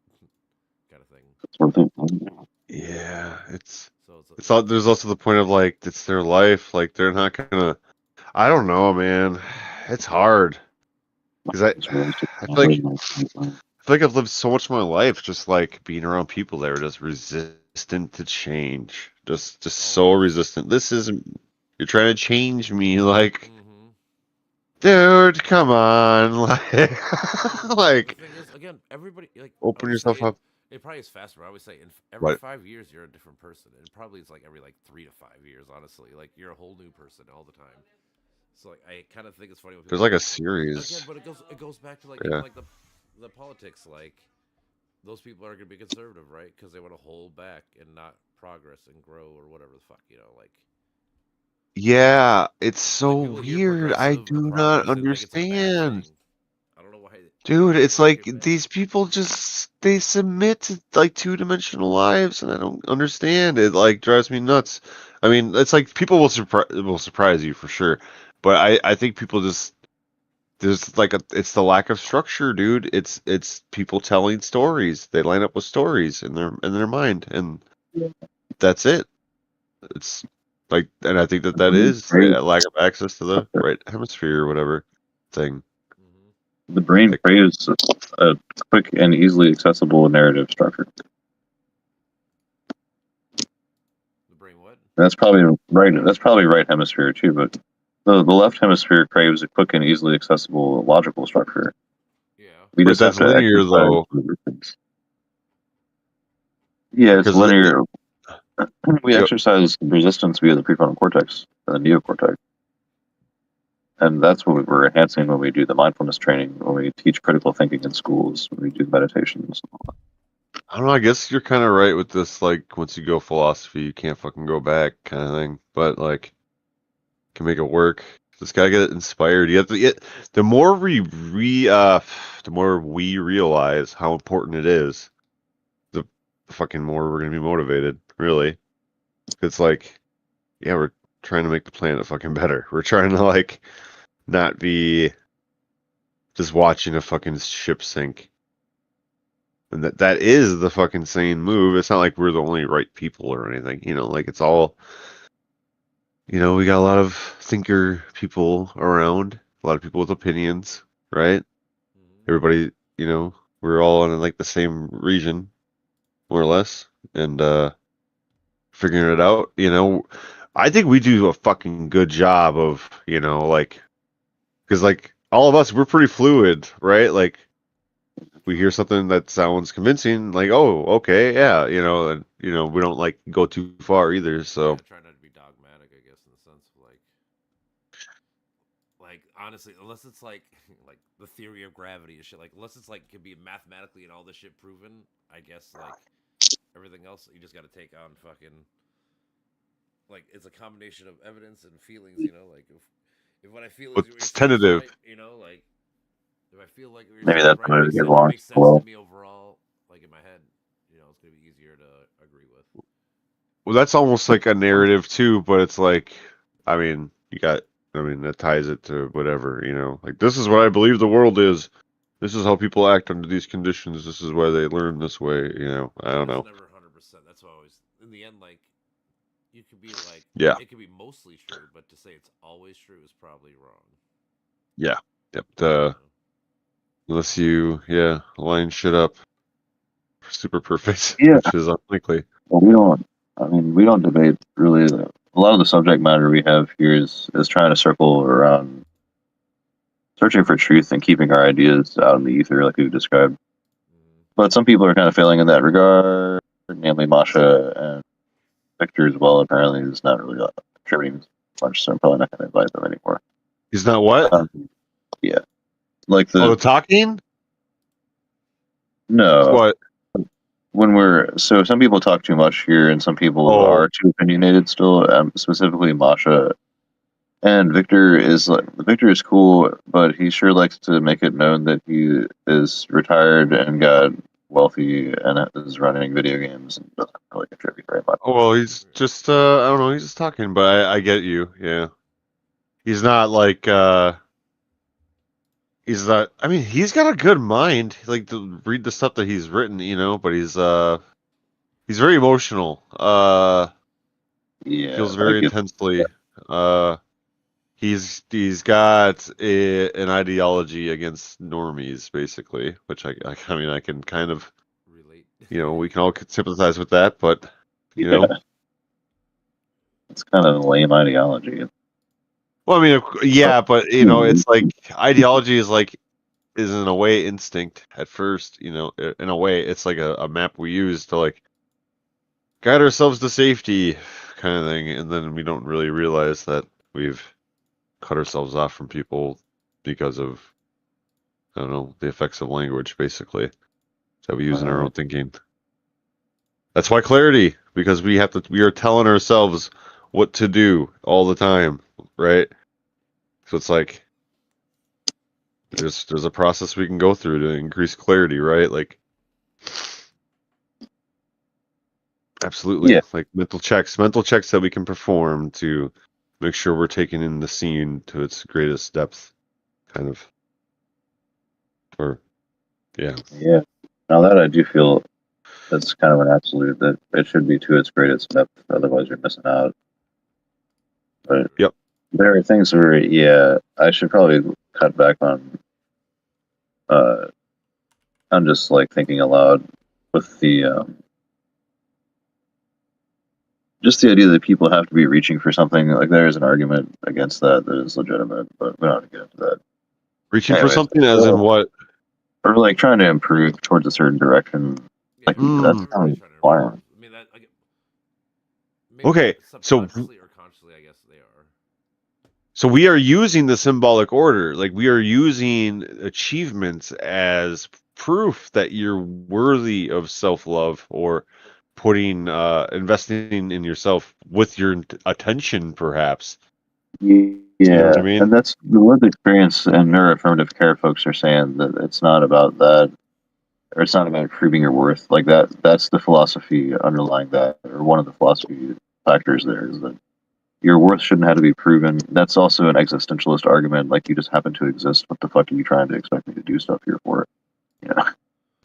[SPEAKER 1] kind of thing.
[SPEAKER 5] That's what I'm thinking.
[SPEAKER 3] Yeah, it's
[SPEAKER 1] So
[SPEAKER 3] it's all, there's also the point of like it's their life. Like they're not gonna. I don't know, man. It's hard because I feel like I've lived so much of my life just like being around people that are just resistant to change, just so resistant. This isn't. You're trying to change me, like, dude. Come on, like, like,
[SPEAKER 1] the thing is, again, everybody like
[SPEAKER 3] open
[SPEAKER 1] I would
[SPEAKER 3] yourself
[SPEAKER 1] say
[SPEAKER 3] up.
[SPEAKER 1] It probably is faster. But I always say, every
[SPEAKER 3] Right.
[SPEAKER 1] 5 years, you're a different person, and probably it's like every like 3 to 5 years. Honestly, like you're a whole new person all the time. So like, I kind of think it's funny when people
[SPEAKER 3] There's like a
[SPEAKER 1] again,
[SPEAKER 3] series.
[SPEAKER 1] but it goes back to like
[SPEAKER 3] Yeah.
[SPEAKER 1] even like the politics. Like those people are gonna be conservative, right? Because they want to hold back and not progress and grow or whatever the fuck, like.
[SPEAKER 3] Yeah, it's so
[SPEAKER 1] Like people hear
[SPEAKER 3] weird. I
[SPEAKER 1] progressive or
[SPEAKER 3] do not
[SPEAKER 1] progress and think it's a bad
[SPEAKER 3] understand.
[SPEAKER 1] thing. I don't know why.
[SPEAKER 3] Dude,
[SPEAKER 1] I don't
[SPEAKER 3] it's
[SPEAKER 1] know why
[SPEAKER 3] like
[SPEAKER 1] they get mad.
[SPEAKER 3] these people just they submit to like two-dimensional lives, and I don't understand. It like drives me nuts. I mean, it's like people will surprise you for sure, but I think people just there's like it's the lack of structure, dude. It's people telling stories. They line up with stories in their mind, and that's it. It's like, and I think that is a lack of access to the right hemisphere or whatever thing.
[SPEAKER 5] The brain craves a quick and easily accessible narrative structure.
[SPEAKER 1] The brain what?
[SPEAKER 5] That's probably right. That's probably right hemisphere too, but the left hemisphere craves a quick and easily accessible logical structure.
[SPEAKER 1] Yeah.
[SPEAKER 5] We
[SPEAKER 3] But
[SPEAKER 5] just have
[SPEAKER 3] that's
[SPEAKER 5] to
[SPEAKER 3] linear,
[SPEAKER 5] exercise
[SPEAKER 3] though.
[SPEAKER 5] resistance. Yeah, it's
[SPEAKER 3] Because
[SPEAKER 5] linear. We
[SPEAKER 3] Yep.
[SPEAKER 5] exercise resistance via the prefrontal cortex and the neocortex. And that's what we're enhancing when we do the mindfulness training, when we teach critical thinking in schools, when we do the meditations.
[SPEAKER 3] I don't know. I guess you're kind of right with this. Like, once you go philosophy, you can't fucking go back, kind of thing. But like, can make it work. Just gotta get inspired. You have to get the more the more we realize how important it is, the fucking more we're gonna be motivated. Really, it's like, yeah, we're trying to make the planet fucking better. We're trying to like not be just watching a fucking ship sink. And that is the fucking sane move. It's not like we're the only right people or anything, like it's all, we got a lot of thinker people around, a lot of people with opinions, right? Everybody, we're all in like the same region, more or less, and figuring it out, I think we do a fucking good job of, like, because like all of us, we're pretty fluid, right? Like, we hear something that sounds convincing, like, oh, okay, yeah, and we don't like go too far either. So
[SPEAKER 1] Try not to be dogmatic, I guess, in the sense of like honestly, unless it's like like the theory of gravity and shit, like unless it's like can be mathematically and all this shit proven, I guess like everything else you just got to take on fucking like it's a combination of evidence and feelings, like if what I feel is what you're
[SPEAKER 3] it's
[SPEAKER 1] saying is
[SPEAKER 3] tentative.
[SPEAKER 1] right, like if I feel like what you're
[SPEAKER 5] Maybe
[SPEAKER 1] saying is
[SPEAKER 5] that's
[SPEAKER 1] right,
[SPEAKER 5] where
[SPEAKER 1] makes
[SPEAKER 5] we get
[SPEAKER 1] sense,
[SPEAKER 5] lost
[SPEAKER 1] makes
[SPEAKER 5] as
[SPEAKER 1] sense
[SPEAKER 5] well.
[SPEAKER 1] to me overall, like in my head, it's gonna be easier to agree with.
[SPEAKER 3] Well, that's almost like a narrative too, but it's like, I mean, that ties it to whatever, like this is what I believe the world is. This is how people act under these conditions. This is why they learn this way, I don't know.
[SPEAKER 1] It's never 100%. That's why I always, in the end, like, you could be like,
[SPEAKER 3] Yeah.
[SPEAKER 1] it could be mostly true, but to say it's always true is probably wrong.
[SPEAKER 3] Yeah. Yep. Unless you, line shit up super perfect,
[SPEAKER 5] Yeah.
[SPEAKER 3] which is unlikely.
[SPEAKER 5] Well, we don't debate really. A lot of the subject matter we have here is trying to circle around searching for truth and keeping our ideas out in the ether, like we've described. But some people are kind of failing in that regard, namely Masha and Victor as well. Apparently, is not really contributing much, so I'm probably not going to invite them anymore.
[SPEAKER 3] He's not what?
[SPEAKER 5] Yeah, like
[SPEAKER 3] the talking.
[SPEAKER 5] No.
[SPEAKER 3] What?
[SPEAKER 5] When some people talk too much here, and some people are too opinionated still. Specifically, Masha and Victor is cool, but he sure likes to make it known that he is retired and got wealthy and is running video games and doesn't really contribute very much.
[SPEAKER 3] Well, he's just I don't know, he's just talking, but I get you. Yeah. He's not like he's not. I mean, he's got a good mind. Like to read the stuff that he's written, but he's very emotional.
[SPEAKER 5] Yeah,
[SPEAKER 3] Feels very
[SPEAKER 5] like if,
[SPEAKER 3] intensely. He's got an ideology against normies, basically, which I mean I can kind of
[SPEAKER 1] Relate.
[SPEAKER 3] we can all sympathize with that, but
[SPEAKER 5] yeah, it's kind of a lame ideology.
[SPEAKER 3] well, I mean, yeah, but it's like ideology is in a way instinct at first. In a way, it's like a map we use to like guide ourselves to safety, kind of thing, and then we don't really realize that we've cut ourselves off from people because of I don't know the effects of language, basically that we use in our own thinking. That's why clarity, because we are telling ourselves what to do all the time, right? So it's like there's a process we can go through to increase clarity, right? Like absolutely.
[SPEAKER 5] Yeah.
[SPEAKER 3] Like mental checks that we can perform to make sure we're taking in the scene to its greatest depth, kind of. Or yeah.
[SPEAKER 5] Yeah. Now that I do feel that's kind of an absolute that it should be to its greatest depth, otherwise you're missing out. But
[SPEAKER 3] Yep.
[SPEAKER 5] there are things where I should probably cut back on I'm just like thinking aloud with the just the idea that people have to be reaching for something. Like there is an argument against that is legitimate, but we don't have to get into that.
[SPEAKER 3] Reaching for
[SPEAKER 5] Anyways,
[SPEAKER 3] something as in what?
[SPEAKER 5] or like trying to improve towards a certain direction. Like that's kind of violent.
[SPEAKER 1] I mean, that.
[SPEAKER 3] Okay, so
[SPEAKER 1] subconsciously or consciously, I guess they are.
[SPEAKER 3] So we are using the symbolic order, like we are using achievements as proof that you're worthy of self-love or putting investing in yourself with your attention, perhaps.
[SPEAKER 5] Yeah,
[SPEAKER 3] You know what I mean?
[SPEAKER 5] and that's the lived experience and neuroaffirmative care folks are saying that it's not about that, or it's not about proving your worth. Like that's the philosophy underlying that, or one of the philosophy factors there is that your worth shouldn't have to be proven. That's also an existentialist argument. Like you just happen to exist. What the fuck are you trying to expect me to do stuff here for? Yeah.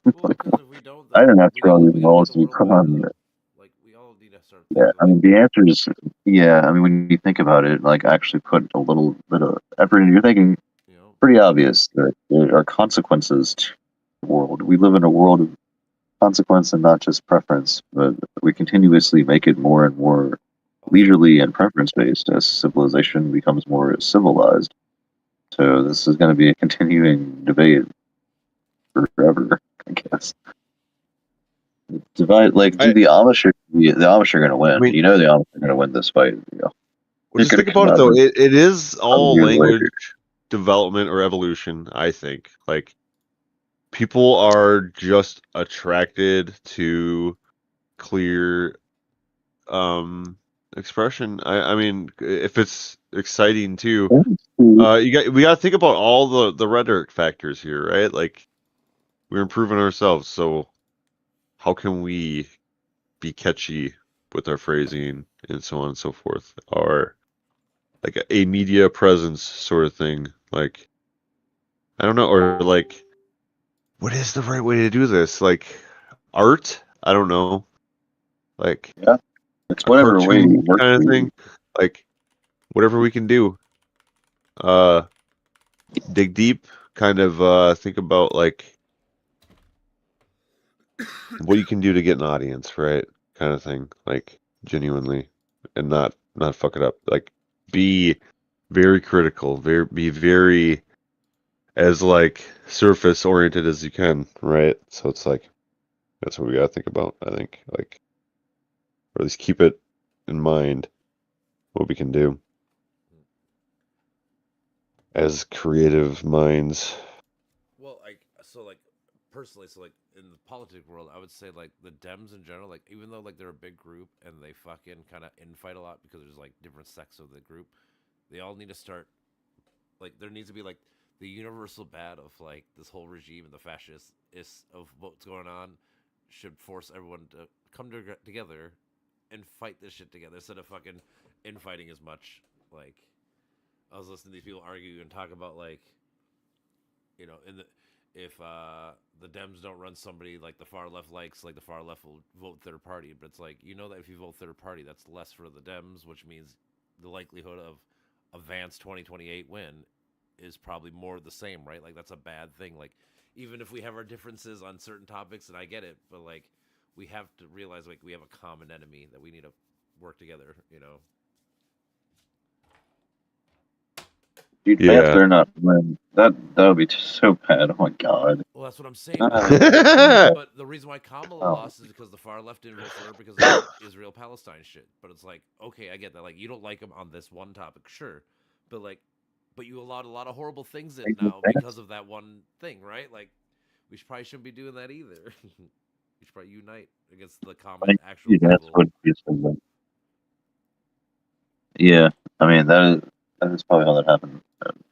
[SPEAKER 1] Well, because if we don't,
[SPEAKER 5] I didn't have to all
[SPEAKER 1] we
[SPEAKER 5] these
[SPEAKER 1] gotta
[SPEAKER 5] roles
[SPEAKER 1] make
[SPEAKER 5] to
[SPEAKER 1] the
[SPEAKER 5] be
[SPEAKER 1] world
[SPEAKER 5] put on.
[SPEAKER 1] better. Like we all need to start.
[SPEAKER 5] Yeah, I mean the answer is I mean when you think about it, like actually put a little bit of effort into your thinking. Pretty obvious that there are consequences to the world. We live in a world of consequence and not just preference, but we continuously make it more and more leisurely and preference based as civilization becomes more civilized. So this is going to be a continuing debate forever, I guess. The Amish are going to win.
[SPEAKER 3] I mean,
[SPEAKER 5] the Amish are going to win this fight.
[SPEAKER 3] Well, just think about it though. It is all language development or evolution, I think. Like people are just attracted to clear expression. I mean, if it's exciting too, we got to think about all the rhetoric factors here, right? Like we're improving ourselves, so how can we be catchy with our phrasing and so on and so forth, or like a media presence sort of thing? Like I don't know, or like what is the right way to do this? Like art? I don't know. Like
[SPEAKER 5] it's whatever way you work
[SPEAKER 3] kind of thing. Like whatever we can do. Dig deep, kind of think about like what you can do to get an audience, right? Kind of thing. Like genuinely and not fuck it up. Like be very critical, be very as like surface oriented as you can, right? So it's like that's what we gotta think about, I think. Like or at least keep it in mind what we can do as creative minds.
[SPEAKER 1] Well, personally, in the politics world, I would say like the Dems in general, like even though like they're a big group and they fucking kind of infight a lot because there's like different sects of the group, they all need to start like there needs to be like the universal bad of like this whole regime and the fascists of what's going on should force everyone to come together and fight this shit together instead of fucking infighting as much. Like, I was listening to these people argue and talk about, like, you know, if the Dems don't run somebody like the far left likes, like the far left will vote third party. But it's like, you know that if you vote third party, that's less for the Dems, which means the likelihood of a Vance 2028 win is probably more the same, right? Like, that's a bad thing. Like, even if we have our differences on certain topics, and I get it, but like, we have to realize, like, we have a common enemy that we need to work together, you know?
[SPEAKER 5] Dude,
[SPEAKER 3] Yeah.
[SPEAKER 5] Vance better not win. That would be so bad. Oh my god.
[SPEAKER 1] Well, that's what I'm saying.
[SPEAKER 3] Yeah.
[SPEAKER 1] But the reason why Kamala lost is because the far left didn't vote for her because of Israel-Palestine shit. But it's like, okay, I get that. Like, you don't like him on this one topic, sure. But you allowed a lot of horrible things in now because of that one thing, right? Like, we probably shouldn't be doing that either. We should probably unite against the common actual
[SPEAKER 5] Vance
[SPEAKER 1] evil.
[SPEAKER 5] would be so good. Yeah, I mean that is probably how that happened.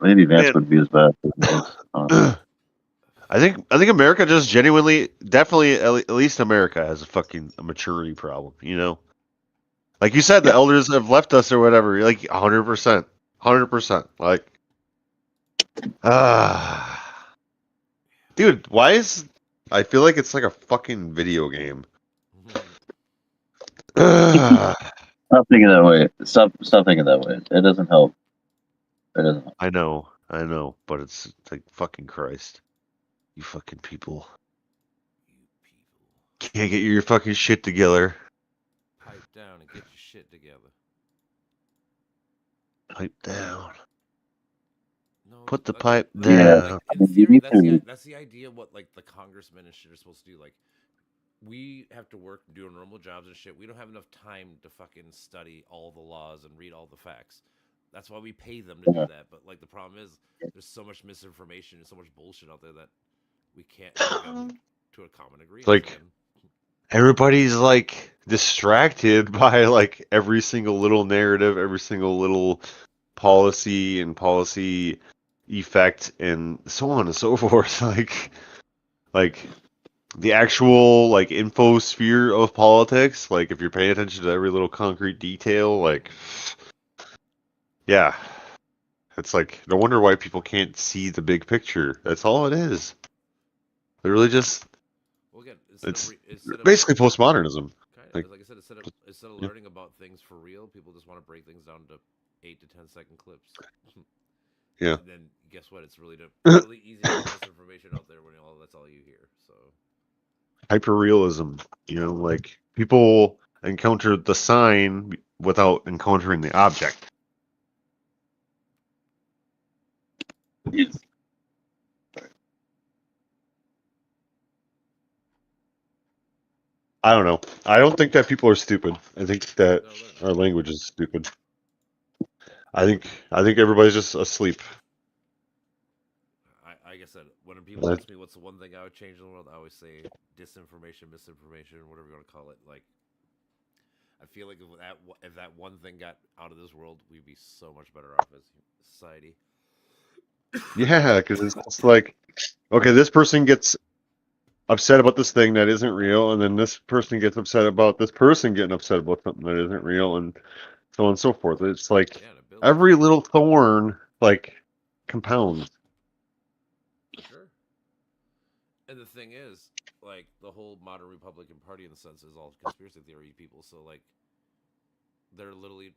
[SPEAKER 5] Maybe Vance
[SPEAKER 3] Man.
[SPEAKER 5] would be as bad.
[SPEAKER 3] I think America just genuinely, definitely, at least America has a maturity problem. You know, like you said, the elders have left us or whatever. You're like 100%, 100%. Like, dude, why is? I feel like it's like a fucking video game.
[SPEAKER 5] Stop thinking that way. Stop thinking that way. It doesn't help. It doesn't help.
[SPEAKER 3] I know, but it's like fucking Christ, you fucking people can't get your fucking shit together.
[SPEAKER 1] Pipe down and get your shit together.
[SPEAKER 3] Pipe down.
[SPEAKER 1] No,
[SPEAKER 3] Put the
[SPEAKER 1] that's-
[SPEAKER 3] pipe
[SPEAKER 1] like,
[SPEAKER 3] down.
[SPEAKER 1] like, in theory, that's the idea of what, like, the congressmen and shit are supposed to do. Like, we have to work doing normal jobs and shit. We don't have enough time to fucking study all the laws and read all the facts. That's why we pay them to do that. But, like, the problem is there's so much misinformation and so much bullshit out there that we can't come to a common agreement.
[SPEAKER 3] Like, everybody's like distracted by like every single little narrative, every single little policy and policy effect, and so on and so forth. Like the actual like info sphere of politics. Like, if you're paying attention to every little concrete detail, like, yeah, it's like no wonder why people can't see the big picture. That's all it is. They're really just.
[SPEAKER 1] Well, again,
[SPEAKER 3] It's
[SPEAKER 1] instead of
[SPEAKER 3] basically postmodernism.
[SPEAKER 1] Like I said, instead of learning about things for real, people just want to break things down to 8 to 10 second clips.
[SPEAKER 3] Yeah.
[SPEAKER 1] And then guess what? It's really easy to get misinformation out there when that's all you hear. So
[SPEAKER 3] Hyperrealism, you know, like people encounter the sign without encountering the object.
[SPEAKER 5] Yes.
[SPEAKER 3] I don't know. I don't think that people are stupid. I think that our language is stupid. I think everybody's just asleep.
[SPEAKER 1] like I said, when people ask me what's the one thing I would change in the world, I always say disinformation, misinformation, whatever you want to call it. Like, I feel like if that one thing got out of this world, we'd be so much better off as a society.
[SPEAKER 3] Yeah, because it's just like, okay, this person gets upset about this thing that isn't real, and then this person gets upset about this person getting upset about something that isn't real, and so on and so forth. It's like every little thorn like compounds.
[SPEAKER 1] Sure. And the thing is, like, the whole modern Republican Party, in the sense, is all conspiracy theory people. So, like, they're literally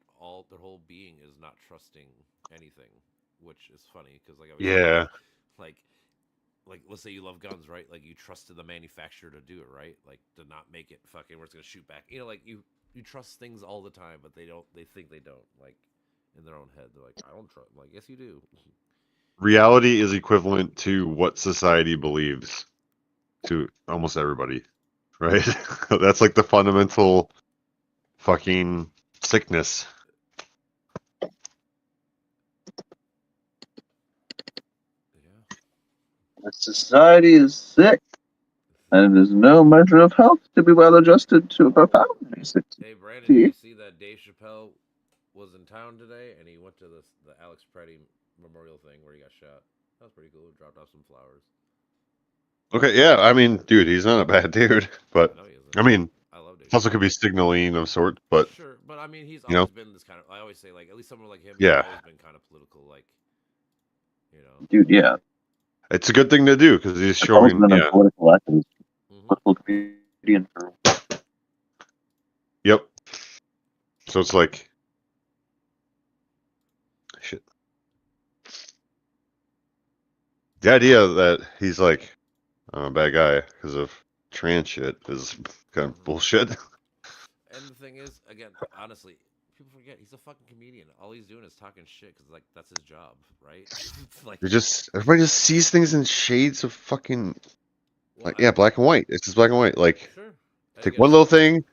[SPEAKER 1] their whole being is not trusting anything, which is funny because, like, I was
[SPEAKER 3] Yeah.
[SPEAKER 1] like, let's say you love guns, right? Like, you trusted the manufacturer to do it, right? Like, to not make it fucking where it's gonna shoot back. You know, like, you trust things all the time, but they think they don't. Like, in their own head, they're like, I don't trust. I'm like, yes, you do.
[SPEAKER 3] Reality is equivalent to what society believes to almost everybody, right? That's like the fundamental fucking sickness.
[SPEAKER 5] Society is sick, and there's no measure of health to be well adjusted to a profound sickness.
[SPEAKER 1] Hey, Brandon, did you see that Dave Chappelle was in town today, and he went to the Alex Preddy memorial thing where he got shot? That was pretty cool. Dropped off some flowers.
[SPEAKER 3] Okay, yeah, I mean, dude, he's not a bad dude, but
[SPEAKER 1] No, he isn't.
[SPEAKER 3] I mean,
[SPEAKER 1] I love Dave.
[SPEAKER 3] also could be signaling of sort, but
[SPEAKER 1] Sure, but I mean, he's
[SPEAKER 3] you know,
[SPEAKER 1] always been this kind of. I always say, like, at least someone like him,
[SPEAKER 3] Yeah.
[SPEAKER 1] he's always been kind of political, like, you know.
[SPEAKER 5] Dude, yeah.
[SPEAKER 3] it's a good thing to do because he's
[SPEAKER 5] I've always
[SPEAKER 3] showing.
[SPEAKER 5] been a
[SPEAKER 3] Yeah,
[SPEAKER 5] political activist,
[SPEAKER 1] Mhm.
[SPEAKER 5] political comedian for
[SPEAKER 3] yep. So it's like, shit. The idea that he's like I'm a bad guy because of trans shit is kind of bullshit.
[SPEAKER 1] And the thing is, again, honestly, people forget he's a fucking comedian. All he's doing is talking shit because, like, that's his job, right? It's like,
[SPEAKER 3] Everybody just sees things in shades of fucking
[SPEAKER 1] well,
[SPEAKER 3] like, yeah, black and white. It's just black and white. Like,
[SPEAKER 1] sure. And
[SPEAKER 3] take
[SPEAKER 1] again,
[SPEAKER 3] one little thing,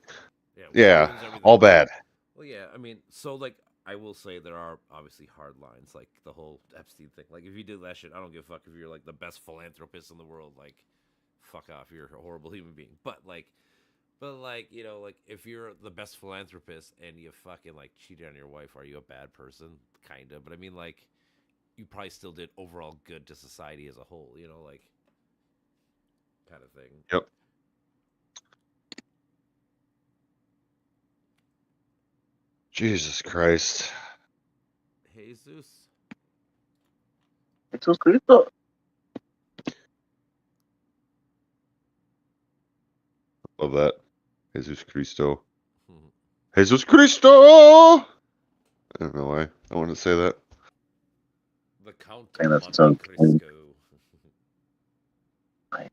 [SPEAKER 1] yeah,
[SPEAKER 3] yeah,
[SPEAKER 1] ruins everything
[SPEAKER 3] all
[SPEAKER 1] else.
[SPEAKER 3] bad.
[SPEAKER 1] Well, yeah, I mean, so like, I will say there are obviously hard lines, like the whole Epstein thing. Like, if you do that shit, I don't give a fuck if you're like the best philanthropist in the world. Like, fuck off, you're a horrible human being. But like, you know, like if you're the best philanthropist and you fucking like cheated on your wife, are you a bad person? Kinda. But I mean, like, you probably still did overall good to society as a whole. You know, like, kind of thing.
[SPEAKER 3] Yep. Jesus Christ.
[SPEAKER 1] Jesus.
[SPEAKER 5] Jesus Cristo.
[SPEAKER 3] Love that. Jesus Cristo.
[SPEAKER 1] Mhm.
[SPEAKER 3] Jesus Cristo! I don't know why I want to say that.
[SPEAKER 1] The Count
[SPEAKER 5] Hey,
[SPEAKER 1] of
[SPEAKER 5] that's
[SPEAKER 1] Monte
[SPEAKER 5] so cool.
[SPEAKER 1] Cristo.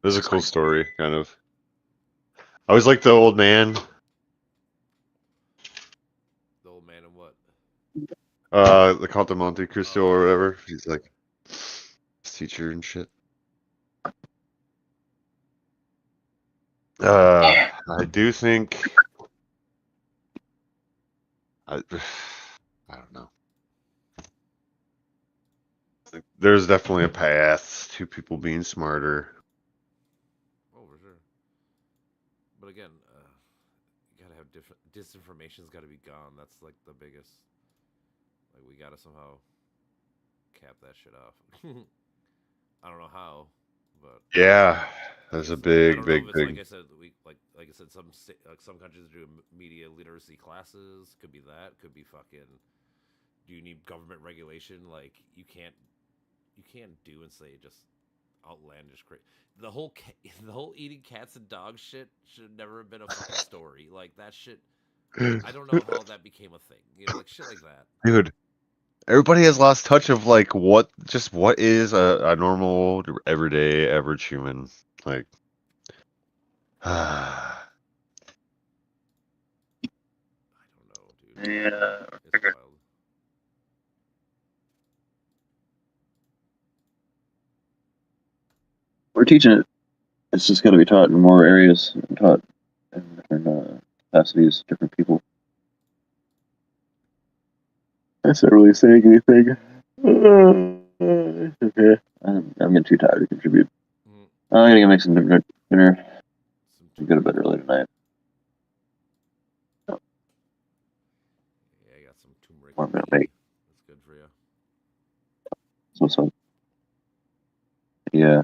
[SPEAKER 3] This is a cool story, kind of. I always like the old man.
[SPEAKER 1] The old man and what?
[SPEAKER 3] The Count of Monte Cristo or whatever. He's like his teacher and shit. I do think I don't know. There's definitely a path to people being smarter.
[SPEAKER 1] Oh, for sure. But again, you gotta have different. Disinformation's got to be gone. That's like the biggest. Like, we gotta somehow cap that shit off. I don't know how, but
[SPEAKER 3] Yeah, that's a
[SPEAKER 1] I
[SPEAKER 3] big,
[SPEAKER 1] don't know
[SPEAKER 3] big,
[SPEAKER 1] if it's
[SPEAKER 3] big.
[SPEAKER 1] like I said. Like I said, some countries do media literacy classes. Could be that. Could be fucking. Do you need government regulation? Like, you can't do and say just outlandish crazy. The whole the whole eating cats and dogs shit should never have been a fucking story. Like, that shit. I don't know how that became a thing. You know, like shit like that.
[SPEAKER 3] Dude, everybody has lost touch of like what is a normal, everyday, average human. Like,
[SPEAKER 1] I don't know, dude.
[SPEAKER 5] Yeah.
[SPEAKER 1] It's wild.
[SPEAKER 5] We're teaching it. It's just got to be taught in more areas, taught in different capacities, different people. That's not really saying anything. Okay. I'm getting too tired to contribute.
[SPEAKER 1] Mhm.
[SPEAKER 5] I'm gonna go make some dinner.
[SPEAKER 1] Some
[SPEAKER 5] I'm go to bed early tonight.
[SPEAKER 1] Yeah, I got some turmeric.
[SPEAKER 5] What I'm gonna
[SPEAKER 1] tea.
[SPEAKER 5] make.
[SPEAKER 1] That's good for you.
[SPEAKER 5] So, yeah,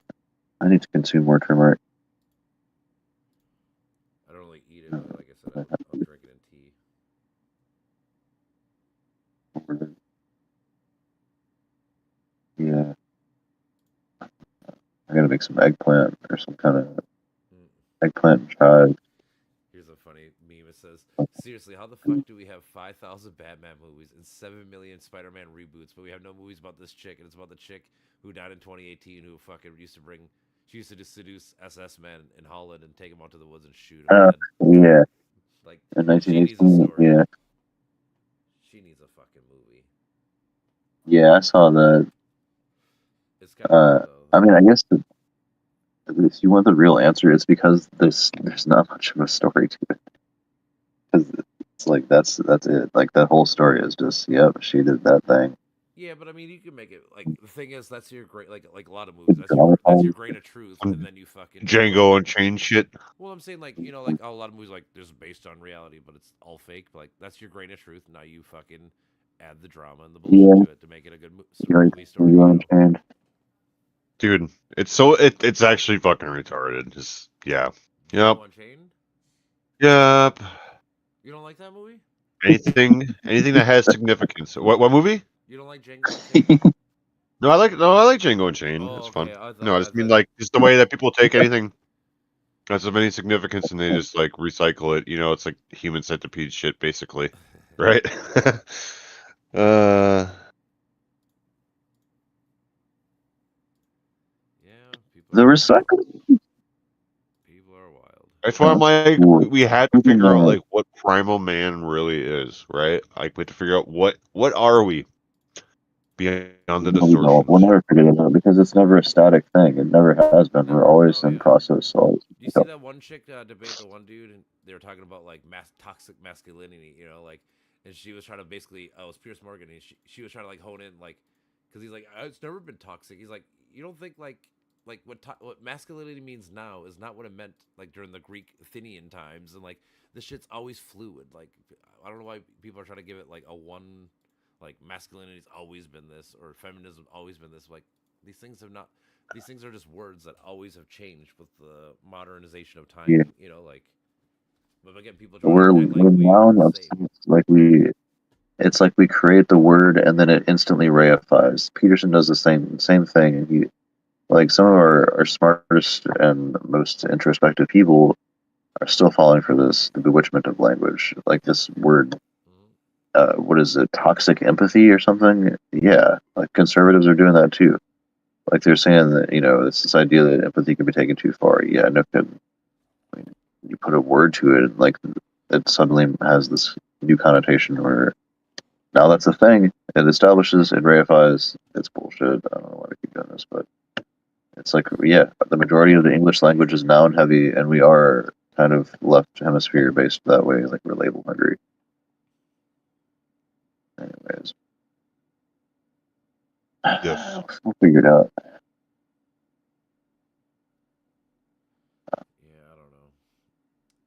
[SPEAKER 5] I need to consume more turmeric.
[SPEAKER 1] I don't really eat it, but like I said, I'll drink it in tea.
[SPEAKER 5] Yeah. I gotta make some eggplant or some kind of
[SPEAKER 1] Mm.
[SPEAKER 5] eggplant and chives.
[SPEAKER 1] Here's a funny meme. It says, "Seriously, how the fuck do we have 5,000 Batman movies and 7 million Spider-Man reboots, but we have no movies about this chick, and it's about the chick who died in 2018 who fucking she used to just seduce SS men in Holland and take them out to the woods and shoot them.
[SPEAKER 5] Yeah,
[SPEAKER 1] Like,
[SPEAKER 5] in
[SPEAKER 1] she needs a
[SPEAKER 5] 1918.
[SPEAKER 1] story.
[SPEAKER 5] Yeah,
[SPEAKER 1] She needs a fucking movie.
[SPEAKER 5] yeah, I saw that.
[SPEAKER 1] It's kind of fun, though.
[SPEAKER 5] I mean, I guess if you want the real answer, it's because there's not much of a story to it. Because it's like that's it. Like that whole story is just, yep, she did that thing.
[SPEAKER 1] Yeah, but I mean, you can make it like the thing is that's your great like a lot of movies. That's your grain of truth, and then you fucking
[SPEAKER 3] Django Unchained shit.
[SPEAKER 1] Well, I'm saying like, you know, like a lot of movies like this is based on reality, but it's all fake. But, like, that's your grain of truth. Now you fucking add the drama and the bullshit to it to make it a good movie story.
[SPEAKER 5] You Unchained.
[SPEAKER 3] Dude, it's actually fucking retarded. Just yeah. Yep.
[SPEAKER 1] Django Unchained?
[SPEAKER 3] Yep.
[SPEAKER 1] You don't like that movie?
[SPEAKER 3] Anything that has significance. What movie?
[SPEAKER 1] You don't like Django Unchained?
[SPEAKER 3] No, I like Django Unchained.
[SPEAKER 1] Oh,
[SPEAKER 3] It's fun.
[SPEAKER 1] okay. I thought,
[SPEAKER 3] No, I just mean like just the way that people take anything that's of any significance and they just like recycle it. You know, it's like human centipede shit, basically, right?
[SPEAKER 1] Yeah,
[SPEAKER 5] The recycling.
[SPEAKER 1] people are wild.
[SPEAKER 3] That's why I'm like,
[SPEAKER 5] Cool.
[SPEAKER 3] we had to figure out like what primal man really is, right? Like we had to figure out what are we beyond the distortion.
[SPEAKER 5] We'll never figure that out because it's never a static thing. It never has been. We're always in process. So
[SPEAKER 1] You see that one chick debate the one dude, and they were talking about like toxic masculinity, you know, like, and she was trying to basically, oh, it's Pierce Morgan, and she was trying to like hone in, like, because he's like, it's never been toxic. He's like, you don't think like what masculinity means now is not what it meant like during the Greek Athenian times, and like this shit's always fluid. Like, I don't know why people are trying to give it like a one, like masculinity's always been this or feminism always been this. Like these things have not. These things are just words that always have changed with the modernization of time.
[SPEAKER 5] Yeah.
[SPEAKER 1] You know, like. But again, people
[SPEAKER 5] we're now it's like we create the word and then it instantly reifies. Peterson does the same thing. He, like some of our smartest and most introspective people are still falling for the bewitchment of language, like this word. What is it? Toxic empathy or something? Yeah, like conservatives are doing that too. Like they're saying that it's this idea that empathy can be taken too far. Yeah, no kidding. I mean, you put a word to it, and like it suddenly has this new connotation where now that's a thing. It establishes, it reifies. It's bullshit. I don't know why we keep doing this, but it's like, yeah, the majority of the English language is noun heavy, and we are kind of left hemisphere based that way. Like we're label hungry. Anyways,
[SPEAKER 3] yes,
[SPEAKER 5] we'll figure it out.
[SPEAKER 1] Yeah, I don't know.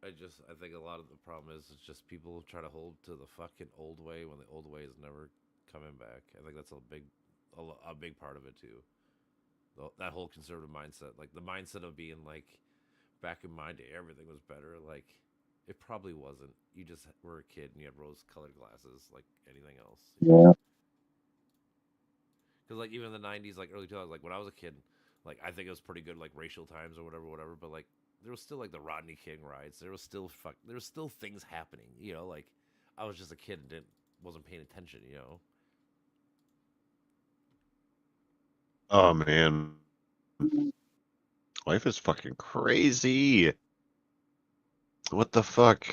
[SPEAKER 1] I think a lot of the problem is it's just people try to hold to the fucking old way when the old way is never coming back. I think that's a big part of it too. That whole conservative mindset, like the mindset of being like, back in my day, everything was better. Like, it probably wasn't. You just were a kid and you had rose-colored glasses, like anything else.
[SPEAKER 5] Yeah.
[SPEAKER 1] Because like even in the '90s, like early 2000s, like when I was a kid, like I think it was pretty good, like racial times or whatever. But like there was still like the Rodney King riots. There was still things happening. You know, like I was just a kid and wasn't paying attention. You know.
[SPEAKER 3] Oh man, life is fucking crazy. What the fuck?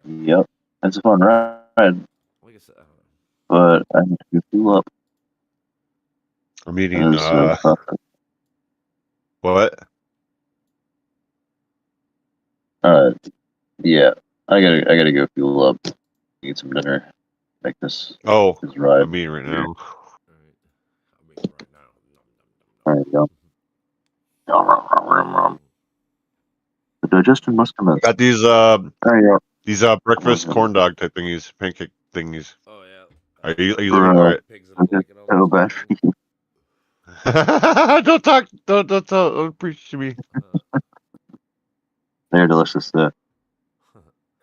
[SPEAKER 5] Yep, it's a fun ride.
[SPEAKER 1] Like I said, I don't know.
[SPEAKER 5] But I need to fuel up.
[SPEAKER 3] I'm eating. What?
[SPEAKER 5] Yeah, I gotta go fuel up. Eat some dinner. Make this.
[SPEAKER 3] Oh,
[SPEAKER 5] this ride.
[SPEAKER 3] I'm eating right now.
[SPEAKER 5] There you go. The digestion must come in.
[SPEAKER 3] Got these
[SPEAKER 5] There you go.
[SPEAKER 3] breakfast corn dog type thingies, pancake thingies.
[SPEAKER 1] Oh yeah.
[SPEAKER 3] Are you living all right?
[SPEAKER 5] Oh, bad.
[SPEAKER 3] Don't talk. Don't preach to me.
[SPEAKER 5] They're delicious.
[SPEAKER 3] Yeah,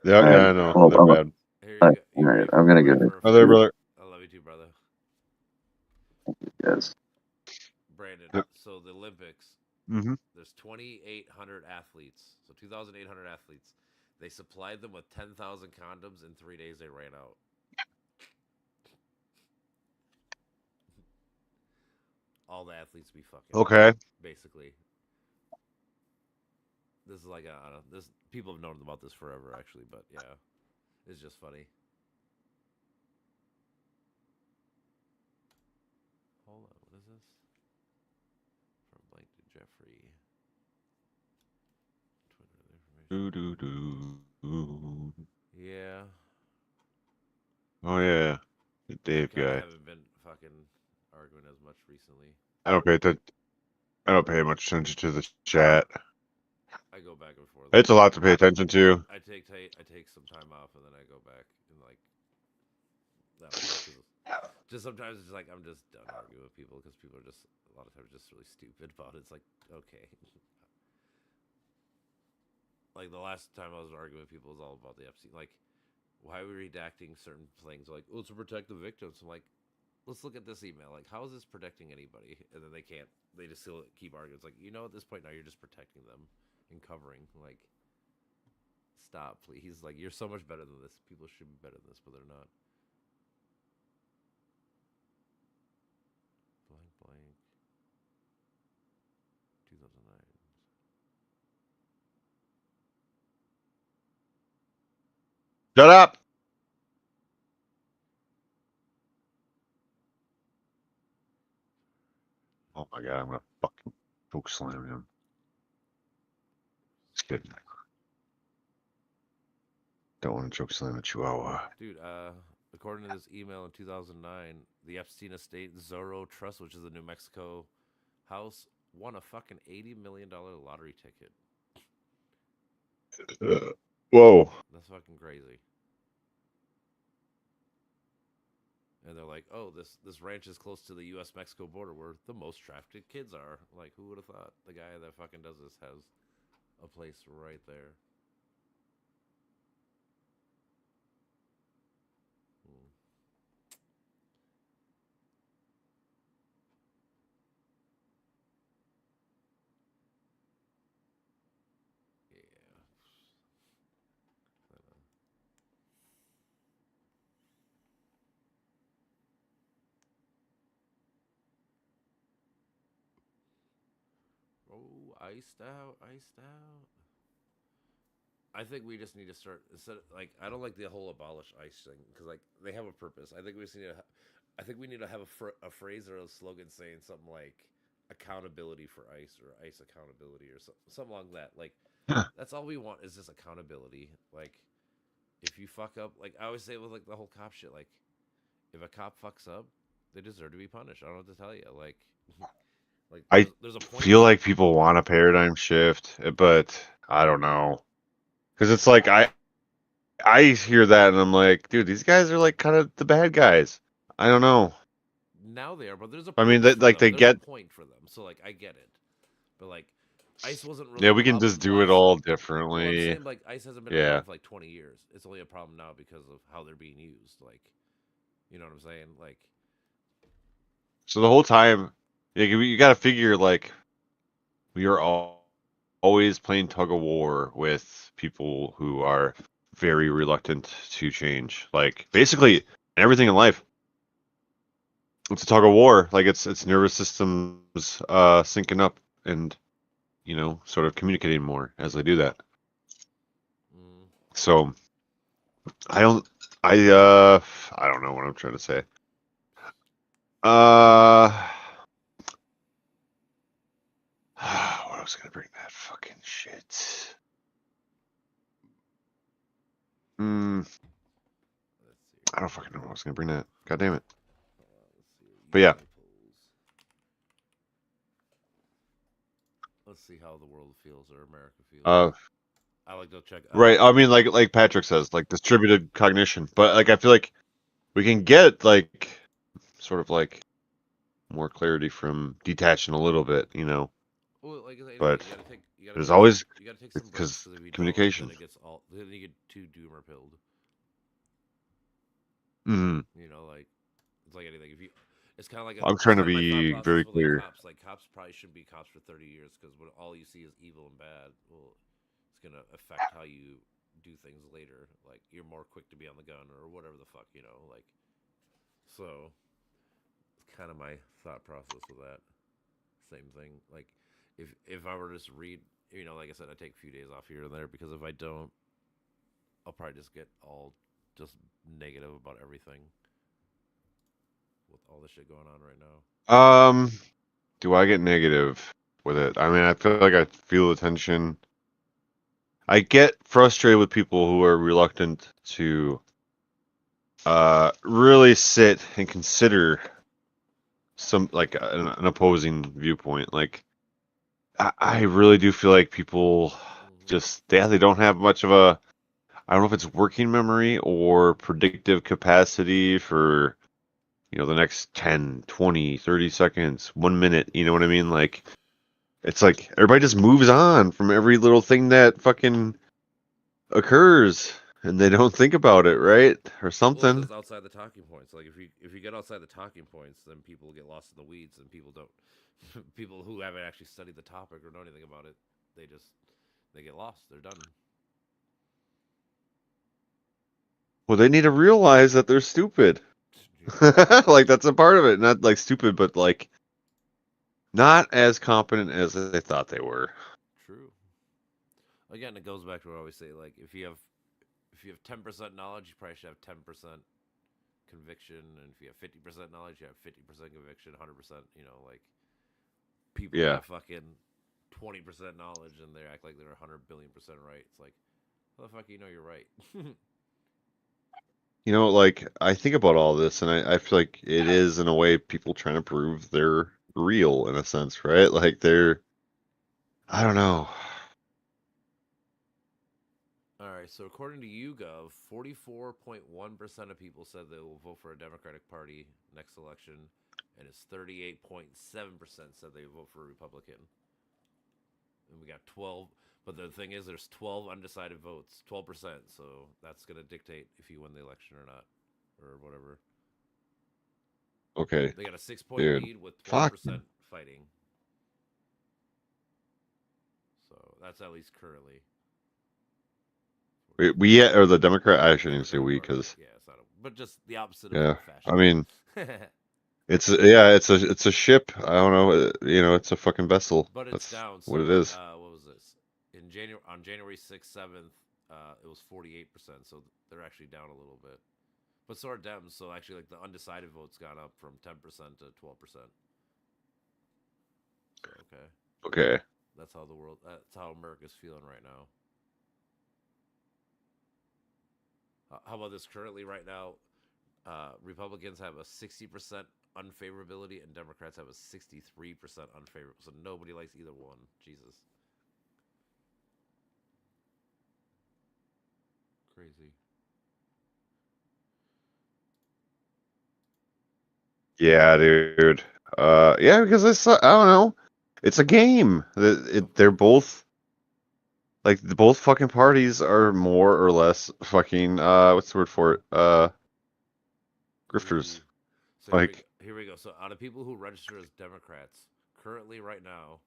[SPEAKER 3] I know.
[SPEAKER 5] Well,
[SPEAKER 3] They're bad.
[SPEAKER 5] Alright, I'm gonna go.
[SPEAKER 3] Oh, there, brother.
[SPEAKER 1] I love you too, brother.
[SPEAKER 5] Yes.
[SPEAKER 1] Brandon, so the Olympics, there's 2,800 athletes. So 2,800 athletes. They supplied them with 10,000 condoms. In 3 days, they ran out. All the athletes be fucking.
[SPEAKER 3] Okay.
[SPEAKER 1] Basically. This is like, I don't know, this, people have known about this forever, actually, but yeah. It's just funny. Hold on, what is this? From Blank to Jeffrey.
[SPEAKER 3] Twitter information.
[SPEAKER 1] Yeah.
[SPEAKER 3] Oh yeah, the Dave
[SPEAKER 1] I
[SPEAKER 3] guy.
[SPEAKER 1] haven't been fucking arguing as much recently.
[SPEAKER 3] I don't pay much attention to the chat.
[SPEAKER 1] I go back and forth.
[SPEAKER 3] It's a lot to pay attention to.
[SPEAKER 1] I take some time off and then I go back and like. Just sometimes it's like I'm just done arguing with people because people are just a lot of times just really stupid about it. It's like, okay. Like the last time I was arguing with people was all about the Epstein. Like, why are we redacting certain things? Like, oh, it's to protect the victims. I'm like, let's look at this email. Like, how is this protecting anybody? And then they can't. They just still keep arguing. It's like, you know, at this point now, you're just protecting them and covering. Like, stop, please. Like, you're so much better than this. People should be better than this, but they're not. Blank, blank. 2009.
[SPEAKER 3] Shut up. Oh my god, I'm gonna fucking choke slam him. It's good. Don't want to choke slam a chihuahua.
[SPEAKER 1] Dude, according to this email in 2009, the Epstein Estate Zorro Trust, which is a New Mexico house, won a fucking $80 million lottery ticket.
[SPEAKER 3] Whoa.
[SPEAKER 1] That's fucking crazy. And they're like, oh, this ranch is close to the U.S.-Mexico border where the most trafficked kids are. Like, who would have thought? The guy that fucking does this has a place right there. Oh, iced out. I think we just need to start instead. Like, I don't like the whole abolish ICE thing because like they have a purpose. I think we just need to. I think we need to have a phrase or a slogan saying something like accountability for ICE or ICE accountability or something along that. Like, that's all we want is just accountability. Like, if you fuck up, like I always say with like the whole cop shit, like if a cop fucks up, they deserve to be punished. I don't know what to tell you. Like,
[SPEAKER 3] I
[SPEAKER 1] there's a point
[SPEAKER 3] feel like people want a paradigm shift, but I don't know. Because it's like I hear that and I'm like, dude, these guys are like kind of the bad guys. I don't know.
[SPEAKER 1] Now they are, but there's a.
[SPEAKER 3] I mean,
[SPEAKER 1] purpose for
[SPEAKER 3] like
[SPEAKER 1] them.
[SPEAKER 3] they
[SPEAKER 1] There's
[SPEAKER 3] get.
[SPEAKER 1] a point for them, so like I get it, but like ICE wasn't really.
[SPEAKER 3] Yeah,
[SPEAKER 1] a
[SPEAKER 3] we can
[SPEAKER 1] problem
[SPEAKER 3] just do it
[SPEAKER 1] last-
[SPEAKER 3] all
[SPEAKER 1] Well, I'm
[SPEAKER 3] differently.
[SPEAKER 1] saying like ICE hasn't been
[SPEAKER 3] Yeah.
[SPEAKER 1] around for like 20 years. It's only a problem now because of how they're being used. Like, you know what I'm saying? Like,
[SPEAKER 3] So the whole time, you got to figure like we are always playing tug of war with people who are very reluctant to change. Like basically everything in life, it's a tug of war. Like it's nervous systems syncing up and sort of communicating more as they do that. So I don't know what I'm trying to say. What was gonna bring that fucking shit? I don't fucking know what I was gonna bring that. God damn it. But yeah.
[SPEAKER 1] let's see how the world feels or America feels. I like to check.
[SPEAKER 3] Right. I mean, like Patrick says, like distributed cognition. But like, I feel like we can get like sort of like more clarity from detaching a little bit,
[SPEAKER 1] Well, like I said,
[SPEAKER 3] but
[SPEAKER 1] you gotta
[SPEAKER 3] there's
[SPEAKER 1] take
[SPEAKER 3] always
[SPEAKER 1] some, you gotta take some
[SPEAKER 3] because
[SPEAKER 1] breaks, if you don't,
[SPEAKER 3] communication.
[SPEAKER 1] then it gets all. Then you get too doomer pilled.
[SPEAKER 3] Hmm.
[SPEAKER 1] Like it's like anything. If you, it's kind of like
[SPEAKER 3] I'm trying to
[SPEAKER 1] it's kinda my
[SPEAKER 3] be
[SPEAKER 1] thought
[SPEAKER 3] very
[SPEAKER 1] process with,
[SPEAKER 3] clear.
[SPEAKER 1] Like cops probably shouldn't be cops for 30 years because when all you see is evil and bad, well, it's gonna affect how you do things later. Like you're more quick to be on the gun or whatever the fuck, like. So, it's kind of my thought process with that. Same thing. Like, if I were to just read, like I said, I take a few days off here and there because if I don't, I'll probably just get all just negative about everything with all the shit going on right now.
[SPEAKER 3] Do I get negative with it? I mean, I feel like I feel the tension. I get frustrated with people who are reluctant to really sit and consider some like an opposing viewpoint. Like I really do feel like people just they don't have much of a, I don't know if it's working memory or predictive capacity for the next 10, 20, 30 seconds, 1 minute, you know what I mean? Like, it's like everybody just moves on from every little thing that fucking occurs and they don't think about it, right? Or
[SPEAKER 1] Well,
[SPEAKER 3] something.
[SPEAKER 1] because outside the talking points, like if you get outside the talking points, then people get lost in the weeds, and people don't. People who haven't actually studied the topic or know anything about it, they get lost. They're done.
[SPEAKER 3] Well, they need to realize that they're stupid. Like, that's a part of it. Not like stupid, but like not as competent as they thought they were.
[SPEAKER 1] True. Again, it goes back to what I always say. Like, if you have 10% knowledge, you probably should have 10% conviction, and if you have 50% knowledge, you have 50% conviction, 100%. Like people
[SPEAKER 3] Yeah.
[SPEAKER 1] have fucking 20% knowledge, and they act like they're 100 billion% right. It's like, how the fuck you know you're right?
[SPEAKER 3] Like, I think about all this, and I feel like it is, in a way, people trying to prove they're real, in a sense, right? Like, I don't know.
[SPEAKER 1] All right, so according to YouGov, 44.1% of people said they will vote for a Democratic Party next election, and it's 38.7% said they vote for a Republican. And we got 12, but the thing is, there's 12 undecided votes, 12%. So that's gonna dictate if you win the election or not, or whatever.
[SPEAKER 3] Okay.
[SPEAKER 1] They got a 6-point
[SPEAKER 3] Dude.
[SPEAKER 1] lead with 12%
[SPEAKER 3] Fuck.
[SPEAKER 1] fighting. So that's at least currently.
[SPEAKER 3] We or the Democrat, I shouldn't even say we,
[SPEAKER 1] Democratic Party.
[SPEAKER 3] because
[SPEAKER 1] Yeah, it's not but just the opposite
[SPEAKER 3] yeah,
[SPEAKER 1] of fashion.
[SPEAKER 3] I mean, it's a ship. I don't know, it's a fucking vessel.
[SPEAKER 1] But it's
[SPEAKER 3] That's
[SPEAKER 1] down. So
[SPEAKER 3] what it is.
[SPEAKER 1] what was this? On January 6th, 7th, it was 48%. So they're actually down a little bit. But so are Dems. So actually, like, the undecided votes got up from 10% to 12%. So,
[SPEAKER 3] Okay.
[SPEAKER 1] that's how America's feeling right now. How about this? Currently, right now, Republicans have a 60% unfavorability, and Democrats have a 63% unfavorable. So nobody likes either one. Jesus. Crazy.
[SPEAKER 3] Yeah, dude. Yeah, because I don't know. It's a game. They're both like both fucking parties are more or less fucking what's the word for it? Grifters.
[SPEAKER 1] So
[SPEAKER 3] Like,
[SPEAKER 1] here we go. So out of people who register as Democrats, currently right now,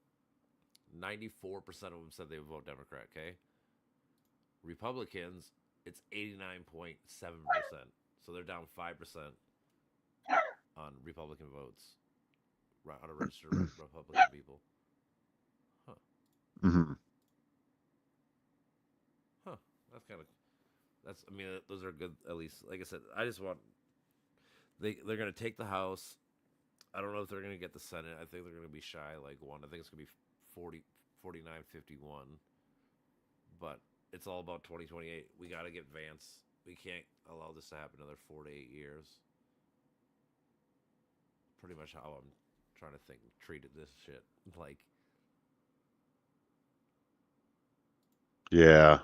[SPEAKER 1] 94% of them said they would vote Democrat. Okay. Republicans, it's 89.7%. So they're down 5% on Republican votes. Right, on a registered Republican people. Huh.
[SPEAKER 3] mhm.
[SPEAKER 1] Huh. I mean, those are good. At least, like I said, I just want. They're gonna take the House. I don't know if they're gonna get the Senate. I think they're gonna be shy like one. I think it's gonna be 49-51. But it's all about 2028. We gotta get Vance. We can't allow this to happen another 4 to 8 years. Pretty much how I'm trying to treated this shit. Like,
[SPEAKER 3] Yeah.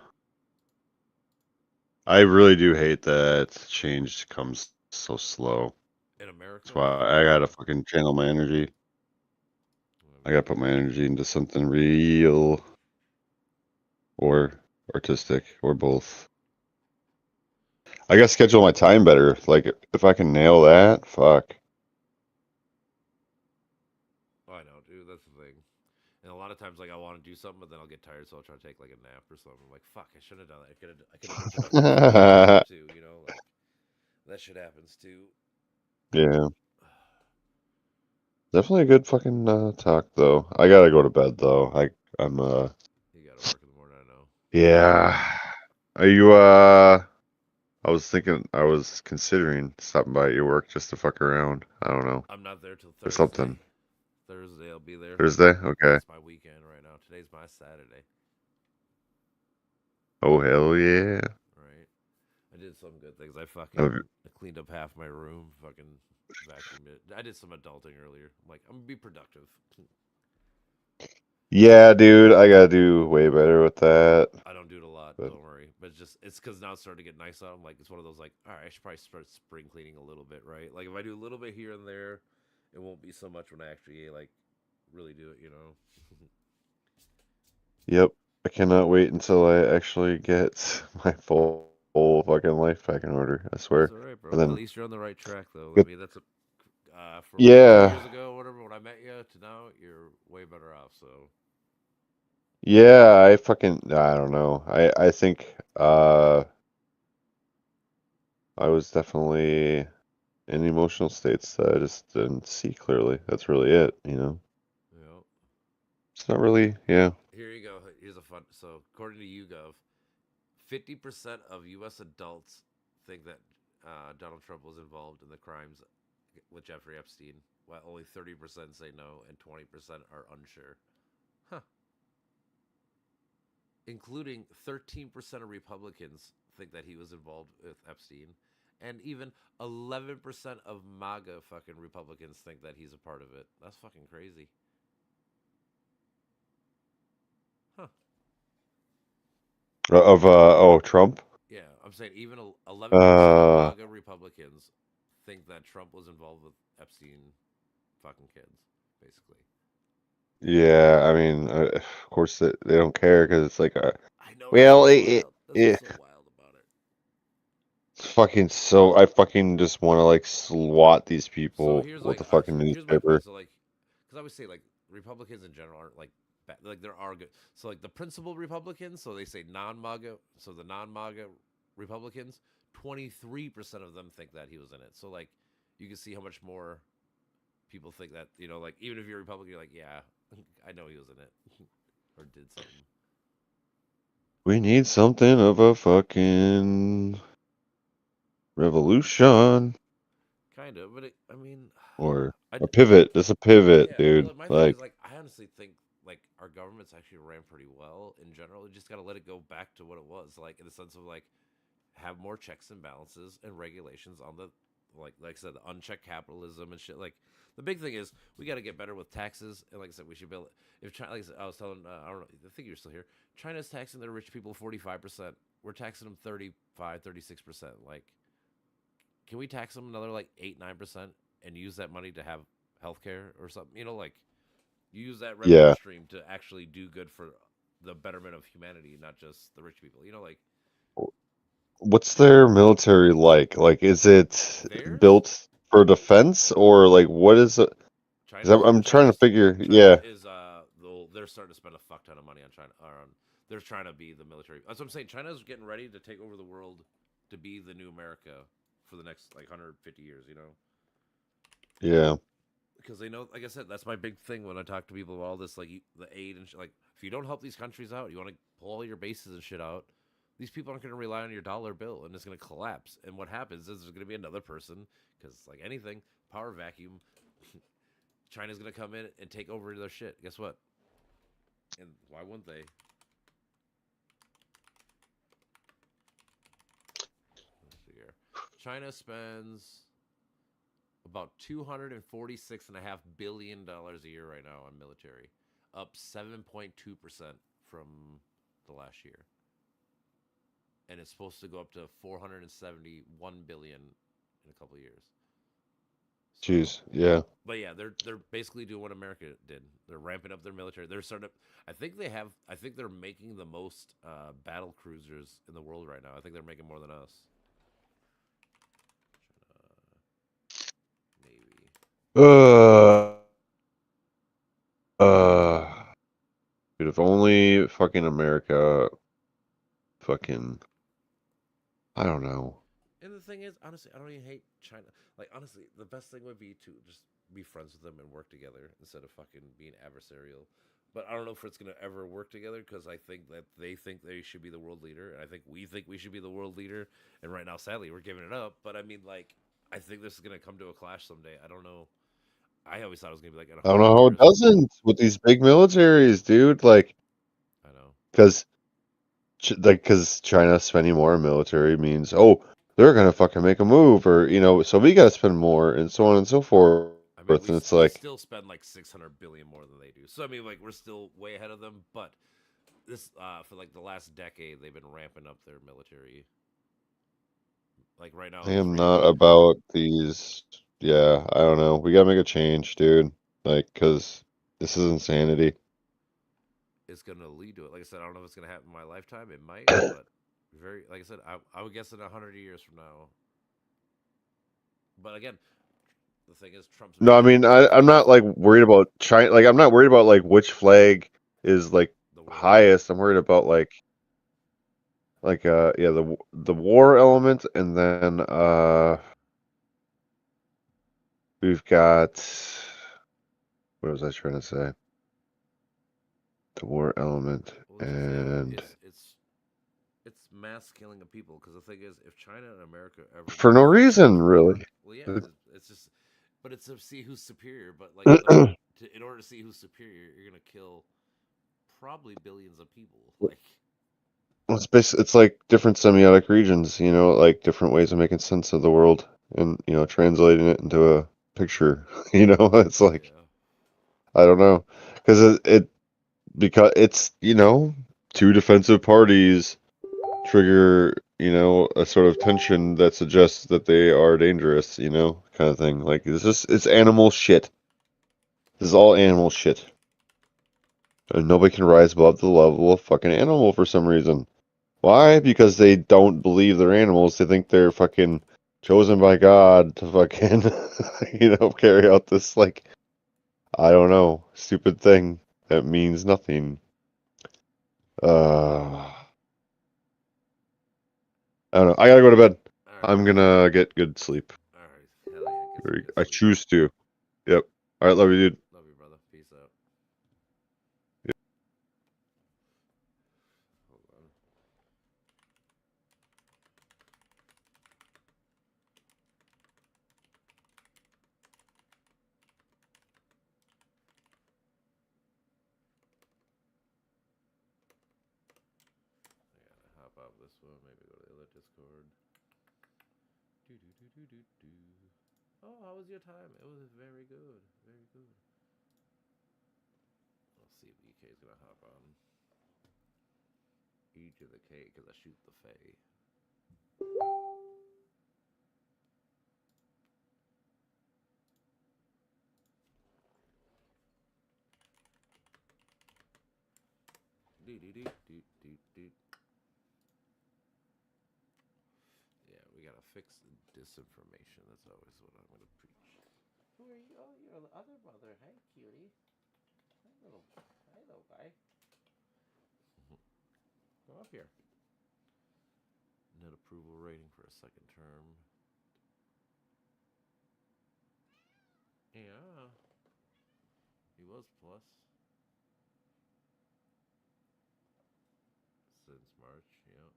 [SPEAKER 3] I really do hate that change comes so slow.
[SPEAKER 1] in America.
[SPEAKER 3] That's why I gotta fucking channel my energy. I gotta put my energy into something real or artistic or both. I gotta schedule my time better. Like, if I can nail that, fuck.
[SPEAKER 1] I know, dude. That's the thing. And a lot of times, like, I want to do something, but then I'll get tired, so I'll try to take like a nap or something. I'm like, fuck, I should have done that. I could have too. Like, that shit happens too.
[SPEAKER 3] Yeah. Definitely a good fucking talk though. I gotta go to bed though. I'm
[SPEAKER 1] You gotta work in the morning, I know.
[SPEAKER 3] Yeah. Are you I was considering stopping by at your work just to fuck around. I don't know.
[SPEAKER 1] I'm not there till Thursday.
[SPEAKER 3] Or something.
[SPEAKER 1] Thursday, I'll be there.
[SPEAKER 3] Thursday? Okay.
[SPEAKER 1] It's my weekend right now. Today's my Saturday.
[SPEAKER 3] Oh hell yeah.
[SPEAKER 1] Right. I did some good things. I
[SPEAKER 3] Okay.
[SPEAKER 1] cleaned up half my room. Fucking vacuumed it. I did some adulting earlier. I'm like, I'm gonna be productive.
[SPEAKER 3] Yeah, dude, I gotta do way better with that.
[SPEAKER 1] I don't do it a lot.
[SPEAKER 3] But-
[SPEAKER 1] Don't worry. But it's because now it's starting to get nice out. I'm like, it's one of those like, all right, I should probably start spring cleaning a little bit, right? Like if I do a little bit here and there, it won't be so much when I actually like really do it, you know.
[SPEAKER 3] Yep. I cannot wait until I actually get my full fucking life back in order. I swear.
[SPEAKER 1] It's all right, bro.
[SPEAKER 3] And then-
[SPEAKER 1] At least you're on the right track, though. I
[SPEAKER 3] Good.
[SPEAKER 1] mean, that's a from
[SPEAKER 3] Yeah.
[SPEAKER 1] 2 years ago, or whatever, when I met you to now, you're way better off. So
[SPEAKER 3] Yeah, I don't know. I think I was definitely in emotional states that I just didn't see clearly. That's really it, you know.
[SPEAKER 1] you know.
[SPEAKER 3] It's not really, yeah.
[SPEAKER 1] Here you go. Here's a fun. So according to YouGov, 50% of U.S. adults think that Donald Trump was involved in the crimes with Jeffrey Epstein, while only 30% say no and 20% are unsure. Huh. Including 13% of Republicans think that he was involved with Epstein, and even 11% of MAGA fucking Republicans think that he's a part of it. That's fucking crazy. Huh.
[SPEAKER 3] Trump?
[SPEAKER 1] Yeah, I'm saying even 11% of MAGA Republicans think that Trump was involved with Epstein fucking kids, basically.
[SPEAKER 3] Yeah, I mean, of course they don't care because it's like,
[SPEAKER 1] I know.
[SPEAKER 3] well,
[SPEAKER 1] that's
[SPEAKER 3] it,
[SPEAKER 1] what's so wild about it.
[SPEAKER 3] it's fucking so. I fucking just want to like swat these people
[SPEAKER 1] So here's
[SPEAKER 3] with
[SPEAKER 1] like
[SPEAKER 3] the fucking
[SPEAKER 1] here's my
[SPEAKER 3] newspaper.
[SPEAKER 1] point. So like, because I always say like Republicans in general aren't like bad. Like there are good. So like the principal Republicans, so they say non-MAGA. So the non-MAGA Republicans, 23% of them think that he was in it. So like, you can see how much more people think that, you know, like even if you're a Republican, you're like, yeah, I know he was in it or did something.
[SPEAKER 3] We need something of a fucking revolution
[SPEAKER 1] Kind of, but I mean,
[SPEAKER 3] or
[SPEAKER 1] I,
[SPEAKER 3] a pivot. It's a pivot,
[SPEAKER 1] yeah,
[SPEAKER 3] dude.
[SPEAKER 1] well, my thing
[SPEAKER 3] Like,
[SPEAKER 1] is like I honestly think like our government's actually ran pretty well in general. We just gotta let it go back to what it was, like in the sense of like have more checks and balances and regulations on the like I said, the unchecked capitalism and shit. Like the big thing is we got to get better with taxes, and like I said, we should build. If China, like I said, I was telling, I don't know, I think you're still here. China's taxing their rich people 45%. We're taxing them 35, 36%. Like, can we tax them another like 8-9% and use that money to have healthcare or something? You know, like use that revenue
[SPEAKER 3] Yeah.
[SPEAKER 1] stream to actually do good for the betterment of humanity, not just the rich people. You know, like
[SPEAKER 3] what's their military like? Like, is it
[SPEAKER 1] Theirs?
[SPEAKER 3] built for defense or like what is it? 'Cause I'm trying to figure.
[SPEAKER 1] China
[SPEAKER 3] Yeah,
[SPEAKER 1] is they're starting to spend a fuck ton of money on China. Or on, they're trying to be the military. That's what I'm saying. China's getting ready to take over the world to be the new America for the next like 150 years. You know,
[SPEAKER 3] yeah.
[SPEAKER 1] because they know, like I said, that's my big thing when I talk to people about all this, like the aid and like if you don't help these countries out, you want to pull all your bases and shit out. These people aren't going to rely on your dollar bill, and it's going to collapse. And what happens is there's going to be another person, because like anything, power vacuum. China's going to come in and take over their shit. Guess what? And why wouldn't they? Let's see here. China spends about $246.5 billion a year right now on military, up 7.2% from the last year. And it's supposed to go up to 471 billion in a couple of years. So-
[SPEAKER 3] Jeez, yeah.
[SPEAKER 1] But yeah, they're basically doing what America did. They're ramping up their military. They're starting. I think they're making the most battle cruisers in the world right now. I think they're making more than us. Maybe.
[SPEAKER 3] Dude, if only fucking America fucking I don't know.
[SPEAKER 1] And the thing is, honestly, I don't even hate China. Like, honestly, the best thing would be to just be friends with them and work together instead of fucking being adversarial. But I don't know if it's going to ever work together because I think that they think they should be the world leader. And I think we should be the world leader. And right now, sadly, we're giving it up. But I mean, like, I think this is going to come to a clash someday. I don't know. I always thought it was going to be like,
[SPEAKER 3] I don't know how it doesn't with these big militaries, dude. Like,
[SPEAKER 1] I know.
[SPEAKER 3] because China spending more on military means, oh, they're gonna fucking make a move, or so we gotta spend more, and so on and so forth.
[SPEAKER 1] I mean,
[SPEAKER 3] And it's
[SPEAKER 1] we
[SPEAKER 3] like,
[SPEAKER 1] still spend like 600 billion more than they do. So I mean, like we're still way ahead of them. But this for like the last decade they've been ramping up their military. Like right now,
[SPEAKER 3] I am not about these. Yeah, I don't know. We gotta make a change, dude. Like, cause this is insanity.
[SPEAKER 1] It's gonna lead to it. Like I said, I don't know if it's gonna happen in my lifetime. It might, but very like I said, I would guess in 100 years from now. But again, the thing is, Trump's.
[SPEAKER 3] No, I mean, I'm not like worried about China. Like, I'm not worried about like which flag is like highest. I'm worried about yeah, the war element, and then we've got, what was I trying to say? The war element, and
[SPEAKER 1] It's mass killing of people. Because the thing is, if China and America ever
[SPEAKER 3] for no reason, really.
[SPEAKER 1] well, yeah, it's just, but it's to see who's superior. But like, in order to see who's superior, you're gonna kill probably billions of people. Like,
[SPEAKER 3] It's like different semiotic regions, you know, like different ways of making sense of the world, and you know, translating it into a picture. You know, it's like, I don't know, because because it's, you know, two defensive parties trigger, you know, a sort of tension that suggests that they are dangerous, you know, kind of thing. Like, it's animal shit. This is all animal shit. And nobody can rise above the level of fucking animal for some reason. Why? Because they don't believe they're animals. They think they're fucking chosen by God to fucking, you know, carry out this, like, I don't know, stupid thing that means nothing. I don't know. I gotta go to bed. I'm gonna get good sleep. I choose to. Yep. All right, love you, dude.
[SPEAKER 1] love you, brother. Peace out. Hold on. I gotta hop out this one. Maybe go to the other Discord. Oh, how was your time? It was very good. Very good. Let's see if EK is gonna hop on. E to the K because I shoot the Fae. Yeah, we gotta fix the disinformation. That's always what I'm gonna preach. Who are you? Oh, you're the other mother. Hey, cutie. Hey, little guy. Come up here. Net approval rating for a second term. Yeah. He was plus. Since March, yeah.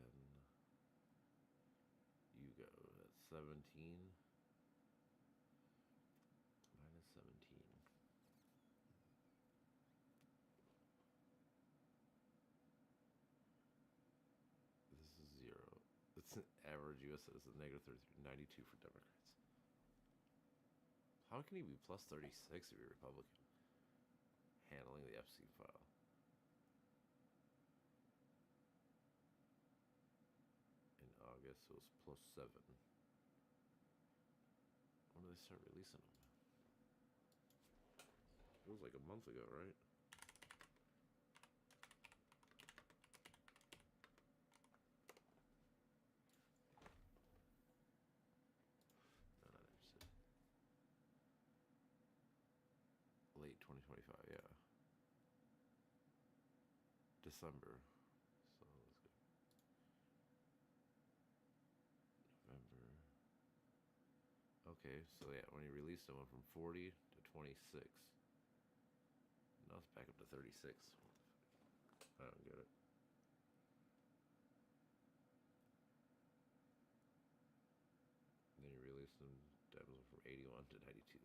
[SPEAKER 1] 10. You go. That's 17. Minus 17. This is 0. It's an average US citizen, negative 92 for Democrats. How can he be plus 36 if you're Republican? Handling the Epstein file. In August, it was plus 7. When did they start releasing them? It was like a month ago, right? Late 2025, yeah. December. So let's go. November. Okay, so yeah, when he released it, went from 40 to 26. Now it's back up to 36. I don't get it. Then he released them, Devils from 81 to 92.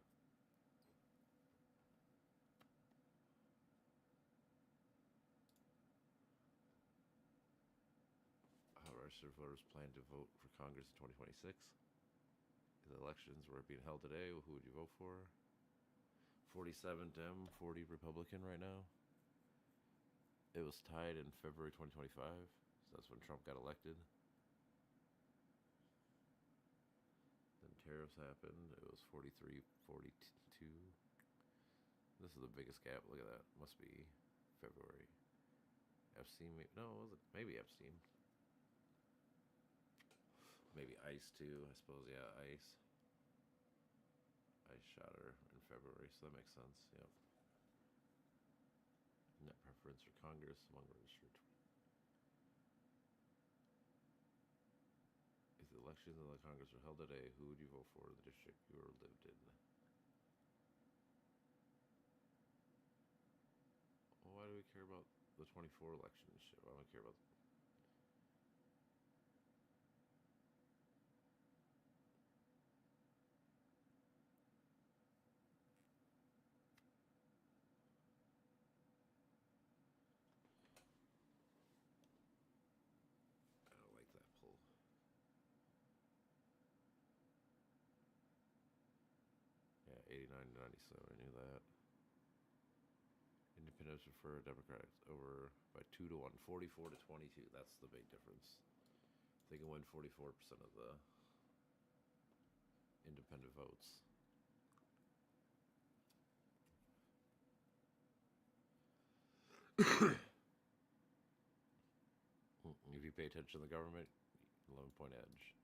[SPEAKER 1] How registered voters plan to vote for Congress in 2026? The elections were being held today. Who would you vote for? 47 Dem, 40 Republican right now. It was tied in February 2025. So that's when Trump got elected. Then tariffs happened. It was 43, 42. This is the biggest gap. Look at that. Must be February. Epstein, no, was it? Maybe Epstein. Maybe ICE too. I suppose, yeah, ICE. ICE shot her in February, so that makes sense. Yep. Net preference for Congress among registered. If the elections in the Congress were held today, who would you vote for in the district you lived in? Well, why do we care about the 24 election and shit? Why don't we care about... I don't like that pull. Yeah, 89 to 97, I knew that. Independents prefer Democrats over by 2 to 1. 44 to 22. That's the big difference. They can win 44% of the independent votes. If you pay attention to the government, 11-point edge.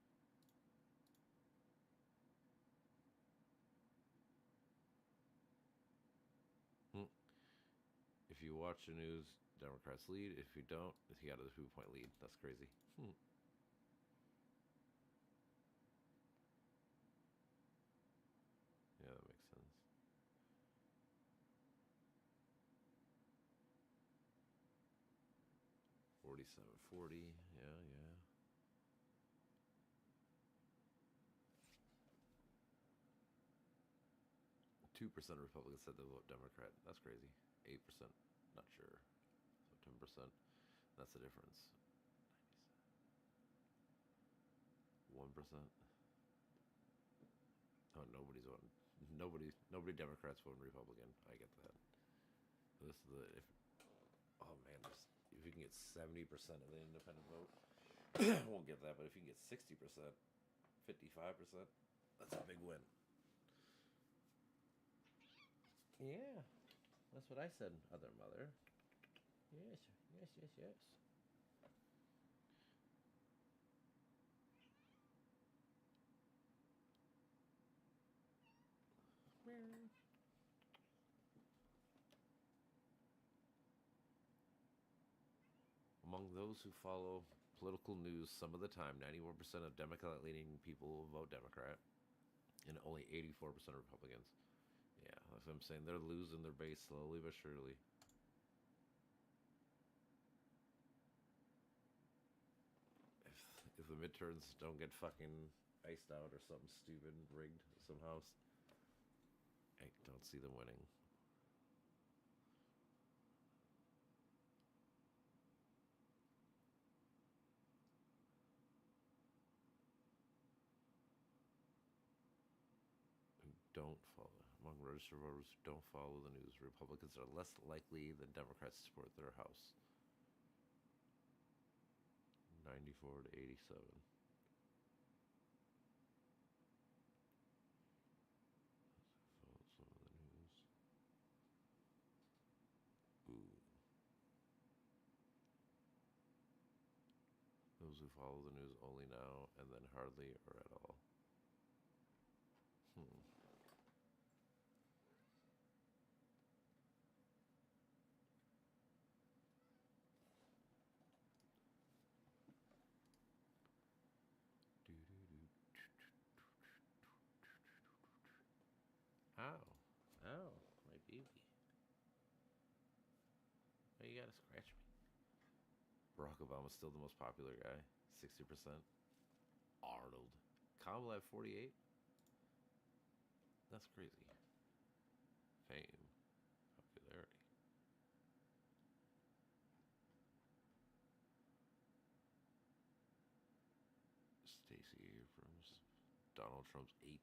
[SPEAKER 1] If you watch the news, Democrats lead. If you don't, he got a 2-point lead. That's crazy. Yeah, that makes sense. $47.40. Yeah. 2% of Republicans said they'll vote Democrat. That's crazy. 8%, not sure. So 10%. That's the difference. 1%. Oh, nobody's voting. Nobody Democrats voting Republican. I get that. This is the oh man, if you can get 70% of the independent vote, I won't get that. But if you can get 60%, 55%, that's a big win. Yeah, that's what I said, other mother. Yes. Among those who follow political news some of the time, 91% of Democrat-leaning people will vote Democrat, and only 84% of Republicans. Yeah, that's what I'm saying. They're losing their base slowly but surely. If the midterms don't get fucking iced out or something stupid rigged somehow, I don't see them winning. Don't follow. Among registered voters who don't follow the news, Republicans are less likely than Democrats to support their House. 94 to 87. Follow some of the news. Ooh. Those who follow the news only now and then hardly or at all. Ow, my baby. Why you gotta scratch me? Barack Obama's still the most popular guy, 60%. Arnold. Kamala at 48? That's crazy. Fame. Popularity. Stacey Abrams. Donald Trump's 18.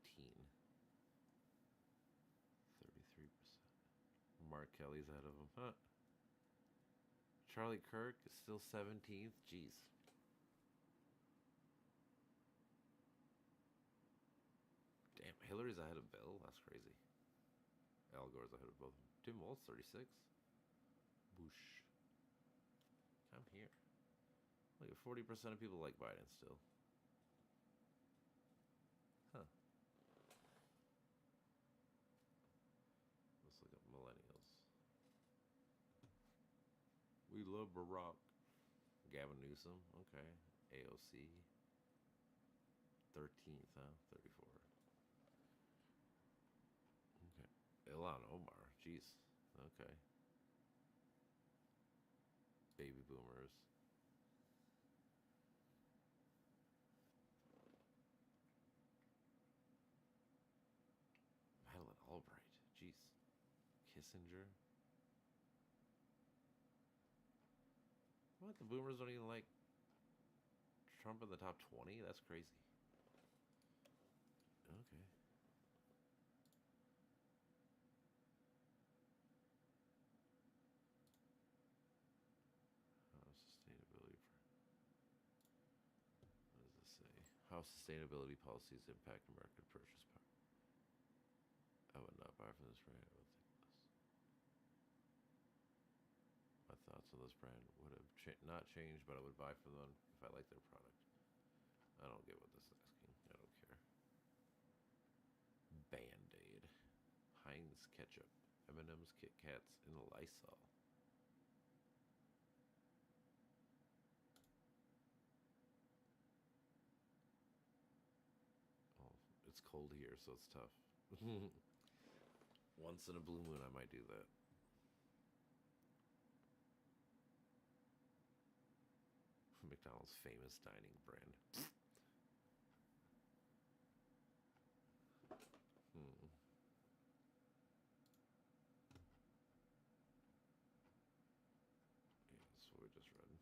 [SPEAKER 1] 33%. R. Kelly's ahead of him. Huh. Charlie Kirk is still 17th. Jeez. Damn, Hillary's ahead of Bill. That's crazy. Al Gore's ahead of both. Tim Walz 36. Bush. Come here. Look at 40% of people like Biden still. Huh. Let's look at millennials. We love Barack. Gavin Newsom. Okay. AOC. 13th, huh? 34. Okay. Ilhan Omar. Jeez. Okay. Baby boomers. Madeleine Albright. Jeez. Kissinger. What? The boomers don't even like Trump in the top 20? That's crazy. Okay. Sustainability. What does this say? How sustainability policies impact American purchase power. I would not buy from this brand. I would think less. My thoughts on this brand would have not changed, but I would buy from them if I like their product. I don't get what this is asking. I don't care. Band-Aid. Heinz ketchup. M&M's, Kit Kats, and Lysol. Oh, it's cold here, so it's tough. Once in a blue moon, I might do that. McDonald's famous dining brand. Yeah, that's what we just read.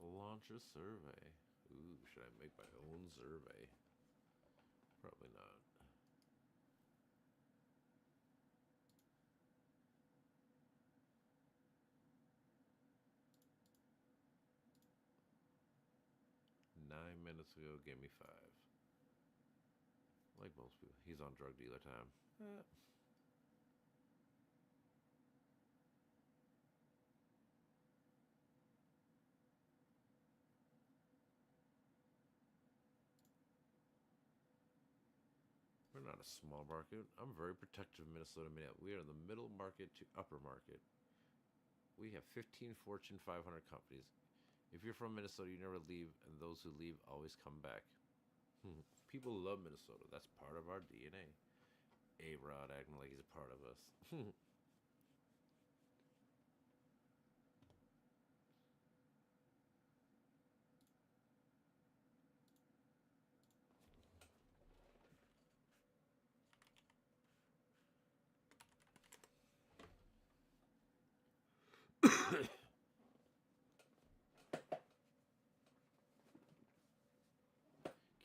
[SPEAKER 1] Launch a survey. Ooh, should I make my own survey? Probably not. Nine minutes ago, gave me 5. Like most people. He's on drug dealer time. 'We're not a small market. I'm very protective of Minnesota. We are the middle market to upper market. We have 15 Fortune 500 companies. If you're from Minnesota, you never leave, and those who leave always come back. People love Minnesota. That's part of our DNA. A-Rod acting like he's a part of us.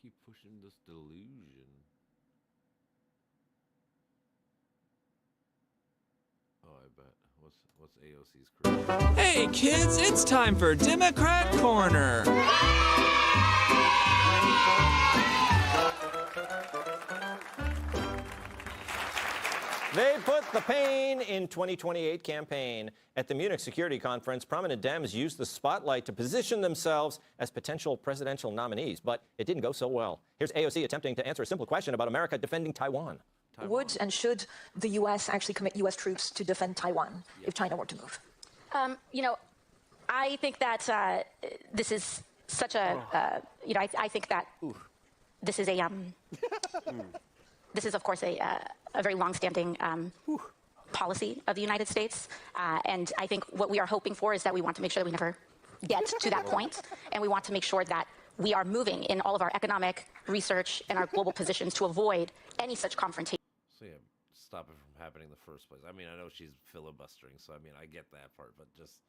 [SPEAKER 1] Keep pushing this delusion. Oh, I bet. What's AOC's career?
[SPEAKER 10] Hey kids, it's time for Democrat Corner.
[SPEAKER 4] They put the pain in 2028 campaign. At the Munich Security Conference, prominent Dems used the spotlight to position themselves as potential presidential nominees, but it didn't go so well. Here's AOC attempting to answer a simple question about America defending Taiwan.
[SPEAKER 11] Would and should the U.S. actually commit U.S. troops to defend Taiwan if China were to move?
[SPEAKER 9] I think that this is such a, I think that this is a, this is, of course, a very longstanding policy of the United States. And I think what we are hoping for is that we want to make sure that we never get to that point. And we want to make sure that we are moving in all of our economic research and our global positions to avoid any such confrontation.
[SPEAKER 1] So yeah, stop it from happening in the first place. I mean, I know she's filibustering, so I mean, I get that part, but just,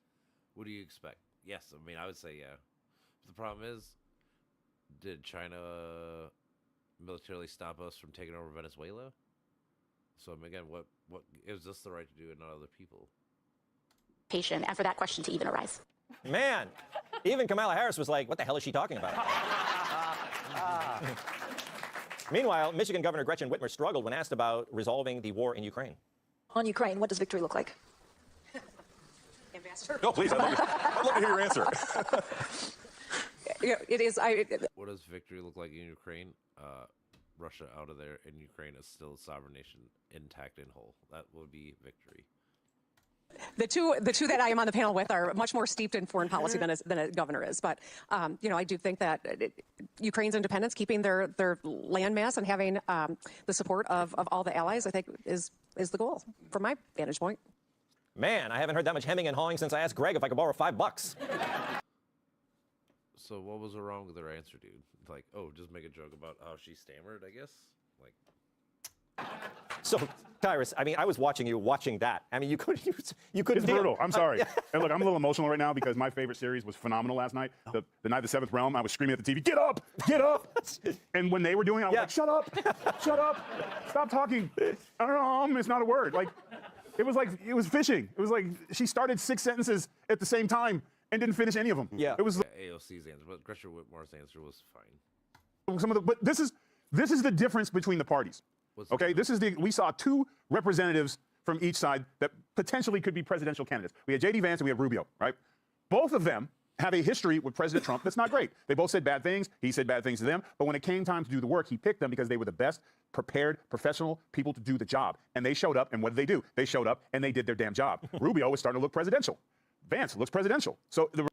[SPEAKER 1] what do you expect? Yes, I mean, I would say yeah. But the problem is, did China militarily stop us from taking over Venezuela? So again, what gives us the right to do and not other people?
[SPEAKER 9] Patient, and for that question to even arise.
[SPEAKER 4] Man, even Kamala Harris was like, what the hell is she talking about? Meanwhile, Michigan Governor Gretchen Whitmer struggled when asked about resolving the war in Ukraine.
[SPEAKER 11] On Ukraine, what does victory look like?
[SPEAKER 12] Ambassador? No, please. I'd love to hear your answer.
[SPEAKER 11] It is.
[SPEAKER 1] What does victory look like in Ukraine? Russia out of there, and Ukraine is still a sovereign nation, intact and whole. That would be victory.
[SPEAKER 13] The two that I am on the panel with are much more steeped in foreign policy than a governor is. But, I do think that Ukraine's independence, keeping their landmass and having the support of all the allies, I think is the goal from my vantage point.
[SPEAKER 4] Man, I haven't heard that much hemming and hawing since I asked Greg if I could borrow $5.
[SPEAKER 1] So what was wrong with her answer, dude? Like, oh, just make a joke about how she stammered, I guess? Like,
[SPEAKER 4] so, Tyrus, I mean, I was watching you watching that. I mean, you couldn't.
[SPEAKER 12] It's brutal. I'm sorry. And look, I'm a little emotional right now because my favorite series was phenomenal last night. The Night of the Seventh Realm. I was screaming at the TV, "Get up! Get up!" And when they were doing it, I was like, "Shut up! Shut up! Stop talking!" I don't know. It's not a word. Like, it was fishing. It was like she started 6 sentences at the same time and didn't finish any of them.
[SPEAKER 4] Yeah.
[SPEAKER 12] It was
[SPEAKER 1] AOC's answer, but Gretchen Whitmer's answer was fine.
[SPEAKER 12] but this is the difference between the parties. Okay, we saw two representatives from each side that potentially could be presidential candidates. We had J.D. Vance and we have Rubio, right? Both of them have a history with President Trump that's not great. They both said bad things. He said bad things to them. But when it came time to do the work, he picked them because they were the best prepared professional people to do the job. And they showed up, and what did they do? They showed up and they did their damn job. Rubio was starting to look presidential. Vance looks presidential. So the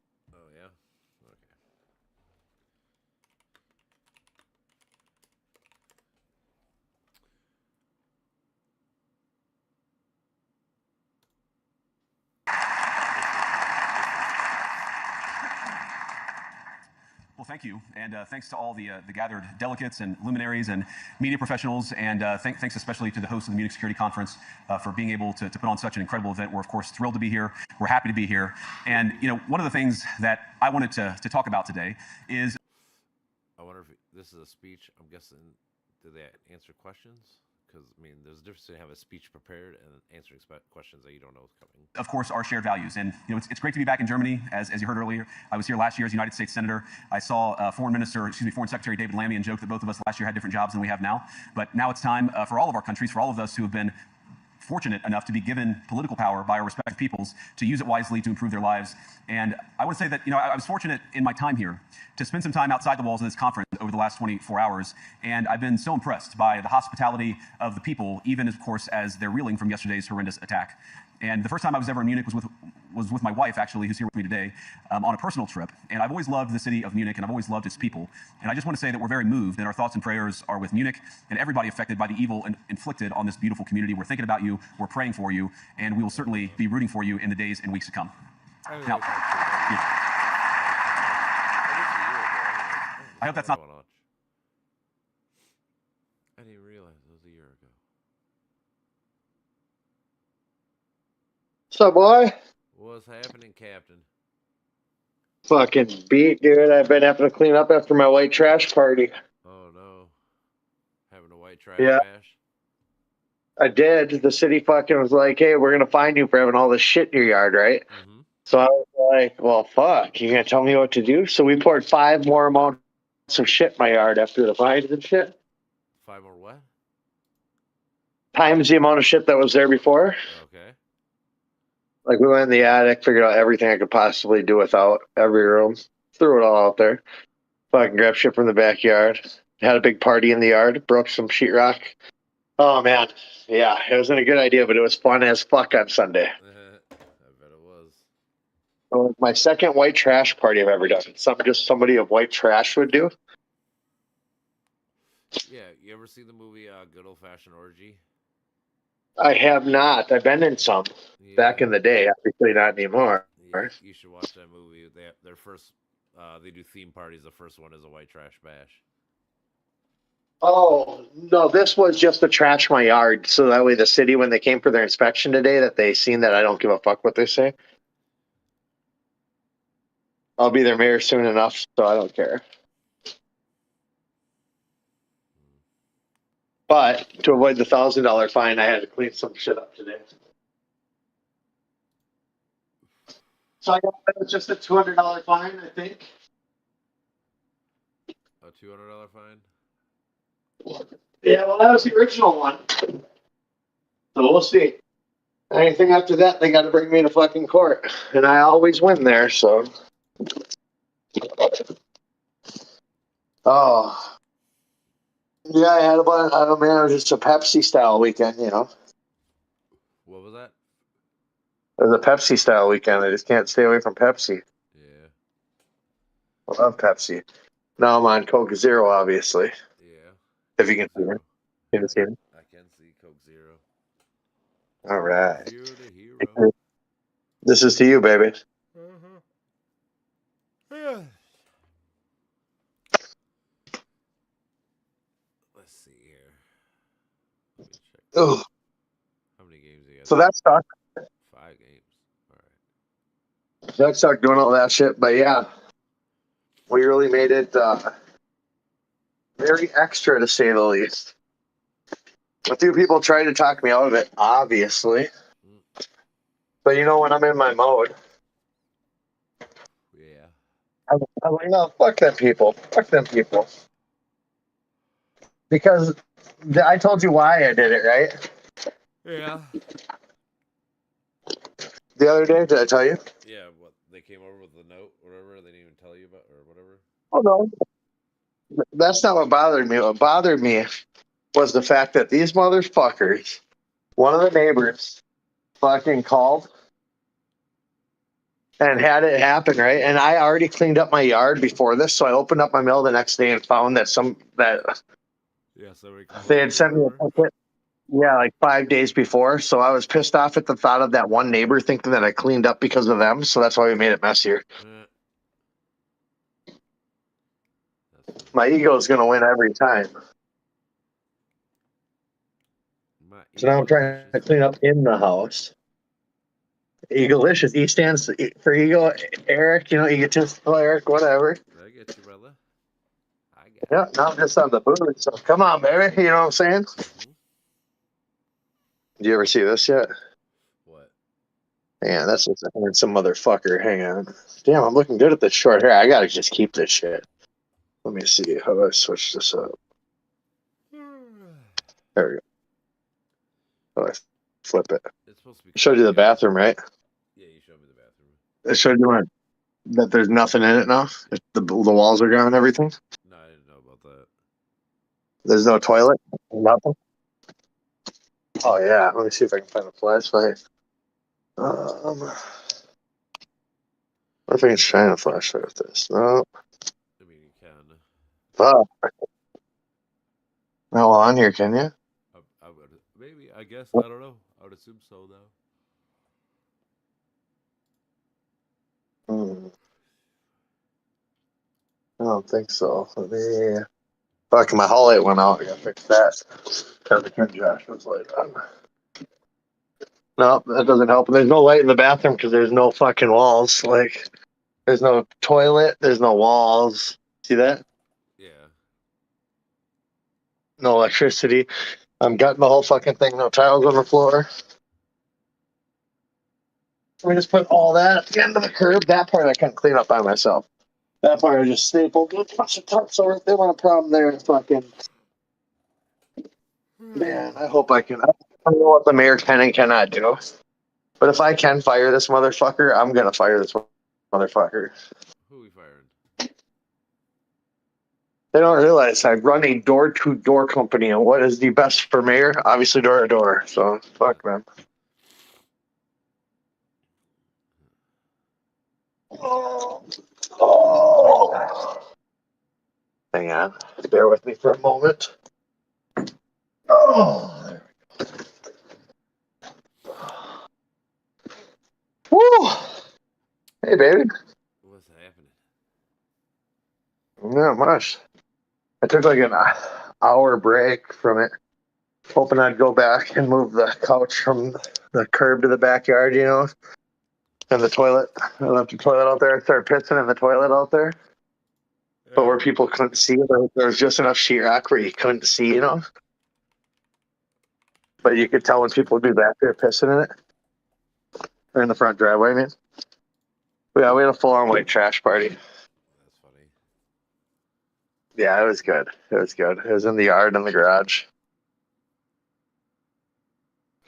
[SPEAKER 14] Well, thank you, and thanks to all the gathered delegates and luminaries and media professionals, and thanks especially to the host of the Munich Security Conference for being able to put on such an incredible event. We're, of course, thrilled to be here. We're happy to be here. And, one of the things that I wanted to talk about today is...
[SPEAKER 1] I wonder if this is a speech. I'm guessing, do they answer questions? Because, I mean, there's a difference between having a speech prepared and answering questions that you don't know is coming.
[SPEAKER 14] Of course, our shared values. And, it's great to be back in Germany. As you heard earlier, I was here last year as United States Senator. I saw Foreign Secretary David Lammy and joked that both of us last year had different jobs than we have now. But now it's time for all of our countries, for all of us who have been fortunate enough to be given political power by our respective peoples to use it wisely to improve their lives. And I want to say that, I was fortunate in my time here to spend some time outside the walls of this conference over the last 24 hours. And I've been so impressed by the hospitality of the people, even, of course, as they're reeling from yesterday's horrendous attack. And the first time I was ever in Munich was with my wife, actually, who's here with me today, on a personal trip. And I've always loved the city of Munich, and I've always loved its people. And I just want to say that we're very moved, and our thoughts and prayers are with Munich and everybody affected by the evil inflicted on this beautiful community. We're thinking about you, we're praying for you, and we will certainly be rooting for you in the days and weeks to come. Now, I hope that's not...
[SPEAKER 1] I didn't realize it was a year ago.
[SPEAKER 15] What's up, boy?
[SPEAKER 1] What's happening, Captain?
[SPEAKER 15] Fucking beat, dude. I've been having to clean up after my white trash party.
[SPEAKER 1] Oh, no. Having a white trash
[SPEAKER 15] Yeah.
[SPEAKER 1] bash?
[SPEAKER 15] I did. The city fucking was like, hey, we're going to fine you for having all this shit in your yard, right?
[SPEAKER 1] Mm-hmm.
[SPEAKER 15] So I was like, well, fuck. You going to tell me what to do? So we poured 5 more amounts of shit in my yard after the fines and shit.
[SPEAKER 1] 5 more what?
[SPEAKER 15] Times the amount of shit that was there before.
[SPEAKER 1] Okay.
[SPEAKER 15] Like, we went in the attic, figured out everything I could possibly do without every room. Threw it all out there. Fucking grabbed shit from the backyard. Had a big party in the yard. Broke some sheetrock. Oh, man. Yeah, it wasn't a good idea, but it was fun as fuck on Sunday.
[SPEAKER 1] I bet it was.
[SPEAKER 15] It was my second white trash party I've ever done. Somebody of white trash would do.
[SPEAKER 1] Yeah, you ever see the movie Good Old Fashioned Orgy?
[SPEAKER 15] I have not. I've been in some back in the day. Obviously not anymore.
[SPEAKER 1] Yeah, you should watch that movie. Their first, they do theme parties. The first one is a white trash bash.
[SPEAKER 15] Oh, no, this was just to trash my yard. So that way the city, when they came for their inspection today, that they seen that I don't give a fuck what they say. I'll be their mayor soon enough, so I don't care. But to avoid the $1,000 fine, I had to clean some shit up today. So I got it was just a $200 fine, I think.
[SPEAKER 1] A $200 fine.
[SPEAKER 15] Yeah, well, that was the original one. So we'll see. Anything after that, they got to bring me to fucking court, and I always win there. So, oh, yeah, I had a bunch. I don't know, just a Pepsi style weekend, you know.
[SPEAKER 1] What was that?
[SPEAKER 15] It was a Pepsi style weekend. I just can't stay away from Pepsi.
[SPEAKER 1] Yeah.
[SPEAKER 15] I love Pepsi. Now I'm on Coke Zero, obviously.
[SPEAKER 1] Yeah.
[SPEAKER 15] If you can see it. You can see it.
[SPEAKER 1] I can see Coke Zero.
[SPEAKER 15] All right.
[SPEAKER 1] Zero to hero.
[SPEAKER 15] This is to you, baby.
[SPEAKER 1] Yeah. Let's see here. Let me check.
[SPEAKER 15] Ugh.
[SPEAKER 1] How many games he got?
[SPEAKER 15] So that sucked.
[SPEAKER 1] 5 games. All right.
[SPEAKER 15] That sucked doing all that shit, but yeah, we really made it very extra, to say the least. A few people tried to talk me out of it, obviously. But you know, when I'm in my mode,
[SPEAKER 1] Yeah.
[SPEAKER 15] I'm like, no, fuck them people. Fuck them people. Because I told you why I did it, right?
[SPEAKER 1] Yeah.
[SPEAKER 15] The other day, did I tell you?
[SPEAKER 1] Yeah. What they came over with the note, whatever. They didn't even tell you about, or whatever.
[SPEAKER 15] Oh, no. That's not what bothered me. What bothered me was the fact that these motherfuckers, one of the neighbors, fucking called and had it happen, right? And I already cleaned up my yard before this, so I opened up my mail the next day and found that
[SPEAKER 1] Yeah. So
[SPEAKER 15] they had sent me a ticket. Yeah, like 5 days before. So I was pissed off at the thought of that one neighbor thinking that I cleaned up because of them. So that's why we made it messier. My ego is going to win every time. So now I'm trying to clean up in the house. Eaglicious. E stands for ego. Eric, you know, egotistical Eric, whatever.
[SPEAKER 1] I get you, brother.
[SPEAKER 15] Yeah, now I'm just on the booze. So come on, baby. You know what I'm saying? Do you ever see this yet?
[SPEAKER 1] What?
[SPEAKER 15] Yeah, that's just some motherfucker. Hang on. Damn, I'm looking good at this short hair. I gotta just keep this shit. Let me see. How do I switch this up? There we go. How do I flip it?
[SPEAKER 1] It's supposed to be.
[SPEAKER 15] I showed you the bathroom, right?
[SPEAKER 1] Yeah, you showed me the bathroom.
[SPEAKER 15] I showed you that there's nothing in it now. The walls are gone and everything.
[SPEAKER 1] No, I didn't know about that.
[SPEAKER 15] There's no toilet. Nothing. Oh yeah. Let me see if I can find a flashlight. What if I can shine a flashlight with this? No.
[SPEAKER 1] I mean, you can.
[SPEAKER 15] Fuck. No, on here, can you?
[SPEAKER 1] I would. Maybe. I guess. I don't know. I would assume so, though.
[SPEAKER 15] I don't think so. Let me. Fuck, my hall light went out. I gotta fix that. Gotta turn Joshua's light on. No, that doesn't help. There's no light in the bathroom because there's no fucking walls. Like, there's no toilet. There's no walls. See that?
[SPEAKER 1] Yeah.
[SPEAKER 15] No electricity. I'm gutting the whole fucking thing. No tiles on the floor. We just put all that at the end of the curb. That part I can't clean up by myself. That part I just stapled a bunch of tarps over. If they want a problem there, it's fucking. Man, I hope I can. I don't know what the mayor can and cannot do. But if I can fire this motherfucker, I'm gonna fire this motherfucker.
[SPEAKER 1] Who are we firing?
[SPEAKER 15] They don't realize I run a door-to-door company, and what is the best for mayor? Obviously, door-to-door. So, fuck them. Oh. Hang on. Bear with me for a moment. Oh, there we go. Woo! Hey, baby.
[SPEAKER 1] What's happening?
[SPEAKER 15] Not much. I took like an hour break from it, hoping I'd go back and move the couch from the curb to the backyard, you know, and the toilet. I left the toilet out there. I started pissing in the toilet out there. But where people couldn't see, there was just enough sheetrock where you couldn't see, you know. but you could tell when people would be back there pissing in it. Or in the front driveway, I mean. Yeah, we had a full-on white trash party.
[SPEAKER 1] That's funny.
[SPEAKER 15] Yeah, it was good. It was good. It was in the yard in the garage.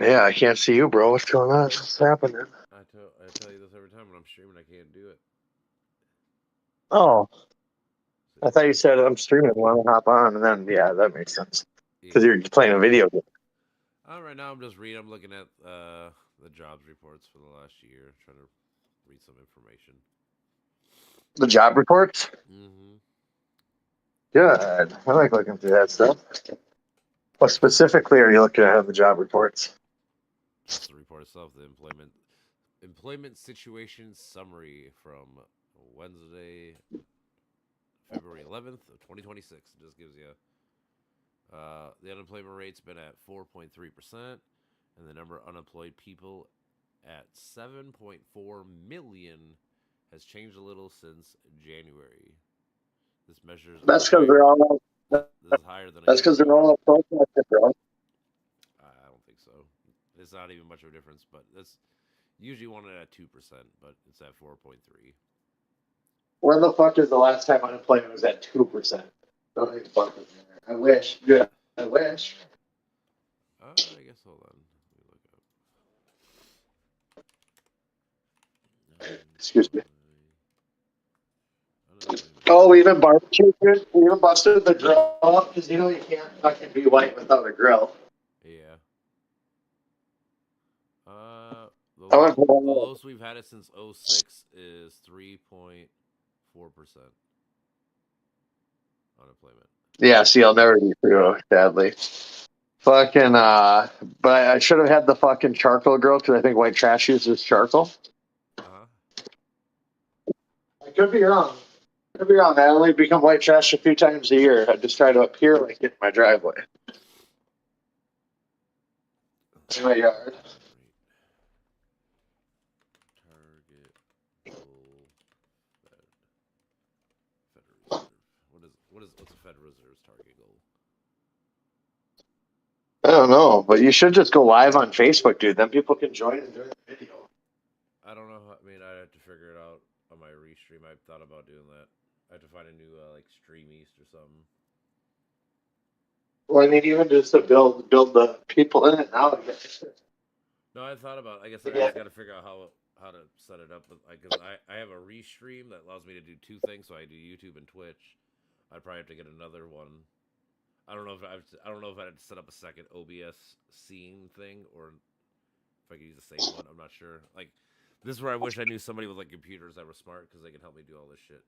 [SPEAKER 15] Yeah, I can't see you, bro. What's going on? What's happening?
[SPEAKER 1] I tell you this every time when I'm streaming. I can't do it.
[SPEAKER 15] Oh. I thought you said I'm streaming. Want to hop on, and then yeah, that makes sense. Because you're playing a video game.
[SPEAKER 1] Right now I'm just reading. I'm looking at the jobs reports for the last year, trying to read some information.
[SPEAKER 15] The job reports?
[SPEAKER 1] Mm-hmm.
[SPEAKER 15] Good. I like looking through that stuff. What specifically are you looking at in the job reports?
[SPEAKER 1] That's the report itself, the employment situation summary from Wednesday, February 11th of 2026. It just gives you the unemployment rate's been at 4.3%, and the number of unemployed people at 7.4 million has changed a little since January. This measures.
[SPEAKER 15] That's because they're all.
[SPEAKER 1] This is higher than.
[SPEAKER 15] That's because they're all protesting, bro.
[SPEAKER 1] I don't think so. It's not even much of a difference, but it's usually wanted at 2%, but it's at 4.3.
[SPEAKER 15] When the fuck is the last time unemployment was at 2%? Don't even fuck with me. I wish. Yeah, I wish.
[SPEAKER 1] I guess hold on. Let me look up.
[SPEAKER 15] Excuse me. Oh, we even barbecued. We even busted the grill up because you know you can't fucking be white without a grill.
[SPEAKER 1] Yeah. The
[SPEAKER 15] I went for
[SPEAKER 1] lowest we've had it since 06 is 3.4% unemployment.
[SPEAKER 15] Yeah, see, I'll never be through, sadly. Fucking, but I should have had the fucking charcoal grill because I think white trash uses charcoal. I could be wrong. Could be wrong. I only become white trash a few times a year. I just try to appear like it in my driveway. In my yard.
[SPEAKER 1] What's a Fed Reserve's target goal?
[SPEAKER 15] I don't know, but you should just go live on Facebook, dude. Then people can join and during the video.
[SPEAKER 1] I don't know. I mean, I'd have to figure it out on my restream. I thought about doing that. I have to find a new like Stream East or something.
[SPEAKER 15] Well, I mean, even just to build the people in it now. I guess.
[SPEAKER 1] No, I thought about. I guess I just got to figure out how to set it up. But because I have a restream that allows me to do two things. So I do YouTube and Twitch. I'd probably have to get another one. I don't know if I had to set up a second OBS scene thing or if I could use the same one. I'm not sure. Like this is where I wish I knew somebody with like computers that were smart because they can help me do all this shit.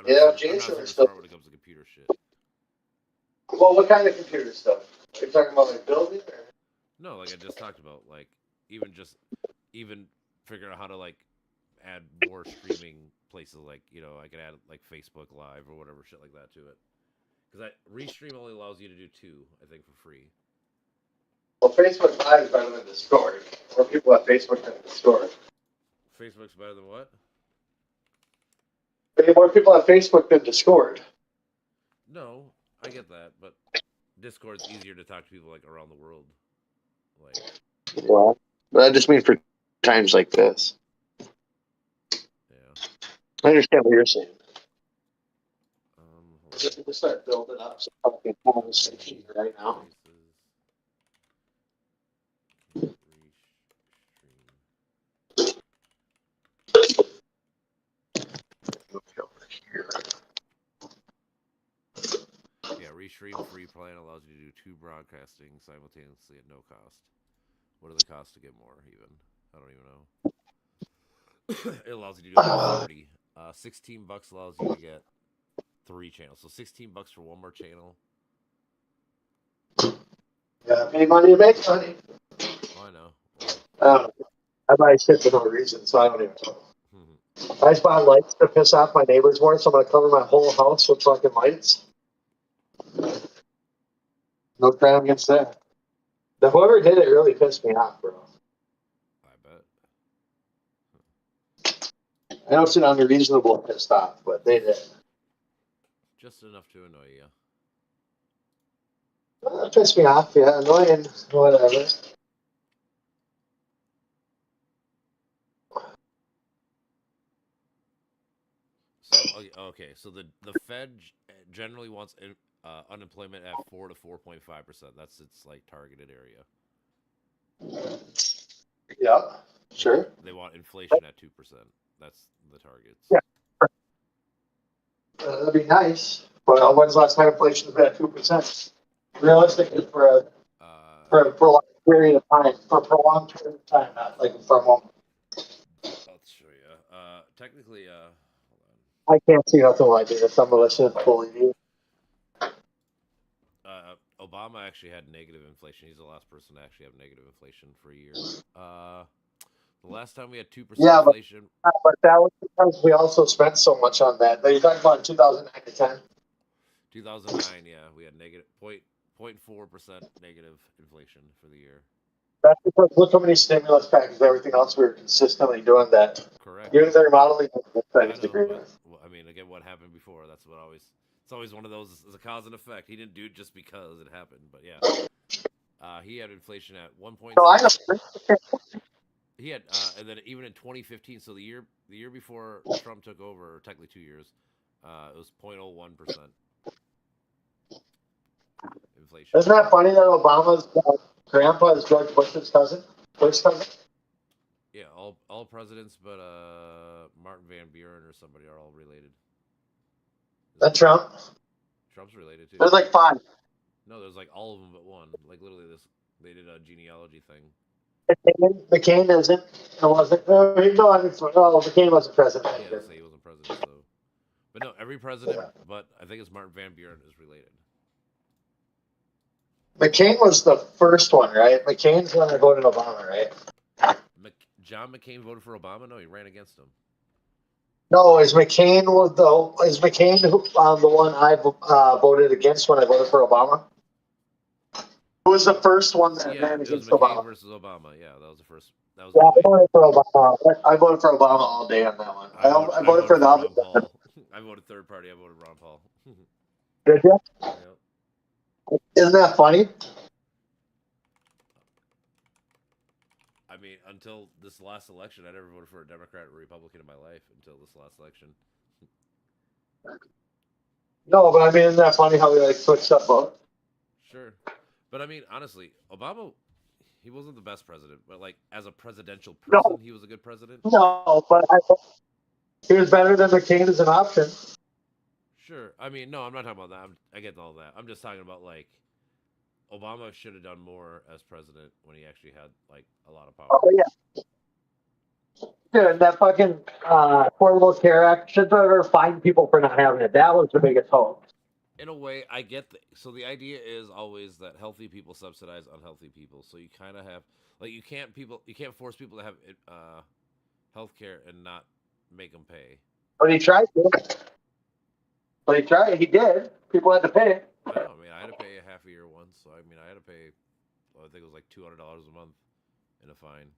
[SPEAKER 15] Yeah,
[SPEAKER 1] I'm
[SPEAKER 15] Jason
[SPEAKER 1] not
[SPEAKER 15] is
[SPEAKER 1] smart when it comes to computer shit.
[SPEAKER 15] Well, what kind of computer stuff? Are you talking about like building or?
[SPEAKER 1] No, like I just talked about, like even figuring out how to like add more streaming places, like I could add like Facebook Live or whatever shit like that to it. Because Restream only allows you to do 2, I think, for free.
[SPEAKER 15] Well, Facebook Live is better than Discord. More people have Facebook than Discord.
[SPEAKER 1] Facebook's better than what?
[SPEAKER 15] More people have Facebook than Discord.
[SPEAKER 1] No, I get that, but Discord's easier to talk to people like around the world. Like,
[SPEAKER 15] well, but I just mean for times like this.
[SPEAKER 1] Yeah.
[SPEAKER 15] I understand what you're saying. Just to start building up some fucking conversation right now.
[SPEAKER 1] Yeah, Restream free plan allows you to do 2 broadcasting simultaneously at no cost. What are the costs to get more, even? I don't even know. It allows you to do 30. $16 allows you to get 3 channels. So $16 for 1 more channel.
[SPEAKER 15] Yeah, pay money to make money.
[SPEAKER 1] Oh, I know.
[SPEAKER 15] I buy shit for no reason, so I don't even know. I just buy lights to piss off my neighbors more, so I'm gonna cover my whole house with fucking lights. No crime against that. Whoever did it really pissed me off, bro.
[SPEAKER 1] I bet.
[SPEAKER 15] I don't sit unreasonable pissed off, but they did.
[SPEAKER 1] Just enough to annoy you.
[SPEAKER 15] That pissed me off. Yeah, annoying. Whatever.
[SPEAKER 1] So okay, so the Fed generally wants unemployment at 4 to 4.5%. That's its like targeted area.
[SPEAKER 15] Yeah, sure.
[SPEAKER 1] They want inflation at 2%. That's the targets.
[SPEAKER 15] Yeah. That'd be nice. But when's the last time inflation was at 2%? Realistically, for a prolonged period of time, for a prolonged period of time, not like for a moment.
[SPEAKER 1] I'll show you. Technically,
[SPEAKER 15] I can't see nothing like it. Some of us should fully view.
[SPEAKER 1] Obama actually had negative inflation. He's the last person to actually have negative inflation for a year. The last time we had 2% inflation.
[SPEAKER 15] But that was because we also spent so much on that. You're talking about 2009 to 10.
[SPEAKER 1] 2009, yeah, we had negative 0.4% negative inflation for the year.
[SPEAKER 15] That's because look how many stimulus packages, everything else we were consistently doing that.
[SPEAKER 1] Correct.
[SPEAKER 15] You're their modeling.
[SPEAKER 1] I mean, again, what happened before? That's what it's always one of those as a cause and effect. He didn't do it just because it happened, but yeah. He had inflation at 1.6.
[SPEAKER 15] No, I know.
[SPEAKER 1] He had, and then even in 2015, so the year before Trump took over, or technically 2 years, it was 0.01% inflation.
[SPEAKER 15] Isn't that funny that Obama's grandpa is George Bush's cousin? First cousin?
[SPEAKER 1] Yeah, all presidents, but Martin Van Buren or somebody are all related.
[SPEAKER 15] That Trump?
[SPEAKER 1] Trump's related too.
[SPEAKER 15] There's like 5.
[SPEAKER 1] No, there's like all of them but one. Like literally, they did a genealogy thing.
[SPEAKER 15] McCain isn't. It wasn't. No, McCain wasn't president.
[SPEAKER 1] Yeah, say he wasn't president. So, but no, every president, but I think it's Martin Van Buren is related.
[SPEAKER 15] McCain was the first one, right? McCain's the one that voted Obama, right?
[SPEAKER 1] John McCain voted for Obama. No, he ran against him.
[SPEAKER 15] No, is McCain the one I voted against when I voted for Obama? Who was the first one that ran against Obama?
[SPEAKER 1] Versus Obama. Yeah, that was the first. That was.
[SPEAKER 15] Yeah, I voted for Obama. I voted for Obama all day on that one. I voted for the other.
[SPEAKER 1] I voted third party. I voted Ron Paul.
[SPEAKER 15] Did you?
[SPEAKER 1] Yeah.
[SPEAKER 15] Isn't that funny?
[SPEAKER 1] I mean, until this last election, I never voted for a Democrat or Republican in my life until this last election.
[SPEAKER 15] No, but I mean, isn't that funny how we like switched up both?
[SPEAKER 1] Sure. But I mean, honestly, Obama, he wasn't the best president, but like as a presidential person, he was a good president.
[SPEAKER 15] No, but he was better than McCain as an option.
[SPEAKER 1] Sure. I mean, no, I'm not talking about that. I get all that. I'm just talking about like Obama should have done more as president when he actually had like a lot of power.
[SPEAKER 15] Oh yeah. Dude, that fucking Affordable Care Act should ever fine people for not having it. That was the biggest hoax.
[SPEAKER 1] In a way, I get so the idea is always that healthy people subsidize unhealthy people. So you kind of have like you can't force people to have health care and not make them pay.
[SPEAKER 15] But he tried to. But he tried. He did. People had to pay.
[SPEAKER 1] I mean, I had to pay a half a year once. So I mean, I had to pay. I think it was like $200 a month in a fine.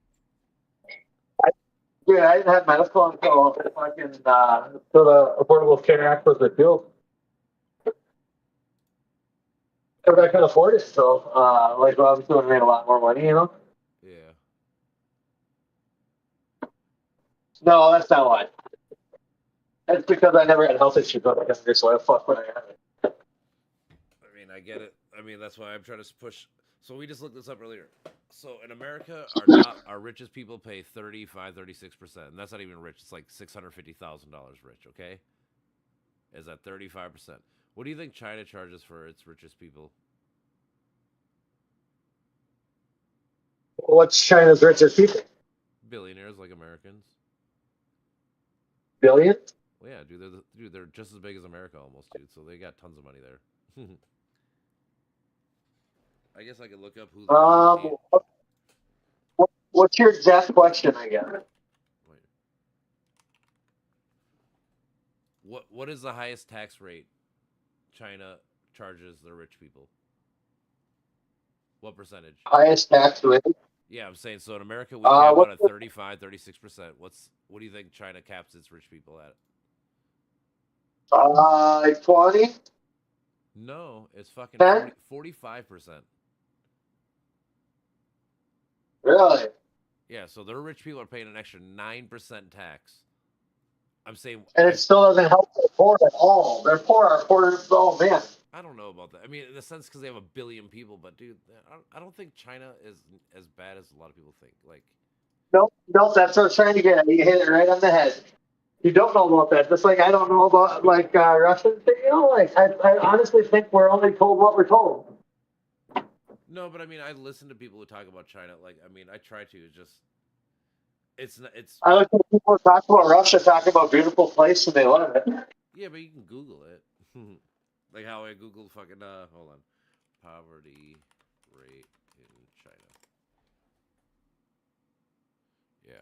[SPEAKER 15] Dude, I didn't have medical until fucking until the Affordable Care Act was repealed. Because I could afford it, so like obviously I made a lot more money, you know.
[SPEAKER 1] Yeah.
[SPEAKER 15] No, that's not why. It's because I never had health issues when I was younger, so I fuck when I had it.
[SPEAKER 1] I mean, I get it. I mean, that's why I'm trying to push. So we just looked this up earlier. So in America, our richest people pay 35, 36%, and that's not even rich. It's like $650,000 rich. Okay, is that 35%? What do you think China charges for its richest people?
[SPEAKER 15] What's China's richest people?
[SPEAKER 1] Billionaires like Americans.
[SPEAKER 15] Billion?
[SPEAKER 1] Well, yeah, dude, they're just as big as America almost, dude. So they got tons of money there. I guess I could look up who.
[SPEAKER 15] What's your exact question again?
[SPEAKER 1] What is the highest tax rate China charges their rich people? What percentage?
[SPEAKER 15] Highest tax rate?
[SPEAKER 1] Yeah, I'm saying so in America we cap out at 35, 36%. What do you think China caps its rich people at?
[SPEAKER 15] Like 20?
[SPEAKER 1] No, it's fucking
[SPEAKER 15] Huh?
[SPEAKER 1] 45%.
[SPEAKER 15] Really?
[SPEAKER 1] Yeah, so the rich people are paying an extra 9% tax. I'm saying,
[SPEAKER 15] And it still doesn't help the poor at all. They're poor. Our poor. Oh man.
[SPEAKER 1] I don't know about that. I mean, in the sense because they have 1 billion people, but dude, I don't think China is as bad as a lot of people think. Like,
[SPEAKER 15] Nope. Nope. That's what I was trying to get at. You hit it right on the head. You don't know about that. Just like I don't know about like Russian thing. You know, like I honestly think we're only told what we're told.
[SPEAKER 1] no, but I mean, I listen to people who talk about China. Like, I mean, I try to. It's just, it's not. It's
[SPEAKER 15] I look at people talk about Russia, talk about beautiful place, and they love it.
[SPEAKER 1] yeah, but you can Google it. Like how I Googled fucking hold on, poverty rate in China. Yeah.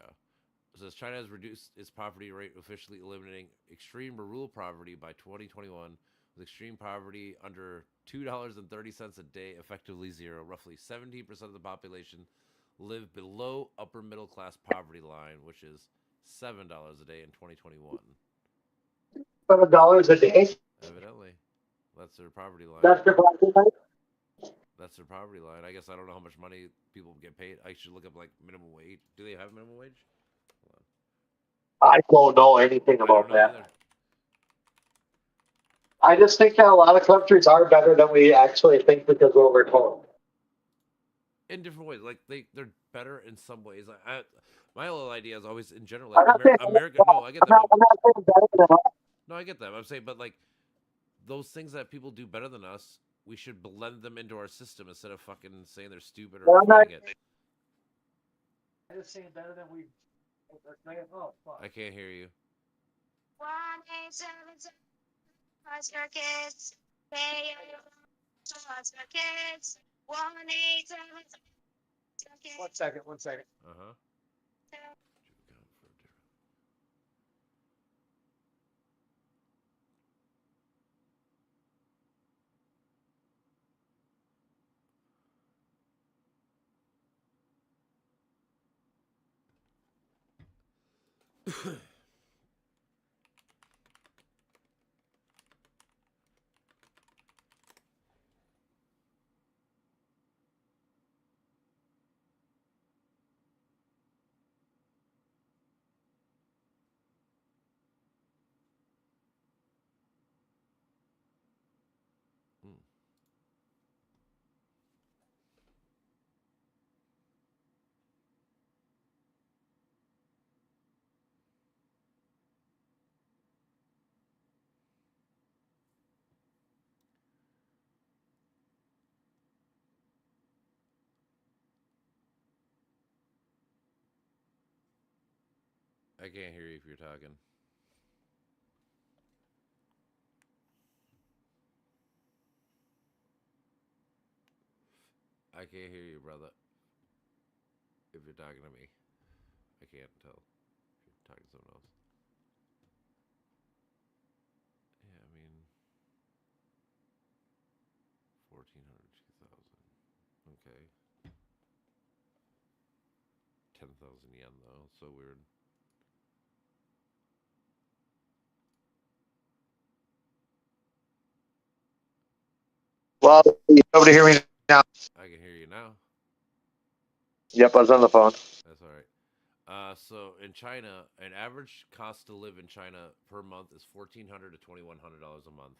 [SPEAKER 1] It says China has reduced its poverty rate, officially eliminating extreme rural poverty by 2021, with extreme poverty under $2.30 a day effectively zero. Roughly 17% of the population live below upper middle class poverty line, which is $7 a day in 2021.
[SPEAKER 15] $7 a day.
[SPEAKER 1] Evidently, that's their poverty line.
[SPEAKER 15] That's their poverty line.
[SPEAKER 1] That's their poverty line. I guess I don't know how much money people get paid. I should look up like minimum wage. Do they have minimum wage?
[SPEAKER 15] I don't know anything about that. I just think that a lot of countries are better than we actually think because of what we're told.
[SPEAKER 1] In different ways, like they're better in some ways. My whole idea is always in general,
[SPEAKER 15] I'm
[SPEAKER 1] like
[SPEAKER 15] not saying
[SPEAKER 1] America. No, I get that.
[SPEAKER 15] I'm not saying better than us.
[SPEAKER 1] No, I get that. I'm saying, but like those things that people do better than us, we should blend them into our system instead of fucking saying they're stupid
[SPEAKER 15] Well,
[SPEAKER 1] or
[SPEAKER 15] I'm not-
[SPEAKER 1] fighting it.
[SPEAKER 15] I'm just saying better than we. Oh, fuck.
[SPEAKER 1] I can't hear you.
[SPEAKER 16] 1-877 your kids. Pay your kids. 1-877
[SPEAKER 15] 1 second.
[SPEAKER 1] Uh huh. I can't hear you if you're talking. I can't hear you, brother. If you're talking to me, I can't tell if you're talking to someone else. Yeah, I mean, 1,400, 2,000. Okay. 10,000 yen though. So weird.
[SPEAKER 15] Well, you able to hear me now?
[SPEAKER 1] I can hear you now.
[SPEAKER 15] Yep, I was on the phone.
[SPEAKER 1] That's all right. So in China, an average cost to live in China per month is $1,400 to $2,100 a month.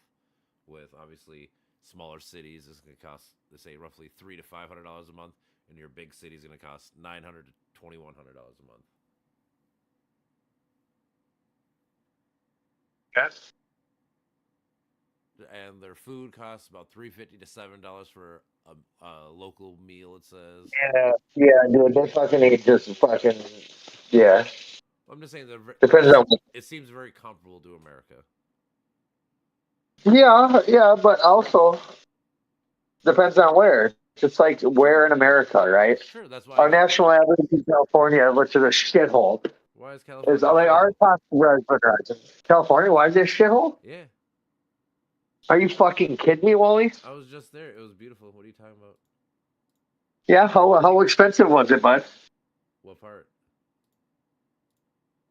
[SPEAKER 1] With obviously smaller cities, it's going to cost, let's say, roughly $300 to $500 a month, and your big city is going to cost $900 to $2,100 a month.
[SPEAKER 15] Yes.
[SPEAKER 1] And their food costs about $3.50 to $7 for a local meal. It says.
[SPEAKER 15] Yeah, dude. They fucking eat just fucking. Yeah.
[SPEAKER 1] I'm just saying that
[SPEAKER 15] Depends on.
[SPEAKER 1] It seems very comparable to America.
[SPEAKER 15] Yeah, but also depends on where. Just like where in America, right?
[SPEAKER 1] Sure, that's why
[SPEAKER 15] our national average in California, which is a shithole.
[SPEAKER 1] Why is California?
[SPEAKER 15] Is like our top California. Why is it a shithole?
[SPEAKER 1] Yeah.
[SPEAKER 15] Are you fucking kidding me, Wally?
[SPEAKER 1] I was just there. It was beautiful. What are you talking about?
[SPEAKER 15] Yeah. How expensive was it, bud?
[SPEAKER 1] What part?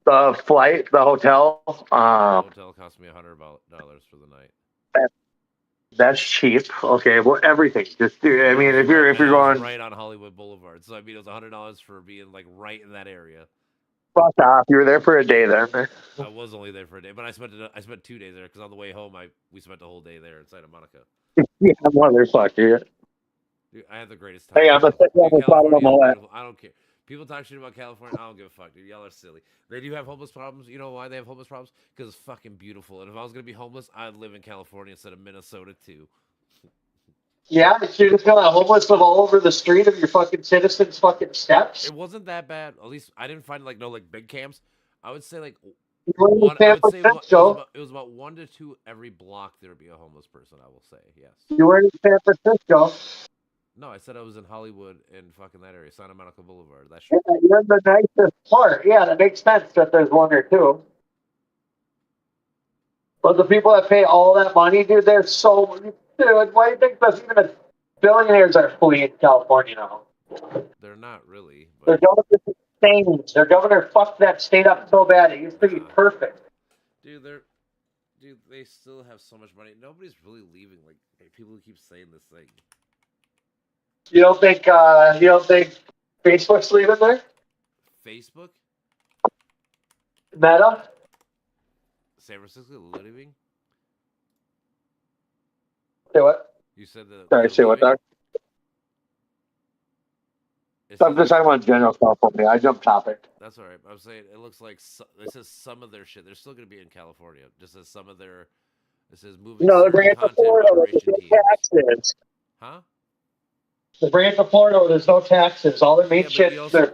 [SPEAKER 15] The flight, the hotel.
[SPEAKER 1] The hotel cost me $100 for the night.
[SPEAKER 15] That's cheap. Okay, well, everything. Just do. I mean, if you're
[SPEAKER 1] And it was
[SPEAKER 15] going
[SPEAKER 1] right on Hollywood Boulevard, so I mean, it was $100 for being like right in that area.
[SPEAKER 15] fuck off, you were there for a day then.
[SPEAKER 1] I was only there for a day, but I spent 2 days there because on the way home, we spent the whole day there in Santa Monica.
[SPEAKER 15] Yeah, motherfucker.
[SPEAKER 1] Dude, I had the greatest time.
[SPEAKER 15] Hey, I'm a
[SPEAKER 1] Dude,
[SPEAKER 15] bottom of
[SPEAKER 1] California
[SPEAKER 15] all
[SPEAKER 1] is
[SPEAKER 15] that.
[SPEAKER 1] beautiful. I don't care. People talk shit about California. I don't give a fuck, dude. Y'all are silly. They do have homeless problems. You know why they have homeless problems? Because it's fucking beautiful. And if I was gonna be homeless, I'd live in California instead of Minnesota too.
[SPEAKER 15] Yeah, you're just gonna homeless live all over the street of your fucking citizens' fucking steps.
[SPEAKER 1] It wasn't that bad. At least I didn't find no big camps. I would say like
[SPEAKER 15] You were in
[SPEAKER 1] one. I
[SPEAKER 15] San
[SPEAKER 1] would say
[SPEAKER 15] Francisco.
[SPEAKER 1] it was about 1 to 2 every block. There would be a homeless person. I will say yes.
[SPEAKER 15] You were in San Francisco.
[SPEAKER 1] No, I said I was in Hollywood and fucking that area, Santa Monica Boulevard. That
[SPEAKER 15] Yeah,
[SPEAKER 1] shit.
[SPEAKER 15] you're in the nicest part. Yeah, that makes sense that there's 1 or 2. But the people that pay all that money, dude, they're so. Dude, why do you think that even the billionaires are fleeing California now?
[SPEAKER 1] They're not really.
[SPEAKER 15] Their governor is insane. Their governor fucked that state up so bad. It used to be perfect.
[SPEAKER 1] Dude, they still have so much money. Nobody's really leaving. Like people who keep saying this thing.
[SPEAKER 15] You don't think Facebook's leaving there?
[SPEAKER 1] Facebook,
[SPEAKER 15] Meta?
[SPEAKER 1] San Francisco leaving.
[SPEAKER 15] Say what?
[SPEAKER 1] You said that.
[SPEAKER 15] Sorry, say what, Doc? I'm just talking about general California. I jumped topic.
[SPEAKER 1] That's all right. I'm saying it looks like it says some of their shit. They're still going to be in California. Just as some of their. It says moving.
[SPEAKER 15] No, they're
[SPEAKER 1] certain
[SPEAKER 15] bringing it to
[SPEAKER 1] content
[SPEAKER 15] Florida.
[SPEAKER 1] moderation
[SPEAKER 15] There's
[SPEAKER 1] teams.
[SPEAKER 15] no taxes.
[SPEAKER 1] Huh?
[SPEAKER 15] They're bringing it to Florida. There's no taxes. All their main
[SPEAKER 1] but
[SPEAKER 15] shit.
[SPEAKER 1] you also,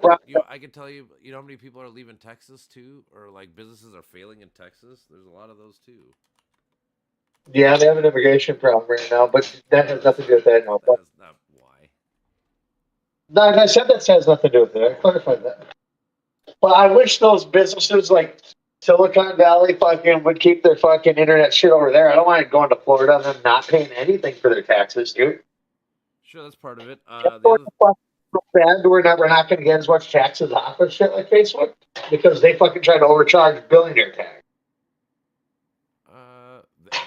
[SPEAKER 1] I can tell you. You know how many people are leaving Texas too, or like businesses are failing in Texas. There's a lot of those too.
[SPEAKER 15] Yeah, they have an immigration problem right now, but that has nothing to do with that now. But,
[SPEAKER 1] That's not why.
[SPEAKER 15] no, I said that has nothing to do with it. I clarified that. But I wish those businesses like Silicon Valley fucking would keep their fucking internet shit over there. I don't want it going to Florida and them not paying anything for their taxes, dude.
[SPEAKER 1] Sure, that's part of it.
[SPEAKER 15] So bad we're not going to get as much taxes off of shit like Facebook because they fucking try to overcharge billionaire tax.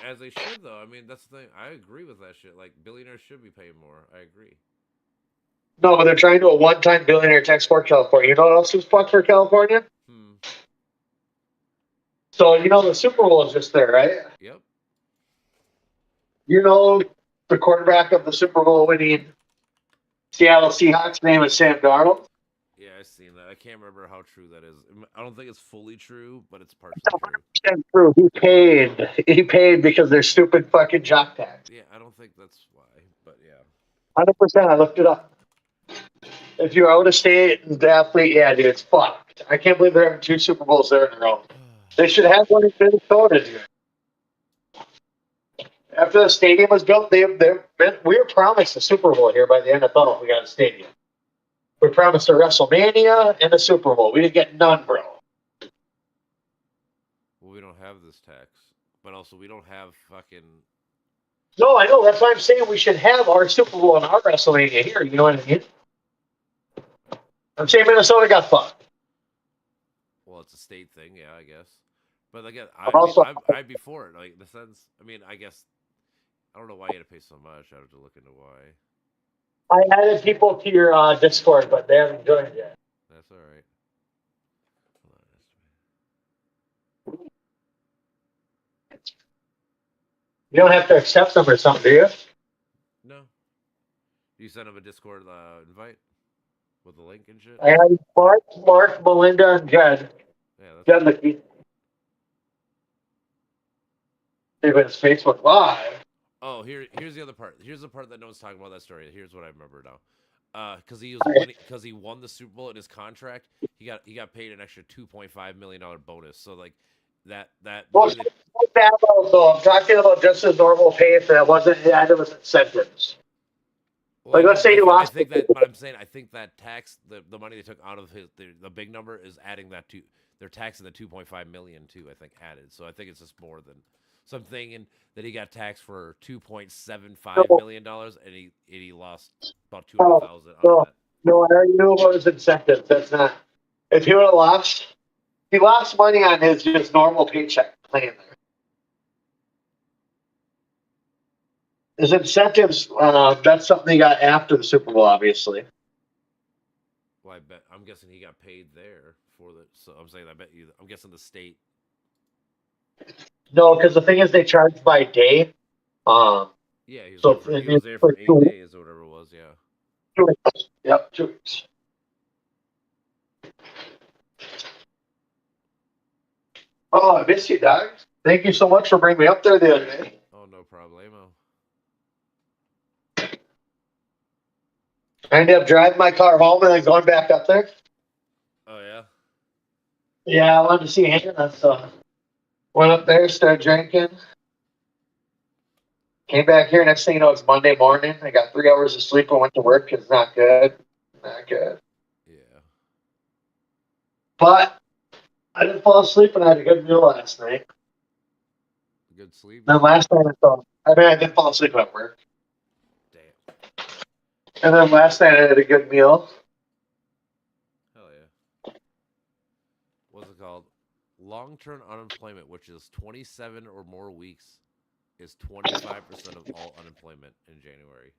[SPEAKER 1] As they should though. I mean, that's the thing. I agree with that shit. Like billionaires should be paying more. I agree.
[SPEAKER 15] No, but they're trying to do a one-time billionaire tax for California. You know what else is fucked for California? So you know the Super Bowl is just there, right?
[SPEAKER 1] Yep.
[SPEAKER 15] You know the quarterback of the Super Bowl winning Seattle Seahawks name is Sam Darnold.
[SPEAKER 1] Yeah, I've seen that. I can't remember how true that is. I don't think it's fully true, but it's partially true.
[SPEAKER 15] 100% true. He paid because they're stupid fucking jock tax.
[SPEAKER 1] Yeah, I don't think that's why, but yeah.
[SPEAKER 15] 100%. I looked it up. If you're out of state and the athlete, yeah, dude, it's fucked. I can't believe they're having 2 Super Bowls there in a row. They should have one in Minnesota, dude. After the stadium was built, we were promised a Super Bowl here by the NFL if we got a stadium. We promised a WrestleMania and a Super Bowl. We didn't get none, bro.
[SPEAKER 1] Well, we don't have this tax, but also we don't have fucking.
[SPEAKER 15] No, I know. That's why I'm saying we should have our Super Bowl and our WrestleMania here. You know what I mean? I'm saying Minnesota got fucked.
[SPEAKER 1] Well, it's a state thing, yeah, I guess. But again, I'd be for it. Like in the sense, I mean, I guess I don't know why you had to pay so much. I have to look into why.
[SPEAKER 15] I added people to your Discord, but they haven't joined yet.
[SPEAKER 1] That's all right.
[SPEAKER 15] You don't have to accept them or something, do you?
[SPEAKER 1] No. You send them a Discord invite with the link and shit.
[SPEAKER 15] I had Mark, Melinda, and Jed.
[SPEAKER 1] Yeah, that's
[SPEAKER 15] Jed McKee. If it's Facebook Live.
[SPEAKER 1] Oh, here's the other part. Here's the part that no one's talking about that story. Here's what I remember now. Because he won the Super Bowl in his contract, he got paid an extra $2.5 million bonus. So like that.
[SPEAKER 15] Well, I'm talking about just as normal pay if that wasn't added with incentives.
[SPEAKER 1] Well,
[SPEAKER 15] like let's say you lost.
[SPEAKER 1] I think that, but I'm saying I think that tax, the money they took out of the big number is adding that to. They're taxing the 2.5 million too. I think added. So I think it's just more than. So I'm thinking that he got taxed for $2.75 million, and he lost about $200,000 on that.
[SPEAKER 15] No, I already knew about his incentives. That's not. If he would have lost, he lost money on his just normal paycheck playing there. His incentives, that's something they got after the Super Bowl, obviously.
[SPEAKER 1] Well, I bet I'm guessing he got paid there for the. So I'm saying I bet you. I'm guessing the state.
[SPEAKER 15] No, because the thing is, they charge by day.
[SPEAKER 1] Yeah, he was
[SPEAKER 15] So
[SPEAKER 1] there for,
[SPEAKER 15] if
[SPEAKER 1] he was there
[SPEAKER 15] for
[SPEAKER 1] for 8
[SPEAKER 15] 2 weeks,
[SPEAKER 1] days or whatever it was. Yeah.
[SPEAKER 15] 2 weeks. Yep, 2 weeks. Oh, I miss you, Doc. Thank you so much for bringing me up there the other day.
[SPEAKER 1] Oh, no problemo.
[SPEAKER 15] I ended up driving my car home and then going back up there.
[SPEAKER 1] Oh yeah.
[SPEAKER 15] Yeah, I wanted to see Hannah, so went up there, started drinking. Came back here. Next thing you know, it's Monday morning. I got 3 hours of sleep. I went to work. It's not good. Not good.
[SPEAKER 1] Yeah.
[SPEAKER 15] But I didn't fall asleep and I had a good meal last night.
[SPEAKER 1] Good sleep.
[SPEAKER 15] Then last night I didn't fall asleep at work.
[SPEAKER 1] Damn.
[SPEAKER 15] And then last night I had a good meal.
[SPEAKER 1] Hell yeah. What's it called? Long-term unemployment, which is 27 or more weeks, is 25% of all unemployment in January.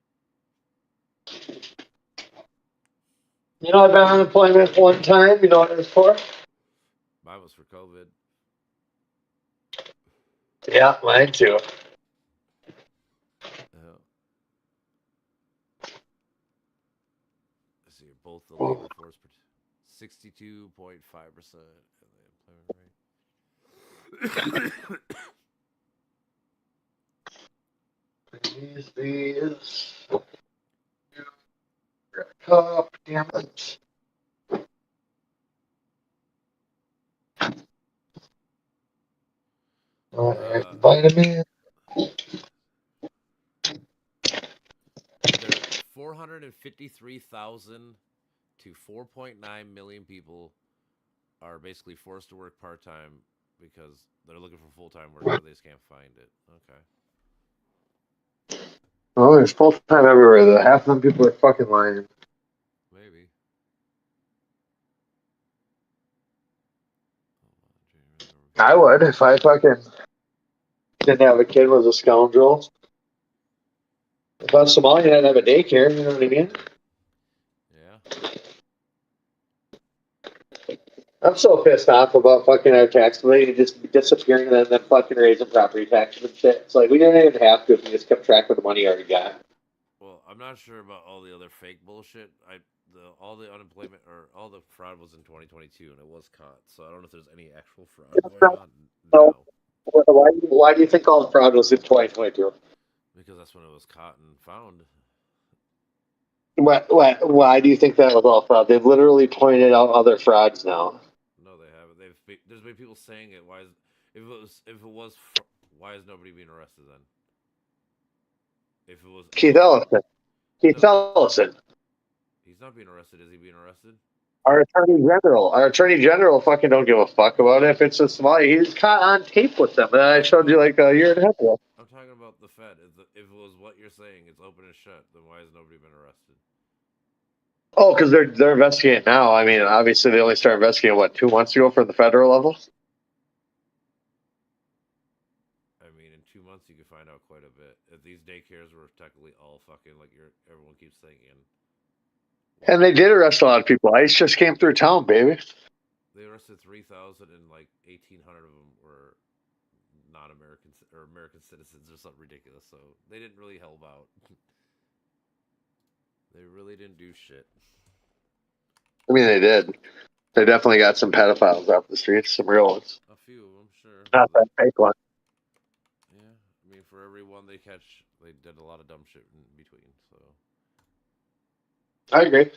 [SPEAKER 15] You know, I've been on unemployment one time. You know what it was for?
[SPEAKER 1] Mine was for COVID.
[SPEAKER 15] Yeah, mine too.
[SPEAKER 1] Let's see, both the labor force, 62.5% of the employment rate.
[SPEAKER 15] These. Cup, damn it. Vitamin.
[SPEAKER 1] There 453,000 to 4.9 million people are basically forced to work part-time because they're looking for full-time work, but they just can't find it. Okay.
[SPEAKER 15] Well, there's full time everywhere, though. Half of them people are fucking lying.
[SPEAKER 1] Maybe.
[SPEAKER 15] I would if I fucking didn't have a kid was a scoundrel. If I was Somalian, I'd have a daycare, you know what I mean?
[SPEAKER 1] Yeah.
[SPEAKER 15] I'm so pissed off about fucking our tax lady just disappearing and then fucking raising property taxes and shit. It's like we didn't even have to if we just kept track of the money you already got.
[SPEAKER 1] Well, I'm not sure about all the other fake bullshit. All the unemployment or all the fraud was in 2022 and it was caught. So I don't know if there's any actual fraud going on.
[SPEAKER 15] So, why do you think all the fraud was in 2022?
[SPEAKER 1] Because that's when it was caught and found.
[SPEAKER 15] Why do you think that was all fraud? They've literally pointed out other frauds now.
[SPEAKER 1] No, they haven't. There's been people saying it. Why is why is nobody being arrested then? If it was
[SPEAKER 15] Keith Ellison. Keith Ellison.
[SPEAKER 1] He's not being arrested. Is he being arrested?
[SPEAKER 15] Our attorney general fucking don't give a fuck about it. If it's a Somali, he's caught on tape with them. And I showed you like a year and a half ago.
[SPEAKER 1] I'm talking about the Fed. If it was what you're saying, it's open and shut, then why has nobody been arrested?
[SPEAKER 15] Oh, because they're investigating now. I mean, obviously they only started investigating 2 months ago for the federal level.
[SPEAKER 1] I mean, in 2 months you could find out quite a bit. If these daycares were technically all fucking like everyone keeps thinking.
[SPEAKER 15] And they did arrest a lot of people. ICE just came through town, baby.
[SPEAKER 1] They arrested 3,000 and like 1,800 of them were non-American or American citizens or something ridiculous. So they didn't really help out. They really didn't do shit.
[SPEAKER 15] I mean, they did. They definitely got some pedophiles off the streets, some real ones.
[SPEAKER 1] A few of them, sure.
[SPEAKER 15] Not that fake one.
[SPEAKER 1] Yeah, I mean, for every one they catch, they did a lot of dumb shit in between. So
[SPEAKER 15] I agree.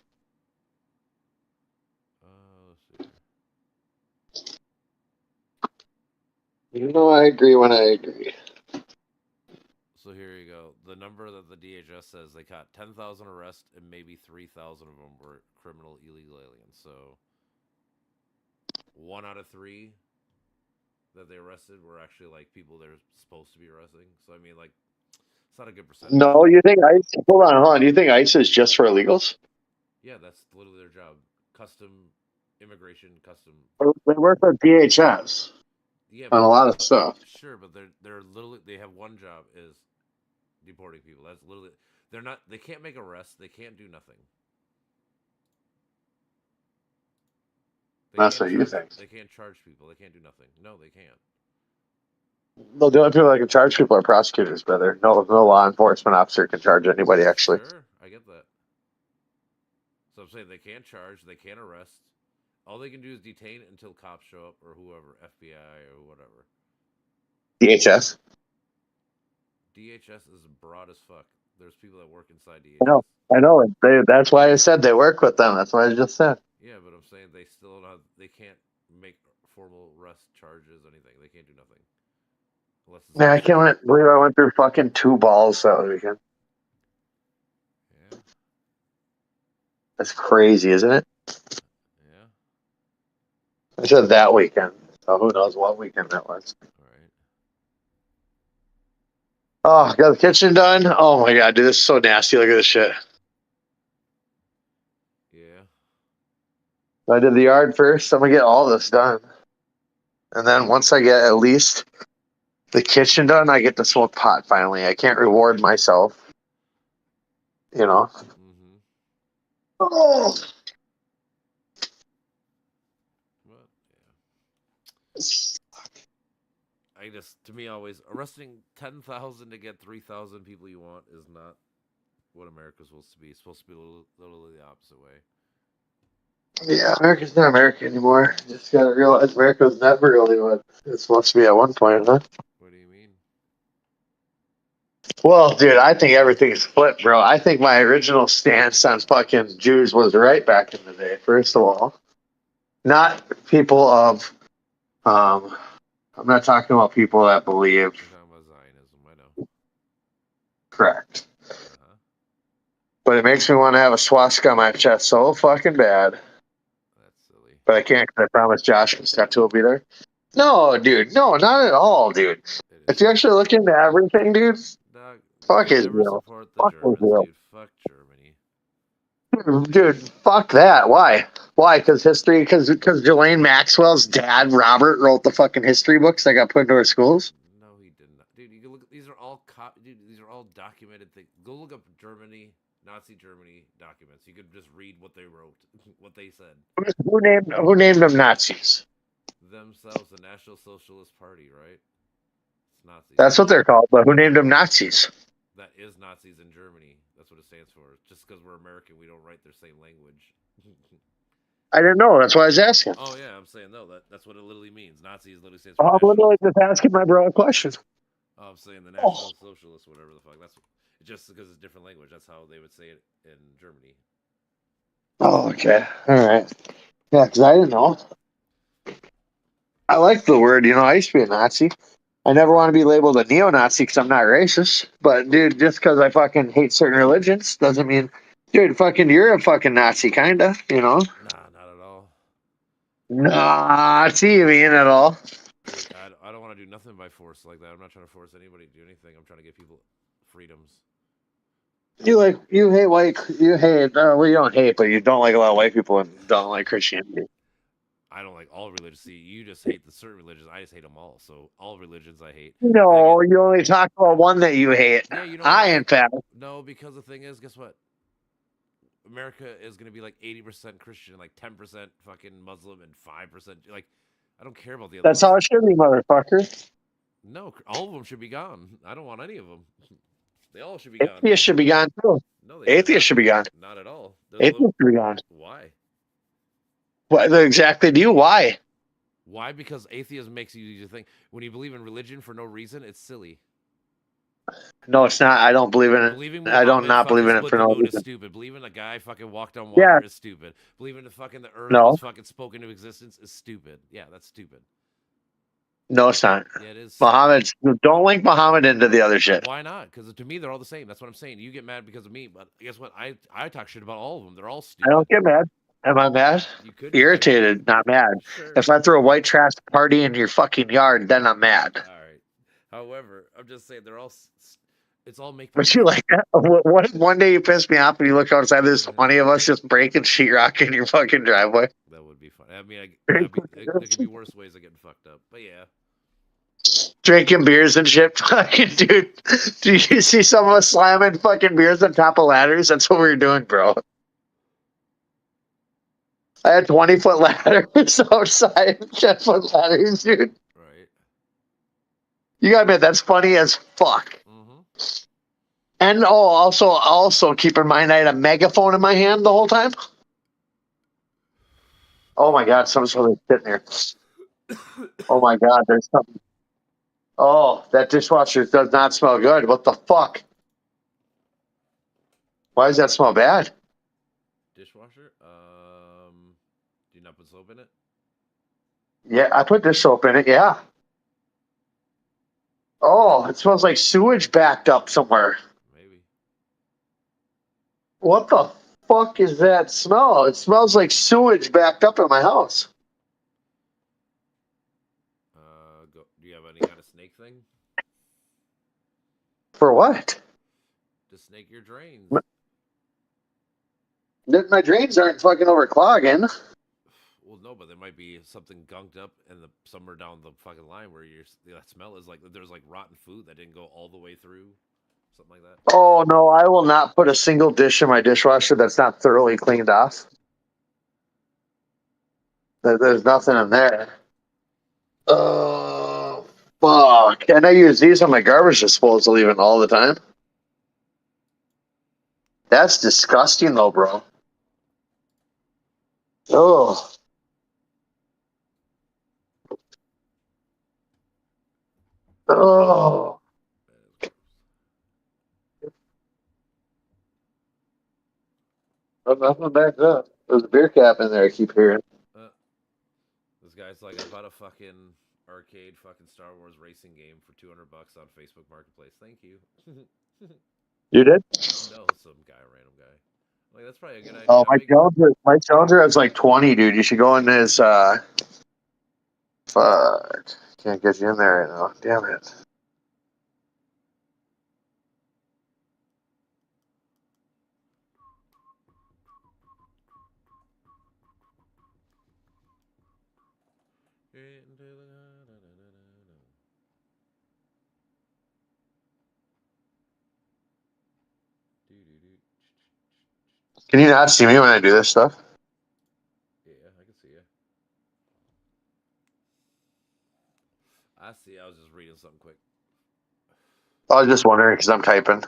[SPEAKER 1] let's see.
[SPEAKER 15] You know, I agree when I agree.
[SPEAKER 1] So here you go. The number that the DHS says they caught 10,000 arrests and maybe 3,000 of them were criminal illegal aliens. So 1 out of 3 that they arrested were actually like people they're supposed to be arresting. So I mean, like, it's not a good percentage.
[SPEAKER 15] No, you think ICE? Hold on. You think ICE is just for illegals?
[SPEAKER 1] Yeah, that's literally their job. Immigration, custom.
[SPEAKER 15] They work with DHS
[SPEAKER 1] Yeah,
[SPEAKER 15] on a lot of stuff.
[SPEAKER 1] Sure, but they're literally they have one job is deporting people. That's literally they're not. They can't make arrests. They can't do nothing.
[SPEAKER 15] That's what you think.
[SPEAKER 1] They can't charge people. They can't do nothing. No, they can't.
[SPEAKER 15] No, the only people that can charge people are prosecutors, brother. No law enforcement officer can charge anybody, actually.
[SPEAKER 1] Sure, I get that. So I'm saying they can't charge. They can't arrest. All they can do is detain until cops show up or whoever, FBI or whatever.
[SPEAKER 15] DHS.
[SPEAKER 1] DHS is broad as fuck. There's people that work inside DHS.
[SPEAKER 15] I know. That's why I said they work with them. That's what I just said.
[SPEAKER 1] Yeah, but I'm saying they still don't have, they can't make formal arrest charges, anything. They can't do nothing. Unless it's
[SPEAKER 15] Man, I can't believe I went through fucking 2 balls that weekend.
[SPEAKER 1] Yeah.
[SPEAKER 15] That's crazy, isn't it?
[SPEAKER 1] Yeah.
[SPEAKER 15] I said that weekend. So who knows what weekend that was. Oh, got the kitchen done. Oh my god, dude, this is so nasty. Look at this shit.
[SPEAKER 1] Yeah.
[SPEAKER 15] I did the yard first. I'm gonna get all this done. And then once I get at least the kitchen done, I get to smoke pot finally. I can't reward myself. You know?
[SPEAKER 1] Mm-hmm.
[SPEAKER 15] Oh.
[SPEAKER 1] What? Yeah. I just, to me, always arresting 10,000 to get 3,000 people you want is not what America's supposed to be. It's supposed to be literally the opposite way.
[SPEAKER 15] Yeah, America's not America anymore. You just gotta realize America's never really what it's supposed to be at one point, huh?
[SPEAKER 1] What do you mean?
[SPEAKER 15] Well, dude, I think everything's flipped, bro. I think my original stance on fucking Jews was right back in the day, first of all. Not people of, I'm not talking about people that believe.
[SPEAKER 1] You're talking about Zionism, I know.
[SPEAKER 15] Correct. But it makes me want to have a swastika on my chest so fucking bad.
[SPEAKER 1] That's silly.
[SPEAKER 15] But I can't because I promised Josh his tattoo will be there. No, dude. No, not at all, dude. If you actually look into everything, dude, fuck Israel. Fuck Israel.
[SPEAKER 1] Dude, fuck Germany.
[SPEAKER 15] Dude, fuck that. Why? Why? Because history, because Ghislaine Maxwell's dad, Robert, wrote the fucking history books that got put into our schools?
[SPEAKER 1] No, he didn't. Dude, you can look, these are all these are all documented things. Go look up Germany, Nazi Germany documents. You could just read what they wrote, what they said.
[SPEAKER 15] Who named them Nazis?
[SPEAKER 1] Themselves, the National Socialist Party, right? It's Nazis.
[SPEAKER 15] That's what they're called, but who named them Nazis?
[SPEAKER 1] That is Nazis in Germany. That's what it stands for. Just because we're American, we don't write their same language.
[SPEAKER 15] I didn't know. That's why I was asking.
[SPEAKER 1] Oh yeah, I'm saying no. That's what it literally means. Nazis literally stands
[SPEAKER 15] Oh,
[SPEAKER 1] for.
[SPEAKER 15] I'm literally just asking my bro a question.
[SPEAKER 1] Oh, I'm saying the National Socialist, whatever the fuck. That's just because it's a different language. That's how they would say it in Germany.
[SPEAKER 15] Oh, okay. All right. Yeah, because I didn't know. I like the word. You know, I used to be a Nazi. I never want to be labeled a neo-Nazi because I'm not racist. But, dude, just because I fucking hate certain religions doesn't mean, dude, fucking, you're a fucking Nazi, kind of, you know?
[SPEAKER 1] Nah, not at all.
[SPEAKER 15] Nazi, you mean at all?
[SPEAKER 1] Dude, I don't want to do nothing by force like that. I'm not trying to force anybody to do anything. I'm trying to give people freedoms.
[SPEAKER 15] You hate white, well, you don't hate, but you don't like a lot of white people and don't like Christianity.
[SPEAKER 1] I don't like all religions. See, you just hate the certain religions. I just hate them all. So all religions I hate.
[SPEAKER 15] No, you only talk about one that you hate.
[SPEAKER 1] Yeah, you don't
[SPEAKER 15] in fact.
[SPEAKER 1] No, because the thing is, guess what? America is going to be like 80% Christian, like 10% fucking Muslim, and 5% like. I don't care about the other.
[SPEAKER 15] That's how it should be, motherfucker.
[SPEAKER 1] No, all of them should be gone. I don't want any of them. They all should be gone.
[SPEAKER 15] Atheists should be gone too.
[SPEAKER 1] No,
[SPEAKER 15] Atheists should be gone.
[SPEAKER 1] Not at all.
[SPEAKER 15] Atheists should be gone.
[SPEAKER 1] Why?
[SPEAKER 15] What exactly do you? Why?
[SPEAKER 1] Why? Because atheism makes you think when you believe in religion for no reason, it's silly.
[SPEAKER 15] No, it's not. I don't believe in it. I don't not believe in it for no
[SPEAKER 1] reason.
[SPEAKER 15] reason.
[SPEAKER 1] Is stupid. Believing a guy fucking walked on water is stupid. Believing the fucking the earth was fucking spoken into existence is stupid. Yeah, that's stupid.
[SPEAKER 15] No, it's not.
[SPEAKER 1] Yeah, it is.
[SPEAKER 15] Muhammad. Don't link Muhammad into the other shit.
[SPEAKER 1] Why not? Because to me, they're all the same. That's what I'm saying. You get mad because of me, but guess what? I talk shit about all of them. They're all stupid.
[SPEAKER 15] I don't get mad. Am I mad?
[SPEAKER 1] You could
[SPEAKER 15] irritated, not mad.
[SPEAKER 1] Sure.
[SPEAKER 15] If I throw a white trash party in your fucking yard, then I'm mad.
[SPEAKER 1] All right. However, I'm just saying they're all. It's all make.
[SPEAKER 15] But you like that? What if one day you piss me off and you look outside, there's 20 of us just breaking sheetrock in your fucking driveway?
[SPEAKER 1] That would be fun. I mean, there could be worse ways of getting fucked up. But yeah.
[SPEAKER 15] Drinking beers and shit. Fucking dude. Do you see some of us slamming fucking beers on top of ladders? That's what we were doing, bro. I had 20-foot ladders outside, 10-foot ladders, dude.
[SPEAKER 1] Right.
[SPEAKER 15] You gotta admit, that's funny as fuck. And also keep in mind I had a megaphone in my hand the whole time. Oh my god, someone's really sitting there. Oh my god, there's something. Oh, that dishwasher does not smell good. What the fuck? Why does that smell bad?
[SPEAKER 1] Dishwasher? Do you not put soap in it?
[SPEAKER 15] Yeah, I put dish soap in it, yeah. Oh, it smells like sewage backed up somewhere.
[SPEAKER 1] Maybe.
[SPEAKER 15] What the fuck is that smell? It smells like sewage backed up in my house.
[SPEAKER 1] Do you have any kind of snake thing?
[SPEAKER 15] For what?
[SPEAKER 1] To snake your drains.
[SPEAKER 15] My drains aren't fucking overclogging.
[SPEAKER 1] Well, no, but there might be something gunked up somewhere down the fucking line where that smell is like there's like rotten food that didn't go all the way through, something like that.
[SPEAKER 15] Oh no, I will not put a single dish in my dishwasher that's not thoroughly cleaned off. There's nothing in there. Oh fuck! And I use these on my garbage disposal even all the time. That's disgusting though, bro. Oh. Oh. Nothing back up. There's a beer cap in there, I keep hearing.
[SPEAKER 1] This guy's like, I bought a fucking arcade fucking Star Wars racing game for $200 on Facebook Marketplace. Thank you.
[SPEAKER 15] You did?
[SPEAKER 1] No, some guy, random guy. Like, that's probably a good idea.
[SPEAKER 15] Oh, Mike Jones has like 20, dude. You should go in his, fuck. Can't get you in there right now. Damn it. Can you not see me when I do this stuff?
[SPEAKER 1] Yeah, I can see you. I see. I was just reading something quick.
[SPEAKER 15] I was just wondering because I'm typing.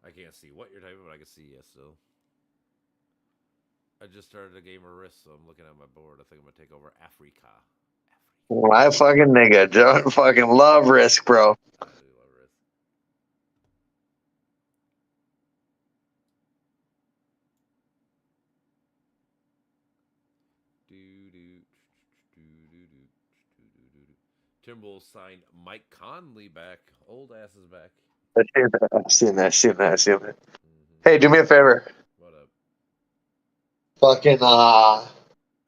[SPEAKER 1] I can't see what you're typing, but I can see you still. I just started a game of Risk, so I'm looking at my board. I think I'm gonna take over Africa.
[SPEAKER 15] My fucking nigga. Don't fucking love Risk, bro.
[SPEAKER 1] I do love Risk. Timberwolves signed Mike Conley back. Old ass is back.
[SPEAKER 15] I've seen that. Hey, do me a favor.
[SPEAKER 1] What up?
[SPEAKER 15] Fucking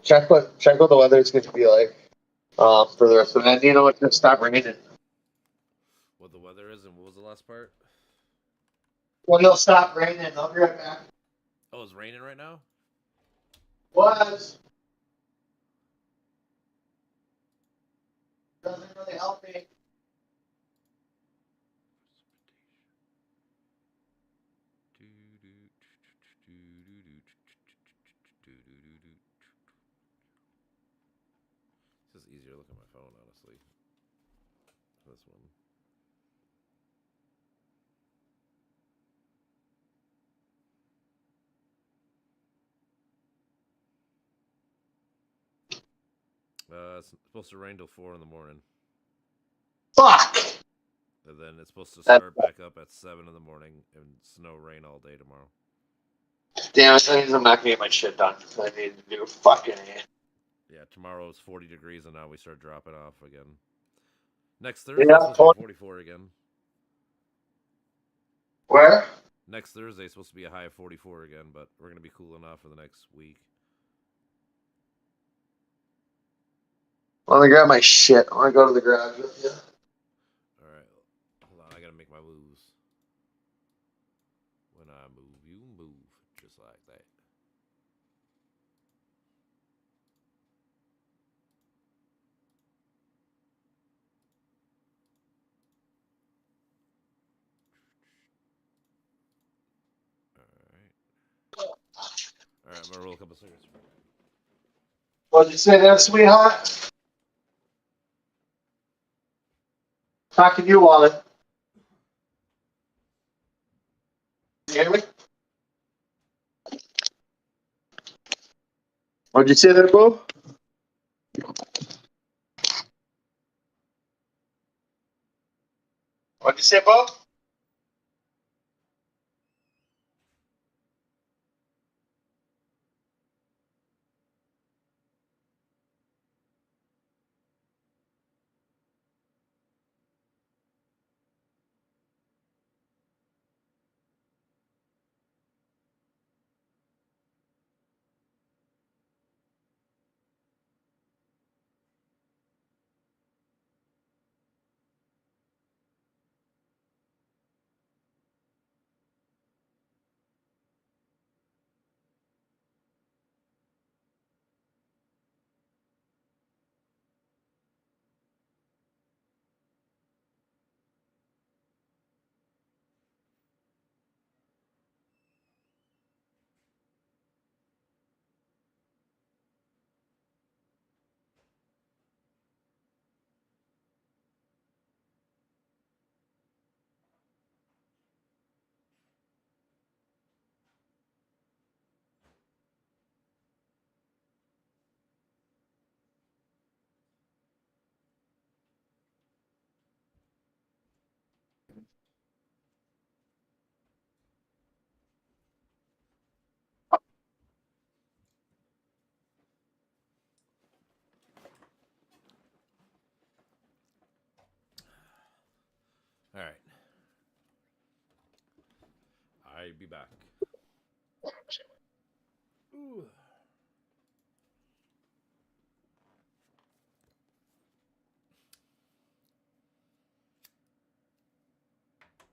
[SPEAKER 15] check what the weather is going to be like for the rest of the night. You know it's going to stop raining.
[SPEAKER 1] What the weather is and what was the last part?
[SPEAKER 15] Well, it'll stop raining. I'll be right back.
[SPEAKER 1] Oh, it's raining right now?
[SPEAKER 15] Was. Doesn't really help me.
[SPEAKER 1] It's just easier to look at my phone, honestly. This one. It's supposed to rain till 4 in the morning.
[SPEAKER 15] Fuck!
[SPEAKER 1] And then it's supposed to start back up at 7 in the morning and snow rain all day tomorrow.
[SPEAKER 15] Damn it, that means I'm not going to get my shit done. I need to do fucking it.
[SPEAKER 1] Yeah, tomorrow is 40 degrees and now we start dropping off again. Next Thursday, it's supposed to be 44 again.
[SPEAKER 15] Where?
[SPEAKER 1] Next Thursday is supposed to be a high of 44 again, but we're going to be cooling off for the next week.
[SPEAKER 15] Let me grab my shit. I want to go to the garage with you.
[SPEAKER 1] Alright, hold on, I got to make my moves. When I move, you move. Just like that. All right, I'm gonna roll a couple cigarettes.
[SPEAKER 15] What'd you say there, sweetheart? Talking to you, Wallet. You hear me? What'd you say there, bro? What'd you say, bro?
[SPEAKER 1] All right. I'll be back. Ooh.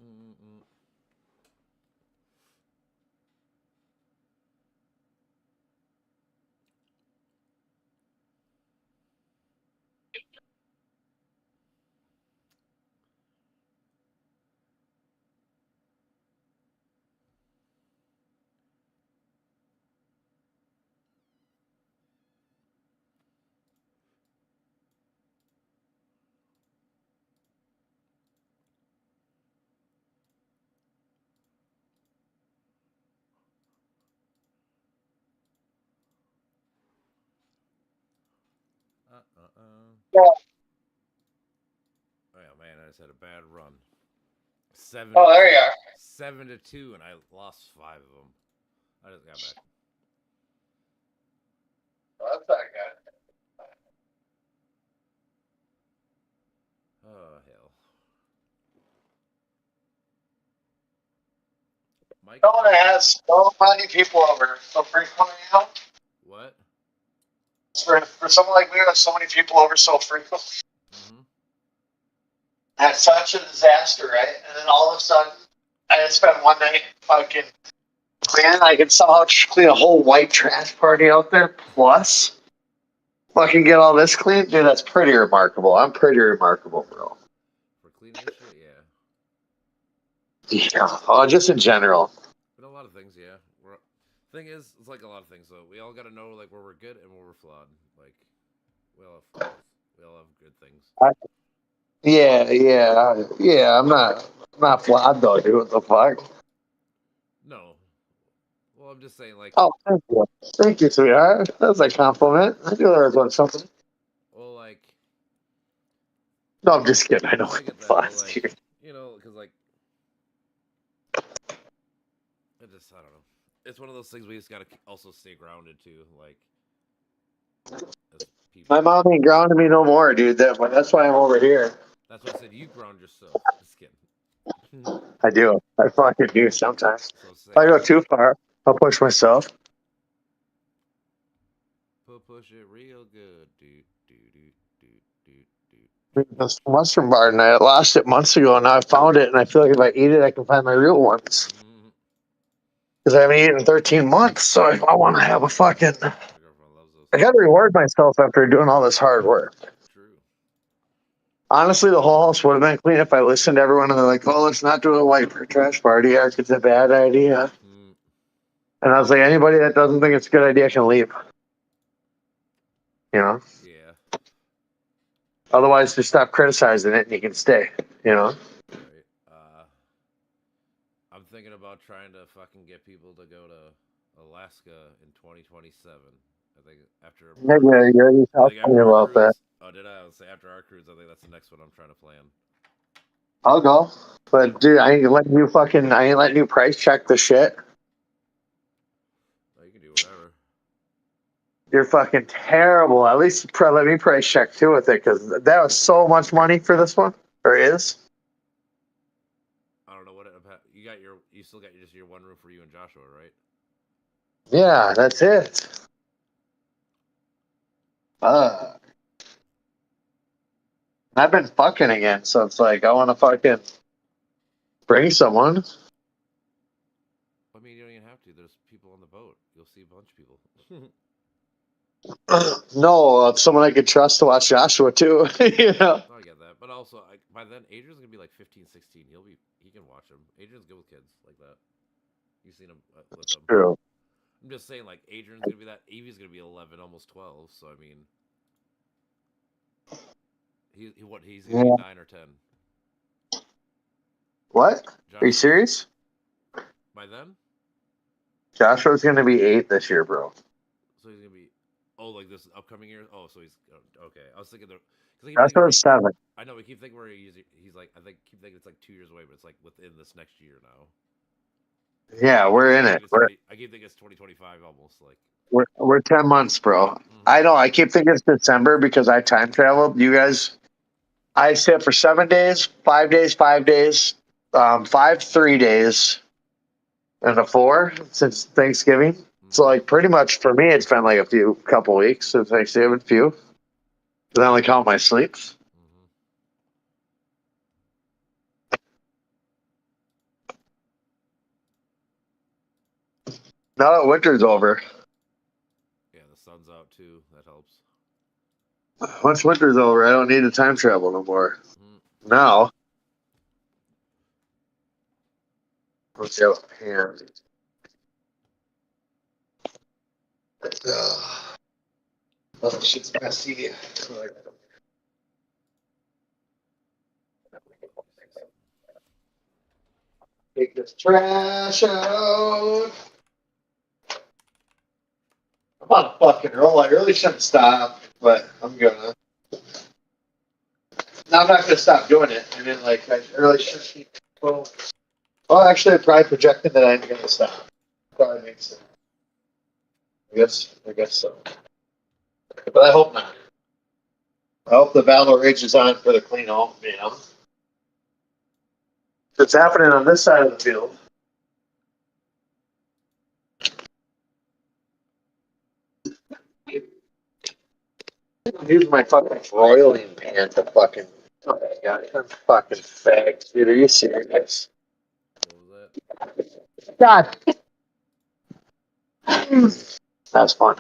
[SPEAKER 1] Mm-mm. Oh man, I just had a bad run.
[SPEAKER 15] Oh, there you are.
[SPEAKER 1] 7-2, and I lost 5 of them. I just got back.
[SPEAKER 15] Well, that's not good.
[SPEAKER 1] Oh hell. Mike.
[SPEAKER 15] No one has so many people over so frequently, you know?
[SPEAKER 1] What?
[SPEAKER 15] For someone like me who has so many people over so frequently.
[SPEAKER 1] Mm-hmm.
[SPEAKER 15] That's such a disaster, right? And then all of a sudden, I had spent one night fucking cleaning. I could somehow clean a whole white trash party out there, plus fucking get all this clean. Dude, that's pretty remarkable. I'm pretty remarkable, bro.
[SPEAKER 1] For cleaning shit, yeah.
[SPEAKER 15] Yeah, oh, just in general.
[SPEAKER 1] But a lot of things, yeah. Thing is, it's like a lot of things, though. We all got to know like where we're good and where we're flawed. Like, we all have flaws. We all have good things.
[SPEAKER 15] Yeah. I'm not flawed though, dude. What the fuck?
[SPEAKER 1] No. Well, I'm just saying, like.
[SPEAKER 15] Oh, thank you, sweetheart. That's a compliment. I knew there was something.
[SPEAKER 1] Well, like.
[SPEAKER 15] No, I'm just kidding. I know
[SPEAKER 1] I
[SPEAKER 15] what the
[SPEAKER 1] get that,
[SPEAKER 15] fuck,
[SPEAKER 1] but, like,
[SPEAKER 15] dude.
[SPEAKER 1] you know, because like. I don't know. It's one of those things we just gotta also stay grounded too, like.
[SPEAKER 15] My mom ain't grounding me no more, dude. That's why I'm over here.
[SPEAKER 1] That's why I said you ground yourself. Just kidding.
[SPEAKER 15] I do. I fucking do sometimes. If I go too far, I'll push myself.
[SPEAKER 1] Push it real good, dude.
[SPEAKER 15] This mushroom bar, and I lost it months ago, and now I found it, and I feel like if I eat it, I can find my real ones. Because I haven't eaten in 13 months, so I want to have a fucking. I got to reward myself after doing all this hard work.
[SPEAKER 1] True.
[SPEAKER 15] Honestly, the whole house would have been clean if I listened to everyone and they're like, "Oh, let's not do a white trash party, Eric. It's a bad idea." And I was like, anybody that doesn't think it's a good idea can leave. You know?
[SPEAKER 1] Yeah.
[SPEAKER 15] Otherwise, just stop criticizing it and you can stay. You know?
[SPEAKER 1] Right. I'm thinking about trying to fucking get people to go to Alaska in 2027. I think after.
[SPEAKER 15] Yeah, you already talked to me about that.
[SPEAKER 1] Oh, did I? I would say after our cruise, I think that's the next one I'm trying to plan.
[SPEAKER 15] I'll go. But dude, I ain't letting you price check the shit.
[SPEAKER 1] Oh, you can do whatever.
[SPEAKER 15] You're fucking terrible. At least let me price check too with it, because that was so much money for this one, or is.
[SPEAKER 1] I don't know what you still got just your one room for you and Joshua, right?
[SPEAKER 15] Yeah, that's it. I've been fucking again, so it's like I want to fucking bring someone.
[SPEAKER 1] I mean, you don't even have to. There's people on the boat. You'll see a bunch of people.
[SPEAKER 15] No, someone I could trust to watch Joshua too. You know?
[SPEAKER 1] I get that, but also by then Adrian's gonna be like 15, 16. He can watch him. Adrian's good with kids like that. You've seen him with them.
[SPEAKER 15] True.
[SPEAKER 1] I'm just saying, like Adrian's gonna be that. Evie's gonna be 11, almost 12. So I mean, he's gonna be 9 or 10.
[SPEAKER 15] What? Are you serious?
[SPEAKER 1] By then?
[SPEAKER 15] Joshua's gonna be 8 this year, bro.
[SPEAKER 1] So he's gonna be like this upcoming year. Oh, so he's okay. I was thinking
[SPEAKER 15] Joshua's 7.
[SPEAKER 1] I know we keep thinking where he's like keep thinking it's like 2 years away, but it's like within this next year now.
[SPEAKER 15] Yeah, we're in it.
[SPEAKER 1] I keep thinking it's 2025 almost like.
[SPEAKER 15] We're 10 months, bro. I know. I keep thinking it's December because I time traveled. You guys, I stayed for 7 days, 5 days, 5 days, 5 3 days, and a 4 since Thanksgiving. So like pretty much for me, it's been like a couple weeks since Thanksgiving. Few. But I only count my sleeps. Now that winter's over.
[SPEAKER 1] Yeah, the sun's out too. That helps.
[SPEAKER 15] Once winter's over, I don't need to time travel no more. Now, let's go here. Oh, shit's messy. Take this trash out. I'm on a fucking roll. I really shouldn't stop, but I'm gonna. No, I'm not gonna stop doing it. I mean, like, I really should keep. Well, actually, I'm probably projecting that I'm gonna stop. Probably makes sense. I guess so. But I hope not. I hope the battle rages on for the clean home, you know? It's happening on this side of the field. I'm using my fucking broiling pan to fucking. Oh my god, I'm fucking fagged. Dude, are you serious? God. That's fun.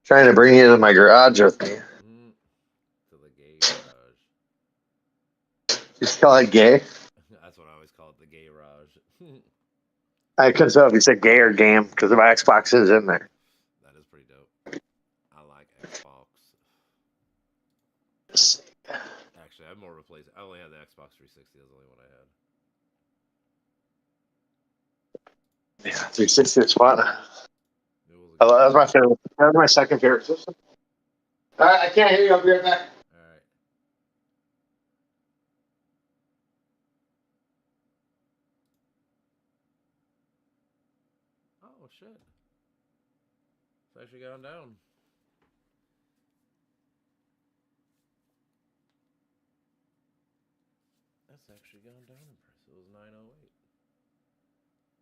[SPEAKER 15] Trying to bring you into my garage with me.
[SPEAKER 1] To the gay garage.
[SPEAKER 15] You just call it gay?
[SPEAKER 1] That's what I always call it, the gay garage.
[SPEAKER 15] I couldn't tell if you said gay or game because my Xbox is in there.
[SPEAKER 1] That is pretty dope. I like Xbox. Actually, I'm more replaced. I only had the Xbox 360. That's the only one I had.
[SPEAKER 15] Yeah, 360 is fun. That was my favorite. That was my second favorite system. All right, I can't hear you. I'll be right back.
[SPEAKER 1] Alright. Oh, shit. It's actually gone down. That's actually gone down in price. It was 908.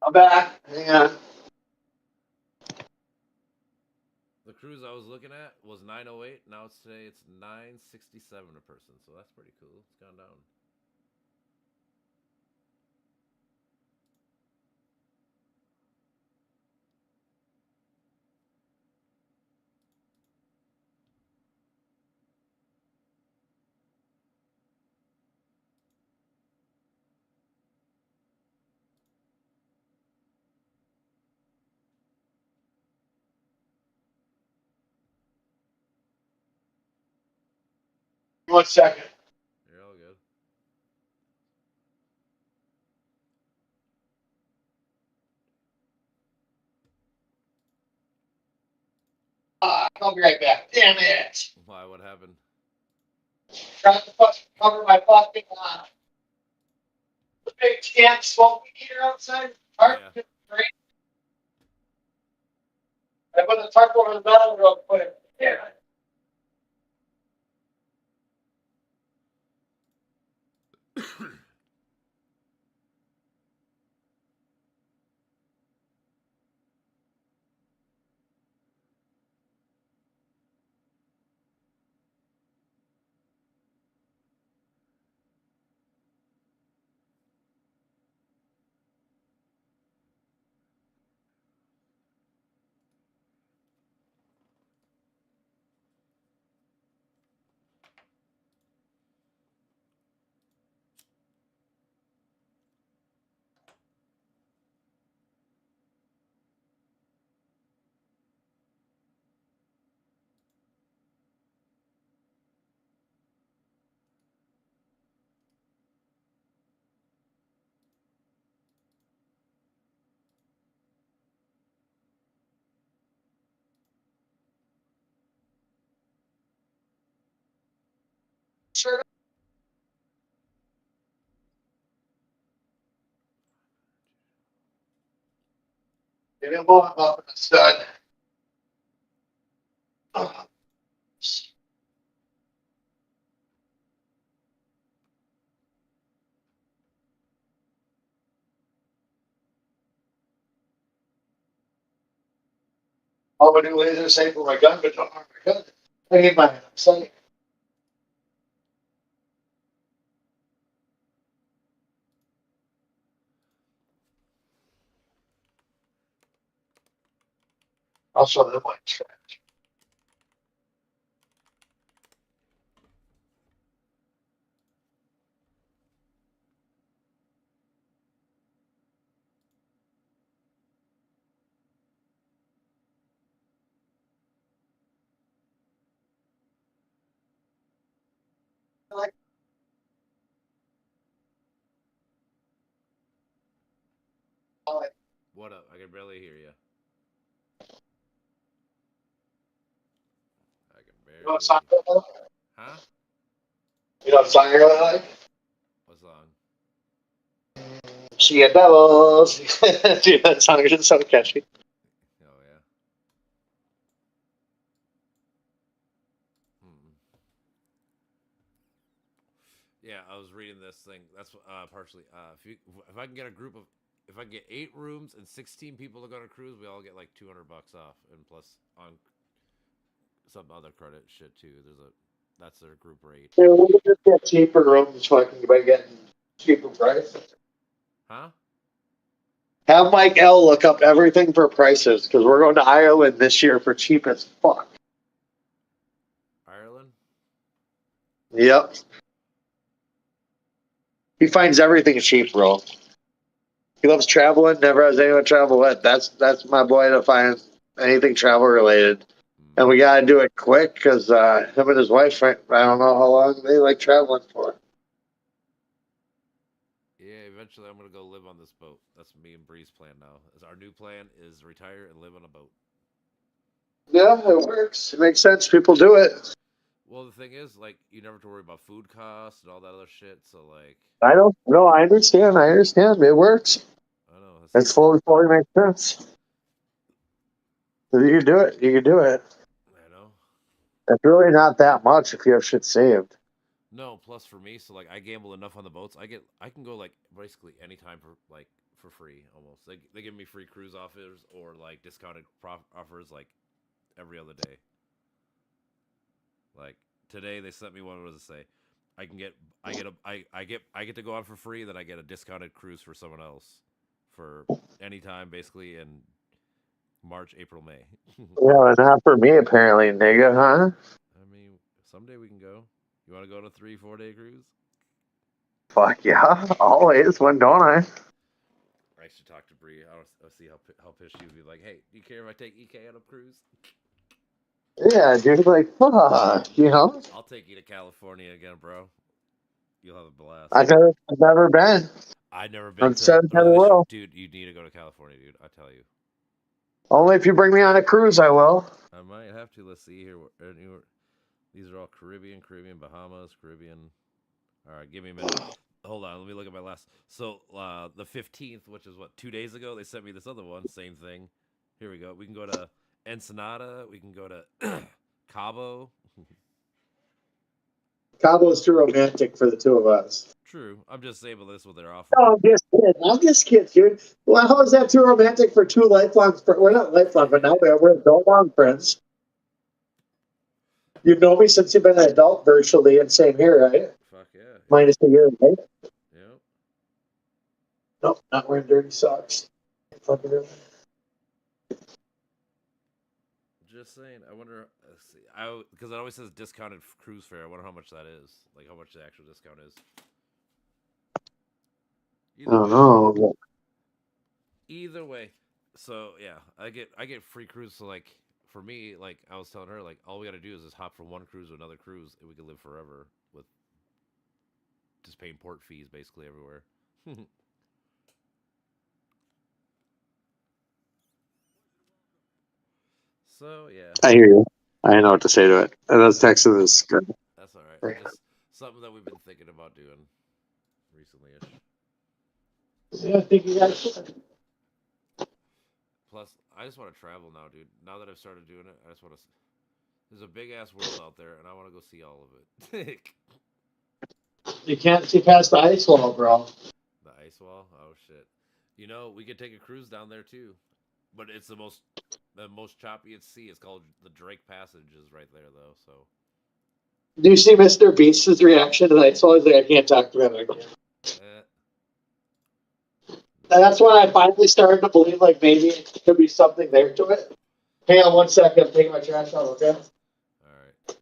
[SPEAKER 15] I'm back. Hang on.
[SPEAKER 1] The cruise I was looking at was 908. Now it's 967 a person. So that's pretty cool. It's gone down.
[SPEAKER 15] 1 second.
[SPEAKER 1] You're all good.
[SPEAKER 15] I'll be right back. Damn it.
[SPEAKER 1] Why? What happened?
[SPEAKER 15] Trying to fucking cover my fucking the big can smoke heater outside. Tarp is great. I put the tarp over the metal real quick. Damn it. Sure. Give me a moment, Bob. It's done. All my new laser safe for my gun, but don't harm my gun. I need my sight. I'll show them my trash.
[SPEAKER 1] What up? I can barely hear you. I can barely.
[SPEAKER 15] You know what song I like?
[SPEAKER 1] Huh?
[SPEAKER 15] You know what song I really like?
[SPEAKER 1] What song?
[SPEAKER 15] She a devils. Dude, that song is so catchy.
[SPEAKER 1] Oh yeah. Yeah, I was reading this thing. That's partially. If I can get a group of, if I can get 8 rooms and 16 people to go on a cruise, we all get like $200 off, and plus on some other credit shit too. That's their group rate.
[SPEAKER 15] Yeah, we could just get cheaper rooms fucking by getting cheaper prices.
[SPEAKER 1] Huh?
[SPEAKER 15] Have Mike L look up everything for prices because we're going to Ireland this year for cheap as fuck.
[SPEAKER 1] Ireland?
[SPEAKER 15] Yep. He finds everything cheap, bro. He loves traveling, never has anyone travel with. That's my boy to find anything travel related. And we gotta do it quick because him and his wife, I don't know how long they like traveling for.
[SPEAKER 1] Yeah, eventually I'm gonna go live on this boat. That's me and Bree's plan now. Our new plan is retire and live on a boat.
[SPEAKER 15] Yeah, it works. It makes sense. People do it.
[SPEAKER 1] Well, the thing is, like, you never have to worry about food costs and all that other shit. So, like,
[SPEAKER 15] I don't. No, I understand. It works.
[SPEAKER 1] I know.
[SPEAKER 15] It's fully makes sense. If you can do it, you can do it.
[SPEAKER 1] I know.
[SPEAKER 15] It's really not that much if you have shit saved.
[SPEAKER 1] No, plus for me, so like I gamble enough on the boats. I can go like basically anytime for free almost. They give me free cruise offers or like discounted offers like every other day. Like today they sent me one. What does it say? I get to go on for free. Then I get a discounted cruise for someone else for any time basically in March, April, May.
[SPEAKER 15] Yeah, not for me apparently, nigga, huh?
[SPEAKER 1] I mean, someday we can go. You want to go on a 3-4 day cruise?
[SPEAKER 15] Fuck yeah, always. When don't I?
[SPEAKER 1] I should talk to Bree. I'll see how pissed she would be. Like, hey, do you care if I take EK on a cruise?
[SPEAKER 15] Yeah, dude. Like, fuck, you know.
[SPEAKER 1] I'll take you to California again, bro. You'll have a blast.
[SPEAKER 15] I've never been.
[SPEAKER 1] I've never been
[SPEAKER 15] I'm
[SPEAKER 1] to.
[SPEAKER 15] sad I will.
[SPEAKER 1] Dude, you need to go to California, dude. I tell you.
[SPEAKER 15] Only if you bring me on a cruise, I will.
[SPEAKER 1] I might have to. Let's see here. These are all Caribbean, Bahamas, Caribbean. All right, give me a minute. Hold on, let me look at my last. So the 15th, which is what, 2 days ago, they sent me this other one. Same thing. Here we go. We can go to Ensenada. We can go to Cabo.
[SPEAKER 15] Cabo's too romantic for the two of us.
[SPEAKER 1] True. I'm just saying, but this is what they're offering.
[SPEAKER 15] No, I'm just kidding, dude. Well, how is that too romantic for two lifelong friends? We're not lifelong, but now we're adult long friends. You've known me since you've been an adult virtually, and same here, right?
[SPEAKER 1] Fuck yeah.
[SPEAKER 15] Minus a year, right?
[SPEAKER 1] Yep.
[SPEAKER 15] Nope, not wearing dirty socks. Fucking really.
[SPEAKER 1] Just saying. I wonder. Let's see. Because it always says discounted cruise fare. I wonder how much that is. Like how much the actual discount is.
[SPEAKER 15] I don't know.
[SPEAKER 1] Either way, so yeah, I get free cruise. So like for me, like I was telling her, like all we got to do is just hop from one cruise to another cruise, and we can live forever with just paying port fees basically everywhere. So yeah,
[SPEAKER 15] I hear you. I know what to say to it. And that's texting this girl.
[SPEAKER 1] that's all right. Just something that we've been thinking about doing recently-ish.
[SPEAKER 15] Yeah, I think you guys should.
[SPEAKER 1] Plus, I just want to travel now, dude. Now that I've started doing it, I just want to. There's a big ass world out there, and I want to go see all of it.
[SPEAKER 15] You can't see past the ice wall, bro.
[SPEAKER 1] The ice wall? Oh shit! You know, we could take a cruise down there too, but it's the most choppy at sea. It's called the Drake Passage. Is right there though. So.
[SPEAKER 15] Do you see Mr. Beast's reaction to the ice wall? He's like, I can't talk to him again. And that's when I finally started to believe, like, maybe it could be something there to it. Hang on 1 second. I'm taking my trash out, okay?
[SPEAKER 1] All right.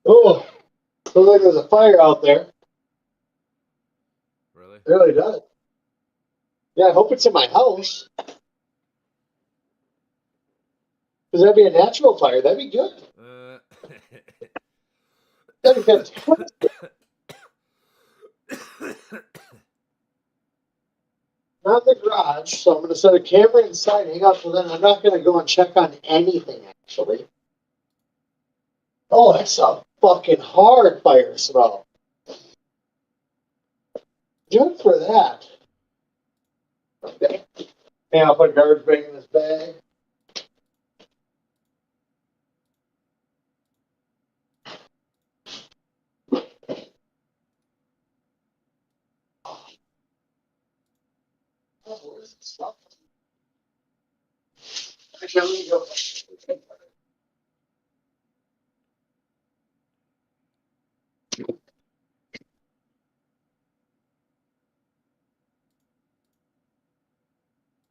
[SPEAKER 15] Oh, looks like there's a fire out there.
[SPEAKER 1] Really?
[SPEAKER 15] It really does. Yeah, I hope it's in my house. Because that'd be a natural fire. That'd be good. That'd be fantastic. Not the garage, so I'm going to set a camera inside, hang out, so then I'm not going to go and check on anything, actually. Oh, that's a fucking hard fire smell. Good for that. Okay. Hey, I'll put garbage bag in this bag. Oh, where's the stuff? Actually, let me go.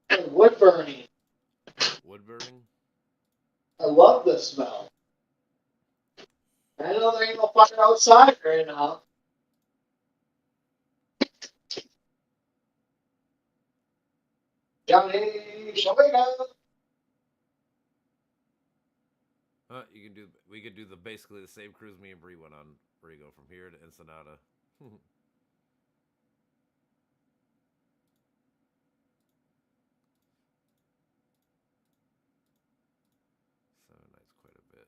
[SPEAKER 15] And wood burning.
[SPEAKER 1] Wood burning?
[SPEAKER 15] I love this smell. I know there ain't no fire outside right now. Johnny!
[SPEAKER 1] You can do. We could do the basically the same cruise me and Bree went on. Where you go from here to Ensenada. Seven nights, quite a bit.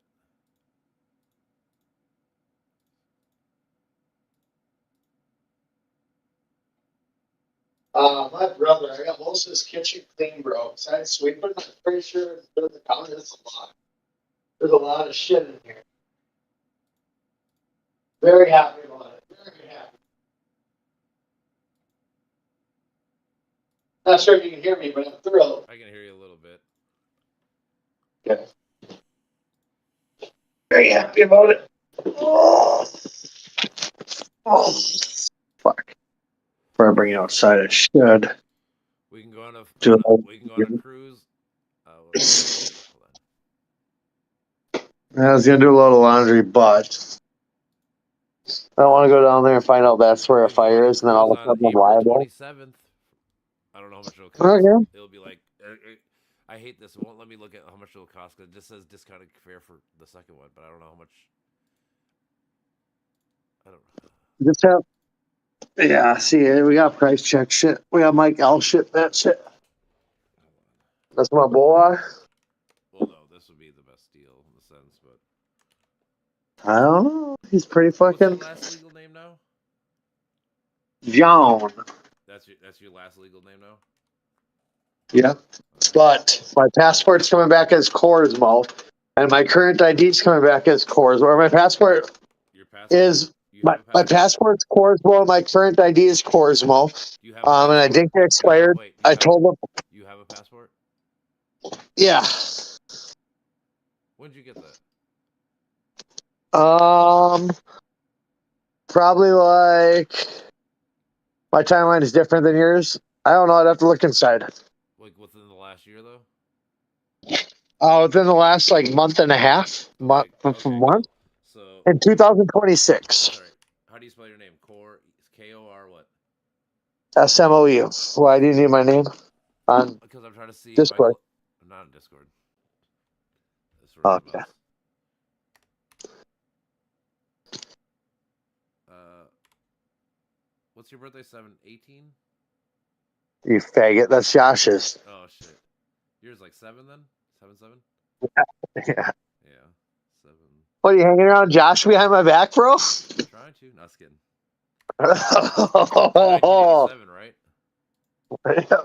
[SPEAKER 15] My brother, I got most of his kitchen clean, bro. Besides sweeping, I'm pretty sure there's a counter. That's a lot. There's a lot of shit in here. Very happy about it. Very happy. Not sure if you can hear me, but I'm thrilled.
[SPEAKER 1] I can hear you a little bit.
[SPEAKER 15] Okay. Very happy about it. Oh, fuck. Before I bring it outside, I should.
[SPEAKER 1] We can go on a
[SPEAKER 15] Do
[SPEAKER 1] we can go on a cruise.
[SPEAKER 15] I was gonna do a load of laundry, but I don't want to go down there and find out that's where a fire is, and then all of a sudden I'm liable.
[SPEAKER 1] 27th. I don't know how much it'll cost.
[SPEAKER 15] Okay.
[SPEAKER 1] It'll be like. I hate this. It won't let me look at how much it'll cost. It just says discounted fare for the second one, but I don't know how much. I don't know.
[SPEAKER 15] Just have. Yeah, see, we got price check shit. We got Mike L shit. That shit. That's my boy.
[SPEAKER 1] Well, no, this would be the best deal in the sense, but
[SPEAKER 15] I don't know. He's pretty
[SPEAKER 1] what's your
[SPEAKER 15] fucking.
[SPEAKER 1] last legal name now?
[SPEAKER 15] John.
[SPEAKER 1] That's your last legal name now.
[SPEAKER 15] Yeah. But my passport's coming back as Corsmo, and my current ID's coming back as Corsmo. Or my passport is my passport's Corsmo. My current ID is Corsmo. And I think they expired. I told them.
[SPEAKER 1] You have a passport?
[SPEAKER 15] Yeah.
[SPEAKER 1] When did you get that?
[SPEAKER 15] Probably like my timeline is different than yours. I don't know. I'd have to look inside.
[SPEAKER 1] Like within the last year, though.
[SPEAKER 15] Within the last like month and a half, month.
[SPEAKER 1] So
[SPEAKER 15] in 2026.
[SPEAKER 1] Sorry. How do you spell your name? Kor, K-O-R what?
[SPEAKER 15] SMOU. Why do you need my name on
[SPEAKER 1] Because I'm trying to see.
[SPEAKER 15] Discord?
[SPEAKER 1] I'm not on Discord.
[SPEAKER 15] Okay.
[SPEAKER 1] What's your birthday? 7/18?
[SPEAKER 15] You faggot. That's Josh's.
[SPEAKER 1] Oh shit. Yours like 7 then? 7/7?
[SPEAKER 15] Yeah.
[SPEAKER 1] Yeah. 7.
[SPEAKER 15] What are you hanging around Josh behind my back, bro?
[SPEAKER 1] I'm trying to. Not just kidding. 1987, right?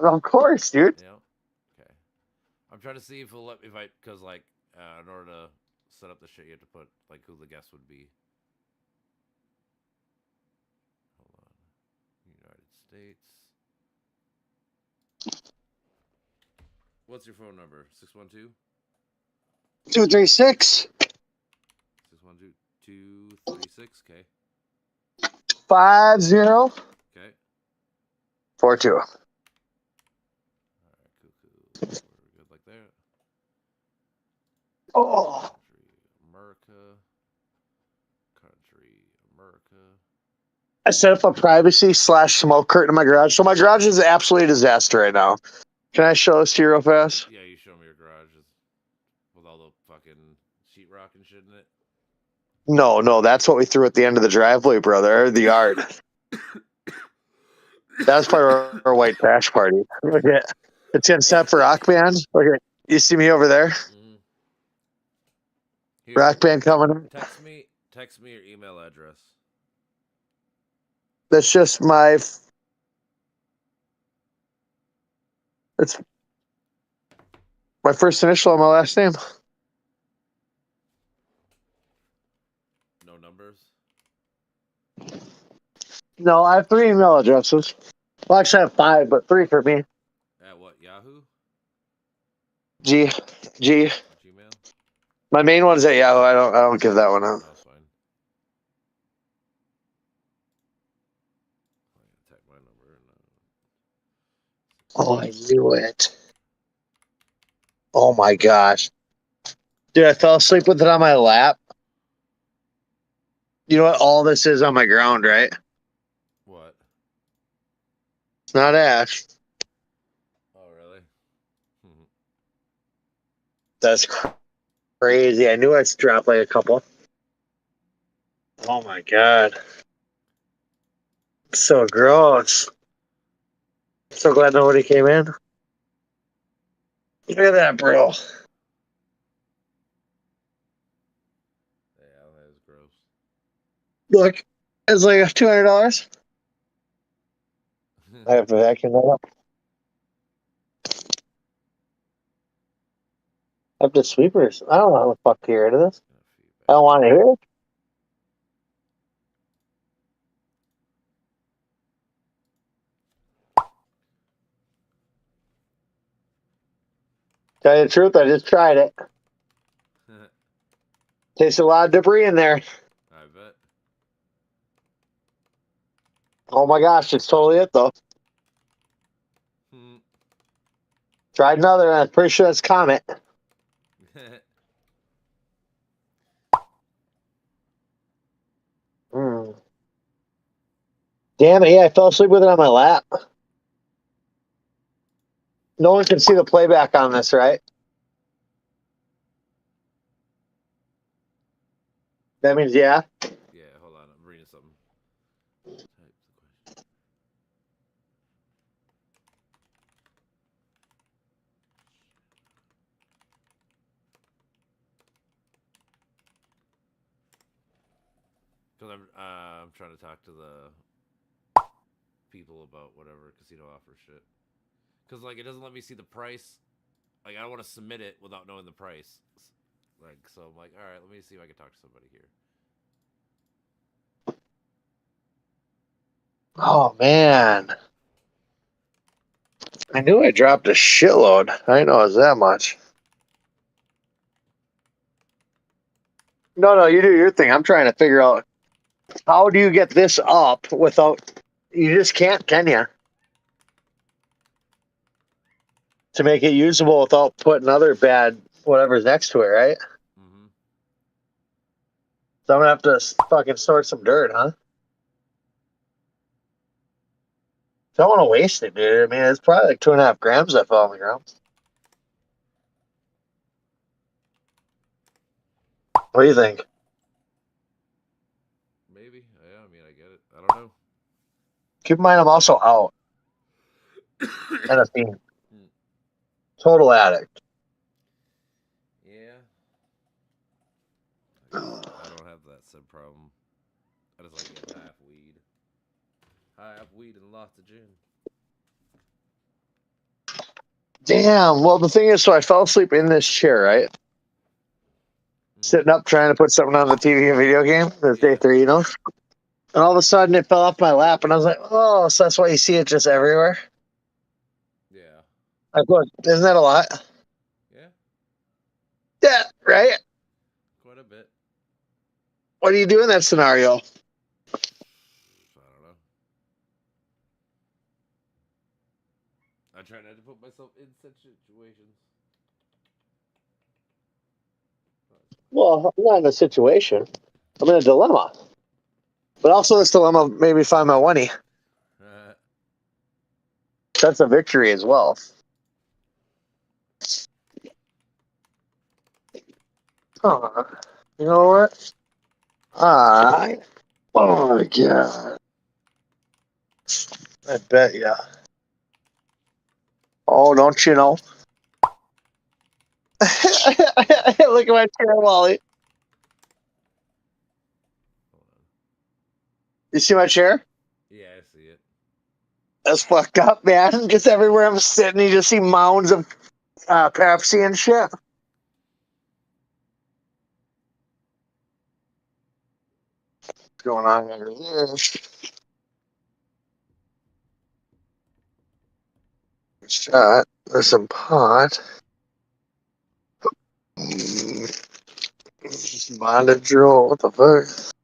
[SPEAKER 15] Of course, dude.
[SPEAKER 1] Yeah. Okay. I'm trying to see if it'll let if I because like in order to set up the shit, you have to put like who the guest would be. Hold on. United States. What's your phone number? 612?
[SPEAKER 15] 236
[SPEAKER 1] 612 236. Okay.
[SPEAKER 15] 50
[SPEAKER 1] Okay.
[SPEAKER 15] 42.
[SPEAKER 1] All right. Cool. We're good like that.
[SPEAKER 15] Oh.
[SPEAKER 1] Country America.
[SPEAKER 15] I set up a privacy / smoke curtain in my garage. So my garage is absolutely a disaster right now. Can I show this to you real fast?
[SPEAKER 1] Yeah, you show me your garage with all the fucking sheetrock and shit in it.
[SPEAKER 15] No, that's what we threw at the end of the driveway, brother. The yard. That's part of our white trash party. Look at it's getting set for rock band. Look at you see me over there.
[SPEAKER 1] Here,
[SPEAKER 15] Rock band coming in.
[SPEAKER 1] Text me your email address.
[SPEAKER 15] That's just my. It's my first initial on my last name.
[SPEAKER 1] No numbers.
[SPEAKER 15] No, I have 3 email addresses. Well, actually, I have 5, but 3 for me.
[SPEAKER 1] At what? Yahoo?
[SPEAKER 15] G.
[SPEAKER 1] Gmail?
[SPEAKER 15] My main one is at Yahoo. I don't give that one out.
[SPEAKER 1] That's fine. Type my number.
[SPEAKER 15] Oh, I knew it. Oh my gosh. Dude, I fell asleep with it on my lap. You know what all this is on my ground, right?
[SPEAKER 1] What?
[SPEAKER 15] It's not ash.
[SPEAKER 1] Oh, really?
[SPEAKER 15] That's crazy. I knew I'd drop like a couple. Oh my god. So gross. So glad nobody came in. Look at that, bro.
[SPEAKER 1] Yeah, that is gross.
[SPEAKER 15] Look, it's like $200. I have to vacuum that up. I have to sweepers. I don't know how the fuck to get rid of this. I don't want to hear it. Tell you the truth, I just tried it. Tastes a lot of debris in there.
[SPEAKER 1] I bet.
[SPEAKER 15] Oh my gosh, it's totally it though. Tried another, and I'm pretty sure that's Comet. Damn it, yeah, I fell asleep with it on my lap. No one can see the playback on this, right? That means yeah.
[SPEAKER 1] Yeah, hold on. I'm reading something. Because I'm trying to talk to the people about whatever casino offer shit. Because like it doesn't let me see the price. Like I don't want to submit it without knowing the price. Like so, I'm like, all right, let me see if I can talk to somebody here.
[SPEAKER 15] Oh man. I knew I dropped a shitload. I didn't know it was that much. No, you do your thing. I'm trying to figure out how do you get this up without. You just can't, can you? To make it usable without putting other bad whatever's next to it, right? So I'm gonna have to fucking sort some dirt, huh? Don't want to waste it, dude. I mean, it's probably like 2.5 grams that fell on the ground. What do you think?
[SPEAKER 1] Maybe. Yeah, I mean, I get it. I don't know.
[SPEAKER 15] Keep in mind, I'm also out. And a fiend. Total addict.
[SPEAKER 1] Yeah. I don't have that same problem. I just like to get half weed. Half weed and lots of gin.
[SPEAKER 15] Damn. Well, the thing is, so I fell asleep in this chair, right? Sitting up trying to put something on the TV and video game. It's day 3, you know? And all of a sudden it fell off my lap, and I was like, oh, so that's why you see it just everywhere?
[SPEAKER 1] Yeah.
[SPEAKER 15] Like, look, isn't that a lot?
[SPEAKER 1] Yeah.
[SPEAKER 15] Yeah, right?
[SPEAKER 1] Quite a bit.
[SPEAKER 15] What do you do in that scenario?
[SPEAKER 1] I don't know. I try not to put myself in such situations.
[SPEAKER 15] Well, I'm not in a situation. I'm in a dilemma. But also this dilemma made me find my money. That's a victory as well. Oh, you know what? Oh my god. I bet ya. Oh, don't you know? Look at my chair, Wally. You see my chair?
[SPEAKER 1] Yeah, I see it.
[SPEAKER 15] That's fucked up, man. Just everywhere I'm sitting, you just see mounds of Pepsi and shit. What's going on under here? Shot. There's some pot. Bonded drill. What the fuck?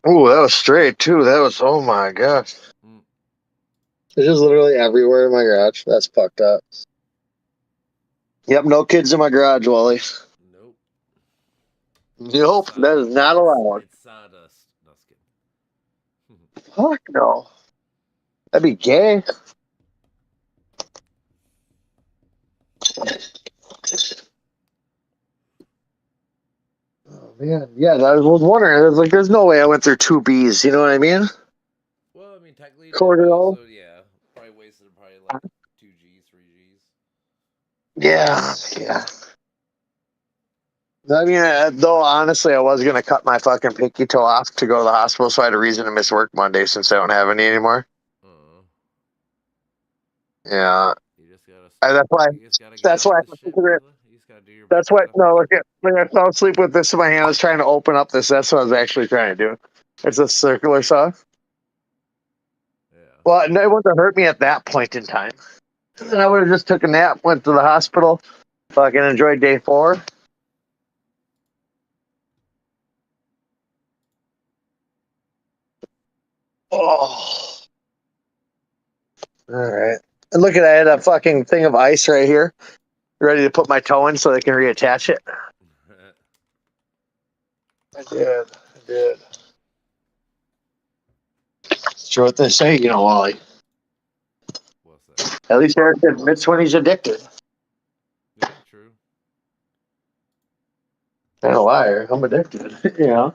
[SPEAKER 15] Oh, that was straight too. That was, oh my gosh. It's just literally everywhere in my garage. That's fucked up. Yep, no kids in my garage, Wally.
[SPEAKER 1] Nope.
[SPEAKER 15] Nope, that is not allowed.
[SPEAKER 1] It's sawdust. No, just kidding.
[SPEAKER 15] Fuck no. That'd be gay. Oh man, yeah, I was wondering. I was like, there's no way I went through 2 Bs. You know what I mean?
[SPEAKER 1] Well, I mean, technically, you did,
[SPEAKER 15] Quarter
[SPEAKER 1] but
[SPEAKER 15] roll.
[SPEAKER 1] also, yeah, probably wasted probably like 2 Gs, 3 Gs.
[SPEAKER 15] Yeah, yeah. I mean, though, honestly, I was gonna cut my fucking pinky toe off to go to the hospital, so I had a reason to miss work Monday since I don't have any anymore. Yeah.
[SPEAKER 1] You just gotta.
[SPEAKER 15] That's why.
[SPEAKER 1] You just gotta get
[SPEAKER 15] That's
[SPEAKER 1] on
[SPEAKER 15] why.
[SPEAKER 1] with the shit, brother. You just gotta do your
[SPEAKER 15] That's
[SPEAKER 1] best.
[SPEAKER 15] why. No, look at. When I fell asleep with this in my hand, I was trying to open up this. That's what I was actually trying to do. It's a circular saw.
[SPEAKER 1] Yeah.
[SPEAKER 15] Well, no, it wouldn't have hurt me at that point in time. And I would have just took a nap, went to the hospital, fucking enjoyed day 4. Oh. All right. And look at I had a fucking thing of ice right here, ready to put my toe in so they can reattach it. I did. It's true what they say, you know, Wally.
[SPEAKER 1] What's that?
[SPEAKER 15] At least Eric admits when he's addicted.
[SPEAKER 1] Yeah, true.
[SPEAKER 15] I'm a liar. I'm addicted. You know.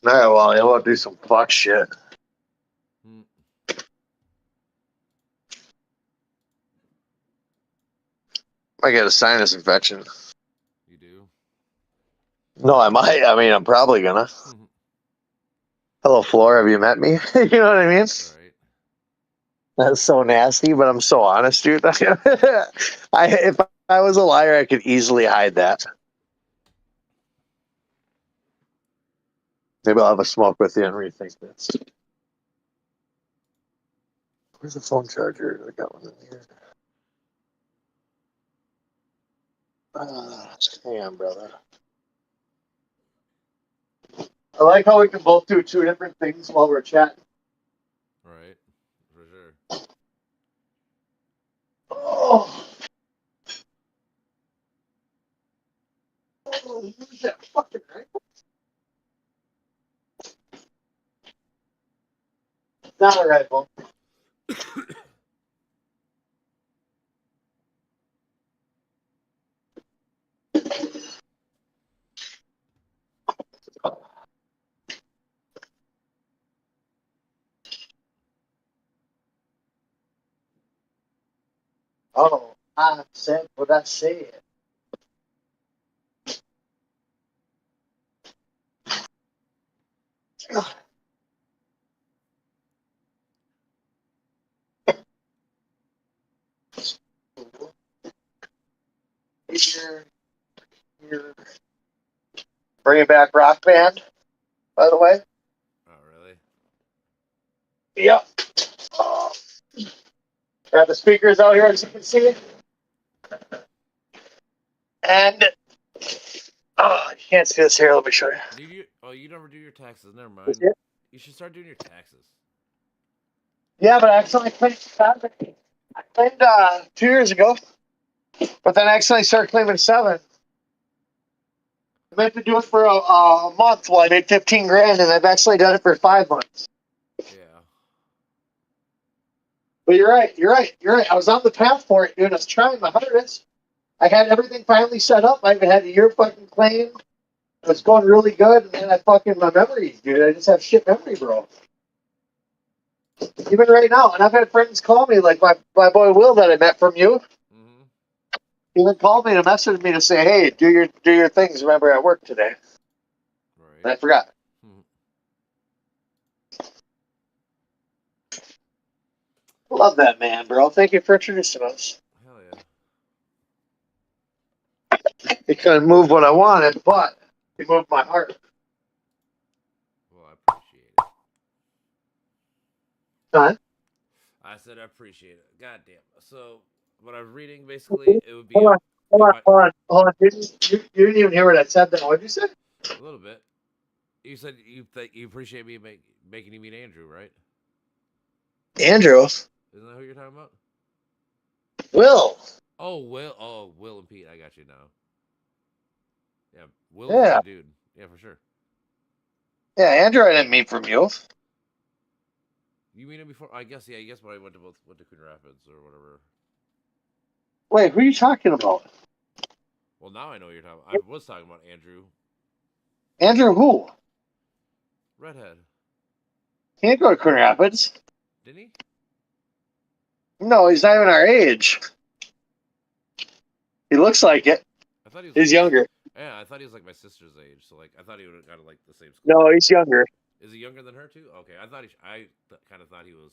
[SPEAKER 15] All right, Wally, I want to do some fuck shit. I get a sinus infection.
[SPEAKER 1] You do?
[SPEAKER 15] No, I might. I mean, I'm probably gonna. Hello, Floor. Have you met me? You know what I mean?
[SPEAKER 1] Right.
[SPEAKER 15] That's so nasty, but I'm so honest, dude. If I was a liar, I could easily hide that. Maybe I'll have a smoke with you and rethink this. Where's the phone charger? I got one in here. Hang on, brother. I like how we can both do 2 different things while we're chatting.
[SPEAKER 1] Right. For sure.
[SPEAKER 15] Oh. Oh, use that fucking rifle. Not a rifle. Oh, I said what I said. Here. Bringing back Rock Band, by the way.
[SPEAKER 1] Oh, really?
[SPEAKER 15] Yep. Oh. Got the speakers out here, as you can see. And you can't see this here. Let me show you.
[SPEAKER 1] Do you? Oh, you never do your taxes. Never mind. You should start doing your taxes.
[SPEAKER 15] Yeah, but I accidentally claimed Saturday. I claimed 2 years ago, but then I accidentally started claiming 7. I meant to do it for a month. Well, I made 15 grand, and I've actually done it for 5 months.
[SPEAKER 1] Yeah.
[SPEAKER 15] But you're right. I was on the path for it, dude. I was trying my hardest. I had everything finally set up. I even had a year fucking claim. It was going really good, and then my memories, dude. I just have shit memory, bro. Even right now, and I've had friends call me, like my boy Will that I met from you. He even called me to message me to say, "Hey, do your things. Remember at work today." Right. And I forgot. Love that man, bro. Thank you for introducing us.
[SPEAKER 1] Hell yeah.
[SPEAKER 15] He couldn't move what I wanted, but he moved my heart.
[SPEAKER 1] Well, I appreciate it.
[SPEAKER 15] Huh?
[SPEAKER 1] I said I appreciate it. God damn. So, what I was reading, basically, it would be...
[SPEAKER 15] Hold on. You didn't even hear what I said then. What did you say?
[SPEAKER 1] A little bit. You said you appreciate me making you meet Andrew, right?
[SPEAKER 15] Andrew?
[SPEAKER 1] Isn't that who you're talking about?
[SPEAKER 15] Will.
[SPEAKER 1] Oh, Will. Oh, Will and Pete. I got you now. Yeah, Will's
[SPEAKER 15] Yeah.
[SPEAKER 1] a good dude. Yeah, for sure.
[SPEAKER 15] Yeah, Andrew, I didn't meet from you.
[SPEAKER 1] You meet him before? I guess. Yeah, I guess when I went to Coon Rapids or whatever.
[SPEAKER 15] Wait, who are you talking about?
[SPEAKER 1] Well, now I know what you're talking. I was talking about Andrew
[SPEAKER 15] Andrew who?
[SPEAKER 1] Redhead.
[SPEAKER 15] He didn't go to Coon Rapids.
[SPEAKER 1] Didn't he?
[SPEAKER 15] No, he's not even our age. He looks like it.
[SPEAKER 1] I thought he was.
[SPEAKER 15] He's younger.
[SPEAKER 1] Yeah, I thought he was like my sister's age. So like, I thought he would have got like the same school.
[SPEAKER 15] No, he's younger.
[SPEAKER 1] Is he younger than her too? Okay, I thought kind of thought he was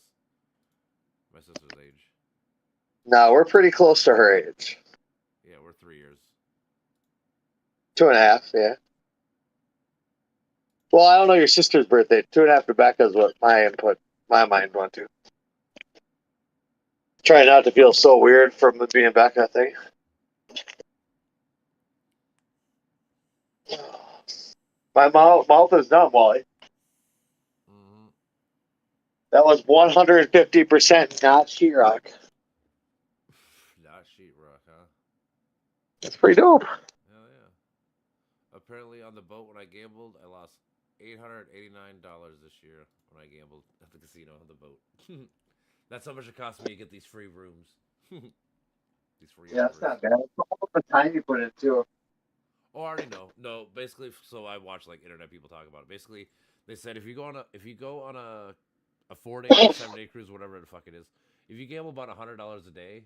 [SPEAKER 1] my sister's age.
[SPEAKER 15] No, we're pretty close to her age.
[SPEAKER 1] Yeah, we're 3 years.
[SPEAKER 15] 2.5, yeah. Well, I don't know your sister's birthday. 2.5 to Becca is what my mind went to. Try not to feel so weird from the being Becca thing. My mouth is numb, Wally. That was 150% not sheetrock.
[SPEAKER 1] Not sheetrock, huh?
[SPEAKER 15] That's pretty dope.
[SPEAKER 1] Hell yeah. Apparently, on the boat when I gambled, I lost $889 this year when I gambled at the casino on the boat. That's how much it cost me to get these free rooms. These free.
[SPEAKER 15] Yeah, that's not bad. It's all the time you put into it.
[SPEAKER 1] Oh, I already know. No, basically, so I watch like internet people talk about it. Basically, they said if you go on a 4-day or 7-day cruise, whatever the fuck it is, if you gamble about $100 a day,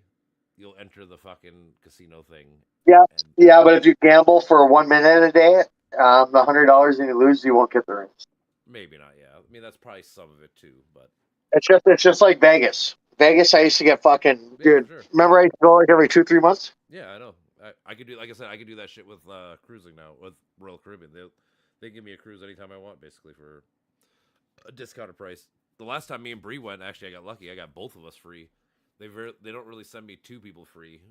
[SPEAKER 1] you'll enter the fucking casino thing.
[SPEAKER 15] Yeah, yeah, but if you gamble for 1 minute a day, the $100 and you lose, you won't get the rooms.
[SPEAKER 1] Maybe not. Yeah, I mean that's probably some of it too, but
[SPEAKER 15] It's just like Vegas. Vegas, I used to get fucking dude.
[SPEAKER 1] sure.
[SPEAKER 15] Remember I used to go like every 2-3 months.
[SPEAKER 1] yeah, I know. I could do, like I said, I could do that shit with cruising now with Royal Caribbean. They give me a cruise anytime I want, basically for a discounted price. The last time me and Bree went, actually, I got lucky. I got both of us free. They don't really send me 2 people free,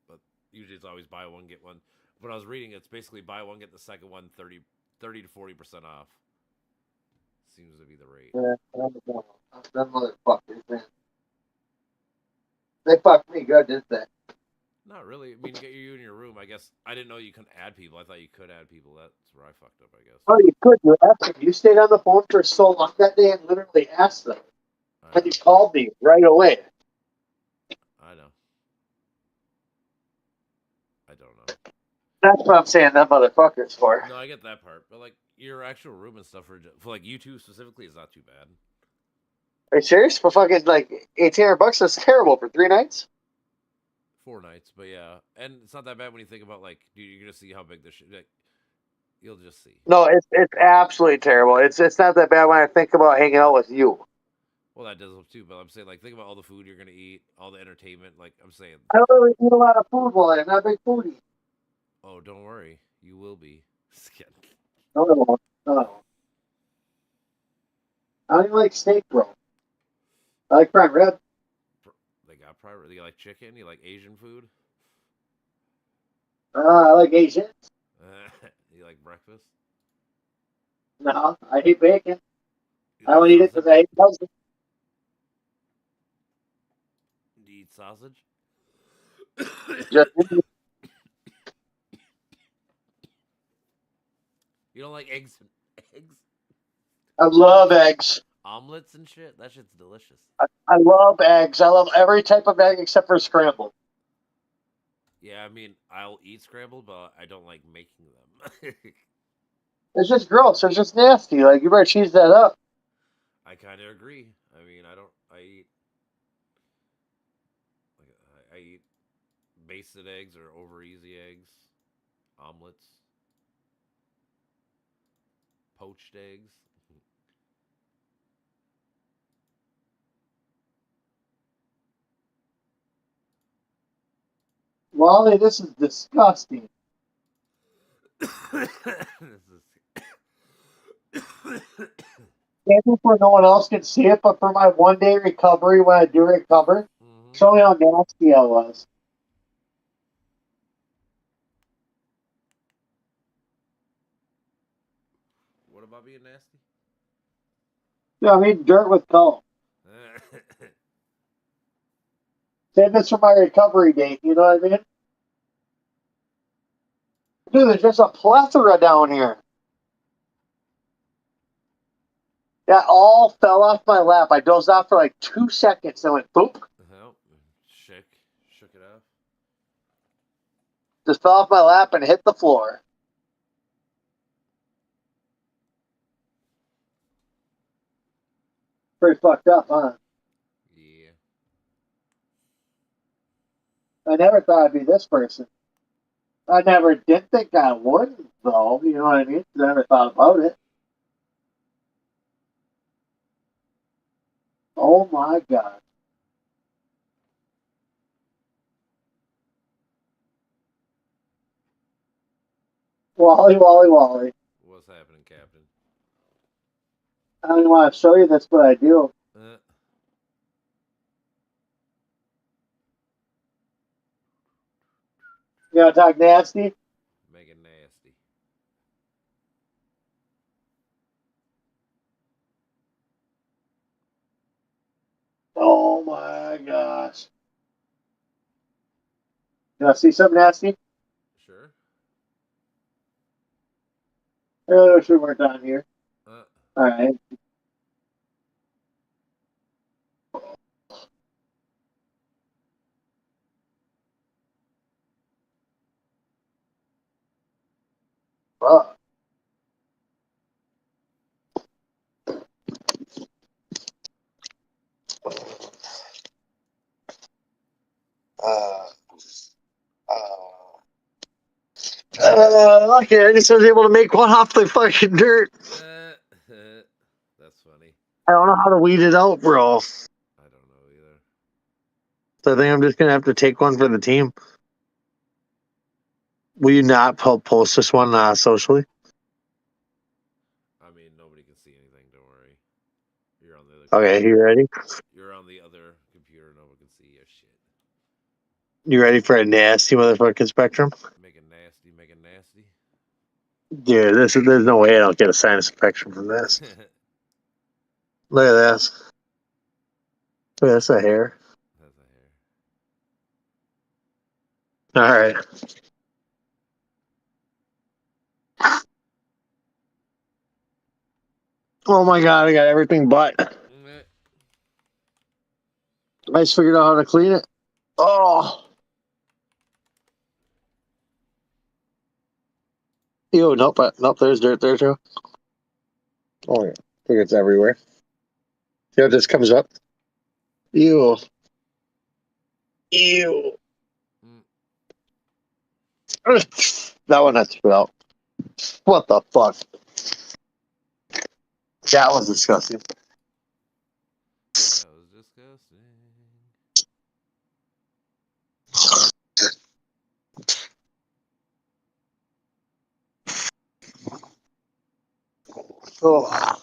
[SPEAKER 1] but usually it's always buy one get one. When I was reading, it's basically buy one get the second one 30 to 40% off. Seems to be the rate.
[SPEAKER 15] Yeah, them motherfuckers, man. They fucked me good, didn't they?
[SPEAKER 1] Not really. I mean, get you in your room. I guess I didn't know you couldn't add people. I thought you could add people. That's where I fucked up, I guess.
[SPEAKER 15] Oh, you could. You asked them. You stayed on the phone for so long that day and literally asked them. And you called me right away.
[SPEAKER 1] I know. I don't know.
[SPEAKER 15] That's what I'm saying. Them motherfuckers for.
[SPEAKER 1] No, I get that part, but like your actual room and stuff for like you two specifically is not too bad.
[SPEAKER 15] Are you serious? For fucking like $1,800, that's terrible for 3 nights.
[SPEAKER 1] 4 nights, but yeah, and it's not that bad when you think about like, dude, you're gonna see how big this shit. Like, you'll just see.
[SPEAKER 15] No, it's absolutely terrible. It's not that bad when I think about hanging out with you.
[SPEAKER 1] Well, that does too, but I'm saying like, think about all the food you're gonna eat, all the entertainment. Like I'm saying.
[SPEAKER 15] I don't really eat a lot of food, Wally. I'm not a big foodie.
[SPEAKER 1] Oh, don't worry, you will be.
[SPEAKER 15] No. I don't even like steak, bro. I like prime rib.
[SPEAKER 1] They got private. You like chicken? You like Asian food?
[SPEAKER 15] I like Asian.
[SPEAKER 1] You like breakfast?
[SPEAKER 15] No, I hate bacon. I don't eat it because I hate sausage.
[SPEAKER 1] Do you eat sausage?
[SPEAKER 15] Just,
[SPEAKER 1] You don't like eggs? Eggs?
[SPEAKER 15] I love eggs.
[SPEAKER 1] Omelets and shit? That shit's delicious.
[SPEAKER 15] I love eggs. I love every type of egg except for scrambled.
[SPEAKER 1] Yeah, I mean, I'll eat scrambled, but I don't like making them.
[SPEAKER 15] It's just gross. It's just nasty. Like, you better cheese that up.
[SPEAKER 1] I kind of agree. I mean, I eat basted eggs or over easy eggs, omelets, poached eggs.
[SPEAKER 15] Wally, this is disgusting. Maybe for no one else can see it, but for my 1-day recovery, when I do recover, show me how nasty I was.
[SPEAKER 1] What about being nasty?
[SPEAKER 15] Yeah, I'm eating dirt with comb. Save this for my recovery date, you know what I mean? Dude, there's just a plethora down here. That all fell off my lap. I dozed off for like 2 seconds and went boop.
[SPEAKER 1] Oh, shook it off.
[SPEAKER 15] Just fell off my lap and hit the floor. Pretty fucked up, huh?
[SPEAKER 1] Yeah.
[SPEAKER 15] I never thought I'd be this person. I never did think I would, though. You know what I mean? I never thought about it. Oh my god. Wally, Wally, Wally.
[SPEAKER 1] What's happening, Captain?
[SPEAKER 15] I don't even want to show you that's what I do. You want to talk nasty?
[SPEAKER 1] Make it nasty.
[SPEAKER 15] Oh my gosh. You want to see something nasty?
[SPEAKER 1] Sure.
[SPEAKER 15] I really wish we weren't on here. Alright. Fuck. Okay, I just was able to make one off the fucking dirt.
[SPEAKER 1] That's funny.
[SPEAKER 15] I don't know how to weed it out, bro.
[SPEAKER 1] I don't know either.
[SPEAKER 15] So I think I'm just gonna have to take one for the team. Will you not post this one socially?
[SPEAKER 1] I mean, nobody can see anything. Don't worry. You're on the other.
[SPEAKER 15] Okay, you ready?
[SPEAKER 1] You're on the other computer. No one can see your shit.
[SPEAKER 15] You ready for a nasty motherfucking spectrum?
[SPEAKER 1] Make it nasty. Make it nasty.
[SPEAKER 15] Dude, there's no way I don't get a sinus infection from this. Look at this. Look, that's a hair.
[SPEAKER 1] That's a hair.
[SPEAKER 15] All right. Oh my god, I got everything but. I just figured out how to clean it. Oh. Ew, nope, there's dirt there too. Oh yeah, I think it's everywhere. See how this comes up? Ew. Ew. That one has to come out. What the fuck? That was disgusting.
[SPEAKER 1] That was disgusting.
[SPEAKER 15] Oh.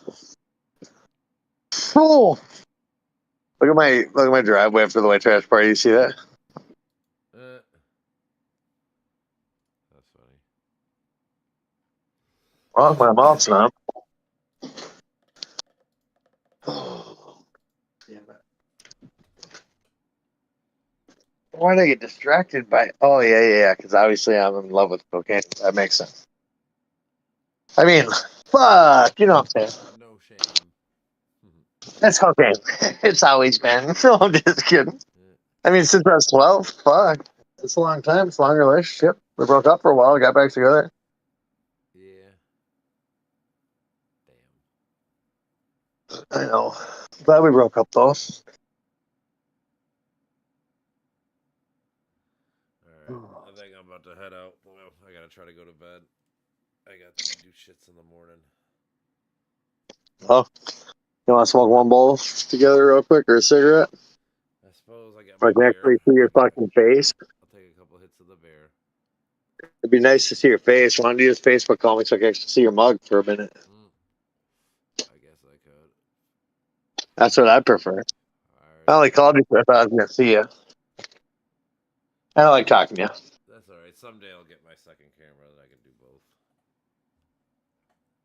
[SPEAKER 15] Oh. Look at my driveway after the white trash party. You see that?
[SPEAKER 1] That's funny.
[SPEAKER 15] Oh, my mouth's not. Why did I get distracted by? Oh yeah, because obviously I'm in love with cocaine. That makes sense. I mean, fuck, you know what I'm saying?
[SPEAKER 1] No shame.
[SPEAKER 15] That's cocaine. It's always been. No, I'm just kidding. I mean, since I was 12, fuck, it's a long time. It's a long relationship. We broke up for a while. Got back together.
[SPEAKER 1] Yeah.
[SPEAKER 15] I know. Glad we broke up though.
[SPEAKER 1] Alright. I think I'm about to head out. Well, I gotta try to go to bed. I got to do shits in the morning.
[SPEAKER 15] Oh, you want to smoke one bowl together real quick or a cigarette?
[SPEAKER 1] I suppose I got my
[SPEAKER 15] I can actually see your fucking face.
[SPEAKER 1] I'll take a couple hits of the beer.
[SPEAKER 15] It'd be nice to see your face. Why don't you just Facebook call me so I can actually see your mug for a minute?
[SPEAKER 1] I guess I could.
[SPEAKER 15] That's what I prefer. I only called you because I thought I was going to see you. I don't like talking to you.
[SPEAKER 1] That's alright. Someday I'll get my second camera that I can do both.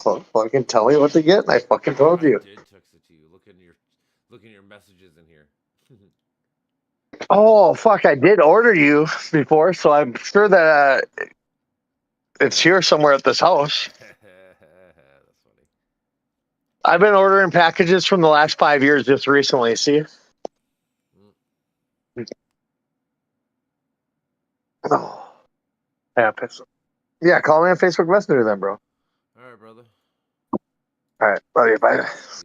[SPEAKER 15] Well, fucking tell me what to get, and I fucking told you.
[SPEAKER 1] I did text it to you. Look in your messages in here.
[SPEAKER 15] Oh, fuck, I did order you before, so I'm sure that It's here somewhere at this house. I've been ordering packages from the last 5 years just recently. See? Oh. Yeah, call me on Facebook Messenger then, bro.
[SPEAKER 1] All right, brother.
[SPEAKER 15] All right, love you. Bye.
[SPEAKER 1] Peace